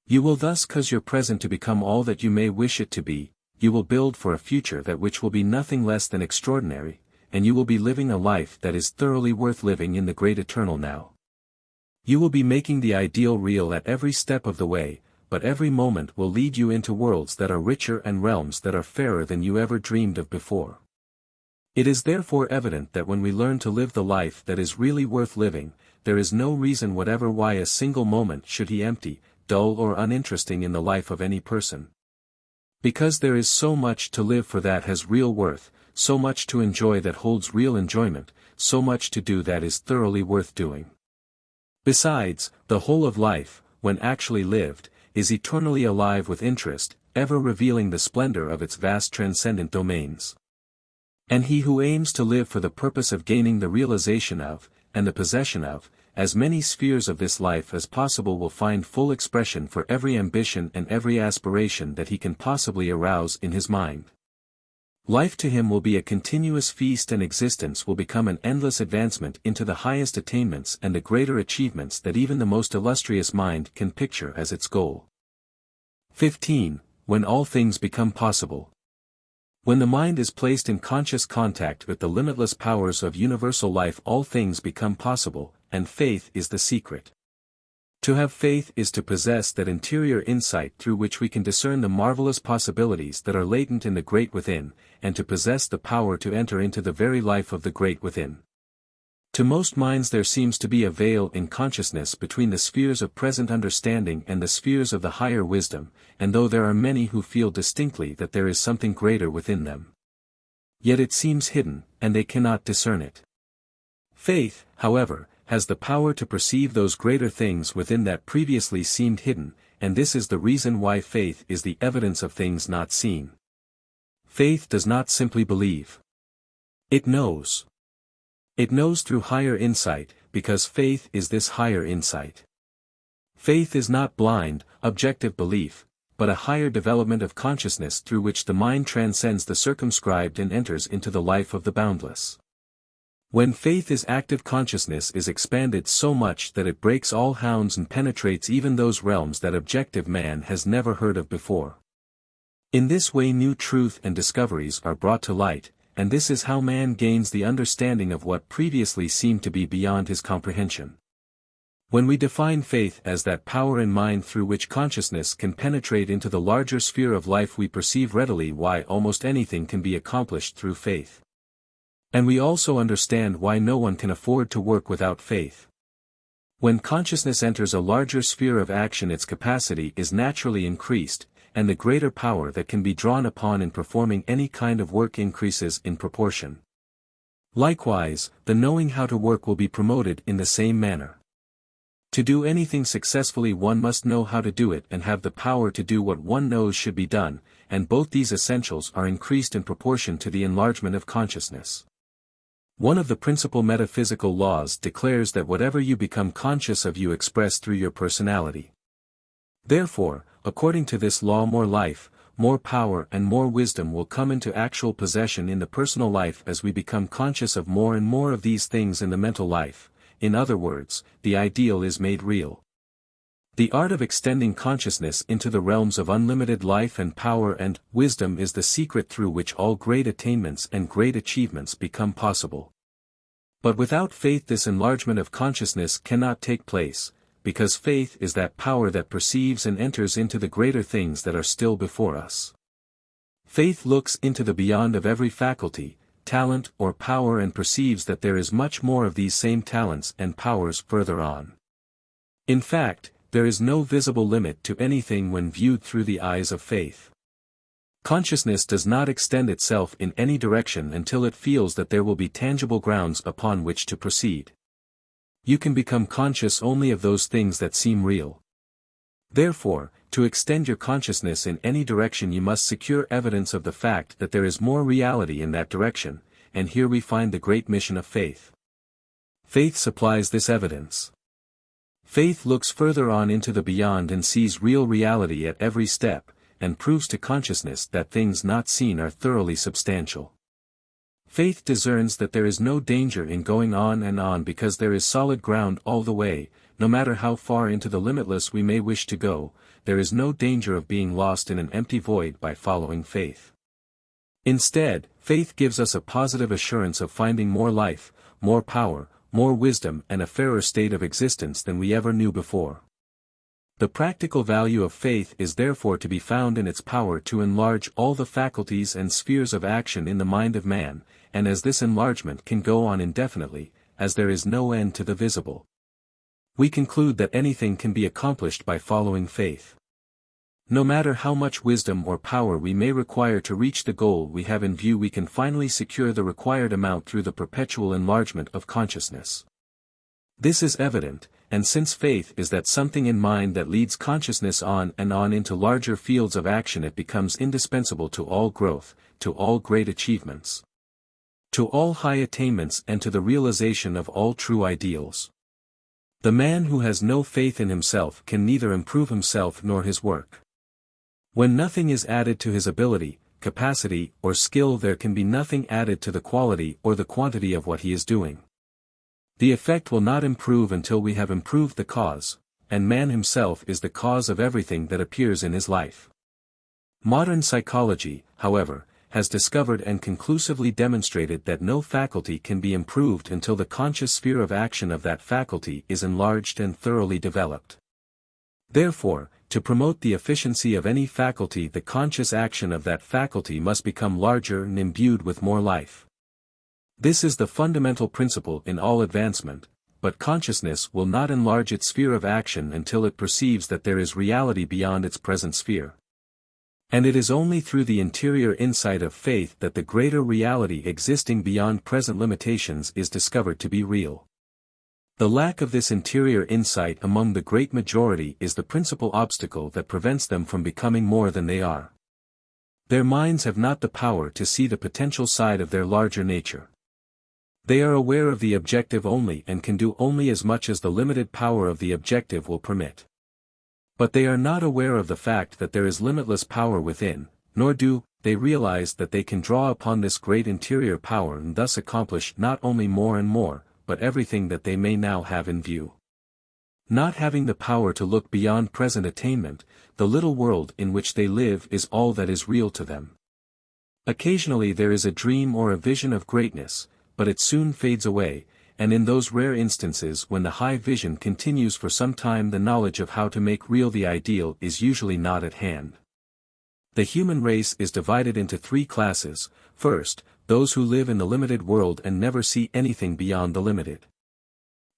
You will thus cause your present to become all that you may wish it to be, you will build for a future that which will be nothing less than extraordinary, and you will be living a life that is thoroughly worth living in the great eternal now. You will be making the ideal real at every step of the way, but every moment will lead you into worlds that are richer and realms that are fairer than you ever dreamed of before. It is therefore evident that when we learn to live the life that is really worth living, there is no reason whatever why a single moment should be empty, dull or uninteresting in the life of any person. Because there is so much to live for that has real worth, so much to enjoy that holds real enjoyment, so much to do that is thoroughly worth doing. Besides, the whole of life, when actually lived, is eternally alive with interest, ever revealing the splendor of its vast transcendent domains. And he who aims to live for the purpose of gaining the realization of, and the possession of, as many spheres of this life as possible will find full expression for every ambition and every aspiration that he can possibly arouse in his mind. Life to him will be a continuous feast and existence will become an endless advancement into the highest attainments and the greater achievements that even the most illustrious mind can picture as its goal. 15. When all things become possible. When the mind is placed in conscious contact with the limitless powers of universal life, all things become possible, and faith is the secret. To have faith is to possess that interior insight through which we can discern the marvelous possibilities that are latent in the great within, and to possess the power to enter into the very life of the great within. To most minds there seems to be a veil in consciousness between the spheres of present understanding and the spheres of the higher wisdom, and though there are many who feel distinctly that there is something greater within them, yet it seems hidden, and they cannot discern it. Faith, however, has the power to perceive those greater things within that previously seemed hidden, and this is the reason why faith is the evidence of things not seen. Faith does not simply believe. It knows. It knows through higher insight, because faith is this higher insight. Faith is not blind, objective belief, but a higher development of consciousness through which the mind transcends the circumscribed and enters into the life of the boundless. When faith is active, consciousness is expanded so much that it breaks all bounds and penetrates even those realms that objective man has never heard of before. In this way new truth and discoveries are brought to light, and this is how man gains the understanding of what previously seemed to be beyond his comprehension. When we define faith as that power in mind through which consciousness can penetrate into the larger sphere of life, we perceive readily why almost anything can be accomplished through faith. And we also understand why no one can afford to work without faith. When consciousness enters a larger sphere of action, its capacity is naturally increased, and the greater power that can be drawn upon in performing any kind of work increases in proportion. Likewise, the knowing how to work will be promoted in the same manner. To do anything successfully one must know how to do it and have the power to do what one knows should be done, and both these essentials are increased in proportion to the enlargement of consciousness. One of the principal metaphysical laws declares that whatever you become conscious of you express through your personality. Therefore, according to this law, more life, more power and more wisdom will come into actual possession in the personal life as we become conscious of more and more of these things in the mental life. In other words, the ideal is made real. The art of extending consciousness into the realms of unlimited life and power and wisdom is the secret through which all great attainments and great achievements become possible. But without faith this enlargement of consciousness cannot take place, because faith is that power that perceives and enters into the greater things that are still before us. Faith looks into the beyond of every faculty, talent or power and perceives that there is much more of these same talents and powers further on. In fact, there is no visible limit to anything when viewed through the eyes of faith. Consciousness does not extend itself in any direction until it feels that there will be tangible grounds upon which to proceed. You can become conscious only of those things that seem real. Therefore, to extend your consciousness in any direction you must secure evidence of the fact that there is more reality in that direction, and here we find the great mission of faith. Faith supplies this evidence. Faith looks further on into the beyond and sees real reality at every step, and proves to consciousness that things not seen are thoroughly substantial. Faith discerns that there is no danger in going on and on because there is solid ground all the way, no matter how far into the limitless we may wish to go, there is no danger of being lost in an empty void by following faith. Instead, faith gives us a positive assurance of finding more life, more power, more wisdom and a fairer state of existence than we ever knew before. The practical value of faith is therefore to be found in its power to enlarge all the faculties and spheres of action in the mind of man, and as this enlargement can go on indefinitely, as there is no end to the visible, we conclude that anything can be accomplished by following faith. No matter how much wisdom or power we may require to reach the goal we have in view, we can finally secure the required amount through the perpetual enlargement of consciousness. This is evident, and since faith is that something in mind that leads consciousness on and on into larger fields of action, it becomes indispensable to all growth, to all great achievements, to all high attainments and to the realization of all true ideals. The man who has no faith in himself can neither improve himself nor his work. When nothing is added to his ability, capacity, or skill, there can be nothing added to the quality or the quantity of what he is doing. The effect will not improve until we have improved the cause, and man himself is the cause of everything that appears in his life. Modern psychology, however, has discovered and conclusively demonstrated that no faculty can be improved until the conscious sphere of action of that faculty is enlarged and thoroughly developed. Therefore, to promote the efficiency of any faculty, the conscious action of that faculty must become larger and imbued with more life. This is the fundamental principle in all advancement, but consciousness will not enlarge its sphere of action until it perceives that there is reality beyond its present sphere. And it is only through the interior insight of faith that the greater reality existing beyond present limitations is discovered to be real. The lack of this interior insight among the great majority is the principal obstacle that prevents them from becoming more than they are. Their minds have not the power to see the potential side of their larger nature. They are aware of the objective only and can do only as much as the limited power of the objective will permit. But they are not aware of the fact that there is limitless power within, nor do they realize that they can draw upon this great interior power and thus accomplish not only more and more, but everything that they may now have in view. Not having the power to look beyond present attainment, the little world in which they live is all that is real to them. Occasionally there is a dream or a vision of greatness, but it soon fades away, and in those rare instances when the high vision continues for some time, the knowledge of how to make real the ideal is usually not at hand. The human race is divided into three classes. First, those who live in the limited world and never see anything beyond the limited.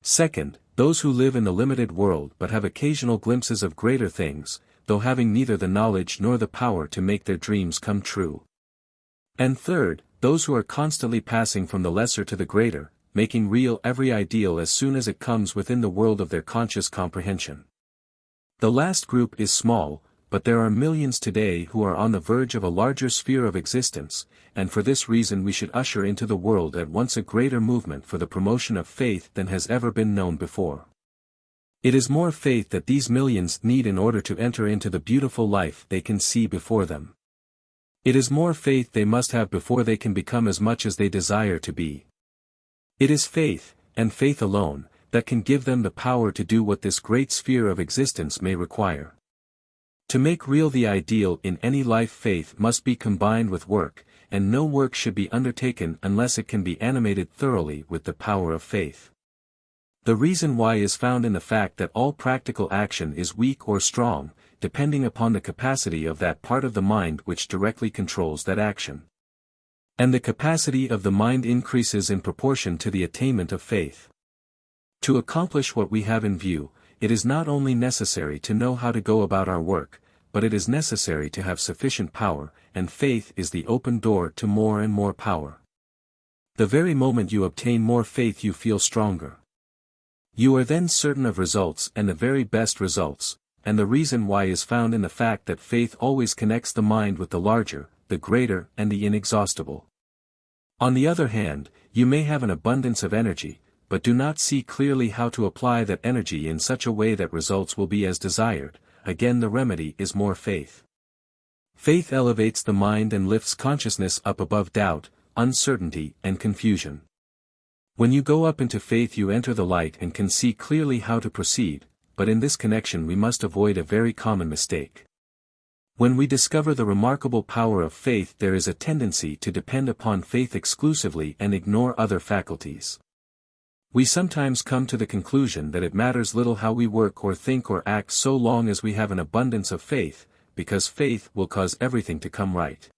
Second, those who live in the limited world but have occasional glimpses of greater things, though having neither the knowledge nor the power to make their dreams come true. And third, those who are constantly passing from the lesser to the greater, making real every ideal as soon as it comes within the world of their conscious comprehension. The last group is small, but there are millions today who are on the verge of a larger sphere of existence, and for this reason we should usher into the world at once a greater movement for the promotion of faith than has ever been known before. It is more faith that these millions need in order to enter into the beautiful life they can see before them. It is more faith they must have before they can become as much as they desire to be. It is faith, and faith alone, that can give them the power to do what this great sphere of existence may require. To make real the ideal in any life, faith must be combined with work, and no work should be undertaken unless it can be animated thoroughly with the power of faith. The reason why is found in the fact that all practical action is weak or strong, depending upon the capacity of that part of the mind which directly controls that action. And the capacity of the mind increases in proportion to the attainment of faith. To accomplish what we have in view, it is not only necessary to know how to go about our work, but it is necessary to have sufficient power, and faith is the open door to more and more power. The very moment you obtain more faith you feel stronger. You are then certain of results, and the very best results, and the reason why is found in the fact that faith always connects the mind with the larger, the greater, and the inexhaustible. On the other hand, you may have an abundance of energy, but do not see clearly how to apply that energy in such a way that results will be as desired. Again, the remedy is more faith. Faith elevates the mind and lifts consciousness up above doubt, uncertainty, and confusion. When you go up into faith you enter the light and can see clearly how to proceed, but in this connection we must avoid a very common mistake. When we discover the remarkable power of faith there is a tendency to depend upon faith exclusively and ignore other faculties. We sometimes come to the conclusion that it matters little how we work or think or act so long as we have an abundance of faith, because faith will cause everything to come right.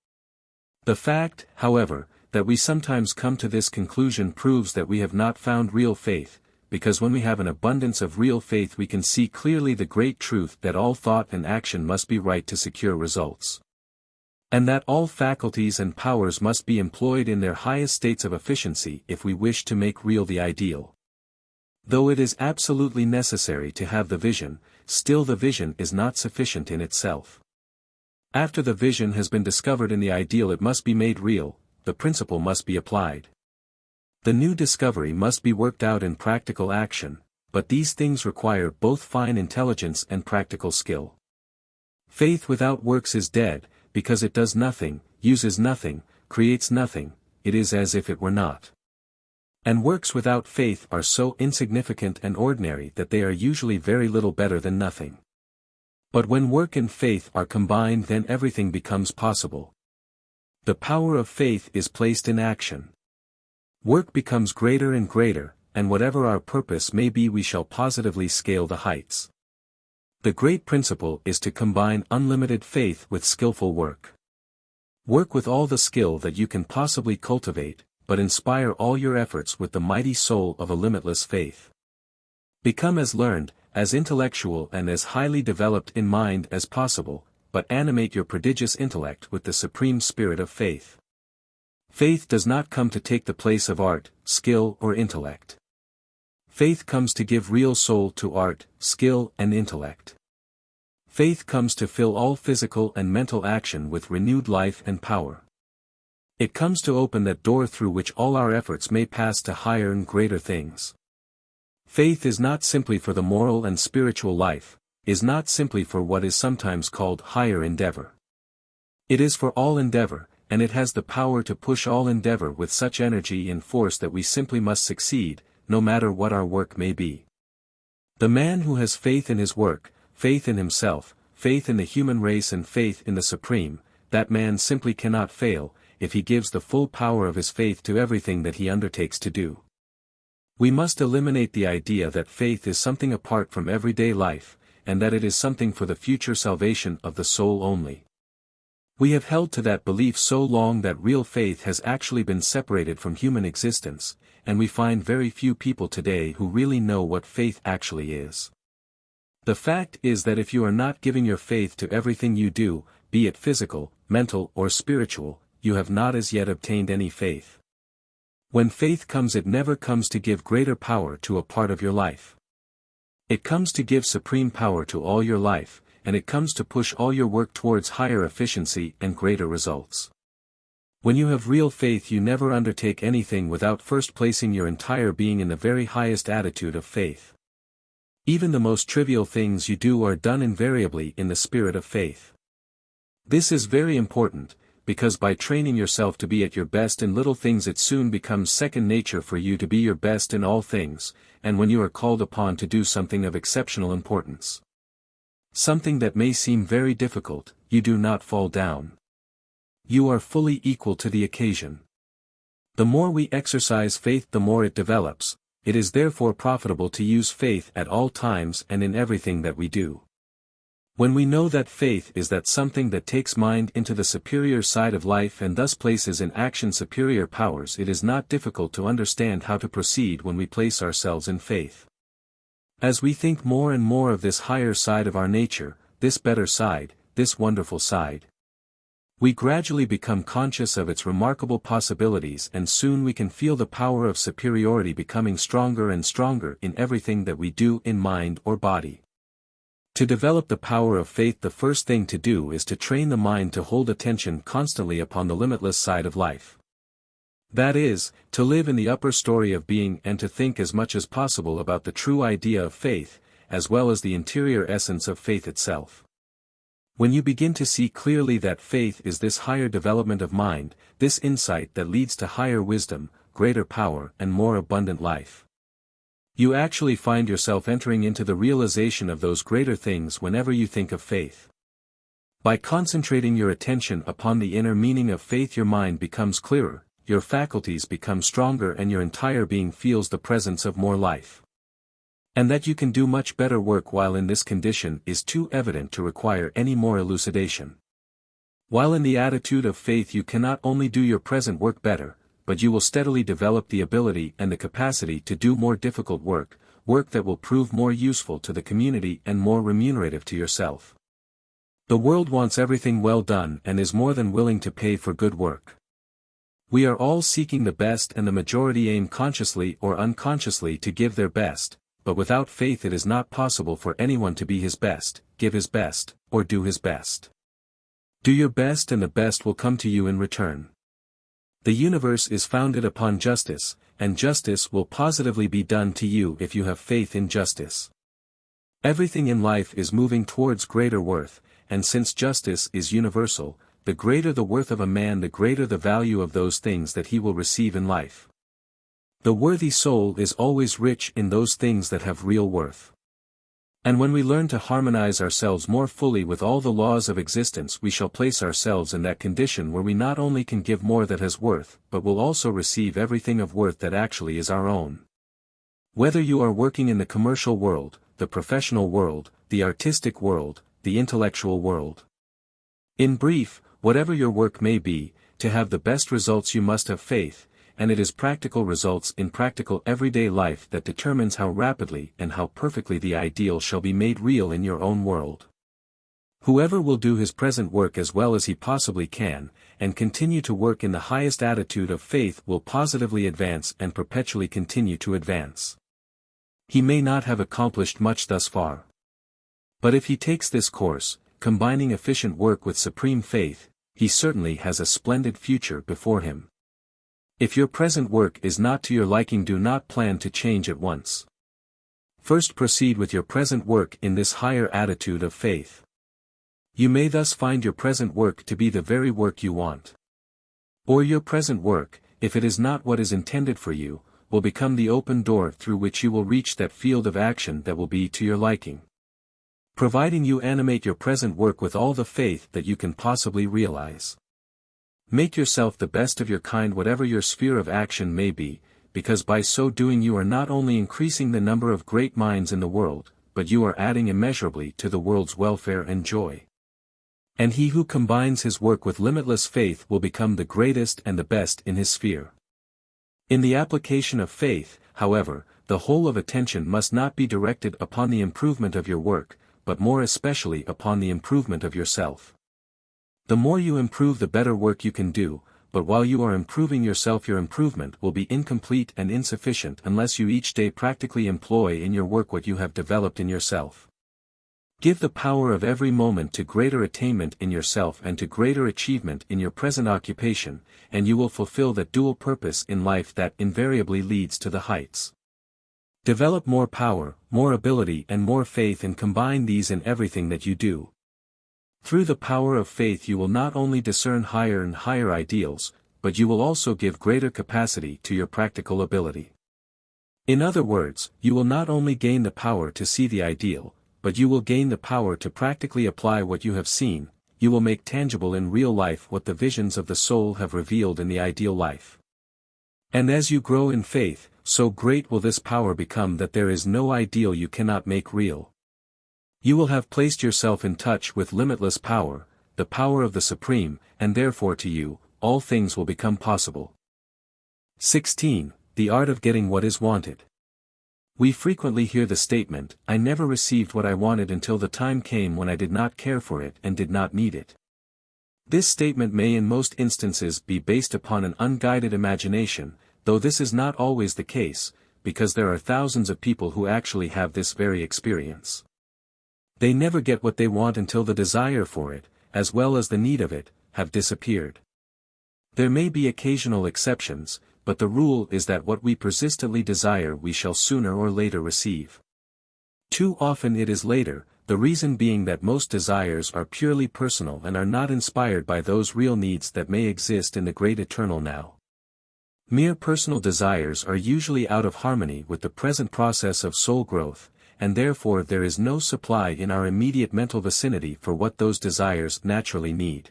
The fact, however, that we sometimes come to this conclusion proves that we have not found real faith, because when we have an abundance of real faith we can see clearly the great truth that all thought and action must be right to secure results. And that all faculties and powers must be employed in their highest states of efficiency if we wish to make real the ideal. Though it is absolutely necessary to have the vision, still the vision is not sufficient in itself. After the vision has been discovered in the ideal it must be made real, the principle must be applied. The new discovery must be worked out in practical action, but these things require both fine intelligence and practical skill. Faith without works is dead, because it does nothing, uses nothing, creates nothing, it is as if it were not. And works without faith are so insignificant and ordinary that they are usually very little better than nothing. But when work and faith are combined then everything becomes possible. The power of faith is placed in action. Work becomes greater and greater, and whatever our purpose may be we shall positively scale the heights. The great principle is to combine unlimited faith with skillful work. Work with all the skill that you can possibly cultivate, but inspire all your efforts with the mighty soul of a limitless faith. Become as learned, as intellectual and as highly developed in mind as possible, but animate your prodigious intellect with the supreme spirit of faith. Faith does not come to take the place of art, skill or intellect. Faith comes to give real soul to art, skill and intellect. Faith comes to fill all physical and mental action with renewed life and power. It comes to open that door through which all our efforts may pass to higher and greater things. Faith is not simply for the moral and spiritual life, is not simply for what is sometimes called higher endeavor. It is for all endeavor, and it has the power to push all endeavor with such energy and force that we simply must succeed, no matter what our work may be. The man who has faith in his work, faith in himself, faith in the human race and faith in the Supreme, that man simply cannot fail, if he gives the full power of his faith to everything that he undertakes to do. We must eliminate the idea that faith is something apart from everyday life, and that it is something for the future salvation of the soul only. We have held to that belief so long that real faith has actually been separated from human existence, and we find very few people today who really know what faith actually is. The fact is that if you are not giving your faith to everything you do, be it physical, mental or spiritual, you have not as yet obtained any faith. When faith comes it never comes to give greater power to a part of your life. It comes to give supreme power to all your life, and it comes to push all your work towards higher efficiency and greater results. When you have real faith, you never undertake anything without first placing your entire being in the very highest attitude of faith. Even the most trivial things you do are done invariably in the spirit of faith. This is very important, because by training yourself to be at your best in little things, it soon becomes second nature for you to be your best in all things, and when you are called upon to do something of exceptional importance, something that may seem very difficult, you do not fall down. You are fully equal to the occasion. The more we exercise faith, the more it develops. It is therefore profitable to use faith at all times and in everything that we do. When we know that faith is that something that takes mind into the superior side of life and thus places in action superior powers, it is not difficult to understand how to proceed when we place ourselves in faith. As we think more and more of this higher side of our nature, this better side, this wonderful side, we gradually become conscious of its remarkable possibilities, and soon we can feel the power of superiority becoming stronger and stronger in everything that we do in mind or body. To develop the power of faith, the first thing to do is to train the mind to hold attention constantly upon the limitless side of life. That is, to live in the upper story of being and to think as much as possible about the true idea of faith, as well as the interior essence of faith itself. When you begin to see clearly that faith is this higher development of mind, this insight that leads to higher wisdom, greater power and more abundant life, you actually find yourself entering into the realization of those greater things whenever you think of faith. By concentrating your attention upon the inner meaning of faith, your mind becomes clearer, your faculties become stronger, and your entire being feels the presence of more life. And that you can do much better work while in this condition is too evident to require any more elucidation. While in the attitude of faith, you cannot only do your present work better, but you will steadily develop the ability and the capacity to do more difficult work, work that will prove more useful to the community and more remunerative to yourself. The world wants everything well done and is more than willing to pay for good work. We are all seeking the best, and the majority aim consciously or unconsciously to give their best. But without faith it is not possible for anyone to be his best, give his best, or do his best. Do your best and the best will come to you in return. The universe is founded upon justice, and justice will positively be done to you if you have faith in justice. Everything in life is moving towards greater worth, and since justice is universal, the greater the worth of a man, the greater the value of those things that he will receive in life. The worthy soul is always rich in those things that have real worth. And when we learn to harmonize ourselves more fully with all the laws of existence, we shall place ourselves in that condition where we not only can give more that has worth, but will also receive everything of worth that actually is our own. Whether you are working in the commercial world, the professional world, the artistic world, the intellectual world. In brief, whatever your work may be, to have the best results you must have faith, and it is practical results in practical everyday life that determines how rapidly and how perfectly the ideal shall be made real in your own world. Whoever will do his present work as well as he possibly can, and continue to work in the highest attitude of faith, will positively advance and perpetually continue to advance. He may not have accomplished much thus far, but if he takes this course, combining efficient work with supreme faith, he certainly has a splendid future before him. If your present work is not to your liking, do not plan to change at once. First proceed with your present work in this higher attitude of faith. You may thus find your present work to be the very work you want. Or your present work, if it is not what is intended for you, will become the open door through which you will reach that field of action that will be to your liking. Providing you animate your present work with all the faith that you can possibly realize. Make yourself the best of your kind whatever your sphere of action may be, because by so doing you are not only increasing the number of great minds in the world, but you are adding immeasurably to the world's welfare and joy. And he who combines his work with limitless faith will become the greatest and the best in his sphere. In the application of faith, however, the whole of attention must not be directed upon the improvement of your work, but more especially upon the improvement of yourself. The more you improve, the better work you can do, but while you are improving yourself, your improvement will be incomplete and insufficient unless you each day practically employ in your work what you have developed in yourself. Give the power of every moment to greater attainment in yourself and to greater achievement in your present occupation, and you will fulfill that dual purpose in life that invariably leads to the heights. Develop more power, more ability and more faith, and combine these in everything that you do. Through the power of faith you will not only discern higher and higher ideals, but you will also give greater capacity to your practical ability. In other words, you will not only gain the power to see the ideal, but you will gain the power to practically apply what you have seen. You will make tangible in real life what the visions of the soul have revealed in the ideal life. And as you grow in faith, so great will this power become that there is no ideal you cannot make real. You will have placed yourself in touch with limitless power, the power of the Supreme, and therefore to you, all things will become possible. 16. The art of getting what is wanted. We frequently hear the statement, "I never received what I wanted until the time came when I did not care for it and did not need it." This statement may in most instances be based upon an unguided imagination, though this is not always the case, because there are thousands of people who actually have this very experience. They never get what they want until the desire for it, as well as the need of it, have disappeared. There may be occasional exceptions, but the rule is that what we persistently desire we shall sooner or later receive. Too often it is later, the reason being that most desires are purely personal and are not inspired by those real needs that may exist in the great eternal now. Mere personal desires are usually out of harmony with the present process of soul growth, and therefore there is no supply in our immediate mental vicinity for what those desires naturally need.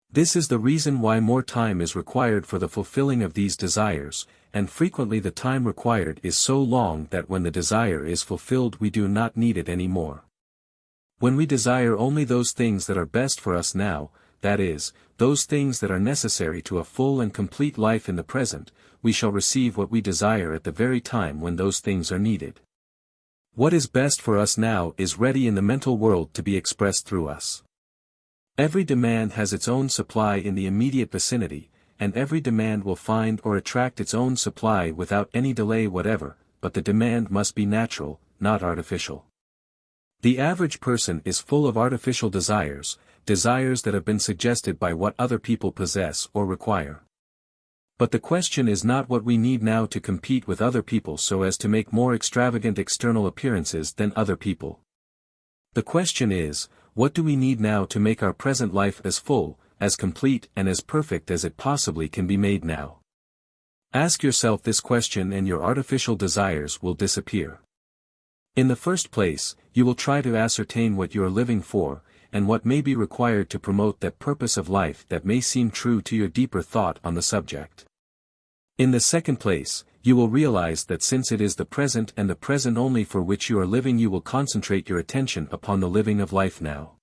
This is the reason why more time is required for the fulfilling of these desires, and frequently the time required is so long that when the desire is fulfilled we do not need it anymore. When we desire only those things that are best for us now, that is, those things that are necessary to a full and complete life in the present, we shall receive what we desire at the very time when those things are needed. What is best for us now is ready in the mental world to be expressed through us. Every demand has its own supply in the immediate vicinity, and every demand will find or attract its own supply without any delay whatever, but the demand must be natural, not artificial. The average person is full of artificial desires, desires that have been suggested by what other people possess or require. But the question is not what we need now to compete with other people so as to make more extravagant external appearances than other people. The question is, what do we need now to make our present life as full, as complete and as perfect as it possibly can be made now? Ask yourself this question and your artificial desires will disappear. In the first place, you will try to ascertain what you are living for, and what may be required to promote that purpose of life that may seem true to your deeper thought on the subject. In the second place, you will realize that since it is the present and the present only for which you are living, you will concentrate your attention upon the living of life now.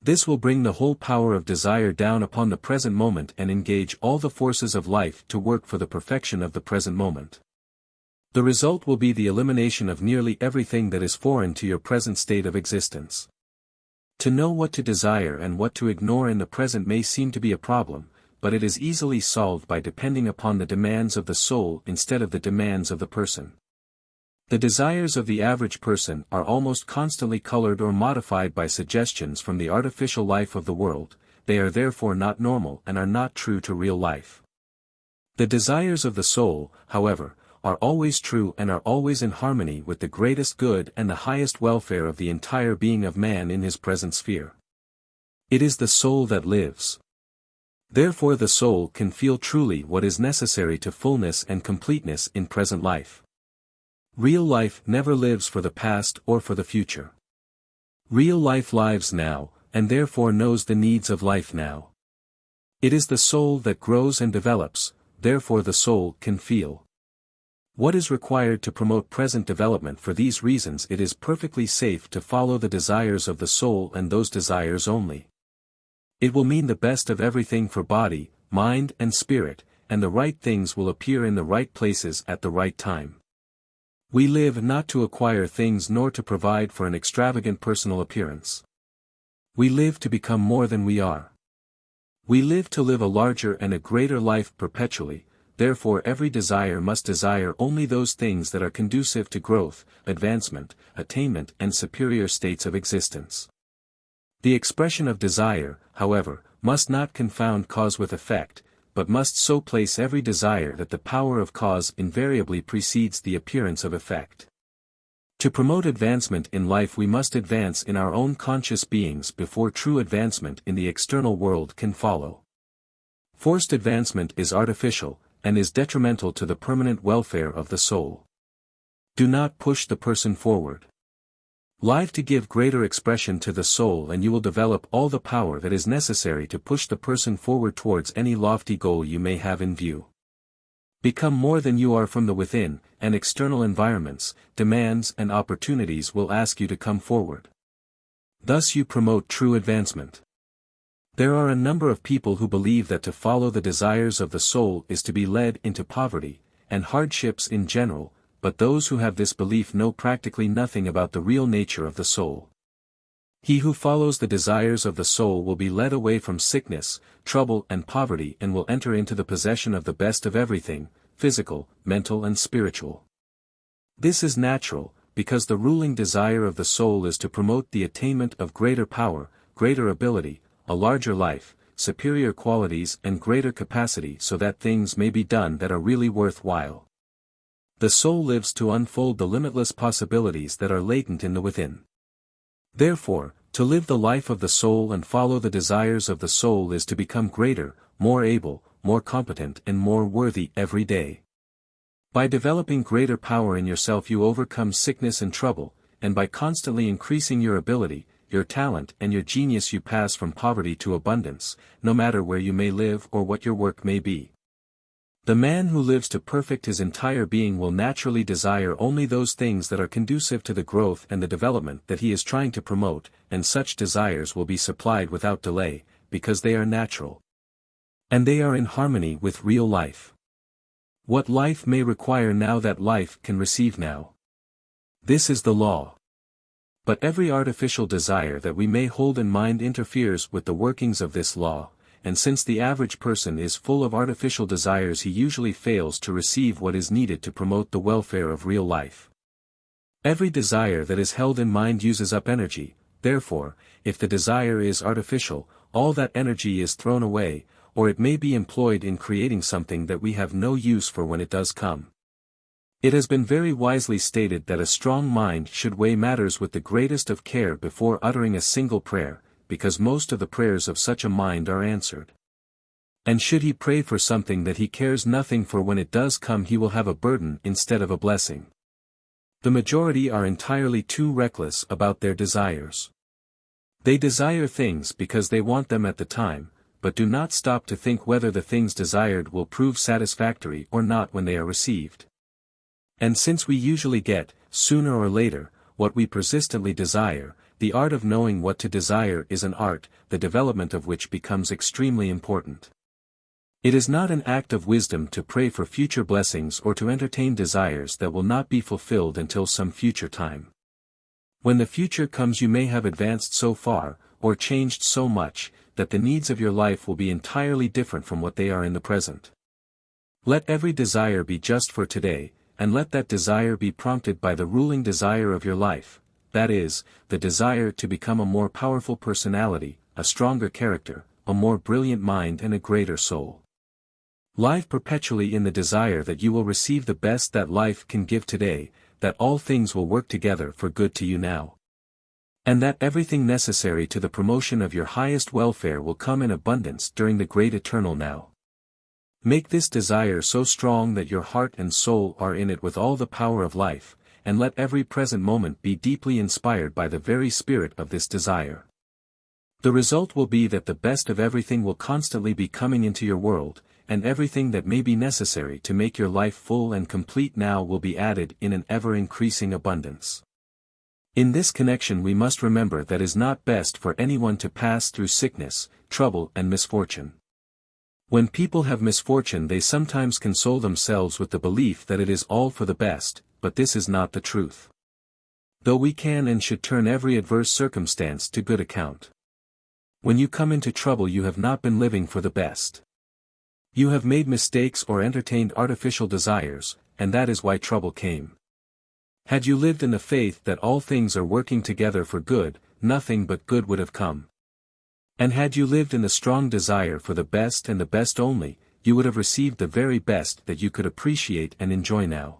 This will bring the whole power of desire down upon the present moment and engage all the forces of life to work for the perfection of the present moment. The result will be the elimination of nearly everything that is foreign to your present state of existence. To know what to desire and what to ignore in the present may seem to be a problem, but it is easily solved by depending upon the demands of the soul instead of the demands of the person. The desires of the average person are almost constantly colored or modified by suggestions from the artificial life of the world. They are therefore not normal and are not true to real life. The desires of the soul, however, are always true and are always in harmony with the greatest good and the highest welfare of the entire being of man in his present sphere. It is the soul that lives. Therefore the soul can feel truly what is necessary to fullness and completeness in present life. Real life never lives for the past or for the future. Real life lives now, and therefore knows the needs of life now. It is the soul that grows and develops, therefore the soul can feel. What is required to promote present development? For these reasons it is perfectly safe to follow the desires of the soul and those desires only. It will mean the best of everything for body, mind and spirit, and the right things will appear in the right places at the right time. We live not to acquire things nor to provide for an extravagant personal appearance. We live to become more than we are. We live to live a larger and a greater life perpetually, therefore every desire must desire only those things that are conducive to growth, advancement, attainment and superior states of existence. The expression of desire, however, must not confound cause with effect, but must so place every desire that the power of cause invariably precedes the appearance of effect. To promote advancement in life we must advance in our own conscious beings before true advancement in the external world can follow. Forced advancement is artificial, and is detrimental to the permanent welfare of the soul. Do not push the person forward. Live to give greater expression to the soul and you will develop all the power that is necessary to push the person forward towards any lofty goal you may have in view. Become more than you are from the within, and external environments, demands and opportunities will ask you to come forward. Thus you promote true advancement. There are a number of people who believe that to follow the desires of the soul is to be led into poverty, and hardships in general, but those who have this belief know practically nothing about the real nature of the soul. He who follows the desires of the soul will be led away from sickness, trouble and poverty and will enter into the possession of the best of everything, physical, mental and spiritual. This is natural, because the ruling desire of the soul is to promote the attainment of greater power, greater ability, a larger life, superior qualities and greater capacity so that things may be done that are really worthwhile. The soul lives to unfold the limitless possibilities that are latent in the within. Therefore, to live the life of the soul and follow the desires of the soul is to become greater, more able, more competent and more worthy every day. By developing greater power in yourself you overcome sickness and trouble, and by constantly increasing your ability, your talent and your genius you pass from poverty to abundance, no matter where you may live or what your work may be. The man who lives to perfect his entire being will naturally desire only those things that are conducive to the growth and the development that he is trying to promote, and such desires will be supplied without delay, because they are natural. And they are in harmony with real life. What life may require now that life can receive now. This is the law. But every artificial desire that we may hold in mind interferes with the workings of this law. And since the average person is full of artificial desires he usually fails to receive what is needed to promote the welfare of real life. Every desire that is held in mind uses up energy, therefore, if the desire is artificial, all that energy is thrown away, or it may be employed in creating something that we have no use for when it does come. It has been very wisely stated that a strong mind should weigh matters with the greatest of care before uttering a single prayer, because most of the prayers of such a mind are answered. And should he pray for something that he cares nothing for when it does come he will have a burden instead of a blessing. The majority are entirely too reckless about their desires. They desire things because they want them at the time, but do not stop to think whether the things desired will prove satisfactory or not when they are received. And since we usually get, sooner or later, what we persistently desire, the art of knowing what to desire is an art, the development of which becomes extremely important. It is not an act of wisdom to pray for future blessings or to entertain desires that will not be fulfilled until some future time. When the future comes you may have advanced so far, or changed so much, that the needs of your life will be entirely different from what they are in the present. Let every desire be just for today, and let that desire be prompted by the ruling desire of your life. That is, the desire to become a more powerful personality, a stronger character, a more brilliant mind and a greater soul. Live perpetually in the desire that you will receive the best that life can give today, that all things will work together for good to you now. And that everything necessary to the promotion of your highest welfare will come in abundance during the great eternal now. Make this desire so strong that your heart and soul are in it with all the power of life, and let every present moment be deeply inspired by the very spirit of this desire. The result will be that the best of everything will constantly be coming into your world, and everything that may be necessary to make your life full and complete now will be added in an ever-increasing abundance. In this connection we must remember that it is not best for anyone to pass through sickness, trouble and misfortune. When people have misfortune they sometimes console themselves with the belief that it is all for the best, but this is not the truth. Though we can and should turn every adverse circumstance to good account. When you come into trouble you have not been living for the best. You have made mistakes or entertained artificial desires, and that is why trouble came. Had you lived in the faith that all things are working together for good, nothing but good would have come. And had you lived in the strong desire for the best and the best only, you would have received the very best that you could appreciate and enjoy now.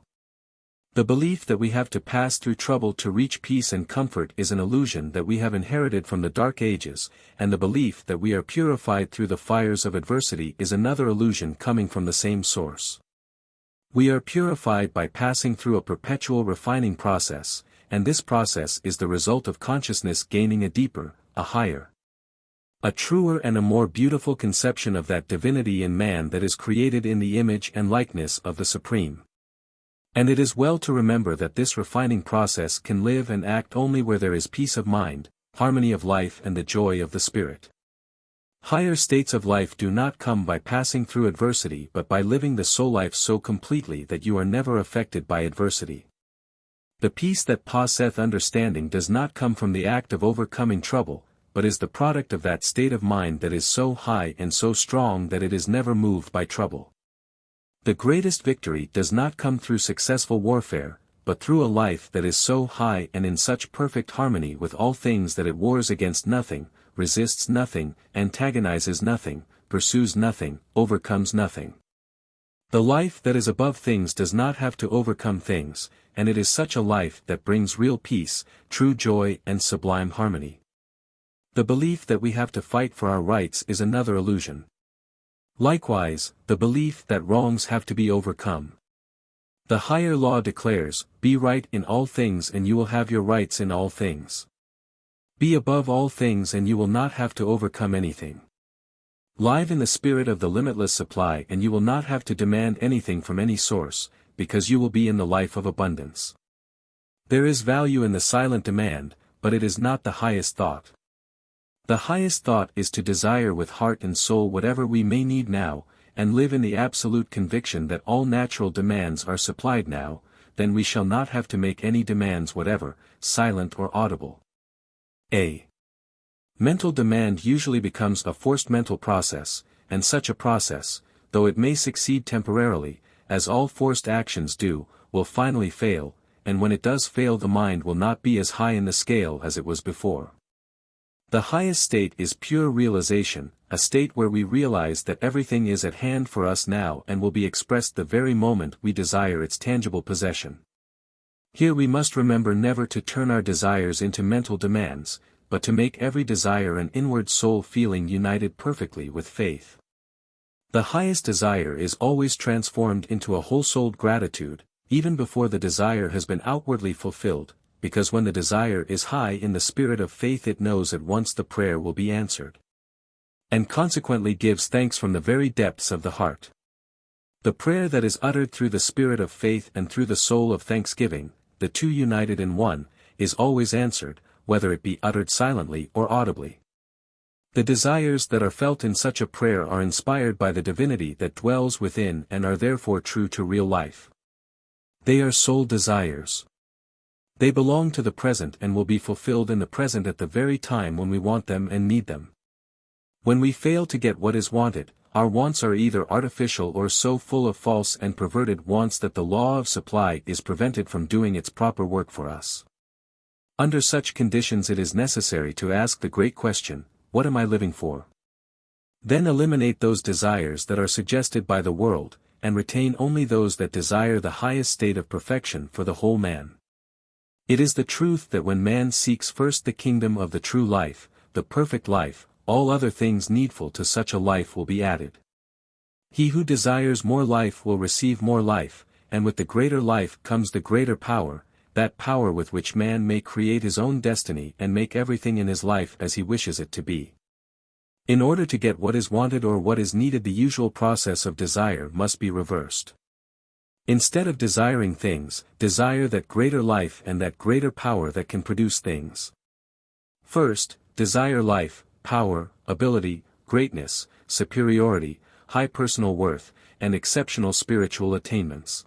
The belief that we have to pass through trouble to reach peace and comfort is an illusion that we have inherited from the Dark Ages, and the belief that we are purified through the fires of adversity is another illusion coming from the same source. We are purified by passing through a perpetual refining process, and this process is the result of consciousness gaining a deeper, a higher, a truer and a more beautiful conception of that divinity in man that is created in the image and likeness of the Supreme. And it is well to remember that this refining process can live and act only where there is peace of mind, harmony of life and the joy of the Spirit. Higher states of life do not come by passing through adversity but by living the soul life so completely that you are never affected by adversity. The peace that passeth understanding does not come from the act of overcoming trouble, but is the product of that state of mind that is so high and so strong that it is never moved by trouble. The greatest victory does not come through successful warfare, but through a life that is so high and in such perfect harmony with all things that it wars against nothing, resists nothing, antagonizes nothing, pursues nothing, overcomes nothing. The life that is above things does not have to overcome things, and it is such a life that brings real peace, true joy and sublime harmony. The belief that we have to fight for our rights is another illusion. Likewise, the belief that wrongs have to be overcome. The higher law declares, be right in all things and you will have your rights in all things. Be above all things and you will not have to overcome anything. Live in the spirit of the limitless supply and you will not have to demand anything from any source, because you will be in the life of abundance. There is value in the silent demand, but it is not the highest thought. The highest thought is to desire with heart and soul whatever we may need now, and live in the absolute conviction that all natural demands are supplied now, then we shall not have to make any demands whatever, silent or audible. A mental demand usually becomes a forced mental process, and such a process, though it may succeed temporarily, as all forced actions do, will finally fail, and when it does fail the mind will not be as high in the scale as it was before. The highest state is pure realization, a state where we realize that everything is at hand for us now and will be expressed the very moment we desire its tangible possession. Here we must remember never to turn our desires into mental demands, but to make every desire an inward soul feeling united perfectly with faith. The highest desire is always transformed into a whole-souled gratitude, even before the desire has been outwardly fulfilled, because when the desire is high in the spirit of faith it knows at once the prayer will be answered. And consequently gives thanks from the very depths of the heart. The prayer that is uttered through the spirit of faith and through the soul of thanksgiving, the two united in one, is always answered, whether it be uttered silently or audibly. The desires that are felt in such a prayer are inspired by the divinity that dwells within and are therefore true to real life. They are soul desires. They belong to the present and will be fulfilled in the present at the very time when we want them and need them. When we fail to get what is wanted, our wants are either artificial or so full of false and perverted wants that the law of supply is prevented from doing its proper work for us. Under such conditions it is necessary to ask the great question, what am I living for? Then eliminate those desires that are suggested by the world, and retain only those that desire the highest state of perfection for the whole man. It is the truth that when man seeks first the kingdom of the true life, the perfect life, all other things needful to such a life will be added. He who desires more life will receive more life, and with the greater life comes the greater power, that power with which man may create his own destiny and make everything in his life as he wishes it to be. In order to get what is wanted or what is needed, the usual process of desire must be reversed. Instead of desiring things, desire that greater life and that greater power that can produce things. First, desire life, power, ability, greatness, superiority, high personal worth, and exceptional spiritual attainments.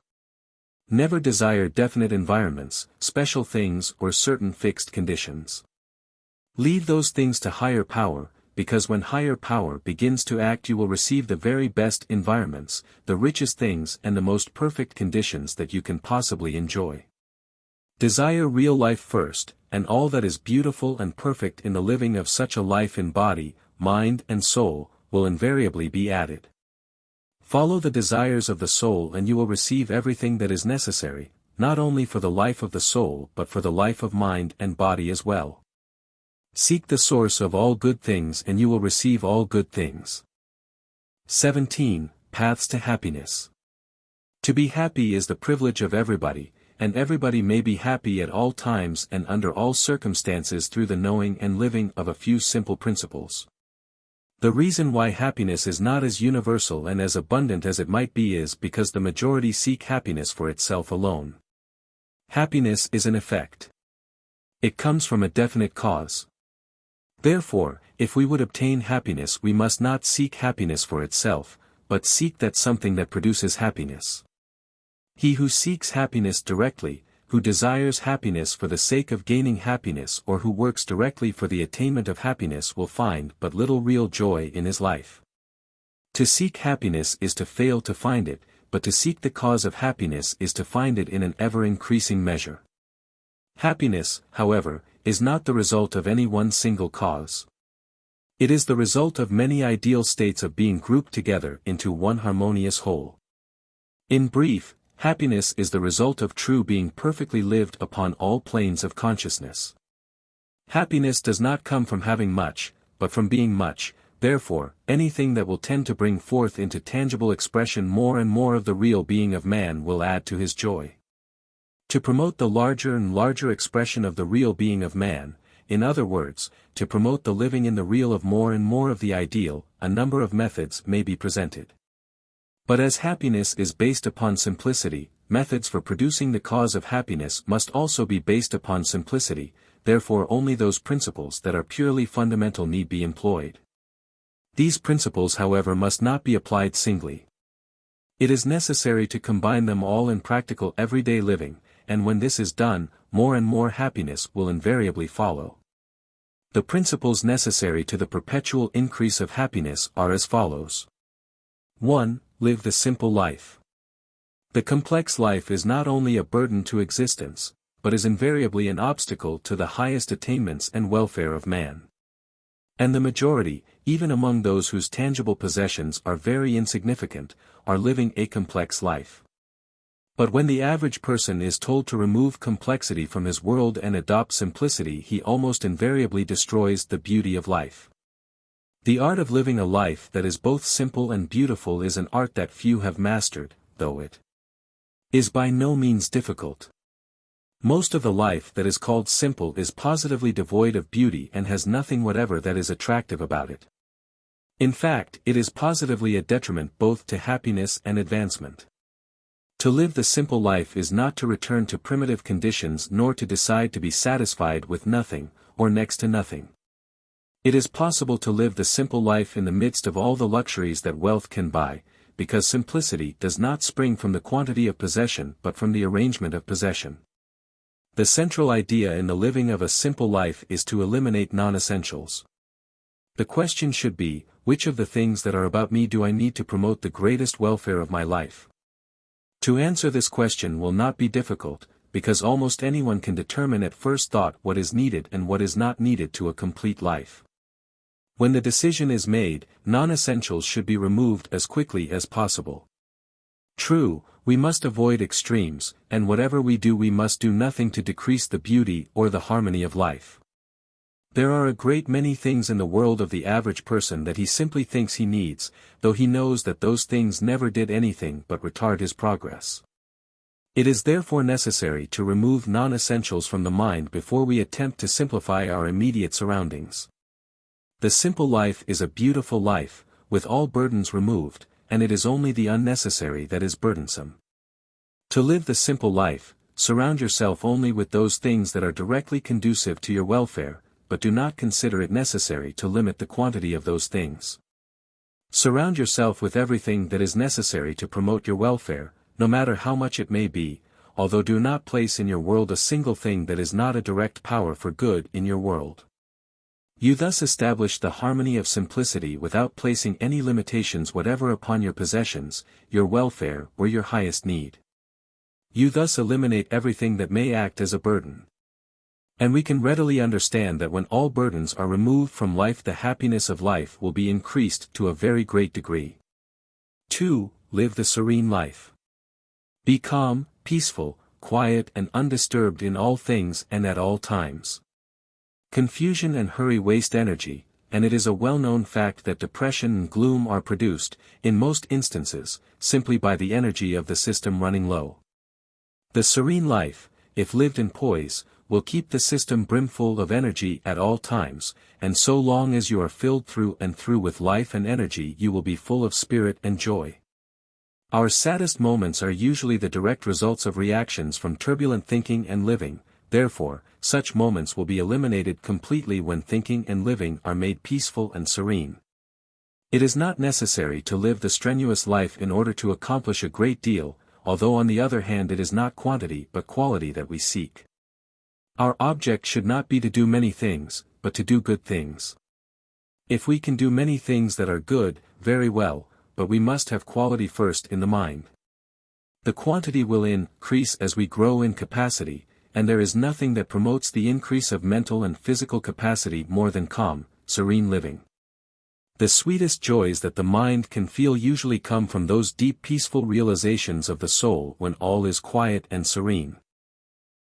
Never desire definite environments, special things or certain fixed conditions. Leave those things to higher power, because when higher power begins to act you will receive the very best environments, the richest things and the most perfect conditions that you can possibly enjoy. Desire real life first, and all that is beautiful and perfect in the living of such a life in body, mind and soul, will invariably be added. Follow the desires of the soul and you will receive everything that is necessary, not only for the life of the soul but for the life of mind and body as well. Seek the source of all good things and you will receive all good things. 17. Paths to happiness. To be happy is the privilege of everybody, and everybody may be happy at all times and under all circumstances through the knowing and living of a few simple principles. The reason why happiness is not as universal and as abundant as it might be is because the majority seek happiness for itself alone. Happiness is an effect. It comes from a definite cause. Therefore, if we would obtain happiness we must not seek happiness for itself, but seek that something that produces happiness. He who seeks happiness directly, who desires happiness for the sake of gaining happiness or who works directly for the attainment of happiness will find but little real joy in his life. To seek happiness is to fail to find it, but to seek the cause of happiness is to find it in an ever-increasing measure. Happiness, however, is not the result of any one single cause. It is the result of many ideal states of being grouped together into one harmonious whole. In brief, happiness is the result of true being perfectly lived upon all planes of consciousness. Happiness does not come from having much, but from being much, therefore, anything that will tend to bring forth into tangible expression more and more of the real being of man will add to his joy. To promote the larger and larger expression of the real being of man, in other words, to promote the living in the real of more and more of the ideal, a number of methods may be presented. But as happiness is based upon simplicity, methods for producing the cause of happiness must also be based upon simplicity, therefore only those principles that are purely fundamental need be employed. These principles however must not be applied singly. It is necessary to combine them all in practical everyday living, and when this is done, more and more happiness will invariably follow. The principles necessary to the perpetual increase of happiness are as follows. 1. Live the simple life. The complex life is not only a burden to existence, but is invariably an obstacle to the highest attainments and welfare of man. And the majority, even among those whose tangible possessions are very insignificant, are living a complex life. But when the average person is told to remove complexity from his world and adopt simplicity, he almost invariably destroys the beauty of life. The art of living a life that is both simple and beautiful is an art that few have mastered, though it is by no means difficult. Most of the life that is called simple is positively devoid of beauty and has nothing whatever that is attractive about it. In fact, it is positively a detriment both to happiness and advancement. To live the simple life is not to return to primitive conditions nor to decide to be satisfied with nothing, or next to nothing. It is possible to live the simple life in the midst of all the luxuries that wealth can buy, because simplicity does not spring from the quantity of possession but from the arrangement of possession. The central idea in the living of a simple life is to eliminate non-essentials. The question should be, which of the things that are about me do I need to promote the greatest welfare of my life? To answer this question will not be difficult, because almost anyone can determine at first thought what is needed and what is not needed to a complete life. When the decision is made, non-essentials should be removed as quickly as possible. True, we must avoid extremes, and whatever we do we must do nothing to decrease the beauty or the harmony of life. There are a great many things in the world of the average person that he simply thinks he needs, though he knows that those things never did anything but retard his progress. It is therefore necessary to remove non-essentials from the mind before we attempt to simplify our immediate surroundings. The simple life is a beautiful life, with all burdens removed, and it is only the unnecessary that is burdensome. To live the simple life, surround yourself only with those things that are directly conducive to your welfare, but do not consider it necessary to limit the quantity of those things. Surround yourself with everything that is necessary to promote your welfare, no matter how much it may be, although do not place in your world a single thing that is not a direct power for good in your world. You thus establish the harmony of simplicity without placing any limitations whatever upon your possessions, your welfare, or your highest need. You thus eliminate everything that may act as a burden. And we can readily understand that when all burdens are removed from life, the happiness of life will be increased to a very great degree. 2. Live the serene life. Be calm, peaceful, quiet and undisturbed in all things and at all times. Confusion and hurry waste energy, and it is a well-known fact that depression and gloom are produced, in most instances, simply by the energy of the system running low. The serene life, if lived in poise, will keep the system brimful of energy at all times, and so long as you are filled through and through with life and energy you will be full of spirit and joy. Our saddest moments are usually the direct results of reactions from turbulent thinking and living, therefore, such moments will be eliminated completely when thinking and living are made peaceful and serene. It is not necessary to live the strenuous life in order to accomplish a great deal, although on the other hand it is not quantity but quality that we seek. Our object should not be to do many things, but to do good things. If we can do many things that are good, very well, but we must have quality first in the mind. The quantity will increase as we grow in capacity, and there is nothing that promotes the increase of mental and physical capacity more than calm, serene living. The sweetest joys that the mind can feel usually come from those deep peaceful realizations of the soul when all is quiet and serene.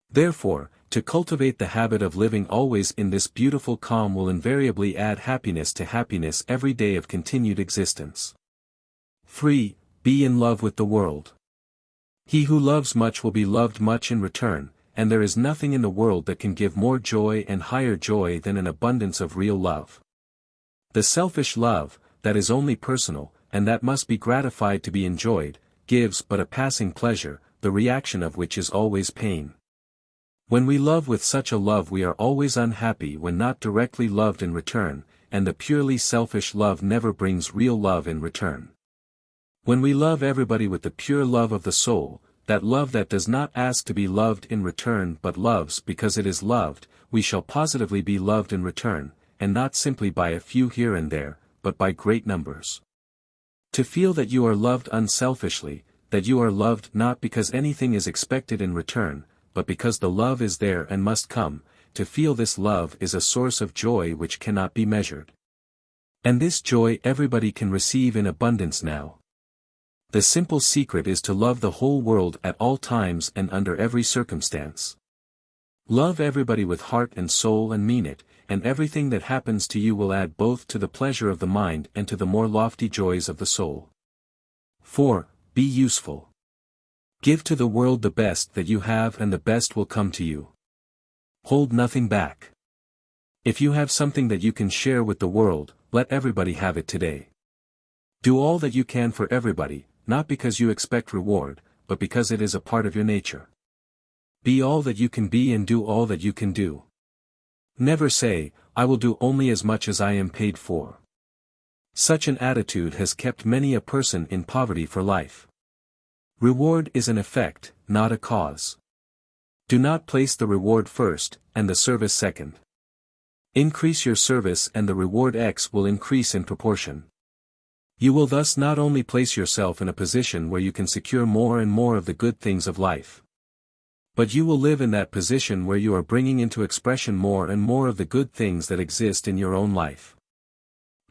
Therefore, to cultivate the habit of living always in this beautiful calm will invariably add happiness to happiness every day of continued existence. 3. Be in love with the world. He who loves much will be loved much in return, and there is nothing in the world that can give more joy and higher joy than an abundance of real love. The selfish love, that is only personal, and that must be gratified to be enjoyed, gives but a passing pleasure, the reaction of which is always pain. When we love with such a love we are always unhappy when not directly loved in return, and the purely selfish love never brings real love in return. When we love everybody with the pure love of the soul, that love that does not ask to be loved in return but loves because it is loved, we shall positively be loved in return, and not simply by a few here and there, but by great numbers. To feel that you are loved unselfishly, that you are loved not because anything is expected in return, but because the love is there and must come, to feel this love is a source of joy which cannot be measured. And this joy everybody can receive in abundance now. The simple secret is to love the whole world at all times and under every circumstance. Love everybody with heart and soul and mean it, and everything that happens to you will add both to the pleasure of the mind and to the more lofty joys of the soul. 4. Be useful. Give to the world the best that you have and the best will come to you. Hold nothing back. If you have something that you can share with the world, let everybody have it today. Do all that you can for everybody, not because you expect reward, but because it is a part of your nature. Be all that you can be and do all that you can do. Never say, I will do only as much as I am paid for. Such an attitude has kept many a person in poverty for life. Reward is an effect, not a cause. Do not place the reward first, and the service second. Increase your service and the reward X will increase in proportion. You will thus not only place yourself in a position where you can secure more and more of the good things of life, but you will live in that position where you are bringing into expression more and more of the good things that exist in your own life.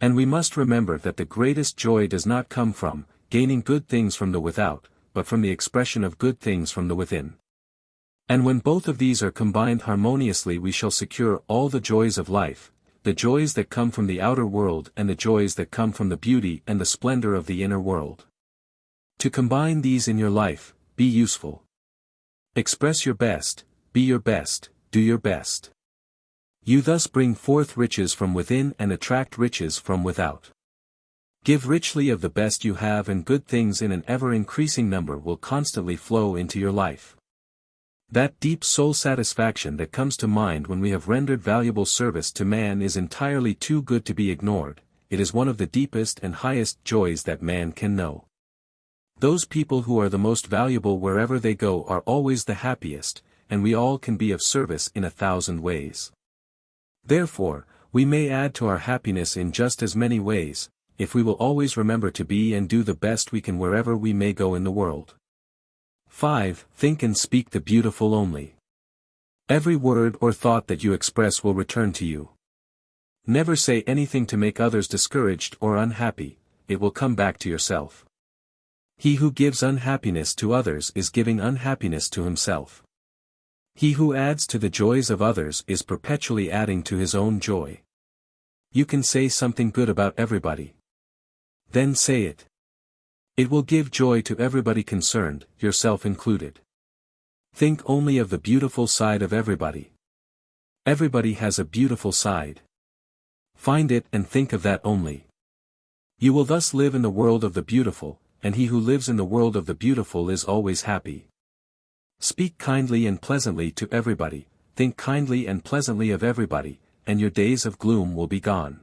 And we must remember that the greatest joy does not come from gaining good things from the without, but from the expression of good things from the within. And when both of these are combined harmoniously we shall secure all the joys of life, the joys that come from the outer world and the joys that come from the beauty and the splendor of the inner world. To combine these in your life, be useful. Express your best, be your best, do your best. You thus bring forth riches from within and attract riches from without. Give richly of the best you have and good things in an ever-increasing number will constantly flow into your life. That deep soul satisfaction that comes to mind when we have rendered valuable service to man is entirely too good to be ignored, it is one of the deepest and highest joys that man can know. Those people who are the most valuable wherever they go are always the happiest, and we all can be of service in 1,000 ways. Therefore, We may add to our happiness in just as many ways, if we will always remember to be and do the best we can wherever we may go in the world. 5. Think and speak the beautiful only. Every word or thought that you express will return to you. Never say anything to make others discouraged or unhappy, it will come back to yourself. He who gives unhappiness to others is giving unhappiness to himself. He who adds to the joys of others is perpetually adding to his own joy. You can say something good about everybody. Then say it. It will give joy to everybody concerned, yourself included. Think only of the beautiful side of everybody. Everybody has a beautiful side. Find it and think of that only. You will thus live in the world of the beautiful, and he who lives in the world of the beautiful is always happy. Speak kindly and pleasantly to everybody, think kindly and pleasantly of everybody, and your days of gloom will be gone.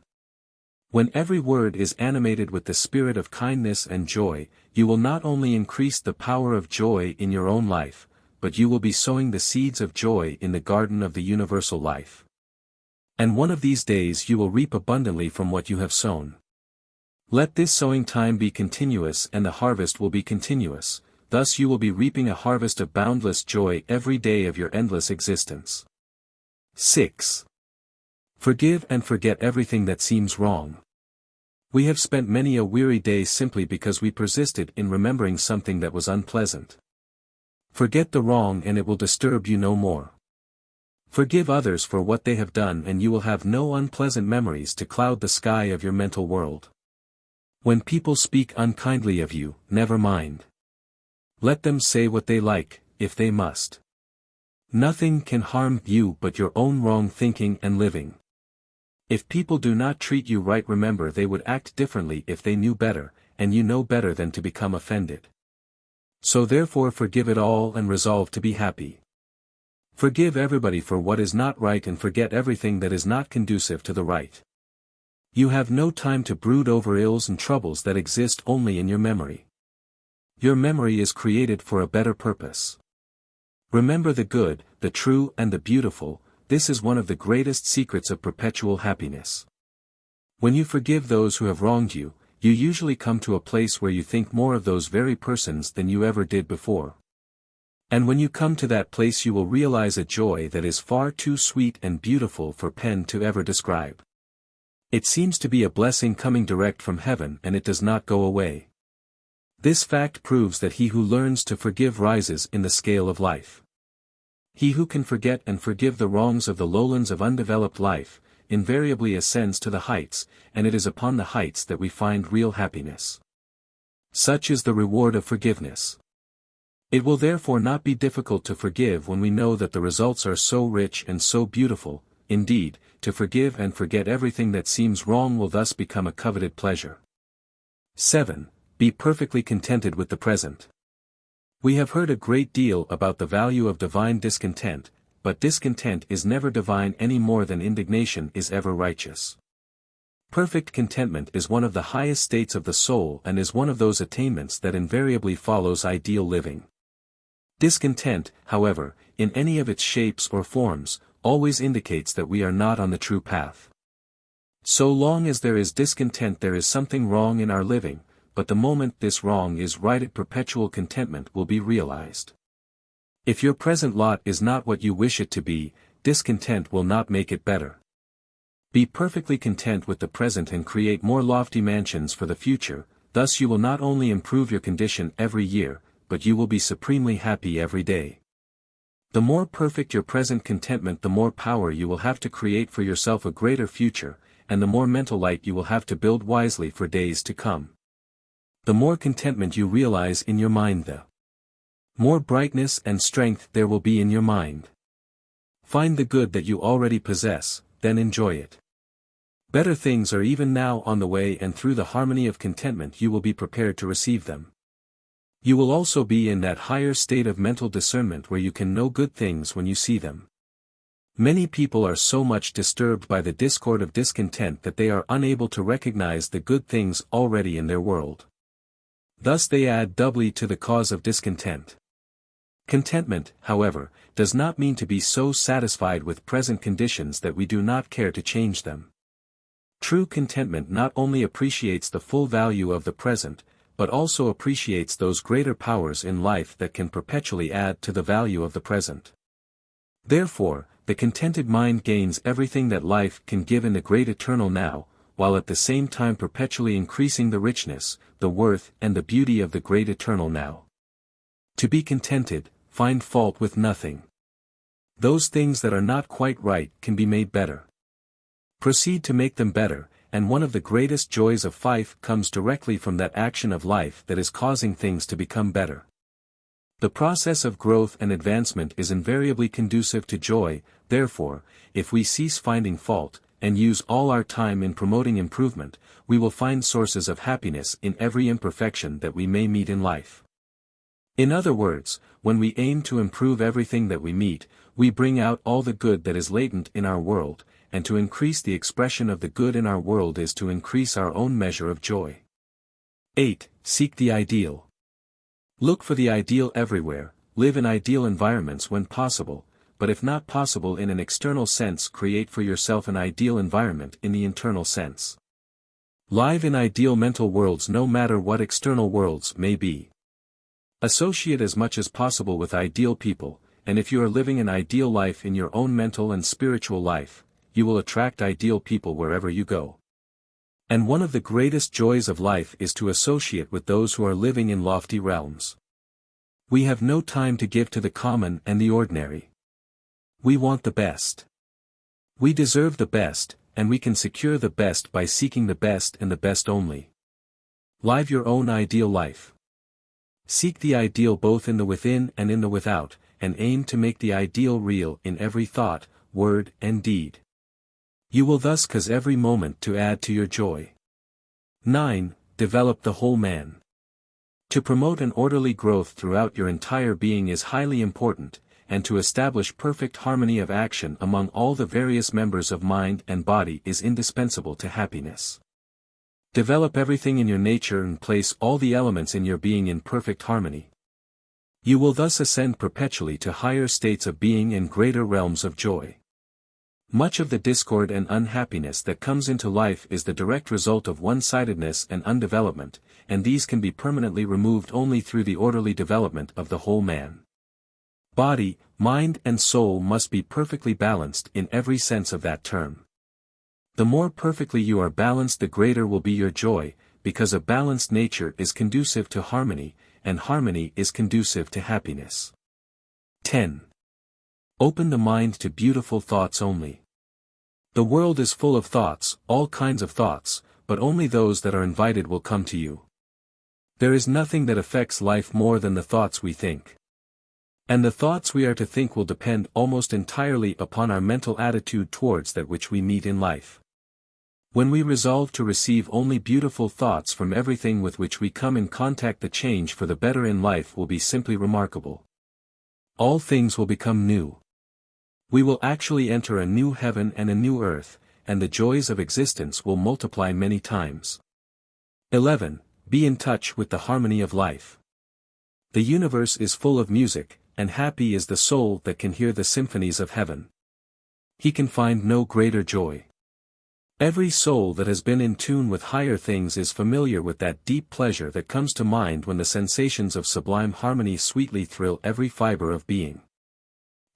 When every word is animated with the spirit of kindness and joy, you will not only increase the power of joy in your own life, but you will be sowing the seeds of joy in the garden of the universal life. And one of these days you will reap abundantly from what you have sown. Let this sowing time be continuous and the harvest will be continuous. Thus you will be reaping a harvest of boundless joy every day of your endless existence. 6. Forgive and forget everything that seems wrong. We have spent many a weary day simply because we persisted in remembering something that was unpleasant. Forget the wrong and it will disturb you no more. Forgive others for what they have done and you will have no unpleasant memories to cloud the sky of your mental world. When people speak unkindly of you, never mind. Let them say what they like, if they must. Nothing can harm you but your own wrong thinking and living. If people do not treat you right, remember they would act differently if they knew better, and you know better than to become offended. So therefore forgive it all and resolve to be happy. Forgive everybody for what is not right and forget everything that is not conducive to the right. You have no time to brood over ills and troubles that exist only in your memory. Your memory is created for a better purpose. Remember the good, the true and the beautiful, this is one of the greatest secrets of perpetual happiness. When you forgive those who have wronged you, you usually come to a place where you think more of those very persons than you ever did before. And when you come to that place you will realize a joy that is far too sweet and beautiful for pen to ever describe. It seems to be a blessing coming direct from heaven and it does not go away. This fact proves that he who learns to forgive rises in the scale of life. He who can forget and forgive the wrongs of the lowlands of undeveloped life, invariably ascends to the heights, and it is upon the heights that we find real happiness. Such is the reward of forgiveness. It will therefore not be difficult to forgive when we know that the results are so rich and so beautiful. Indeed, to forgive and forget everything that seems wrong will thus become a coveted pleasure. 7. Be perfectly contented with the present. We have heard a great deal about the value of divine discontent, but discontent is never divine any more than indignation is ever righteous. Perfect contentment is one of the highest states of the soul and is one of those attainments that invariably follows ideal living. Discontent, however, in any of its shapes or forms, always indicates that we are not on the true path. So long as there is discontent there is something wrong in our living, but the moment this wrong is righted perpetual contentment will be realized. If your present lot is not what you wish it to be, discontent will not make it better. Be perfectly content with the present and create more lofty mansions for the future, thus you will not only improve your condition every year, but you will be supremely happy every day. The more perfect your present contentment the more power you will have to create for yourself a greater future, and the more mental light you will have to build wisely for days to come. The more contentment you realize in your mind the more brightness and strength there will be in your mind. Find the good that you already possess, then enjoy it. Better things are even now on the way and through the harmony of contentment you will be prepared to receive them. You will also be in that higher state of mental discernment where you can know good things when you see them. Many people are so much disturbed by the discord of discontent that they are unable to recognize the good things already in their world. Thus they add doubly to the cause of discontent. Contentment, however, does not mean to be so satisfied with present conditions that we do not care to change them. True contentment not only appreciates the full value of the present, but also appreciates those greater powers in life that can perpetually add to the value of the present. Therefore, the contented mind gains everything that life can give in the great eternal now, while at the same time perpetually increasing the richness, the worth and the beauty of the great eternal now. To be contented, find fault with nothing. Those things that are not quite right can be made better. Proceed to make them better, and one of the greatest joys of life comes directly from that action of life that is causing things to become better. The process of growth and advancement is invariably conducive to joy, therefore, if we cease finding fault, and use all our time in promoting improvement, we will find sources of happiness in every imperfection that we may meet in life. In other words, when we aim to improve everything that we meet, we bring out all the good that is latent in our world, and to increase the expression of the good in our world is to increase our own measure of joy. 8. Seek the ideal. Look for the ideal everywhere, live in ideal environments when possible, but if not possible in an external sense, create for yourself an ideal environment in the internal sense. Live in ideal mental worlds no matter what external worlds may be. Associate as much as possible with ideal people, and if you are living an ideal life in your own mental and spiritual life, you will attract ideal people wherever you go. And one of the greatest joys of life is to associate with those who are living in lofty realms. We have no time to give to the common and the ordinary. We want the best. We deserve the best, and we can secure the best by seeking the best and the best only. Live your own ideal life. Seek the ideal both in the within and in the without, and aim to make the ideal real in every thought, word and deed. You will thus cause every moment to add to your joy. 9. Develop the whole man. To promote an orderly growth throughout your entire being is highly important, and to establish perfect harmony of action among all the various members of mind and body is indispensable to happiness. Develop everything in your nature and place all the elements in your being in perfect harmony. You will thus ascend perpetually to higher states of being and greater realms of joy. Much of the discord and unhappiness that comes into life is the direct result of one-sidedness and undevelopment, and these can be permanently removed only through the orderly development of the whole man. Body, mind and soul must be perfectly balanced in every sense of that term. The more perfectly you are balanced, the greater will be your joy, because a balanced nature is conducive to harmony, and harmony is conducive to happiness. 10. Open the mind to beautiful thoughts only. The world is full of thoughts, all kinds of thoughts, but only those that are invited will come to you. There is nothing that affects life more than the thoughts we think. And the thoughts we are to think will depend almost entirely upon our mental attitude towards that which we meet in life. When we resolve to receive only beautiful thoughts from everything with which we come in contact, the change for the better in life will be simply remarkable. All things will become new. We will actually enter a new heaven and a new earth, and the joys of existence will multiply many times. 11. Be in touch with the harmony of life. The universe is full of music, and happy is the soul that can hear the symphonies of heaven. He can find no greater joy. Every soul that has been in tune with higher things is familiar with that deep pleasure that comes to mind when the sensations of sublime harmony sweetly thrill every fiber of being.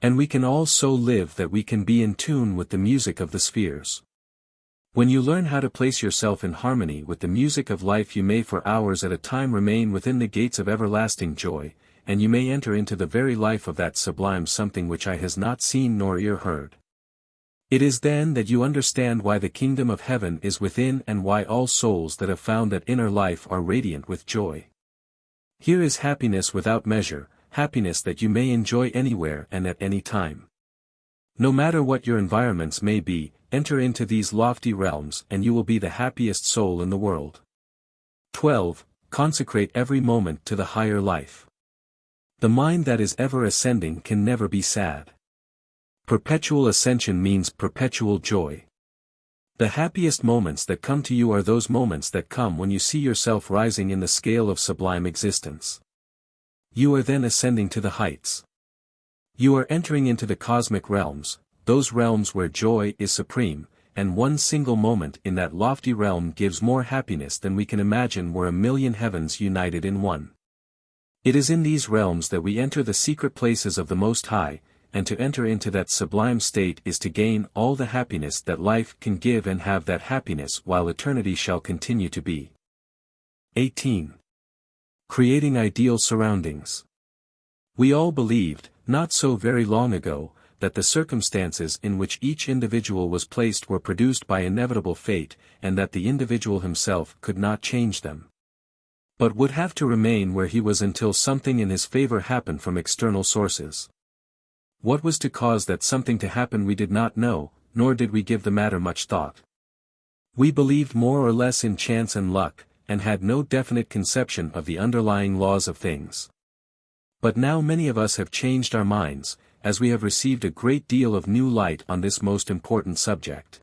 And we can all so live that we can be in tune with the music of the spheres. When you learn how to place yourself in harmony with the music of life, you may for hours at a time remain within the gates of everlasting joy, and you may enter into the very life of that sublime something which eye has not seen nor ear heard. It is then that you understand why the kingdom of heaven is within and why all souls that have found that inner life are radiant with joy. Here is happiness without measure, happiness that you may enjoy anywhere and at any time. No matter what your environments may be, enter into these lofty realms and you will be the happiest soul in the world. 12. Consecrate every moment to the higher life. The mind that is ever ascending can never be sad. Perpetual ascension means perpetual joy. The happiest moments that come to you are those moments that come when you see yourself rising in the scale of sublime existence. You are then ascending to the heights. You are entering into the cosmic realms, those realms where joy is supreme, and one single moment in that lofty realm gives more happiness than we can imagine were a million heavens united in one. It is in these realms that we enter the secret places of the Most High, and to enter into that sublime state is to gain all the happiness that life can give and have that happiness while eternity shall continue to be. 18. Creating ideal surroundings. We all believed, not so very long ago, that the circumstances in which each individual was placed were produced by inevitable fate, and that the individual himself could not change them, but would have to remain where he was until something in his favor happened from external sources. What was to cause that something to happen we did not know, nor did we give the matter much thought. We believed more or less in chance and luck, and had no definite conception of the underlying laws of things. But now many of us have changed our minds, as we have received a great deal of new light on this most important subject.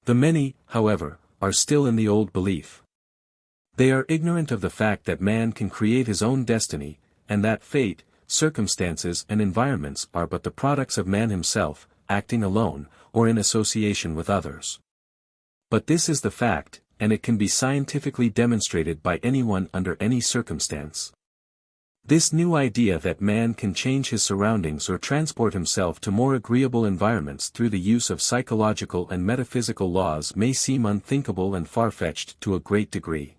The many, however, are still in the old belief. They are ignorant of the fact that man can create his own destiny, and that fate, circumstances and environments are but the products of man himself, acting alone, or in association with others. But this is the fact, and it can be scientifically demonstrated by anyone under any circumstance. This new idea that man can change his surroundings or transport himself to more agreeable environments through the use of psychological and metaphysical laws may seem unthinkable and far-fetched to a great degree.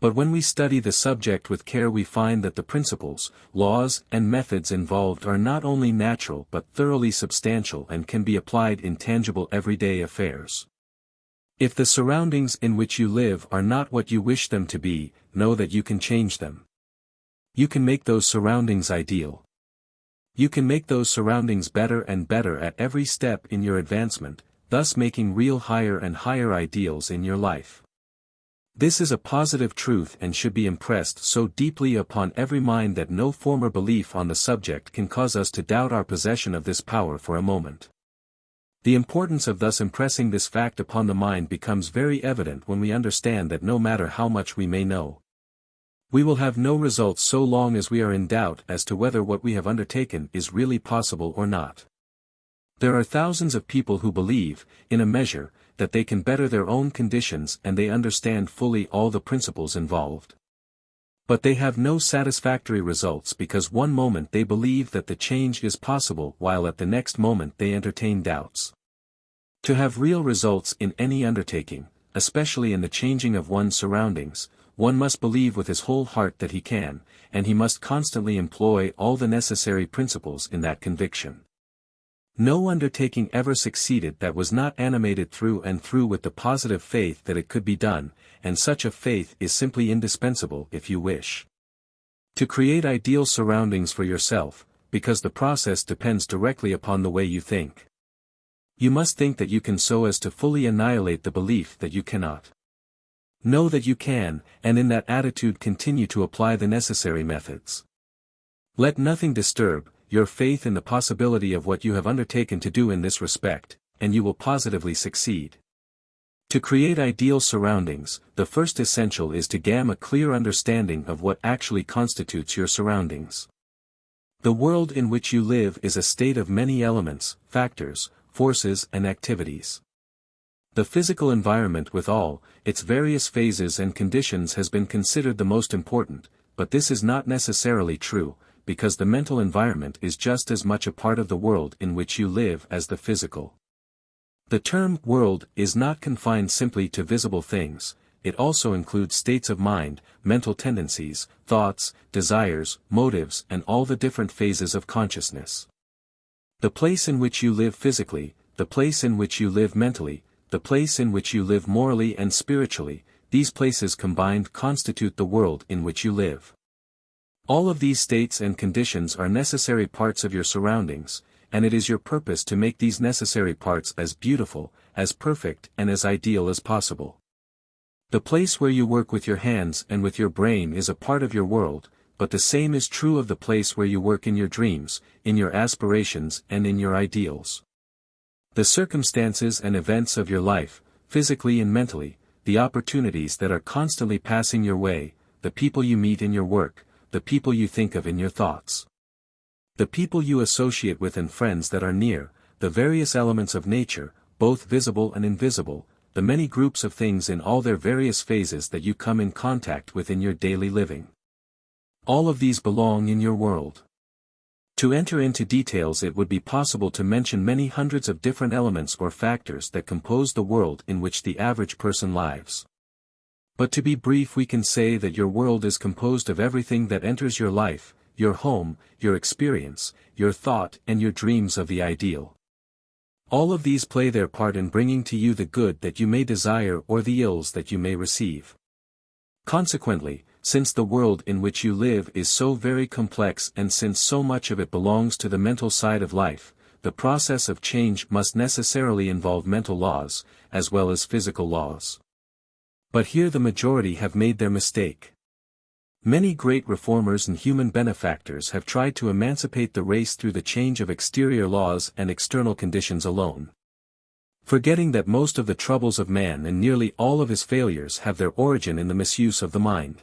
But when we study the subject with care we find that the principles, laws, and methods involved are not only natural but thoroughly substantial and can be applied in tangible everyday affairs. If the surroundings in which you live are not what you wish them to be, know that you can change them. You can make those surroundings ideal. You can make those surroundings better and better at every step in your advancement, thus making real higher and higher ideals in your life. This is a positive truth and should be impressed so deeply upon every mind that no former belief on the subject can cause us to doubt our possession of this power for a moment. The importance of thus impressing this fact upon the mind becomes very evident when we understand that no matter how much we may know, we will have no results so long as we are in doubt as to whether what we have undertaken is really possible or not. There are thousands of people who believe, in a measure, that they can better their own conditions and they understand fully all the principles involved. But they have no satisfactory results because one moment they believe that the change is possible while at the next moment they entertain doubts. To have real results in any undertaking, especially in the changing of one's surroundings, one must believe with his whole heart that he can, and he must constantly employ all the necessary principles in that conviction. No undertaking ever succeeded that was not animated through and through with the positive faith that it could be done, and such a faith is simply indispensable if you wish to create ideal surroundings for yourself, because the process depends directly upon the way you think. You must think that you can so as to fully annihilate the belief that you cannot. Know that you can, and in that attitude continue to apply the necessary methods. Let nothing disturb your faith in the possibility of what you have undertaken to do in this respect, and you will positively succeed. To create ideal surroundings, the first essential is to gain a clear understanding of what actually constitutes your surroundings. The world in which you live is a state of many elements, factors, forces and activities. The physical environment with all its various phases and conditions has been considered the most important, but this is not necessarily true, because the mental environment is just as much a part of the world in which you live as the physical. The term world is not confined simply to visible things, it also includes states of mind, mental tendencies, thoughts, desires, motives, and all the different phases of consciousness. The place in which you live physically, the place in which you live mentally, the place in which you live morally and spiritually, these places combined constitute the world in which you live. All of these states and conditions are necessary parts of your surroundings, and it is your purpose to make these necessary parts as beautiful, as perfect and as ideal as possible. The place where you work with your hands and with your brain is a part of your world, but the same is true of the place where you work in your dreams, in your aspirations and in your ideals. The circumstances and events of your life, physically and mentally, the opportunities that are constantly passing your way, the people you meet in your work, the people you think of in your thoughts, the people you associate with and friends that are near, the various elements of nature, both visible and invisible, the many groups of things in all their various phases that you come in contact with in your daily living. All of these belong in your world. To enter into details, it would be possible to mention many hundreds of different elements or factors that compose the world in which the average person lives. But to be brief, we can say that your world is composed of everything that enters your life, your home, your experience, your thought, and your dreams of the ideal. All of these play their part in bringing to you the good that you may desire or the ills that you may receive. Consequently, since the world in which you live is so very complex and since so much of it belongs to the mental side of life, the process of change must necessarily involve mental laws, as well as physical laws. But here the majority have made their mistake. Many great reformers and human benefactors have tried to emancipate the race through the change of exterior laws and external conditions alone, forgetting that most of the troubles of man and nearly all of his failures have their origin in the misuse of the mind.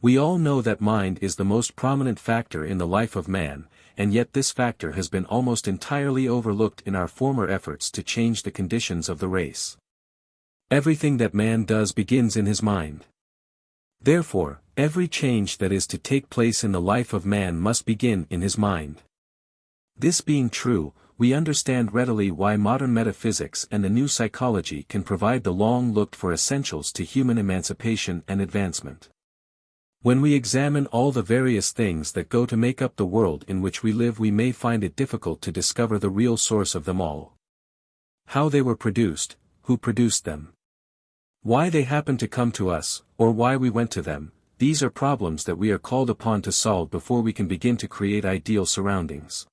We all know that mind is the most prominent factor in the life of man, and yet this factor has been almost entirely overlooked in our former efforts to change the conditions of the race. Everything that man does begins in his mind. Therefore, every change that is to take place in the life of man must begin in his mind. This being true, we understand readily why modern metaphysics and the new psychology can provide the long-looked-for essentials to human emancipation and advancement. When we examine all the various things that go to make up the world in which we live, we may find it difficult to discover the real source of them all. How they were produced, who produced them, why they happened to come to us, or why we went to them, these are problems that we are called upon to solve before we can begin to create ideal surroundings.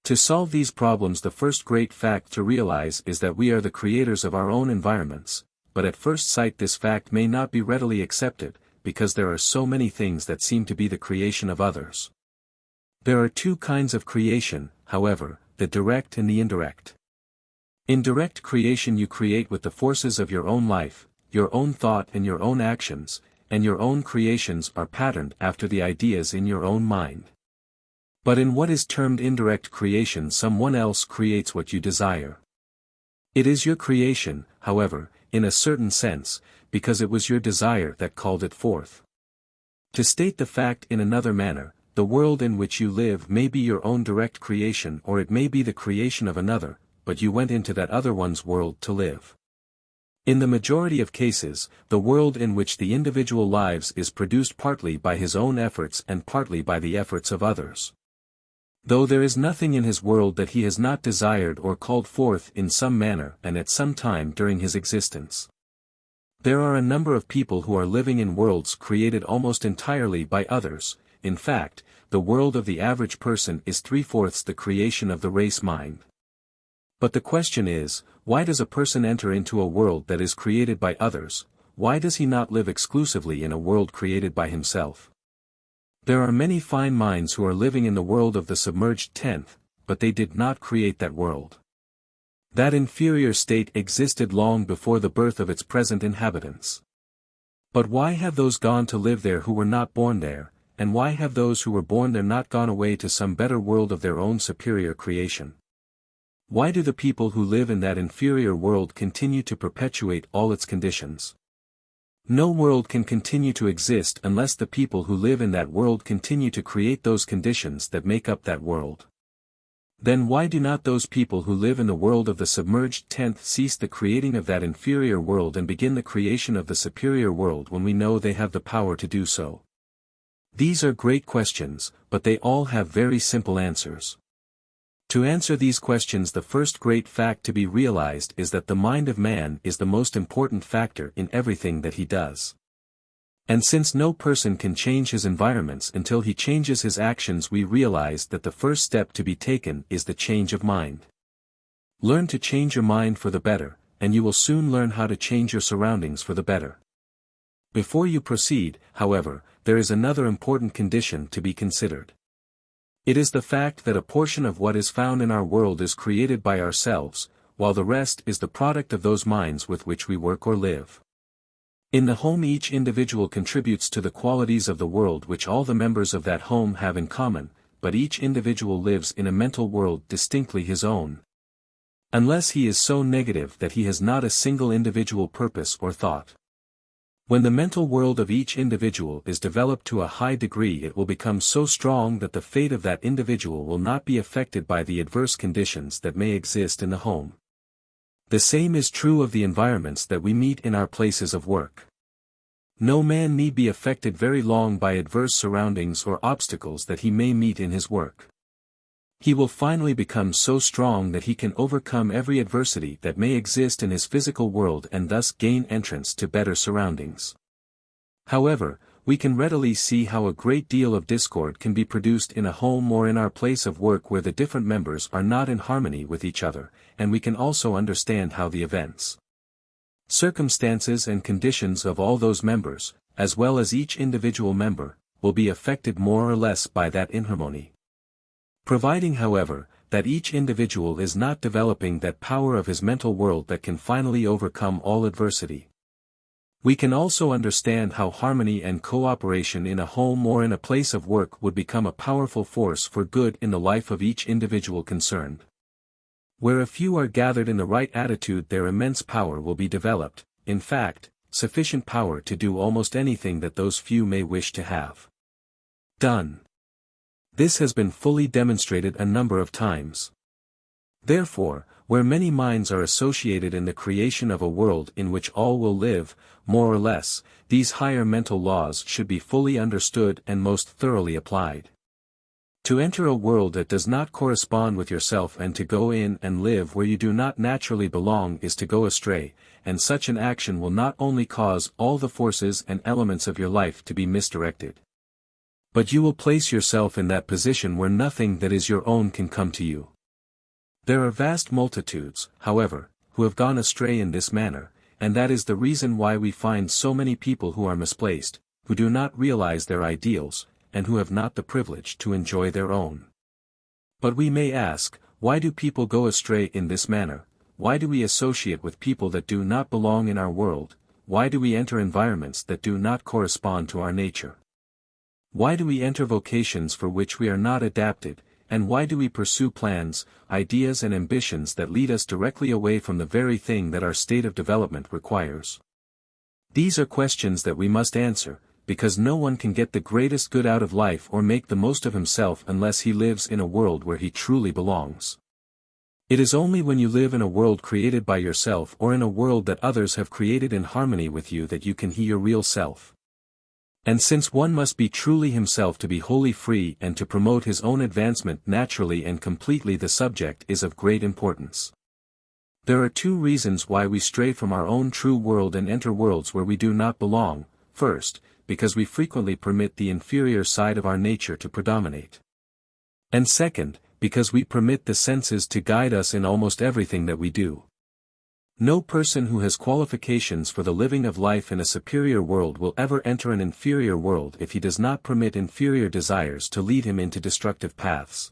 To solve these problems, the first great fact to realize is that we are the creators of our own environments, but at first sight this fact may not be readily accepted, because there are so many things that seem to be the creation of others. There are two kinds of creation, however, the direct and the indirect. In direct creation you create with the forces of your own life, your own thought and your own actions, and your own creations are patterned after the ideas in your own mind. But in what is termed indirect creation, someone else creates what you desire. It is your creation, however, in a certain sense, because it was your desire that called it forth. To state the fact in another manner, the world in which you live may be your own direct creation or it may be the creation of another, but you went into that other one's world to live. In the majority of cases, the world in which the individual lives is produced partly by his own efforts and partly by the efforts of others. Though there is nothing in his world that he has not desired or called forth in some manner and at some time during his existence. There are a number of people who are living in worlds created almost entirely by others. In fact, the world of the average person is 3/4 the creation of the race mind. But the question is, why does a person enter into a world that is created by others? Why does he not live exclusively in a world created by himself? There are many fine minds who are living in the world of the submerged tenth, but they did not create that world. That inferior state existed long before the birth of its present inhabitants. But why have those gone to live there who were not born there, and why have those who were born there not gone away to some better world of their own superior creation? Why do the people who live in that inferior world continue to perpetuate all its conditions? No world can continue to exist unless the people who live in that world continue to create those conditions that make up that world. Then why do not those people who live in the world of the submerged tenth cease the creating of that inferior world and begin the creation of the superior world when we know they have the power to do so? These are great questions, but they all have very simple answers. To answer these questions, the first great fact to be realized is that the mind of man is the most important factor in everything that he does. And since no person can change his environments until he changes his actions, we realize that the first step to be taken is the change of mind. Learn to change your mind for the better, and you will soon learn how to change your surroundings for the better. Before you proceed, however, there is another important condition to be considered. It is the fact that a portion of what is found in our world is created by ourselves, while the rest is the product of those minds with which we work or live. In the home, each individual contributes to the qualities of the world which all the members of that home have in common, but each individual lives in a mental world distinctly his own. Unless he is so negative that he has not a single individual purpose or thought. When the mental world of each individual is developed to a high degree, it will become so strong that the fate of that individual will not be affected by the adverse conditions that may exist in the home. The same is true of the environments that we meet in our places of work. No man need be affected very long by adverse surroundings or obstacles that he may meet in his work. He will finally become so strong that he can overcome every adversity that may exist in his physical world and thus gain entrance to better surroundings. However, we can readily see how a great deal of discord can be produced in a home or in our place of work where the different members are not in harmony with each other, and we can also understand how the events, circumstances and conditions of all those members, as well as each individual member, will be affected more or less by that inharmony. Providing, however, that each individual is not developing that power of his mental world that can finally overcome all adversity. We can also understand how harmony and cooperation in a home or in a place of work would become a powerful force for good in the life of each individual concerned. Where a few are gathered in the right attitude, their immense power will be developed, in fact, sufficient power to do almost anything that those few may wish to have done. This has been fully demonstrated a number of times. Therefore, where many minds are associated in the creation of a world in which all will live, more or less, these higher mental laws should be fully understood and most thoroughly applied. To enter a world that does not correspond with yourself and to go in and live where you do not naturally belong is to go astray, and such an action will not only cause all the forces and elements of your life to be misdirected, but you will place yourself in that position where nothing that is your own can come to you. There are vast multitudes, however, who have gone astray in this manner, and that is the reason why we find so many people who are misplaced, who do not realize their ideals, and who have not the privilege to enjoy their own. But we may ask, why do people go astray in this manner? Why do we associate with people that do not belong in our world? Why do we enter environments that do not correspond to our nature? Why do we enter vocations for which we are not adapted, and why do we pursue plans, ideas and ambitions that lead us directly away from the very thing that our state of development requires? These are questions that we must answer, because no one can get the greatest good out of life or make the most of himself unless he lives in a world where he truly belongs. It is only when you live in a world created by yourself or in a world that others have created in harmony with you that you can be your real self. And since one must be truly himself to be wholly free and to promote his own advancement naturally and completely, the subject is of great importance. There are two reasons why we stray from our own true world and enter worlds where we do not belong. First, because we frequently permit the inferior side of our nature to predominate. And second, because we permit the senses to guide us in almost everything that we do. No person who has qualifications for the living of life in a superior world will ever enter an inferior world if he does not permit inferior desires to lead him into destructive paths.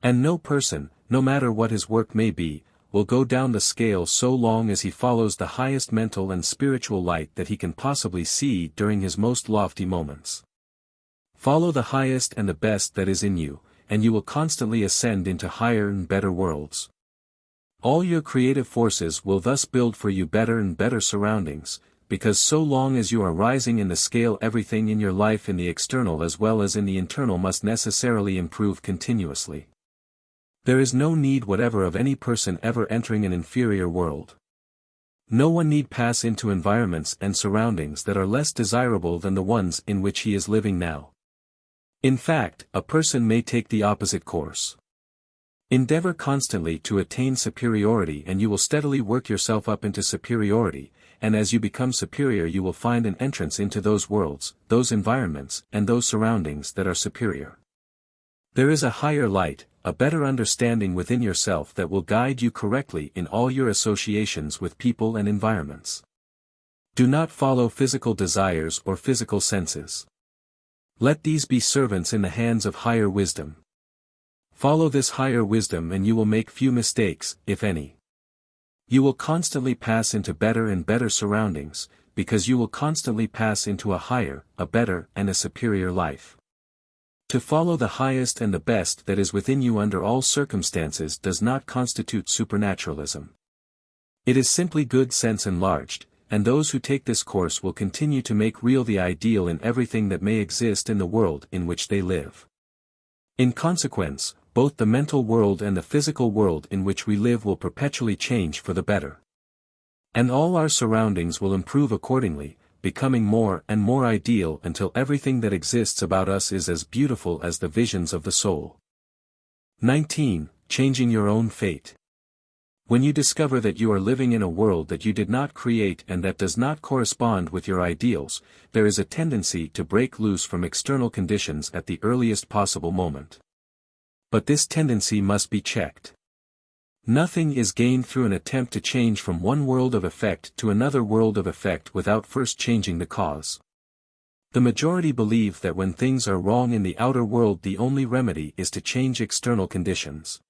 And no person, no matter what his work may be, will go down the scale so long as he follows the highest mental and spiritual light that he can possibly see during his most lofty moments. Follow the highest and the best that is in you, and you will constantly ascend into higher and better worlds. All your creative forces will thus build for you better and better surroundings, because so long as you are rising in the scale, everything in your life in the external as well as in the internal must necessarily improve continuously. There is no need whatever of any person ever entering an inferior world. No one need pass into environments and surroundings that are less desirable than the ones in which he is living now. In fact, a person may take the opposite course. Endeavor constantly to attain superiority and you will steadily work yourself up into superiority, and as you become superior you will find an entrance into those worlds, those environments, and those surroundings that are superior. There is a higher light, a better understanding within yourself that will guide you correctly in all your associations with people and environments. Do not follow physical desires or physical senses. Let these be servants in the hands of higher wisdom. Follow this higher wisdom and you will make few mistakes, if any. You will constantly pass into better and better surroundings, because you will constantly pass into a higher, a better and a superior life. To follow the highest and the best that is within you under all circumstances does not constitute supernaturalism. It is simply good sense enlarged, and those who take this course will continue to make real the ideal in everything that may exist in the world in which they live. In consequence, both the mental world and the physical world in which we live will perpetually change for the better. And all our surroundings will improve accordingly, becoming more and more ideal until everything that exists about us is as beautiful as the visions of the soul. 19. Changing your own fate. When you discover that you are living in a world that you did not create and that does not correspond with your ideals, there is a tendency to break loose from external conditions at the earliest possible moment. But this tendency must be checked. Nothing is gained through an attempt to change from one world of effect to another world of effect without first changing the cause. The majority believe that when things are wrong in the outer world the only remedy is to change external conditions.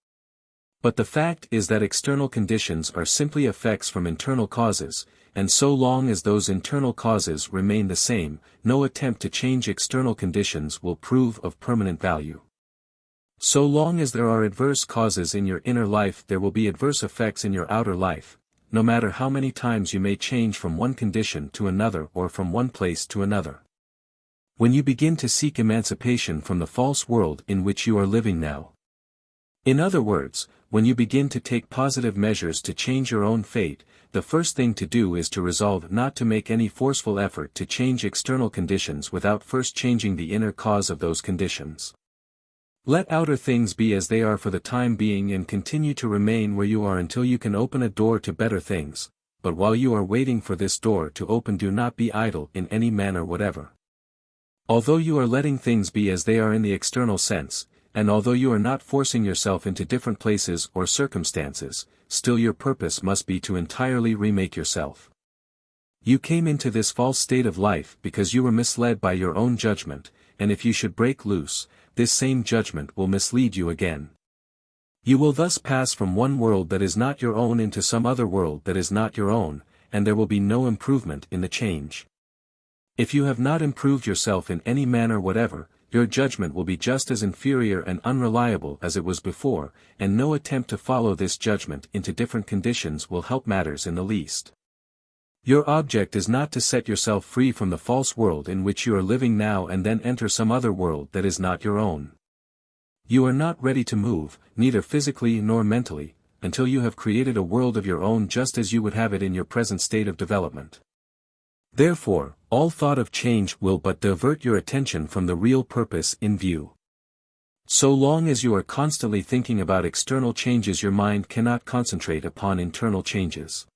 But the fact is that external conditions are simply effects from internal causes, and so long as those internal causes remain the same, no attempt to change external conditions will prove of permanent value. So long as there are adverse causes in your inner life there will be adverse effects in your outer life, no matter how many times you may change from one condition to another or from one place to another. When you begin to seek emancipation from the false world in which you are living now. In other words, when you begin to take positive measures to change your own fate, the first thing to do is to resolve not to make any forceful effort to change external conditions without first changing the inner cause of those conditions. Let outer things be as they are for the time being and continue to remain where you are until you can open a door to better things, but while you are waiting for this door to open do not be idle in any manner whatever. Although you are letting things be as they are in the external sense, and although you are not forcing yourself into different places or circumstances, still your purpose must be to entirely remake yourself. You came into this false state of life because you were misled by your own judgment, and if you should break loose, this same judgment will mislead you again. You will thus pass from one world that is not your own into some other world that is not your own, and there will be no improvement in the change. If you have not improved yourself in any manner whatever, your judgment will be just as inferior and unreliable as it was before, and no attempt to follow this judgment into different conditions will help matters in the least. Your object is not to set yourself free from the false world in which you are living now and then enter some other world that is not your own. You are not ready to move, neither physically nor mentally, until you have created a world of your own just as you would have it in your present state of development. Therefore, all thought of change will but divert your attention from the real purpose in view. So long as you are constantly thinking about external changes your mind cannot concentrate upon internal changes.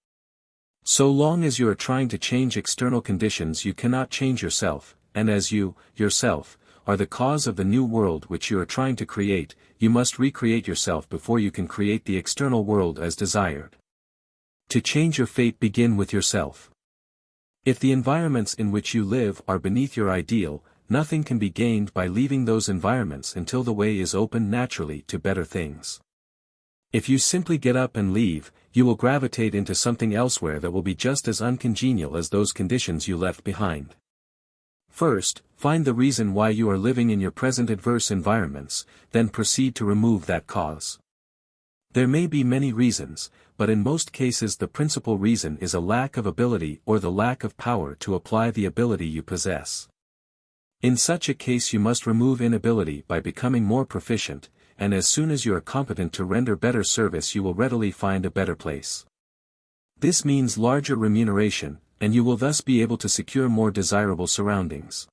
So long as you are trying to change external conditions you cannot change yourself, and as you, yourself, are the cause of the new world which you are trying to create, you must recreate yourself before you can create the external world as desired. To change your fate begin with yourself. If the environments in which you live are beneath your ideal, nothing can be gained by leaving those environments until the way is open naturally to better things. If you simply get up and leave, you will gravitate into something elsewhere that will be just as uncongenial as those conditions you left behind. First, find the reason why you are living in your present adverse environments, then proceed to remove that cause. There may be many reasons, but in most cases the principal reason is a lack of ability or the lack of power to apply the ability you possess. In such a case you must remove inability by becoming more proficient, and as soon as you are competent to render better service you will readily find a better place. This means larger remuneration, and you will thus be able to secure more desirable surroundings.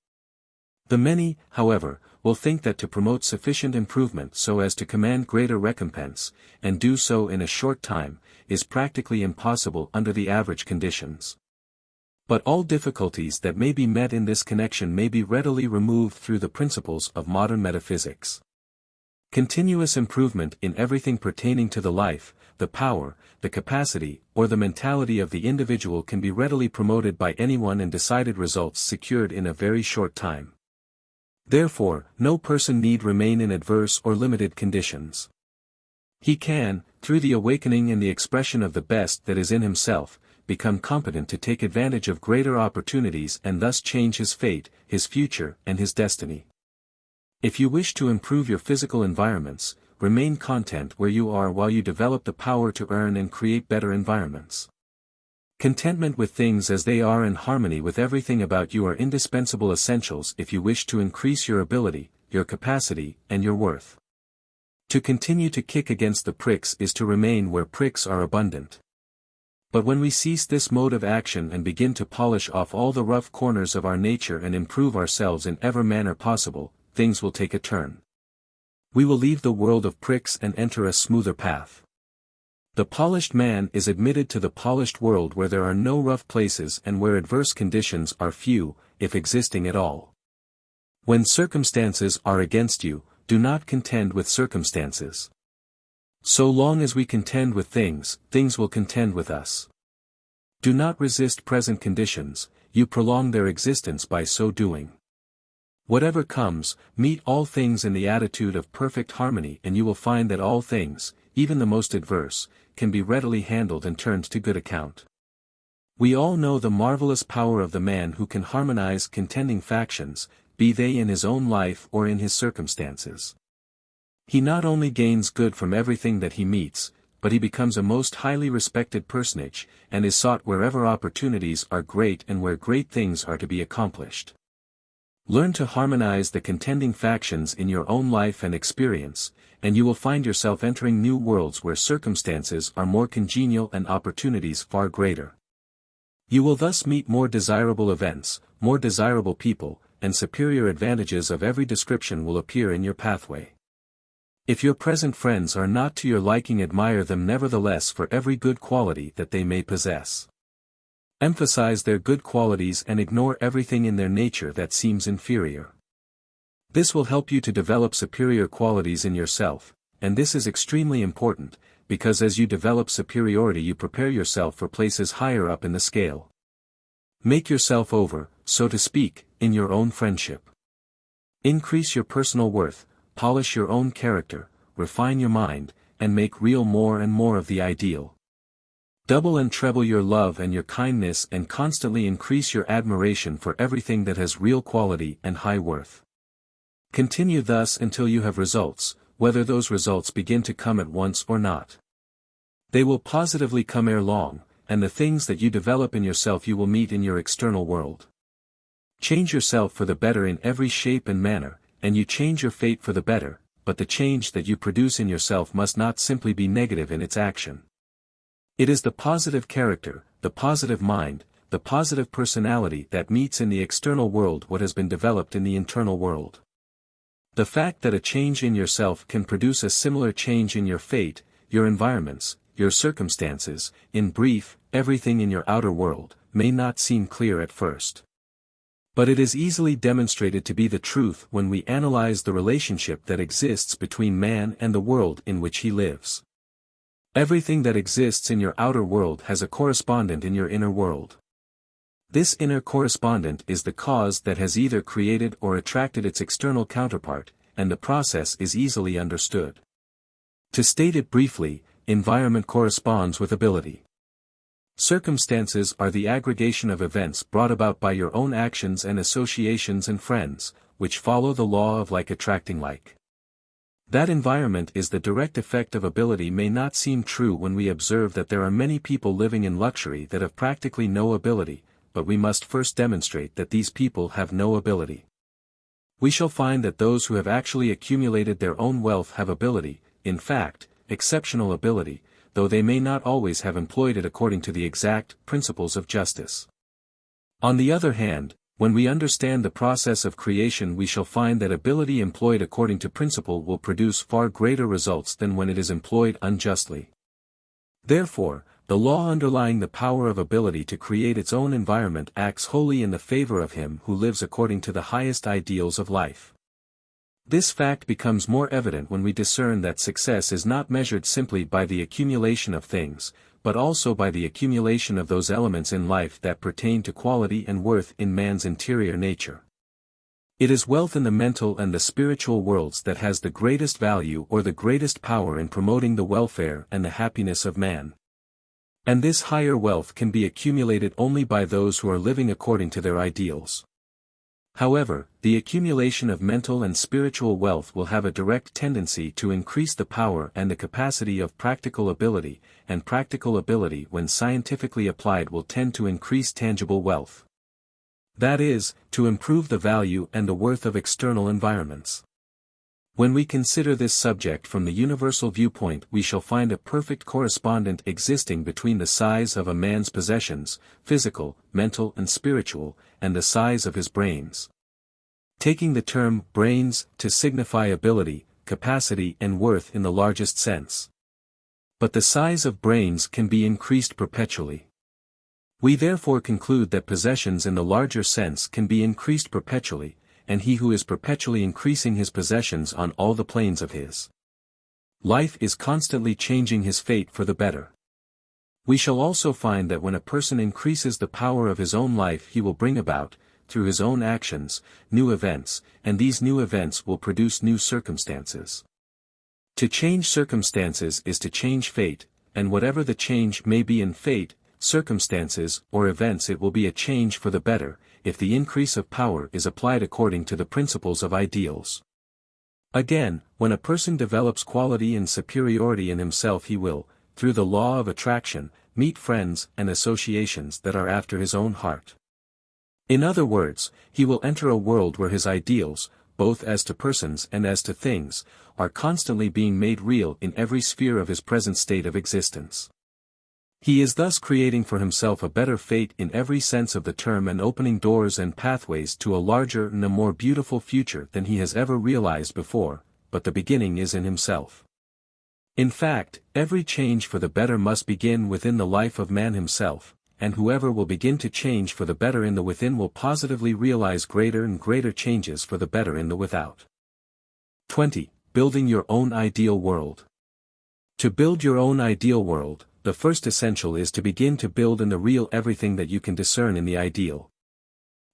The many, however, will think that to promote sufficient improvement so as to command greater recompense, and do so in a short time, is practically impossible under the average conditions. But all difficulties that may be met in this connection may be readily removed through the principles of modern metaphysics. Continuous improvement in everything pertaining to the life, the power, the capacity, or the mentality of the individual can be readily promoted by anyone and decided results secured in a very short time. Therefore, no person need remain in adverse or limited conditions. He can, through the awakening and the expression of the best that is in himself, become competent to take advantage of greater opportunities and thus change his fate, his future and his destiny. If you wish to improve your physical environments, remain content where you are while you develop the power to earn and create better environments. Contentment with things as they are in harmony with everything about you are indispensable essentials if you wish to increase your ability, your capacity, and your worth. To continue to kick against the pricks is to remain where pricks are abundant. But when we cease this mode of action and begin to polish off all the rough corners of our nature and improve ourselves in every manner possible, things will take a turn. We will leave the world of pricks and enter a smoother path. The polished man is admitted to the polished world where there are no rough places and where adverse conditions are few, if existing at all. When circumstances are against you, do not contend with circumstances. So long as we contend with things, things will contend with us. Do not resist present conditions, you prolong their existence by so doing. Whatever comes, meet all things in the attitude of perfect harmony and you will find that all things, even the most adverse, can be readily handled and turned to good account. We all know the marvelous power of the man who can harmonize contending factions, be they in his own life or in his circumstances. He not only gains good from everything that he meets, but he becomes a most highly respected personage, and is sought wherever opportunities are great and where great things are to be accomplished. Learn to harmonize the contending factions in your own life and experience, and you will find yourself entering new worlds where circumstances are more congenial and opportunities far greater. You will thus meet more desirable events, more desirable people, and superior advantages of every description will appear in your pathway. If your present friends are not to your liking, admire them nevertheless for every good quality that they may possess. Emphasize their good qualities and ignore everything in their nature that seems inferior. This will help you to develop superior qualities in yourself, and this is extremely important, because as you develop superiority you prepare yourself for places higher up in the scale. Make yourself over, so to speak, in your own friendship. Increase your personal worth, polish your own character, refine your mind, and make real more and more of the ideal. Double and treble your love and your kindness and constantly increase your admiration for everything that has real quality and high worth. Continue thus until you have results, whether those results begin to come at once or not. They will positively come ere long, and the things that you develop in yourself you will meet in your external world. Change yourself for the better in every shape and manner, and you change your fate for the better, but the change that you produce in yourself must not simply be negative in its action. It is the positive character, the positive mind, the positive personality that meets in the external world what has been developed in the internal world. The fact that a change in yourself can produce a similar change in your fate, your environments, your circumstances, in brief, everything in your outer world, may not seem clear at first. But it is easily demonstrated to be the truth when we analyze the relationship that exists between man and the world in which he lives. Everything that exists in your outer world has a correspondent in your inner world. This inner correspondent is the cause that has either created or attracted its external counterpart, and the process is easily understood. To state it briefly, environment corresponds with ability. Circumstances are the aggregation of events brought about by your own actions and associations and friends, which follow the law of like attracting like. That environment is the direct effect of ability may not seem true when we observe that there are many people living in luxury that have practically no ability, but we must first demonstrate that these people have no ability. We shall find that those who have actually accumulated their own wealth have ability, in fact, exceptional ability, though they may not always have employed it according to the exact principles of justice. On the other hand, when we understand the process of creation we shall find that ability employed according to principle will produce far greater results than when it is employed unjustly. Therefore, the law underlying the power of ability to create its own environment acts wholly in the favor of him who lives according to the highest ideals of life. This fact becomes more evident when we discern that success is not measured simply by the accumulation of things, but also by the accumulation of those elements in life that pertain to quality and worth in man's interior nature. It is wealth in the mental and the spiritual worlds that has the greatest value or the greatest power in promoting the welfare and the happiness of man. And this higher wealth can be accumulated only by those who are living according to their ideals. However, the accumulation of mental and spiritual wealth will have a direct tendency to increase the power and the capacity of practical ability, and practical ability when scientifically applied will tend to increase tangible wealth. That is, to improve the value and the worth of external environments. When we consider this subject from the universal viewpoint, we shall find a perfect correspondence existing between the size of a man's possessions, physical, mental and spiritual, and the size of his brains. Taking the term brains to signify ability, capacity and worth in the largest sense. But the size of brains can be increased perpetually. We therefore conclude that possessions in the larger sense can be increased perpetually, and he who is perpetually increasing his possessions on all the planes of his life is constantly changing his fate for the better. We shall also find that when a person increases the power of his own life he will bring about, through his own actions, new events, and these new events will produce new circumstances. To change circumstances is to change fate, and whatever the change may be in fate, circumstances, or events, it will be a change for the better, if the increase of power is applied according to the principles of ideals. Again, when a person develops quality and superiority in himself he will, through the law of attraction, meet friends and associations that are after his own heart. In other words, he will enter a world where his ideals, both as to persons and as to things, are constantly being made real in every sphere of his present state of existence. He is thus creating for himself a better fate in every sense of the term and opening doors and pathways to a larger and a more beautiful future than he has ever realized before, but the beginning is in himself. In fact, every change for the better must begin within the life of man himself, and whoever will begin to change for the better in the within will positively realize greater and greater changes for the better in the without. 20. Building your own ideal world. To build your own ideal world, the first essential is to begin to build in the real everything that you can discern in the ideal.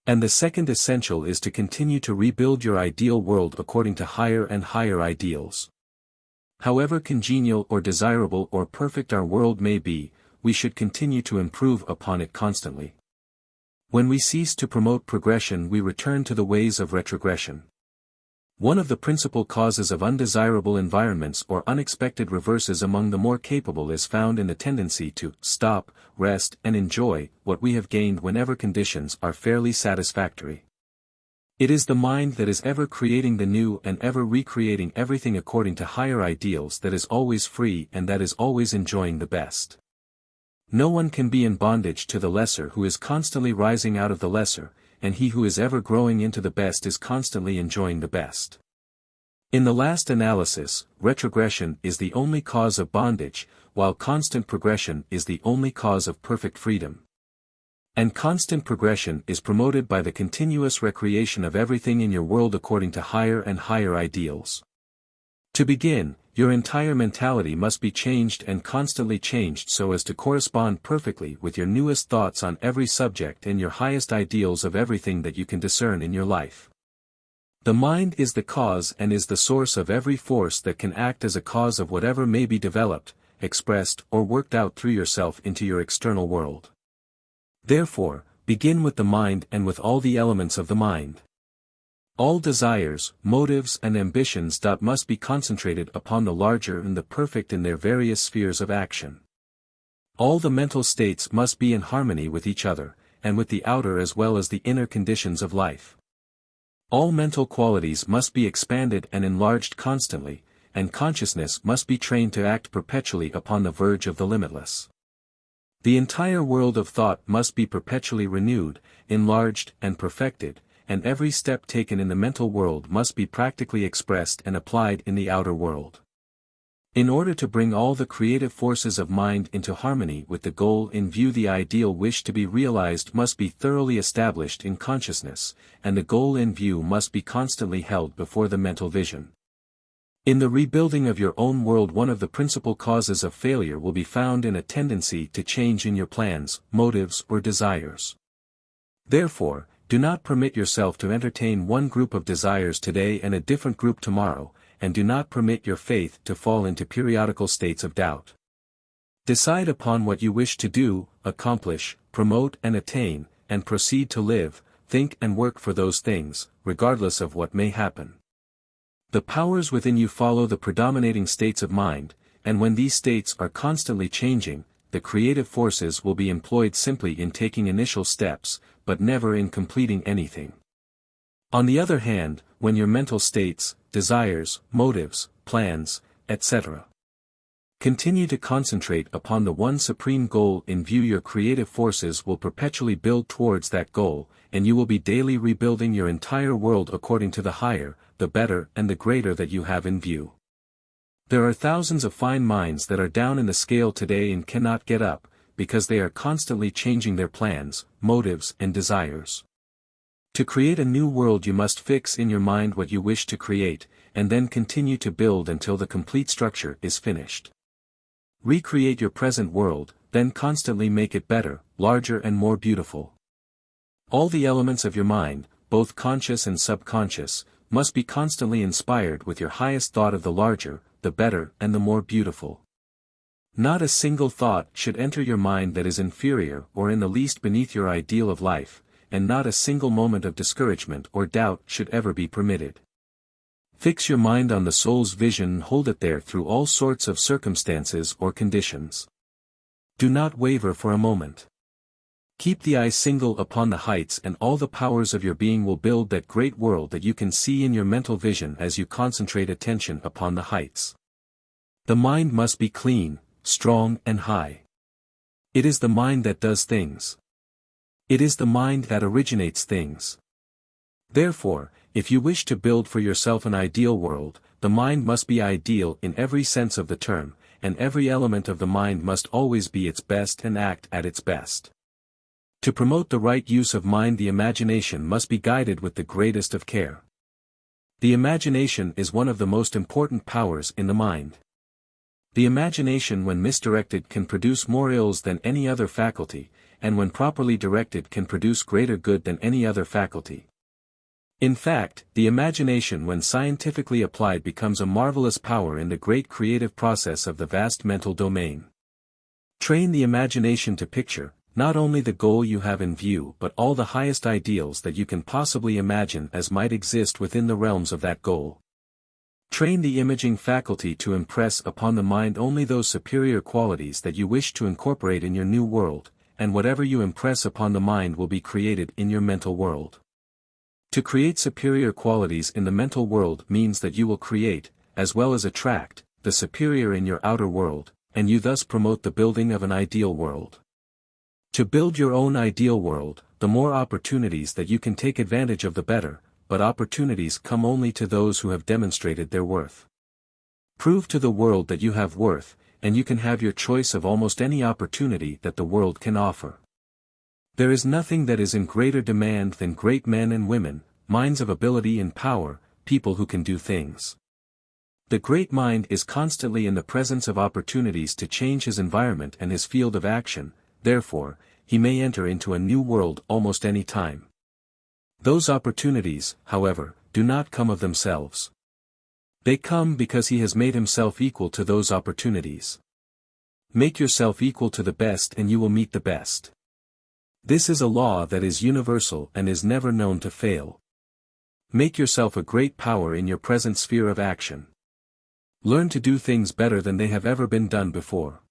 And the second essential is to continue to rebuild your ideal world according to higher and higher ideals. However congenial or desirable or perfect our world may be, we should continue to improve upon it constantly. When we cease to promote progression we return to the ways of retrogression. One of the principal causes of undesirable environments or unexpected reverses among the more capable is found in the tendency to stop, rest and enjoy what we have gained whenever conditions are fairly satisfactory. It is the mind that is ever creating the new and ever recreating everything according to higher ideals that is always free and that is always enjoying the best. No one can be in bondage to the lesser who is constantly rising out of the lesser, and he who is ever growing into the best is constantly enjoying the best. In the last analysis, retrogression is the only cause of bondage, while constant progression is the only cause of perfect freedom. And constant progression is promoted by the continuous recreation of everything in your world according to higher and higher ideals. To begin, your entire mentality must be changed and constantly changed so as to correspond perfectly with your newest thoughts on every subject and your highest ideals of everything that you can discern in your life. The mind is the cause and is the source of every force that can act as a cause of whatever may be developed, expressed or worked out through yourself into your external world. Therefore, begin with the mind and with all the elements of the mind. All desires, motives and ambitions must be concentrated upon the larger and the perfect in their various spheres of action. All the mental states must be in harmony with each other, and with the outer as well as the inner conditions of life. All mental qualities must be expanded and enlarged constantly, and consciousness must be trained to act perpetually upon the verge of the limitless. The entire world of thought must be perpetually renewed, enlarged and perfected, and every step taken in the mental world must be practically expressed and applied in the outer world. In order to bring all the creative forces of mind into harmony with the goal in view, the ideal wish to be realized must be thoroughly established in consciousness, and the goal in view must be constantly held before the mental vision. In the rebuilding of your own world, one of the principal causes of failure will be found in a tendency to change in your plans, motives or desires. Therefore, do not permit yourself to entertain one group of desires today and a different group tomorrow, and do not permit your faith to fall into periodical states of doubt. Decide upon what you wish to do, accomplish, promote and attain, and proceed to live, think and work for those things, regardless of what may happen. The powers within you follow the predominating states of mind, and when these states are constantly changing, the creative forces will be employed simply in taking initial steps, but never in completing anything. On the other hand, when your mental states, desires, motives, plans, etc. continue to concentrate upon the one supreme goal in view, your creative forces will perpetually build towards that goal, and you will be daily rebuilding your entire world according to the higher, the better and the greater that you have in view. There are thousands of fine minds that are down in the scale today and cannot get up, because they are constantly changing their plans, motives and desires. To create a new world you must fix in your mind what you wish to create, and then continue to build until the complete structure is finished. Recreate your present world, then constantly make it better, larger and more beautiful. All the elements of your mind, both conscious and subconscious, must be constantly inspired with your highest thought of the larger, the better and the more beautiful. Not a single thought should enter your mind that is inferior or in the least beneath your ideal of life, and not a single moment of discouragement or doubt should ever be permitted. Fix your mind on the soul's vision and hold it there through all sorts of circumstances or conditions. Do not waver for a moment. Keep the eye single upon the heights, and all the powers of your being will build that great world that you can see in your mental vision as you concentrate attention upon the heights. The mind must be clean, strong and high. It is the mind that does things. It is the mind that originates things. Therefore, if you wish to build for yourself an ideal world, the mind must be ideal in every sense of the term, and every element of the mind must always be its best and act at its best. To promote the right use of mind, the imagination must be guided with the greatest of care. The imagination is one of the most important powers in the mind. The imagination when misdirected can produce more ills than any other faculty, and when properly directed can produce greater good than any other faculty. In fact, the imagination when scientifically applied becomes a marvelous power in the great creative process of the vast mental domain. Train the imagination to picture, not only the goal you have in view but all the highest ideals that you can possibly imagine as might exist within the realms of that goal. Train the imaging faculty to impress upon the mind only those superior qualities that you wish to incorporate in your new world, and whatever you impress upon the mind will be created in your mental world. To create superior qualities in the mental world means that you will create, as well as attract, the superior in your outer world, and you thus promote the building of an ideal world. To build your own ideal world, the more opportunities that you can take advantage of the better, but opportunities come only to those who have demonstrated their worth. Prove to the world that you have worth, and you can have your choice of almost any opportunity that the world can offer. There is nothing that is in greater demand than great men and women, minds of ability and power, people who can do things. The great mind is constantly in the presence of opportunities to change his environment and his field of action, therefore, he may enter into a new world almost any time. Those opportunities, however, do not come of themselves. They come because he has made himself equal to those opportunities. Make yourself equal to the best and you will meet the best. This is a law that is universal and is never known to fail. Make yourself a great power in your present sphere of action. Learn to do things better than they have ever been done before.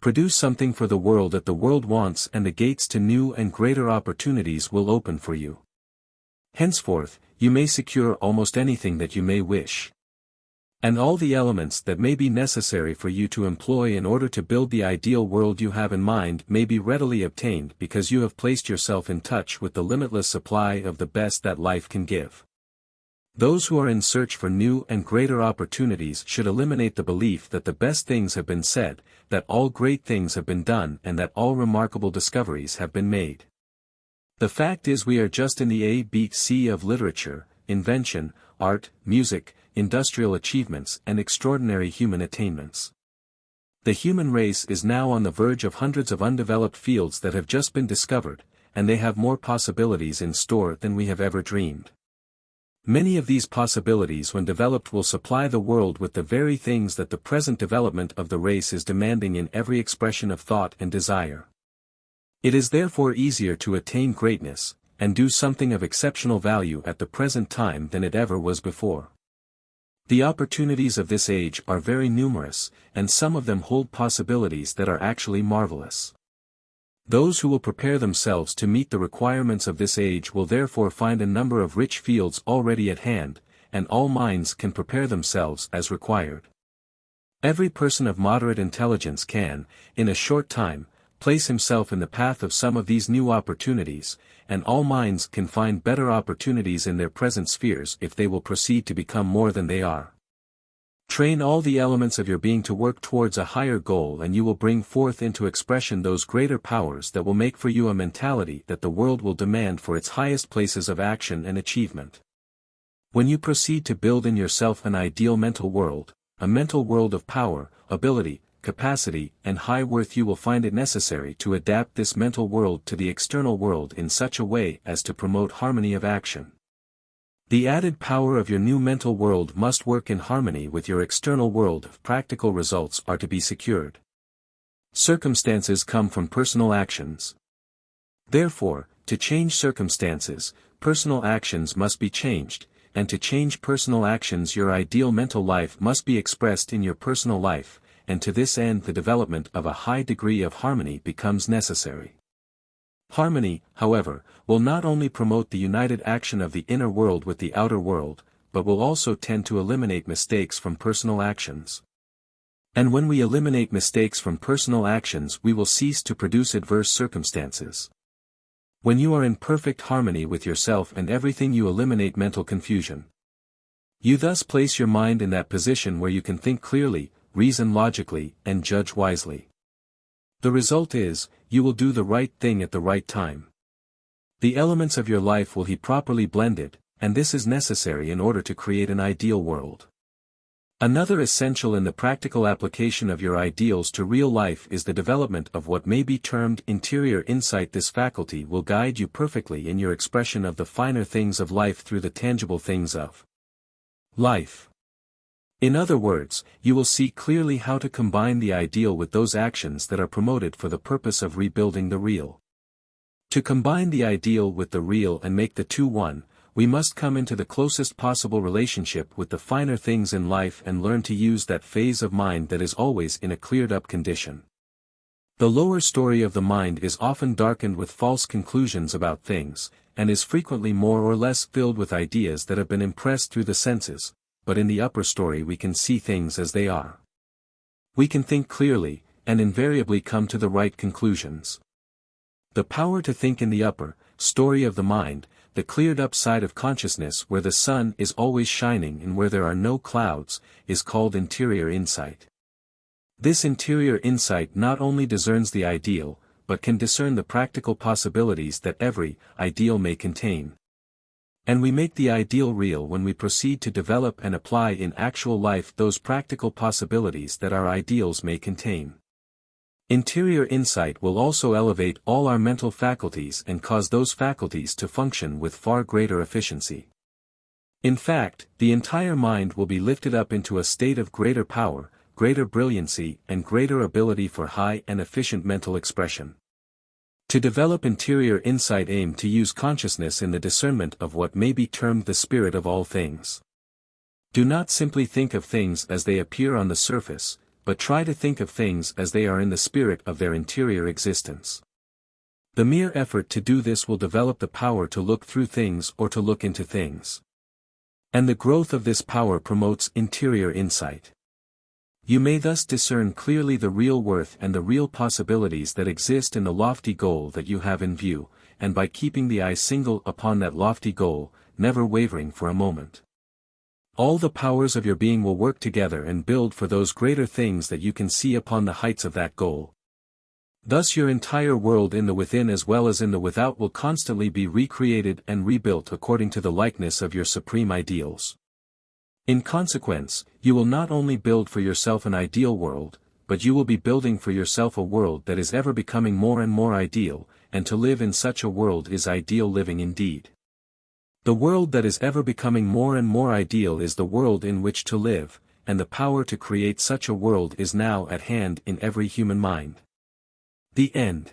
Produce something for the world that the world wants, and the gates to new and greater opportunities will open for you. Henceforth, you may secure almost anything that you may wish. And all the elements that may be necessary for you to employ in order to build the ideal world you have in mind may be readily obtained because you have placed yourself in touch with the limitless supply of the best that life can give. Those who are in search for new and greater opportunities should eliminate the belief that the best things have been said, that all great things have been done, and that all remarkable discoveries have been made. The fact is, we are just in the ABC of literature, invention, art, music, industrial achievements and extraordinary human attainments. The human race is now on the verge of hundreds of undeveloped fields that have just been discovered, and they have more possibilities in store than we have ever dreamed. Many of these possibilities when developed will supply the world with the very things that the present development of the race is demanding in every expression of thought and desire. It is therefore easier to attain greatness, and do something of exceptional value at the present time than it ever was before. The opportunities of this age are very numerous, and some of them hold possibilities that are actually marvelous. Those who will prepare themselves to meet the requirements of this age will therefore find a number of rich fields already at hand, and all minds can prepare themselves as required. Every person of moderate intelligence can, in a short time, place himself in the path of some of these new opportunities, and all minds can find better opportunities in their present spheres if they will proceed to become more than they are. Train all the elements of your being to work towards a higher goal, and you will bring forth into expression those greater powers that will make for you a mentality that the world will demand for its highest places of action and achievement. When you proceed to build in yourself an ideal mental world, a mental world of power, ability, capacity, and high worth, you will find it necessary to adapt this mental world to the external world in such a way as to promote harmony of action. The added power of your new mental world must work in harmony with your external world if practical results are to be secured. Circumstances come from personal actions. Therefore, to change circumstances, personal actions must be changed, and to change personal actions your ideal mental life must be expressed in your personal life, and to this end the development of a high degree of harmony becomes necessary. Harmony, however, will not only promote the united action of the inner world with the outer world, but will also tend to eliminate mistakes from personal actions. And when we eliminate mistakes from personal actions, we will cease to produce adverse circumstances. When you are in perfect harmony with yourself and everything, you eliminate mental confusion. You thus place your mind in that position where you can think clearly, reason logically, and judge wisely. The result is, you will do the right thing at the right time. The elements of your life will be properly blended, and this is necessary in order to create an ideal world. Another essential in the practical application of your ideals to real life is the development of what may be termed interior insight. This faculty will guide you perfectly in your expression of the finer things of life through the tangible things of life. In other words, you will see clearly how to combine the ideal with those actions that are promoted for the purpose of rebuilding the real. To combine the ideal with the real and make the two one, we must come into the closest possible relationship with the finer things in life and learn to use that phase of mind that is always in a cleared-up condition. The lower story of the mind is often darkened with false conclusions about things, and is frequently more or less filled with ideas that have been impressed through the senses, but in the upper story we can see things as they are. We can think clearly, and invariably come to the right conclusions. The power to think in the upper story of the mind, the cleared-up side of consciousness where the sun is always shining and where there are no clouds, is called interior insight. This interior insight not only discerns the ideal, but can discern the practical possibilities that every ideal may contain. And we make the ideal real when we proceed to develop and apply in actual life those practical possibilities that our ideals may contain. Interior insight will also elevate all our mental faculties and cause those faculties to function with far greater efficiency. In fact, the entire mind will be lifted up into a state of greater power, greater brilliancy, and greater ability for high and efficient mental expression. To develop interior insight, aim to use consciousness in the discernment of what may be termed the spirit of all things. Do not simply think of things as they appear on the surface, but try to think of things as they are in the spirit of their interior existence. The mere effort to do this will develop the power to look through things or to look into things. And the growth of this power promotes interior insight. You may thus discern clearly the real worth and the real possibilities that exist in the lofty goal that you have in view, and by keeping the eye single upon that lofty goal, never wavering for a moment, all the powers of your being will work together and build for those greater things that you can see upon the heights of that goal. Thus your entire world in the within as well as in the without will constantly be recreated and rebuilt according to the likeness of your supreme ideals. In consequence, you will not only build for yourself an ideal world, but you will be building for yourself a world that is ever becoming more and more ideal, and to live in such a world is ideal living indeed. The world that is ever becoming more and more ideal is the world in which to live, and the power to create such a world is now at hand in every human mind. The end.